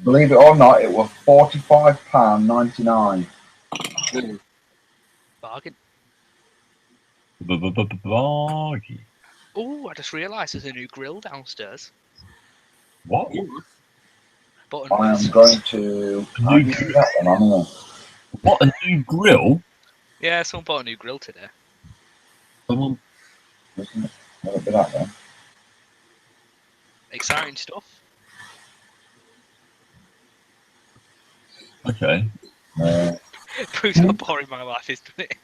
Believe it or not, it was £45.99. Bargain. Bargain. Oh, I just realised there's a new grill downstairs. What? I am Buttonless. going to. How do you do that one? I don't know. What, a new grill? Yeah, someone bought a new grill today. Someone. Isn't it? Let it be that then. Exciting stuff. Okay. Proves how boring my life is, doesn't it?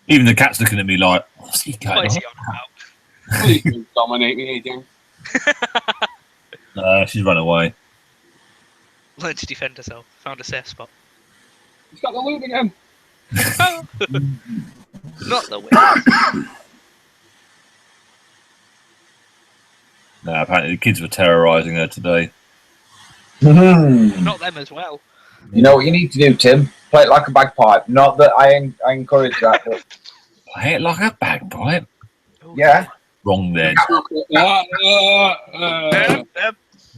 Even the cat's looking at me like, what's he What going is on? he on about? You can dominate me again. She's run away. Learn to defend herself. Found a safe spot. He's got the loot again. Not the way. No, apparently the kids were terrorising her today. Not them as well. You know what you need to do, Tim? Play it like a bagpipe. Not that I encourage that, but Play it like a bagpipe. Oh, yeah. Wrong then. Yep.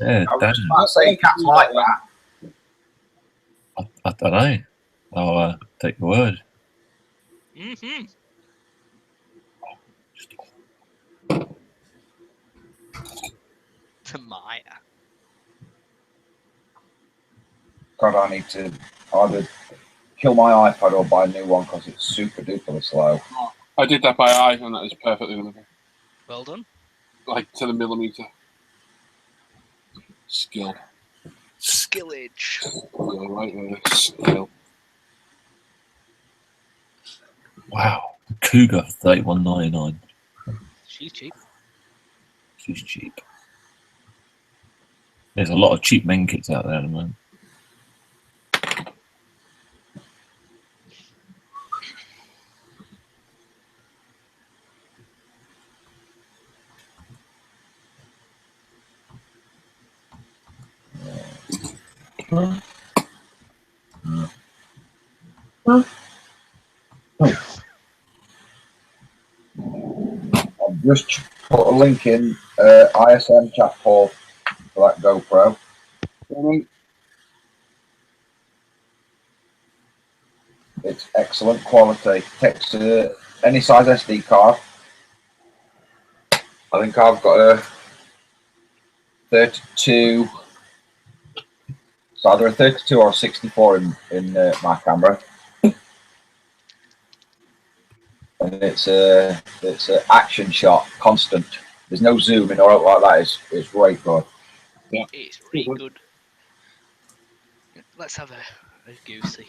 Yeah, I was damn. just about to say cats like that. I don't know. I'll take the word. Mm-hmm. Tamiiya. God, I need to either kill my iPad or buy a new one because it's super duper slow. I did that by eye, and that is perfectly livable. Well done. Like to the millimeter. Skill. Skillage. Yeah, right there. Skill. Wow. Cougar for $31.99. She's cheap. She's cheap. There's a lot of cheap men kits out there at the moment. I've just put a link in ISM chat hall for that GoPro. It's excellent quality. Takes any size SD card. I think I've got a 32. It's either a 32 or a 64 in my camera, and it's a action shot, constant. There's no zooming or like that. It's really good. Yeah. It's really good. Let's have a goosey.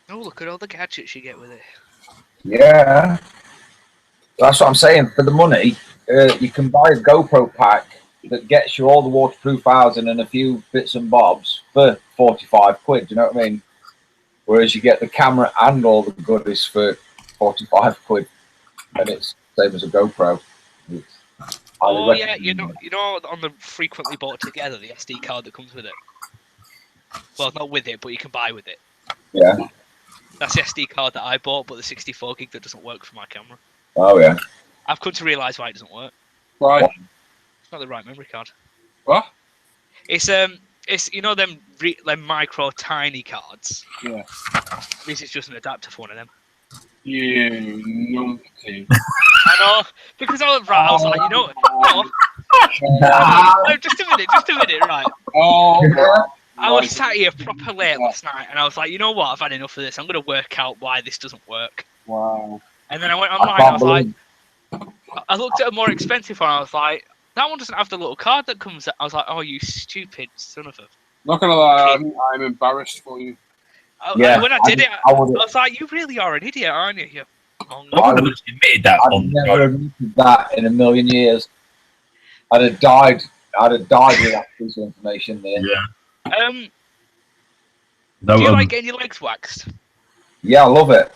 Oh, look at all the gadgets you get with it. Yeah, that's what I'm saying. For the money, you can buy a GoPro pack that gets you all the waterproof housing and a few bits and bobs for 45 quid. Do you know what I mean? Whereas you get the camera and all the goodies for 45 quid, and it's the same as a GoPro. Oh yeah, you know, on the frequently bought together, the SD card that comes with it. Well, not with it, but you can buy with it. Yeah. That's the SD card that I bought, but the 64 gig that doesn't work for my camera. Oh yeah. I've come to realise why it doesn't work. Right. It's not the right memory card. What? It's you know them micro tiny cards. Yeah. This is just an adapter for one of them. You numpty. I know, because I was like, you know, no, just a minute, right. Oh. I was sat here proper late last night, and I was like, you know what, I've had enough of this. I'm going to work out why this doesn't work. Wow. And then I went online, I was like, I looked at a more expensive one, I was like, that one doesn't have the little card that comes. I was like, oh, you stupid son of a. Not gonna lie, I'm embarrassed for you. Yeah, when I did it, I was like, you really are an idiot, aren't you? You I would have admitted that. I've never admitted that in a million years. I'd have died with that piece of information there. Yeah. Do you like getting your legs waxed? Yeah, I love it.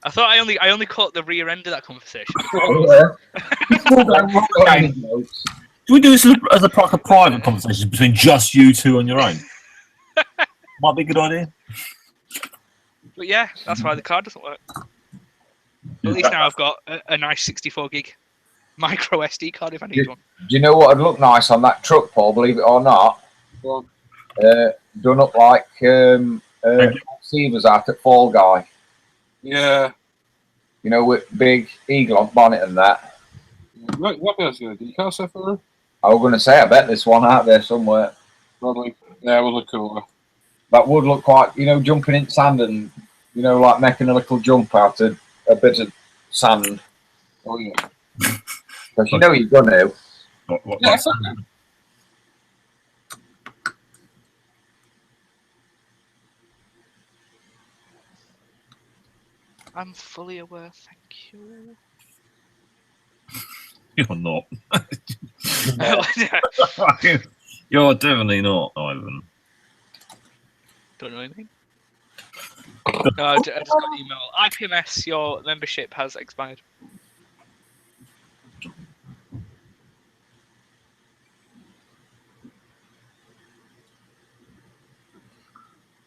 I thought I only caught the rear end of that conversation. Do we do this as a private conversation between just you two on your own? Might be a good idea. But yeah, that's why the card doesn't work. At least now I've got a nice 64 gig. micro SD card if I need one. Do you know what would look nice on that truck, Paul? Believe it or not, Go on. done up like Steve was at Fall Guy. Yeah. You know, with big eagle on bonnet and that. What else going to do? You can't say for her? I was going to say, I bet there's one out there somewhere. Probably. Yeah, it would look cooler. That would look quite, you know, jumping in sand and, you know, like making a little jump out of a bit of sand. Oh, yeah. Because you know you're going to. Yeah, I'm fully aware, thank you. You're not. You're definitely not, Ivan. Don't know anything. No, I just got an email. IPMS, your membership has expired.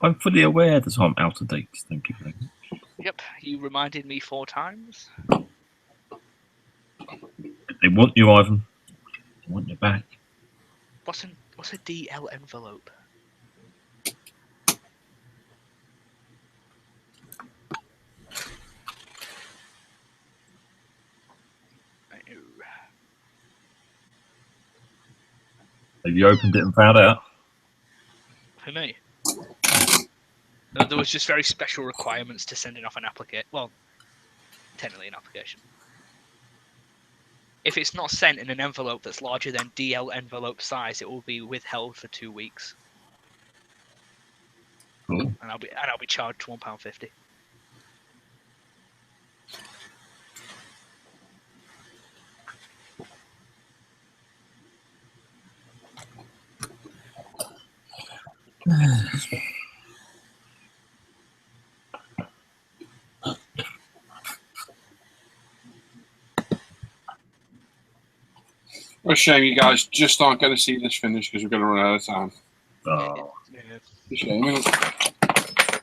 I'm fully aware that I'm out of date. Thank you very much. Yep, you reminded me 4 times. They want you, Ivan. They want you back. What's a DL envelope? Have you opened it and found out? For me. No, there was just very special requirements to sending off an application. Well, technically an application. If it's not sent in an envelope that's larger than DL envelope size, it will be withheld for 2 weeks. Cool. And I'll be charged £1.50. What a shame you guys just aren't going to see this finish because we're going to run out of time. Oh. Yeah. It's a shame, isn't it?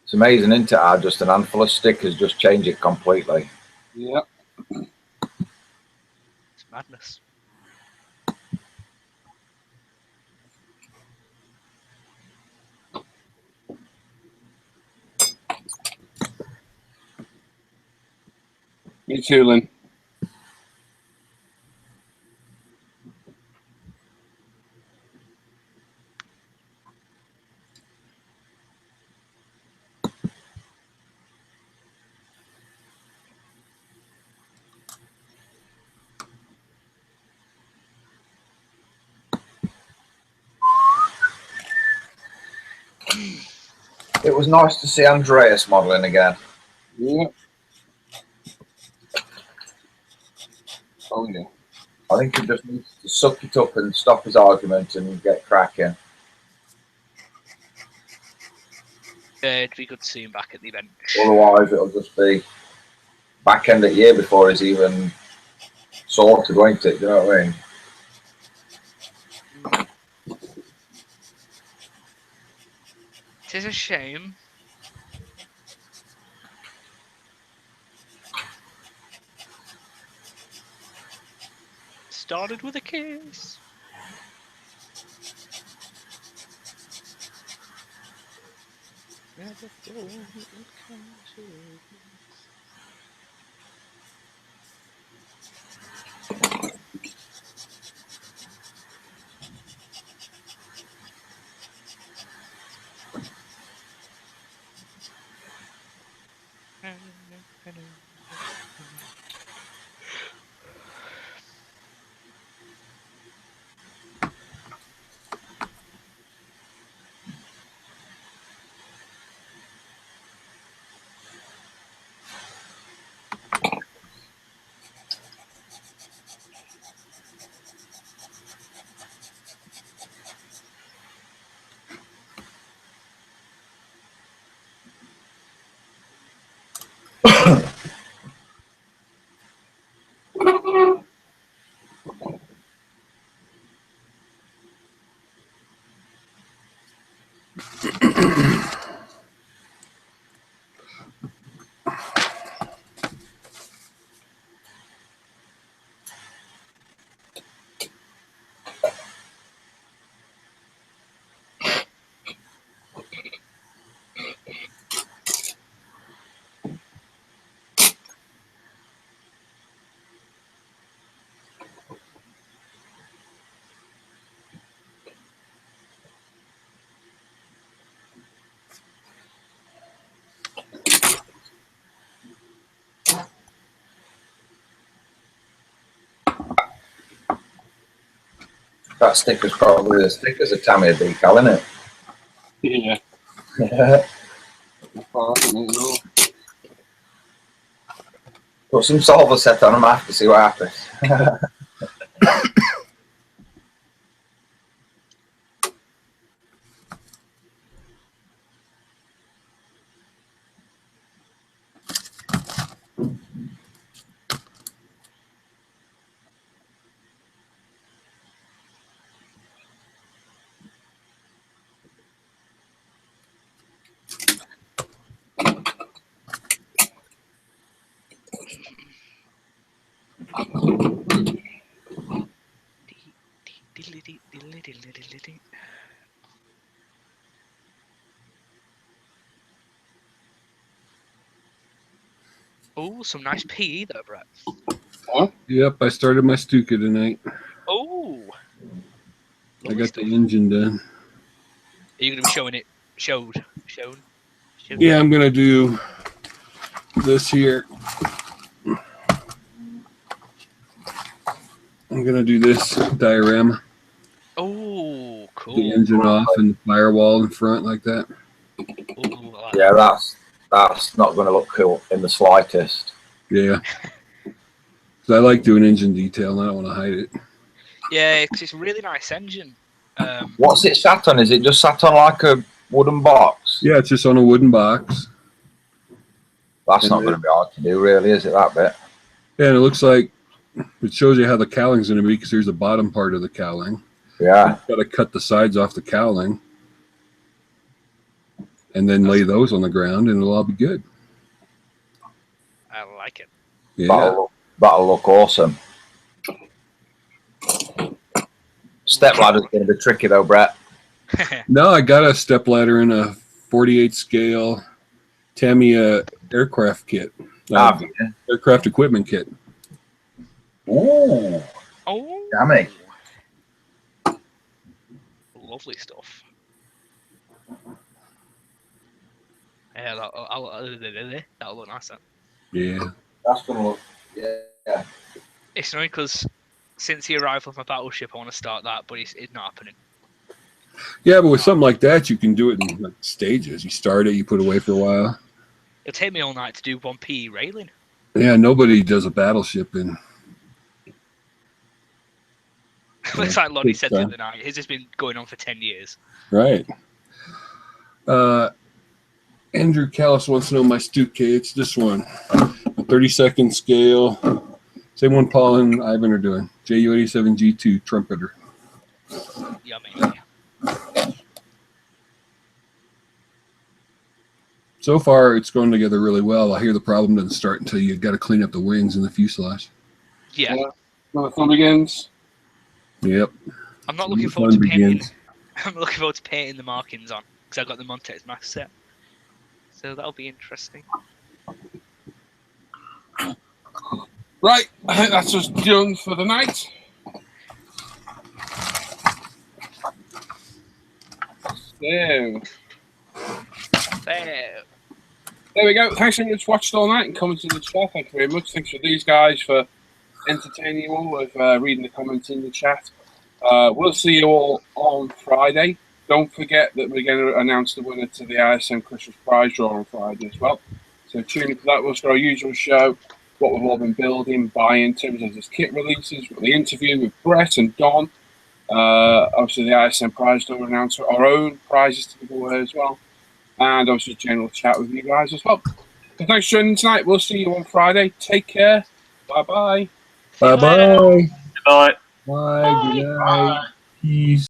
It's amazing, isn't it? How just an handful of stickers just change it completely. Yeah. It's madness. Me too, Lynn. It was nice to see Andreas modelling again. Yeah. Oh, yeah. I think he just needs to suck it up and stop his argument and get cracking. It'd be good to see him back at the event. Otherwise, it'll just be back end of the year before he's even sorted, won't it? Do you know what I mean? It is a shame. Started with a kiss. Never thought it would come to this. That sticker's probably the sticker's a Tamiiya decal, isn't it? Yeah. Yeah. Oh, I don't know. Put some solver set on them after, see what happens. Oh, some nice PE there, Brett. Yep, I started my Stuka tonight. Oh, I got the engine done. Are you going to be showing it? Shown? Yeah, I'm gonna do this here. I'm gonna do this diorama. Oh, cool. The engine off and the firewall in front like that. Ooh, I like Yeah, that. that's not going to look cool in the slightest. Yeah. So I like doing engine detail and I don't want to hide it. Yeah, because it's a really nice engine. What's it sat on? Is it just sat on like a wooden box? Yeah, it's just on a wooden box. That's And not going to be hard to do, really, is it, that bit? Yeah, and it looks like it shows you how the cowling's going to be because here's the bottom part of the cowling. Yeah. You've got to cut the sides off the cowling and then lay those on the ground and it'll all be good. I like it. Yeah. That'll look awesome. Step ladder's going to be tricky, though, Brett. No, I got a step ladder in a 48 scale Tamiiya aircraft kit. Aircraft equipment kit. Ooh. Oh. Yummy. Lovely stuff. Yeah, that'll look nice then. Yeah. That's going to look, yeah. It's annoying because since the arrival of my battleship, I want to start that, but it's not happening. Yeah, but with something like that, you can do it in like stages. You start it, you put it away for a while. It'll take me all night to do one PE railing. Yeah, nobody does a battleship in. It's like Lonnie said the other night. His has been going on for 10 years. Right. Andrew Callis wants to know my Stuka. It's this one. A 32nd scale. Same one Paul and Ivan are doing. JU87G2 trumpeter. Yummy. So far, it's going together really well. I hear the problem doesn't start until you got to clean up the wings and the fuselage. Yeah. When the fun begins. Yep. I'm not looking forward to painting. I'm looking forward to painting the markings on because I've got the Montex Max set. So that'll be interesting. Right, I think that's us done for the night. There we go. Thanks so much for watching all night and commenting in the chat. Thank you very much. Thanks for these guys for entertaining you all with reading the comments in the chat. We'll see you all on Friday. Don't forget that we're going to announce the winner to the ISM Christmas prize draw on Friday as well. So tune in for that. We'll start our usual show, what we've all been building, buying in terms of this kit releases, the interview with Brett and Don. Obviously the ISM prize draw announce our own prizes to give away as well. And obviously general chat with you guys as well. So thanks for joining tonight. We'll see you on Friday. Take care. Bye-bye. Bye-bye. Good night. Bye. Good night. Peace.